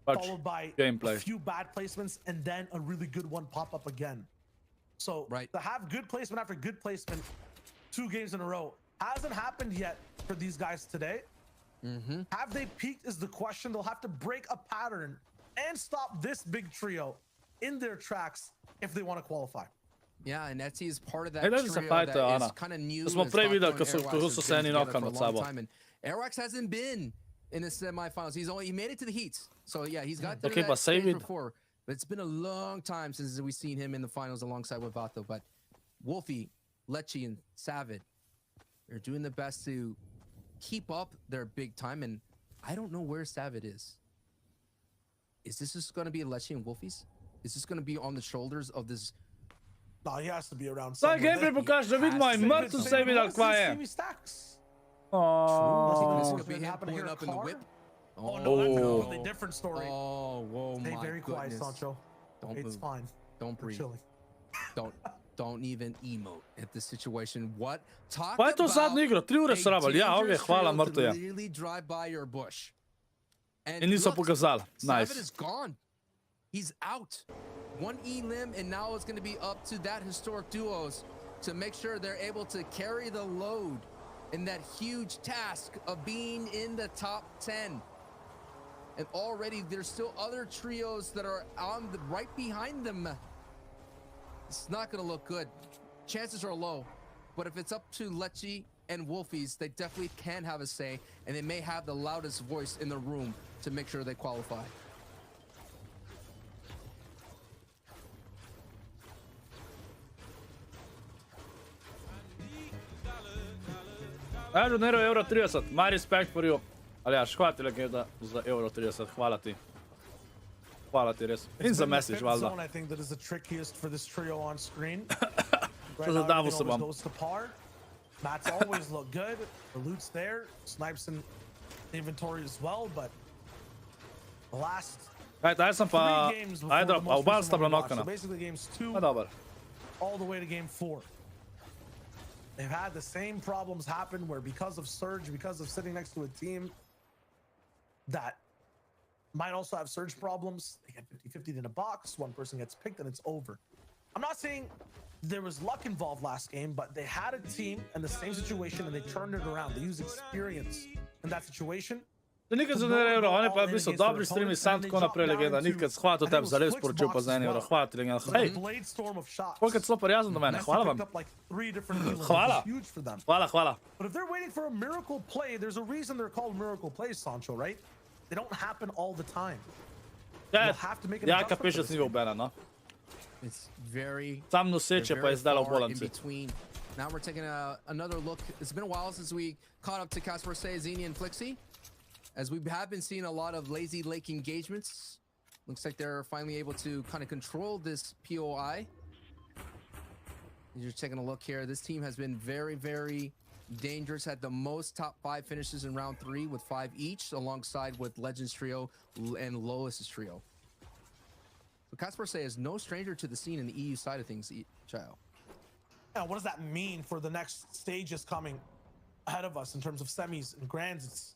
Pač followed by gameplay. a few bad placements, and then a really good one pop up again. So Right. to have good placement after good placement, 2 games in a row, hasn't happened yet for these guys today. Have they peaked is the question. They'll have to break a pattern and stop this big trio in their tracks if they want to qualify. Yeah, and Etsy is part of that Hey, trio that's just a fight, that Ana. is kind of new. To smo as prej Vato videli, and ko so- Airwax ko have so been se eni together nokali for a med long sabo. time, and Airwax hasn't been in the semifinals. He made it to the heats. So yeah, he's got through Okay, that but stage save it. before. But it's been a long time since we've seen him in the finals alongside with Vato. But Wolfie, Lechi, and Savid are doing the best to keep up their big time. And I don't know where Savid is. Is this just going to be Lechi and Wolfie's? Is this going to be on the shoulders of this? No, he has to be around Daj somewhere. gameplay pokaži, da vidimo in mrtvo se je videl, kva je. Stacks. Oh. This Oh. could be him Happened pulling here, up in the car? whip. Oh, no, that's a Oh. completely different story. Oh, whoa, Stay my very quiet, goodness. Sancho. Don't It's move. fine. Don't We're breathe. chilling. Don't even emote at this situation. What? Talk Pa je to about zadnji igro, 3 ure a so rabili, ja, ok, dangerous hvala, trio mrtvo to je. literally drive by your bush. And In niso look, pokazali, Savid nice. is gone. He's out. 1 limb, and now it's going to be up to that historic duos to make sure they're able to carry the load in that huge task of being in the top 10. And already there's still other trios that are on the right behind them. It's not going to look good. Chances are low, but if it's up to Lechi and Wolfies, they definitely can have a say, and they may have the loudest voice in the room to make sure they qualify. Evo, Nero, euro 30, my respect for you. Ali ja, hvala ti legenda za euro 30, hvala ti. Hvala ti res. In It's za been the message, fifth valjda. zone, I think that is the trickiest for this trio on screen. Što za now, Davu everything se always bom. goes to par. Mats always look good. The loot's there. Snipes in inventory as well, but the last Ajde, aj sam pa... 3 games before Ajde, the pa most oba recent sta bila one we watched. So nokana. basically games 2 Pa dobar. all the way to game 4. They've had the same problems happen where because of surge, because of sitting next to a team that might also have surge problems, they get 50-50 in a box, one person gets picked and it's over. I'm not saying there was luck involved last game, but they had a team in the same situation and they turned it around. They used experience in that situation. Da nikad za ne euro, oni pa v bistvu dobri streami, sam tako naprej legenda. Nikad hvala tebi za res poročil pa za 1 euro. Hvala ti legenda. Like a Hej, blade storm of shots. koliko je celo prijazen do mene, Messi hvala picked vam. up like 3 different healers, which Hvala. is huge for them. Hvala, hvala. But if they're waiting for a miracle play, there's a reason they're called miracle plays, Sancho, right? They don't happen all the time. Ja, You'll have to make an ja adjustment kapiš, for da this si bil bena, no. It's very Sam noseče pa je zdala v far in bolanci. between. Now we're taking another look. It's been a while since we caught up to ScorpLZ, Zini, and Flixi, as we have been seeing a lot of lazy lake engagements. Looks like they're finally able to kind of control this POI. You're taking a look here. This team has been very, very dangerous. Had the most top 5 finishes in round 3 with 5 each, alongside with Legends Trio and Lois' trio. So ScorpLZ is no stranger to the scene in the EU side of things, Chao. Now, what does that mean for the next stages coming ahead of us in terms of semis and grands? It's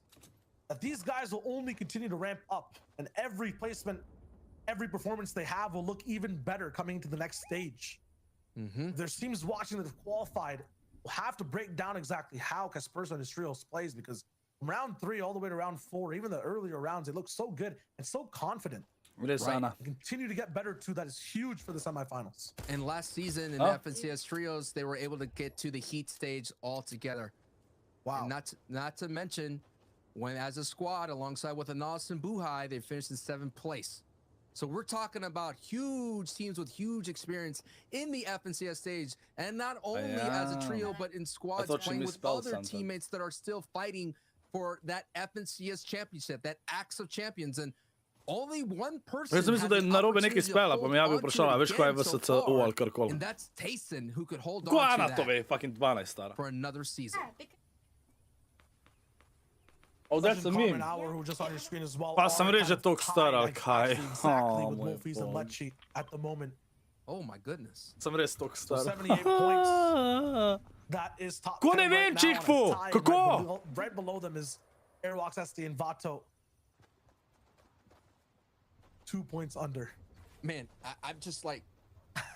that these guys will only continue to ramp up, and every placement, every performance they have will look even better coming into the next stage. There's teams watching that have qualified will have to break down exactly how ScorpLZ and his trios plays, because from round 3 all the way to round 4, even the earlier rounds, they look so good and so confident. Res Right. Ana. Continue to get better too. That is huge for the semifinals. And last season in Oh. the FNCS trios, they were able to get to the heat stage altogether. Wow. And not to mention, when as a squad alongside with Anas and Buhai, they finished in 7th place. So we're talking about huge teams with huge experience in the FNCS stage, and not only as a trio, but in squads thought you playing with misspelled other something. teammates that are still fighting for that FNCS championship, that axe of champions. And only one person Jaz sem mislil, da je has the narobe nekaj opportunity to spela, pa hold mi javi onto vprašala, it veš kaj je again so VSCO far, ali karkoli. and that's Tayson who could hold Ko on Ana to to that ve, fucking 12 stara. for another season. Oh, that's a Carmen meme. Hour, who just on your screen as well. Pa sem are rekel, že kind of toliko star, ali tied, kaj? actually, Exactly Oh, with moj Wolfies and bog. Lecce at the moment. Oh my goodness. Sem res toliko So star. 78 points. That is top Ko 10 ne vem, right now, Čikfu, and a tie kako? right below them is Airwalks SD and Vato. 2 points under. Man, I'm just like,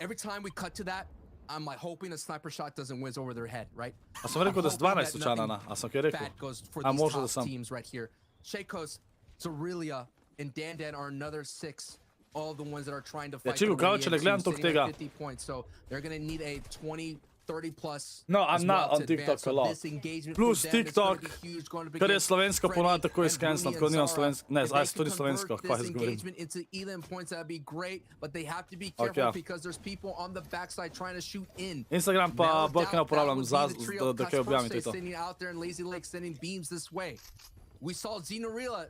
every time we cut to that, I'm like hoping a sniper shot doesn't whiz over their head, right? A sem rekel, da I'm si hoping 12 that očana, nothing a sem kaj rekel? bad goes for A these možno, da top sem. teams right here. Shakos, Zerelia, and Dan are another 6. All the ones that are trying to fight. Čigo, their way kao, če ne into gledam toliko sitting at tega. 50 points, so they're gonna need a 20, 30 plus. No, I'm as not well on to TikTok advance. a So lot. this engagement Plus for them is gonna TikTok, be huge, going to kar je begin slovensko Freddy ponavadi tako and izkenstano, Rooney tako and nimam Zara. slovensko. Ne, If zdaj they se tudi can slovensko, convert kaj this jaz govorim. engagement into elim points, that'd be great, but they have to be careful Okay. because there's people on the backside trying to shoot in. Instagram pa No blok ne doubt uporabljam that za, would be the trio da of kaj objavim Kaspersky to. sitting out there in Lazy Lake sending beams this way. We saw Zenorila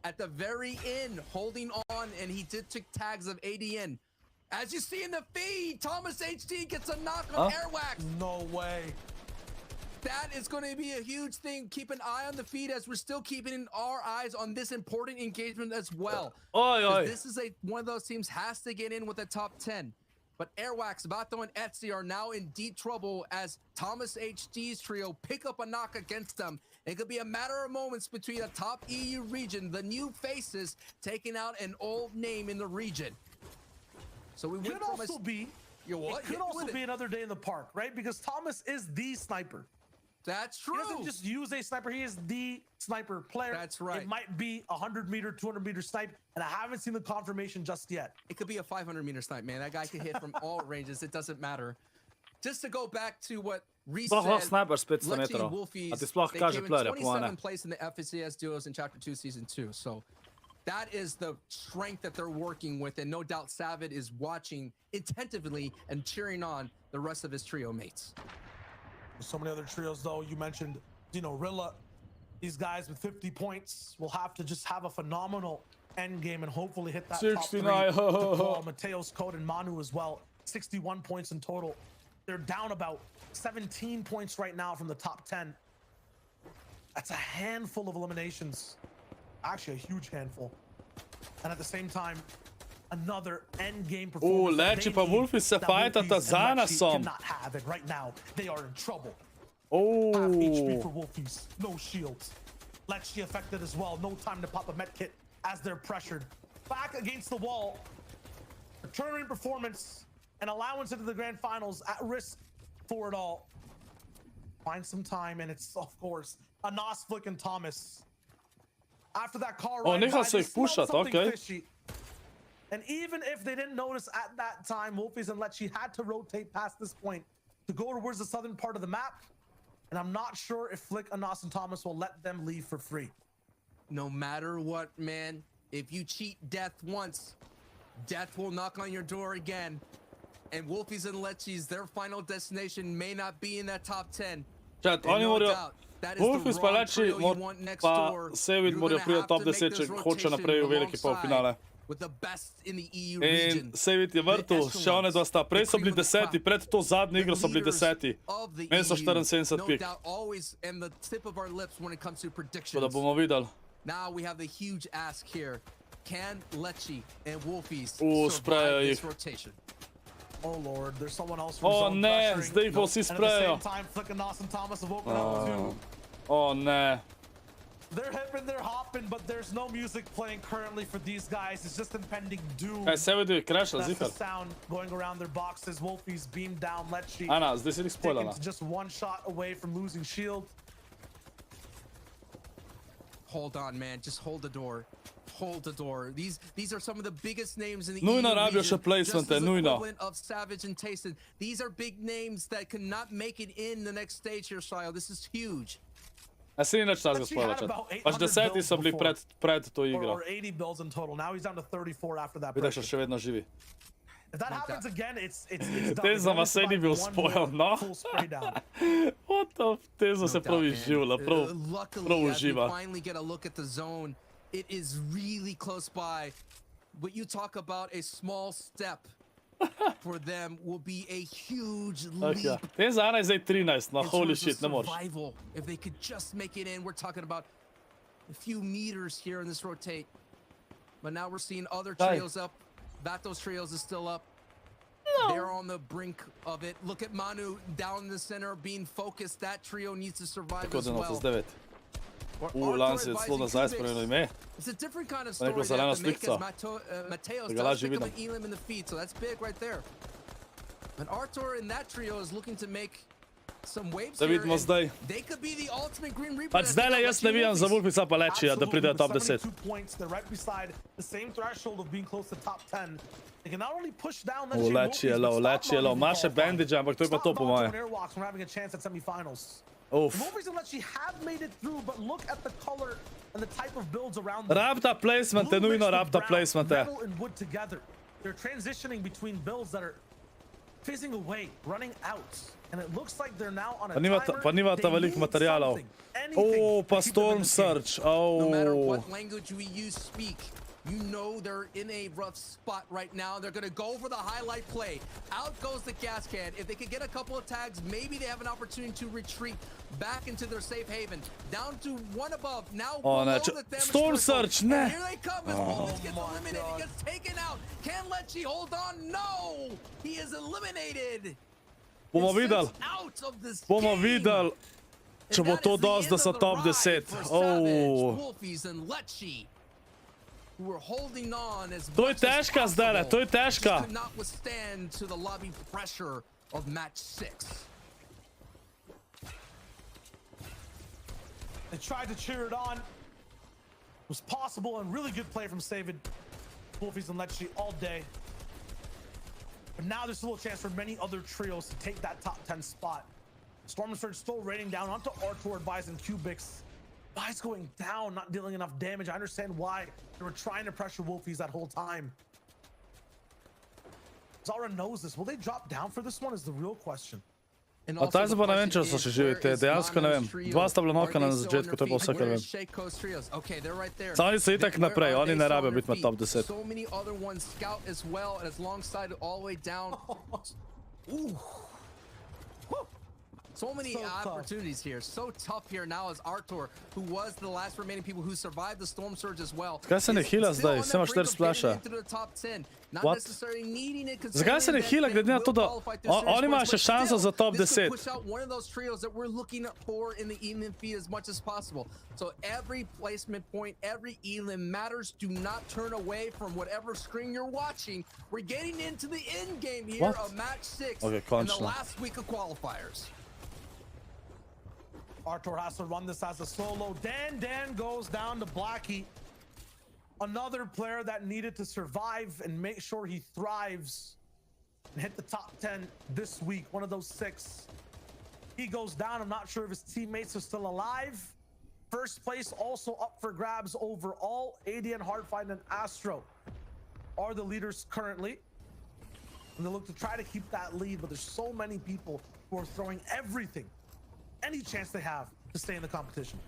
at the very end holding on, and he did take tags of ADN. As you see in the feed, Thomas HD gets a knock on Airwax. No way. That is going to be a huge thing. Keep an eye on the feed as we're still keeping our eyes on this important engagement as well. Oi, 'Cause oi. this is one of those teams has to get in with the top 10. But Airwax, Vato, and Etsy are now in deep trouble as Thomas HD's trio pick up a knock against them. It could be a matter of moments between the top EU region, the new faces, taking out an old name in the region. So we Could went from also be. You what? It could Hit also with be it. another day in the park, right? Because Thomas is the sniper. That's He doesn't true. just use a sniper. He is the sniper player. That's right. It might be a 100-meter, 200-meter snipe, and I haven't seen the confirmation just yet. It could be a 500-meter snipe, man. That guy can hit from all ranges. It doesn't matter. Just to go back to what Reese Sploh lahko said, sniper s 500 Lecce metrov. and Wolfies, A ti sploh they kaže came in playerja, po mojem. 27th place in the FCS duos in Chapter 2, Season 2. So that is the strength that they're working with, and no doubt Savid is watching attentively and cheering on the rest of his trio mates. There's so many other trios, though. You mentioned, Rilla. These guys with 50 points will have to just have a phenomenal end game and hopefully hit that top 69. three. DePaul, Mateos, Code, and Manu as well. 61 points in total. They're down about 17 points right now from the top 10. That's a handful of eliminations. Actually, a huge handful. And at the same time, another end game performance. that Lecce they pa need, Wolfies se that fajtata Wolfies za and Lecce Anasom. cannot have, and right now they are in trouble. Half HP for Oh, Wolfies, no shields. Lecce affected as well, no time to pop a med kit as they're pressured. Back against the wall. A tournament performance, an allowance into the grand finals at risk for it all. Find some time, and it's, of course, Anas, Flick, and Thomas. After that car ride nechal by, se they jih pušat, smelled something okay. fishy. And even if they didn't notice at that time, Wolfies and Lecce had to rotate past this point to go towards the southern part of the map. And I'm not sure if Flick, Anas, and Thomas will let them leave for free. No matter what, man, if you cheat death once, death will knock on your door again. And Wolfies and Lecce's, their final destination may not be in that top 10. Čet, And oni no morajo, doubt, that is Wolfies the pa wrong Lecce trio you want next pa door. Sevid You're morajo gonna priti have top to make 10, this če hoče rotation naprej v veliki alongside polfinale. with the best in the EU In region. Sevid je vrtu, še one dva sta. Prej so bili 10, pred to zadnjo igro so bili 10. Meni so 74 No pik. doubt, always in the tip of our lips when it comes to Tako da predictions. bomo videli. Now we have the huge ask here. Can Lecce and Wolfies sprejo survive this jih. rotation? Oh lord, there's someone else from O zone ne, pressuring. zdaj jih pa vsi And at the sprejo. same time, Flick, Anas, and Thomas have woken up too. O ne. They're hipping, they're hopping, but there's no music playing currently for these guys. It's just impending doom. Kaj, Sevid je crashal, That's the zihar. sound going around their boxes. Wolfies beam down Lecce. Ana, zdaj si jih Taken spoilala. to just one shot away from losing shield. Hold on, man. Just hold the door. Hold the door. These are some of the biggest names in the Nujno EU rabijo še region, placemente, just as nujno. equivalent of Savage and Tayson. These are big names that cannot make it in the next stage here, Shio. This is huge. A se ni nič čas spoilačati. Pač 10 so bili pred to igro. Or 80 builds in total. Now he's down to 34 after that. Vidiš, še vedno živi. If that happens again, it's Tezo ma se ni bil spoil, no? What the... Tezo se prav izživlja, prav uživa. Finally get a look at the zone. It is really close by. But you talk about a small step for them will be a huge leap. Tezo Ana je zdaj 13, no holy shit, ne moreš. If they could just make it in, we're talking about a few meters here in this rotate. But now we're seeing other trios up. Vatos trios is still up. No. They're on the brink of it. Look at Manu down in the center being focused. That trio needs to survive as well. Lance je celo nazaj spremenil ime. It's a different kind of story they have to make as Mateos does pick up an Elim in the feed, so that's big right there. And Artur in that trio is looking to make some waves here. They could be the ultimate Green Reaper. Pač zdajle jaz ne vidim za Wolfica pa Lečija, da pridejo top 10. 72 points, they're right beside the same threshold of being close to top 10. They can not only push down Lečijelo, ima še bandage, ampak to je pa to po moje. We're having a chance at semifinals. Oof. Wolfies and Lečij have made it through, but look at the color and the type of builds around them. Rabta placement, nujno rabta placement. Metal and wood together. They're transitioning between builds that are phasing away, running out. And it looks like they're now on a timer. Pa nimata veliko materialov. Oh, pa Storm Surge. Oh. No matter what language we use speak, you know they're in a rough spot right now. They're going to go for the highlight play. Out goes the gas can. If they could get a couple of tags, maybe they have an opportunity to retreat back into their safe haven. Down to one above. Now below the damage. Storm Surge, ne. Here they come. As Wolfies gets eliminated. He gets taken out. Can Lečij hold on? No! He is eliminated. Bomo videli. Bomo videli, če bo to dosti, da so top 10. Oh. To je težka zdaj, to je težka. They tried to cheer it on. It was possible and really good play from Savin. Wolfies and Lečij all day. But now there's still a chance for many other trios to take that top 10 spot. Storm Surge still raining down onto Artur, advising Cubics. Vi's going down, not dealing enough damage. I understand why they were trying to pressure Wolfies that whole time. Zara knows this. Will they drop down for this one is the real question. A taj se pa ne vem, če so še živite, dejansko ne vem. Dva sta bila nokana na začetku, to je pa vse, kar vem. Sami so itak naprej, oni ne rabijo biti med top 10. So many other ones scout as well, and as alongside all the way down. Ooh. So many opportunities here. So tough here now as Artur, who was the last remaining people who survived the Storm Surge as well. Zakaj se ne hila zdaj? Vse ima 4 splasha. What? Zakaj se ne hila, glede na to, da oni imajo še šanso za top 10? Push out one of those trios that we're looking for in the Elim feed as much as possible. So every placement point, every Elim matters. Do not turn away from whatever screen you're watching. We're getting into the end game here of match 6 in the last week of qualifiers. Artur has to run this as a solo. Dan goes down to Blackie. Another player that needed to survive and make sure he thrives and hit the top 10 this week. One of those 6. He goes down. I'm not sure if his teammates are still alive. First place also up for grabs overall. ADN, Hardfight, and Astro are the leaders currently. And they look to try to keep that lead, but there's so many people who are throwing everything, any chance they have to stay in the competition.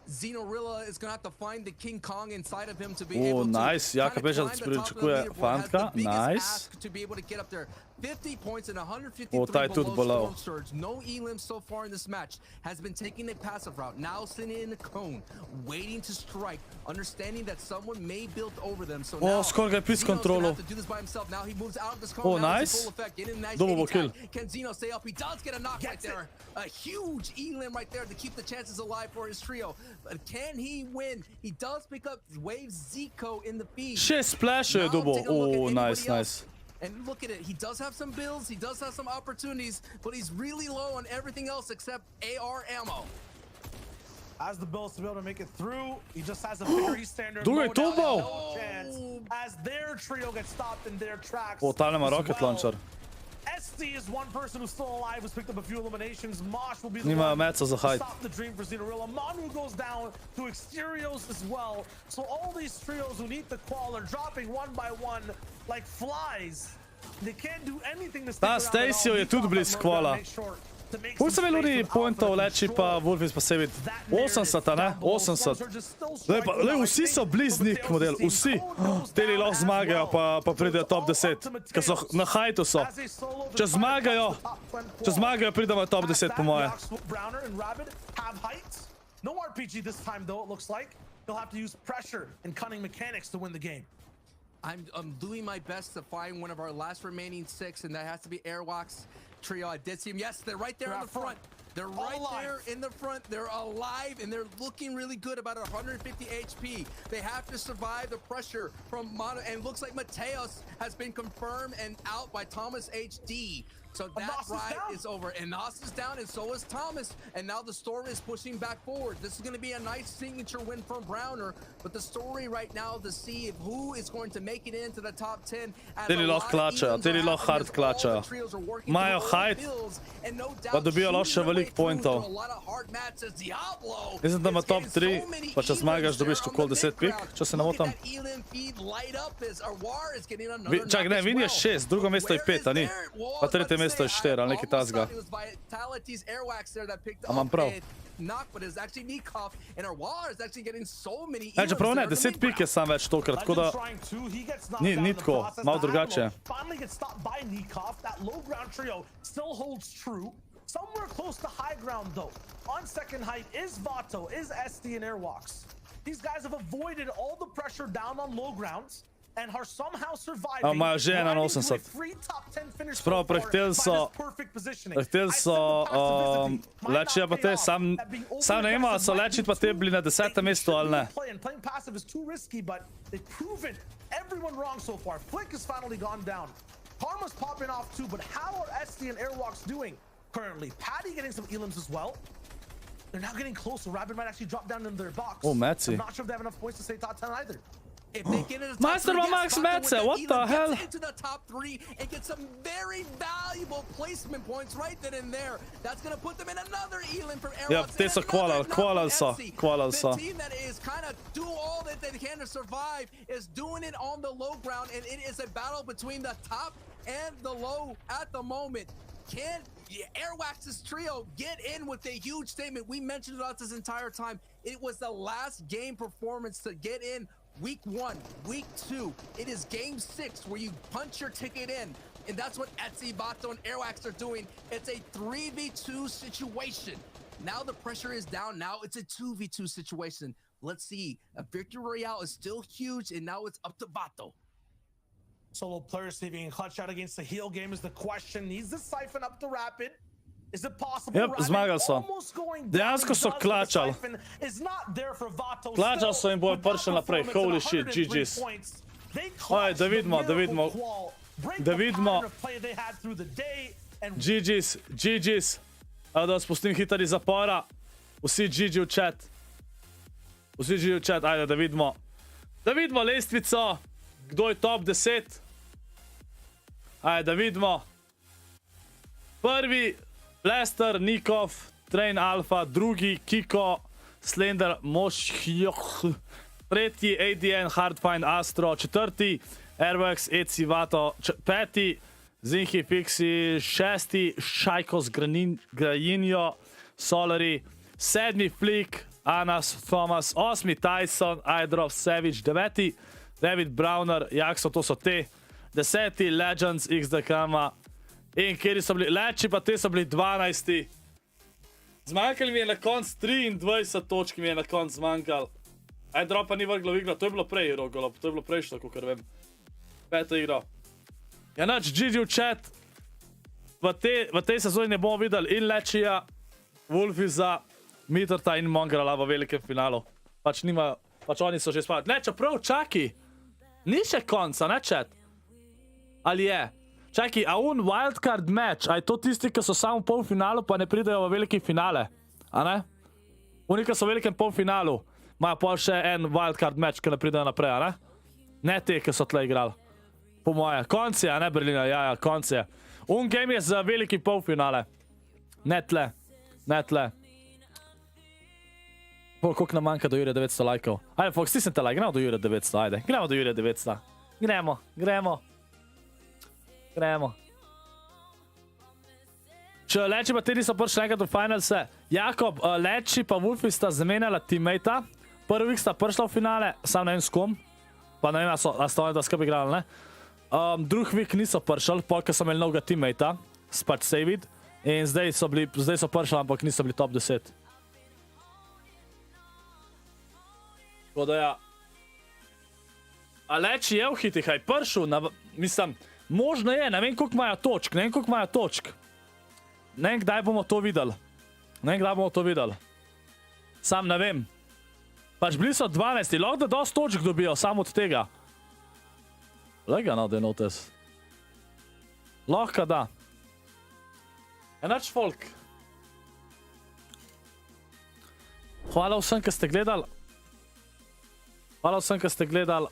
Xenorilla is going to have to find the King Kong inside of him to be able to nice. kind of climb the top of the leaderboard. Has the biggest ask to be able to get up there. 50 points and 153 below Storm Surge. No Elim so far in this match. Has been taking a passive route. Now sitting in the cone, waiting to strike, understanding that someone may build over them. So now Skoro ga je pis kontrolo. have to do this by himself. Now he moves out of this cone. Nice. Double kill. Can Zeno stay up? He does get a knock right there. A huge Elim right there to keep the chances alive for his trio. But can he win? He does pick up Wave Zico in the feed. 6 splash je double. Oh, nice. And look at it. He does have some builds. He does have some opportunities, but he's really low on everything else except AR ammo. Has the builds to be able to make it through. He just has a very standard Drugi loadout, turbo. no chance as their trio gets stopped in their tracks. Totalno ima as rocket well. launcher. SD is one person who's still alive, who's picked up a few eliminations. Mosh will be the Nima one meca za to hide. stop the dream for Xenorilla. Manu goes down to Exterios as well. So all these trios who need the qual are dropping one by one like flies. They can't do anything to stick Ta around at all. Stacio je tudi blizu quala. Koliko se mi ljudi pointov leči pa Wolfis pa se vidi? 80, ne? 80. Lej, vsi so bliznik model, vsi. Teli lahko zmagajo pa pridejo top 10. Ker so na hajtu so. Če zmagajo pridemo na top 10 po moje. No RPG this time though, it looks like. He'll have to use pressure and cunning mechanics to win the game. I'm doing my best to find one of our last remaining 6, and that has to be Airwalk's trio. I did see him. Yes, they're right there in the front. They're right there in the front. They're alive, and they're looking really good, about 150 HP. They have to survive the pressure from Mono, and looks like Mateos has been confirmed and out by Thomas HD. So that ride is over, and Nos is down, and so is Thomas, and now the story is pushing back forward. This is going to be a nice signature win from Browner, but the story right now to see if who is going to make it into the top 10. Teli lahko klačajo, teli lahko hard klačajo. Imajo hide, pa dobijo lahko še veliko pointov. Mislim, da ima top 3, pa če zmagaš dobiš okoli 10 pik, če se ne motam. Čak, ne, Vin je 6, drugo mesto je 5, a ni? Pa tretje mesto je 4, ali nekaj tazga. A imam prav? Ne, čeprav ne, 10 pik je sam več tokrat, tako da ni tako, malo drugače. Somewhere close to high ground though. On second height is Vato, is SD and Airwalks. These guys have avoided all the pressure down on low grounds and are somehow surviving. Imajo že 81. Sprav, prehteli so lečijo pa te, sam ne ima, so lečiti pa te bili na 10. mestu ali ne. Playing passive is too risky, but they've proven everyone wrong so far. Flick has finally gone down. Karma's popping off too, but how are SD and Airwalks doing currently? Patty getting some elims as well. They're now getting closer. Rabbit might actually drop down in their box. Oh, Metzi. I'm not sure if they have enough points to stay top 10 either. If they get into the top Master 3, Max Metze, what the hell? Into the top 3 and get some very valuable placement points right then and there. That's going to put them in another elim for Airwalks. Yep, te so kvalali so. The team that is kind of do all that they can to survive is doing it on the low ground, and it is a battle between the top and the low at the moment. Can Airwax's trio get in with a huge statement? We mentioned it this entire time. It was the last game performance to get in. Week 1, week 2, it is game 6 where you punch your ticket in, and that's what Etsy, Vato, and Airwax are doing. It's a 3v2 situation. Now the pressure is down. Now it's a 2v2 situation. Let's see. A victory royale is still huge, and now it's up to Vato. Solo players saving clutch out against the heal game is the question. Needs to siphon up the Rapid. Is it possible? Yep, zmagali so. Dejansko so klačali. Klačali so in bojo prišli naprej. Holy shit, GG's. Oj, da vidimo. GG's. Da vas pustim hitro iz zapora. Vsi GG v chat. Ajde, da vidimo. Da vidimo lestvico. Kdo je top 10? Ajde, da vidimo. Prvi, Lester, Nikov, Train Alpha, drugi, Kiko, Slender, Moshjoh, tretji, ADN, Hardfind, Astro, četrti, Airwax, Etsy, Vato, peti, Zinhi, Fixi, šesti, Šajkos, Grajinjo, Solari, sedmi, Flick, Anas, Thomas, osmi, Tyson, Idrov, Savage, deveti, David Browner, Jakso, to so te, 10. Legends, XDK-ma, in kjeri so bili, leči pa te so bili 12. Zmanjkali mi je na konc 23 točk mi je na konc zmanjkal. Idrov pa ni vrglo v igro, to je bilo prej, Rogolop, to je bilo prejšlo, kakor vem. 5. igro. Ja, nač, GG v chat, v tej sezoni ne bomo videli in Lečija, Wolfiza, Mitrta in Mongrala v velikem finalu. Pač nimajo, pač oni so že spavali. Ne, čeprav, čaki. Ni še konca, ne chat? Ali je? Čaki, a un wildcard match, a je to tisti, ki so samo v polfinalu, pa ne pridejo v veliki finale? A ne? Oni, ki so v velikem polfinalu, imajo pol še en wildcard match, ki ne pridejo naprej, a ne? Ne te, ki so tle igrali. Po moje. Konc je, a ne Berlina, ja, konc je. Game je za veliki polfinale. Ne tle. Ne tle. Koliko nam manjka do Jure 900 lajkov? Ajde, Fox, stisnite like, gremo do Jure 900, ajde. Gremo do Jure 900. Gremo, gremo. Gremo. Če Leči pa ti niso prišli enkrat v finalse, Jakob, Leči pa Wolfi sta zamenjala teammata. Prvih sta prišla v finale, sam ne vem s kom. Pa ne vem, a sta oni da skupaj igrali, ne? Drug vik niso prišli, polka so imeli novega teammata, spač Savid. In zdaj so prišli, ampak niso bili top 10. Tako da ja. A Leči je v hitih, aj prišel, mislim, možno je, ne vem koliko imajo točk, Ne vem, kdaj bomo to videli. Sam ne vem. Pač bili so 12, lahko da dosti točk dobijo, samo od tega. Lega no, Denotes. Lahko da. Enač folk. Hvala vsem, ki ste gledali.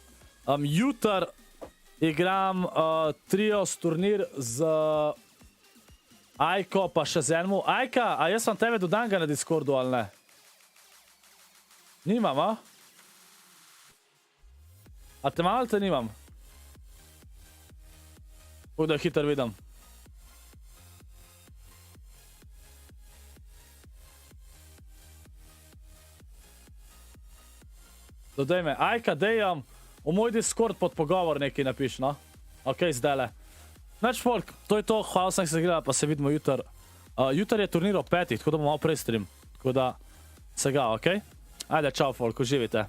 Jutr igram trios turnir z Ajko pa še z enemu. Ajka, a jaz vam tebe dodam ga na Discordu ali ne? Nimam, a? A te imam ali te nimam? Kako da hitro vidim. Dodaj me. Ajka, dejam, v moj Discord pod pogovor nekaj napiš, no? Ok, zdajle. Nač folk, to je to, hvala sem se gledala, pa se vidimo jutr. Jutr je turnir o 5, tako da bomo malo prej stream. Tako da se ga, ok? Ajde, čau folk, uživite.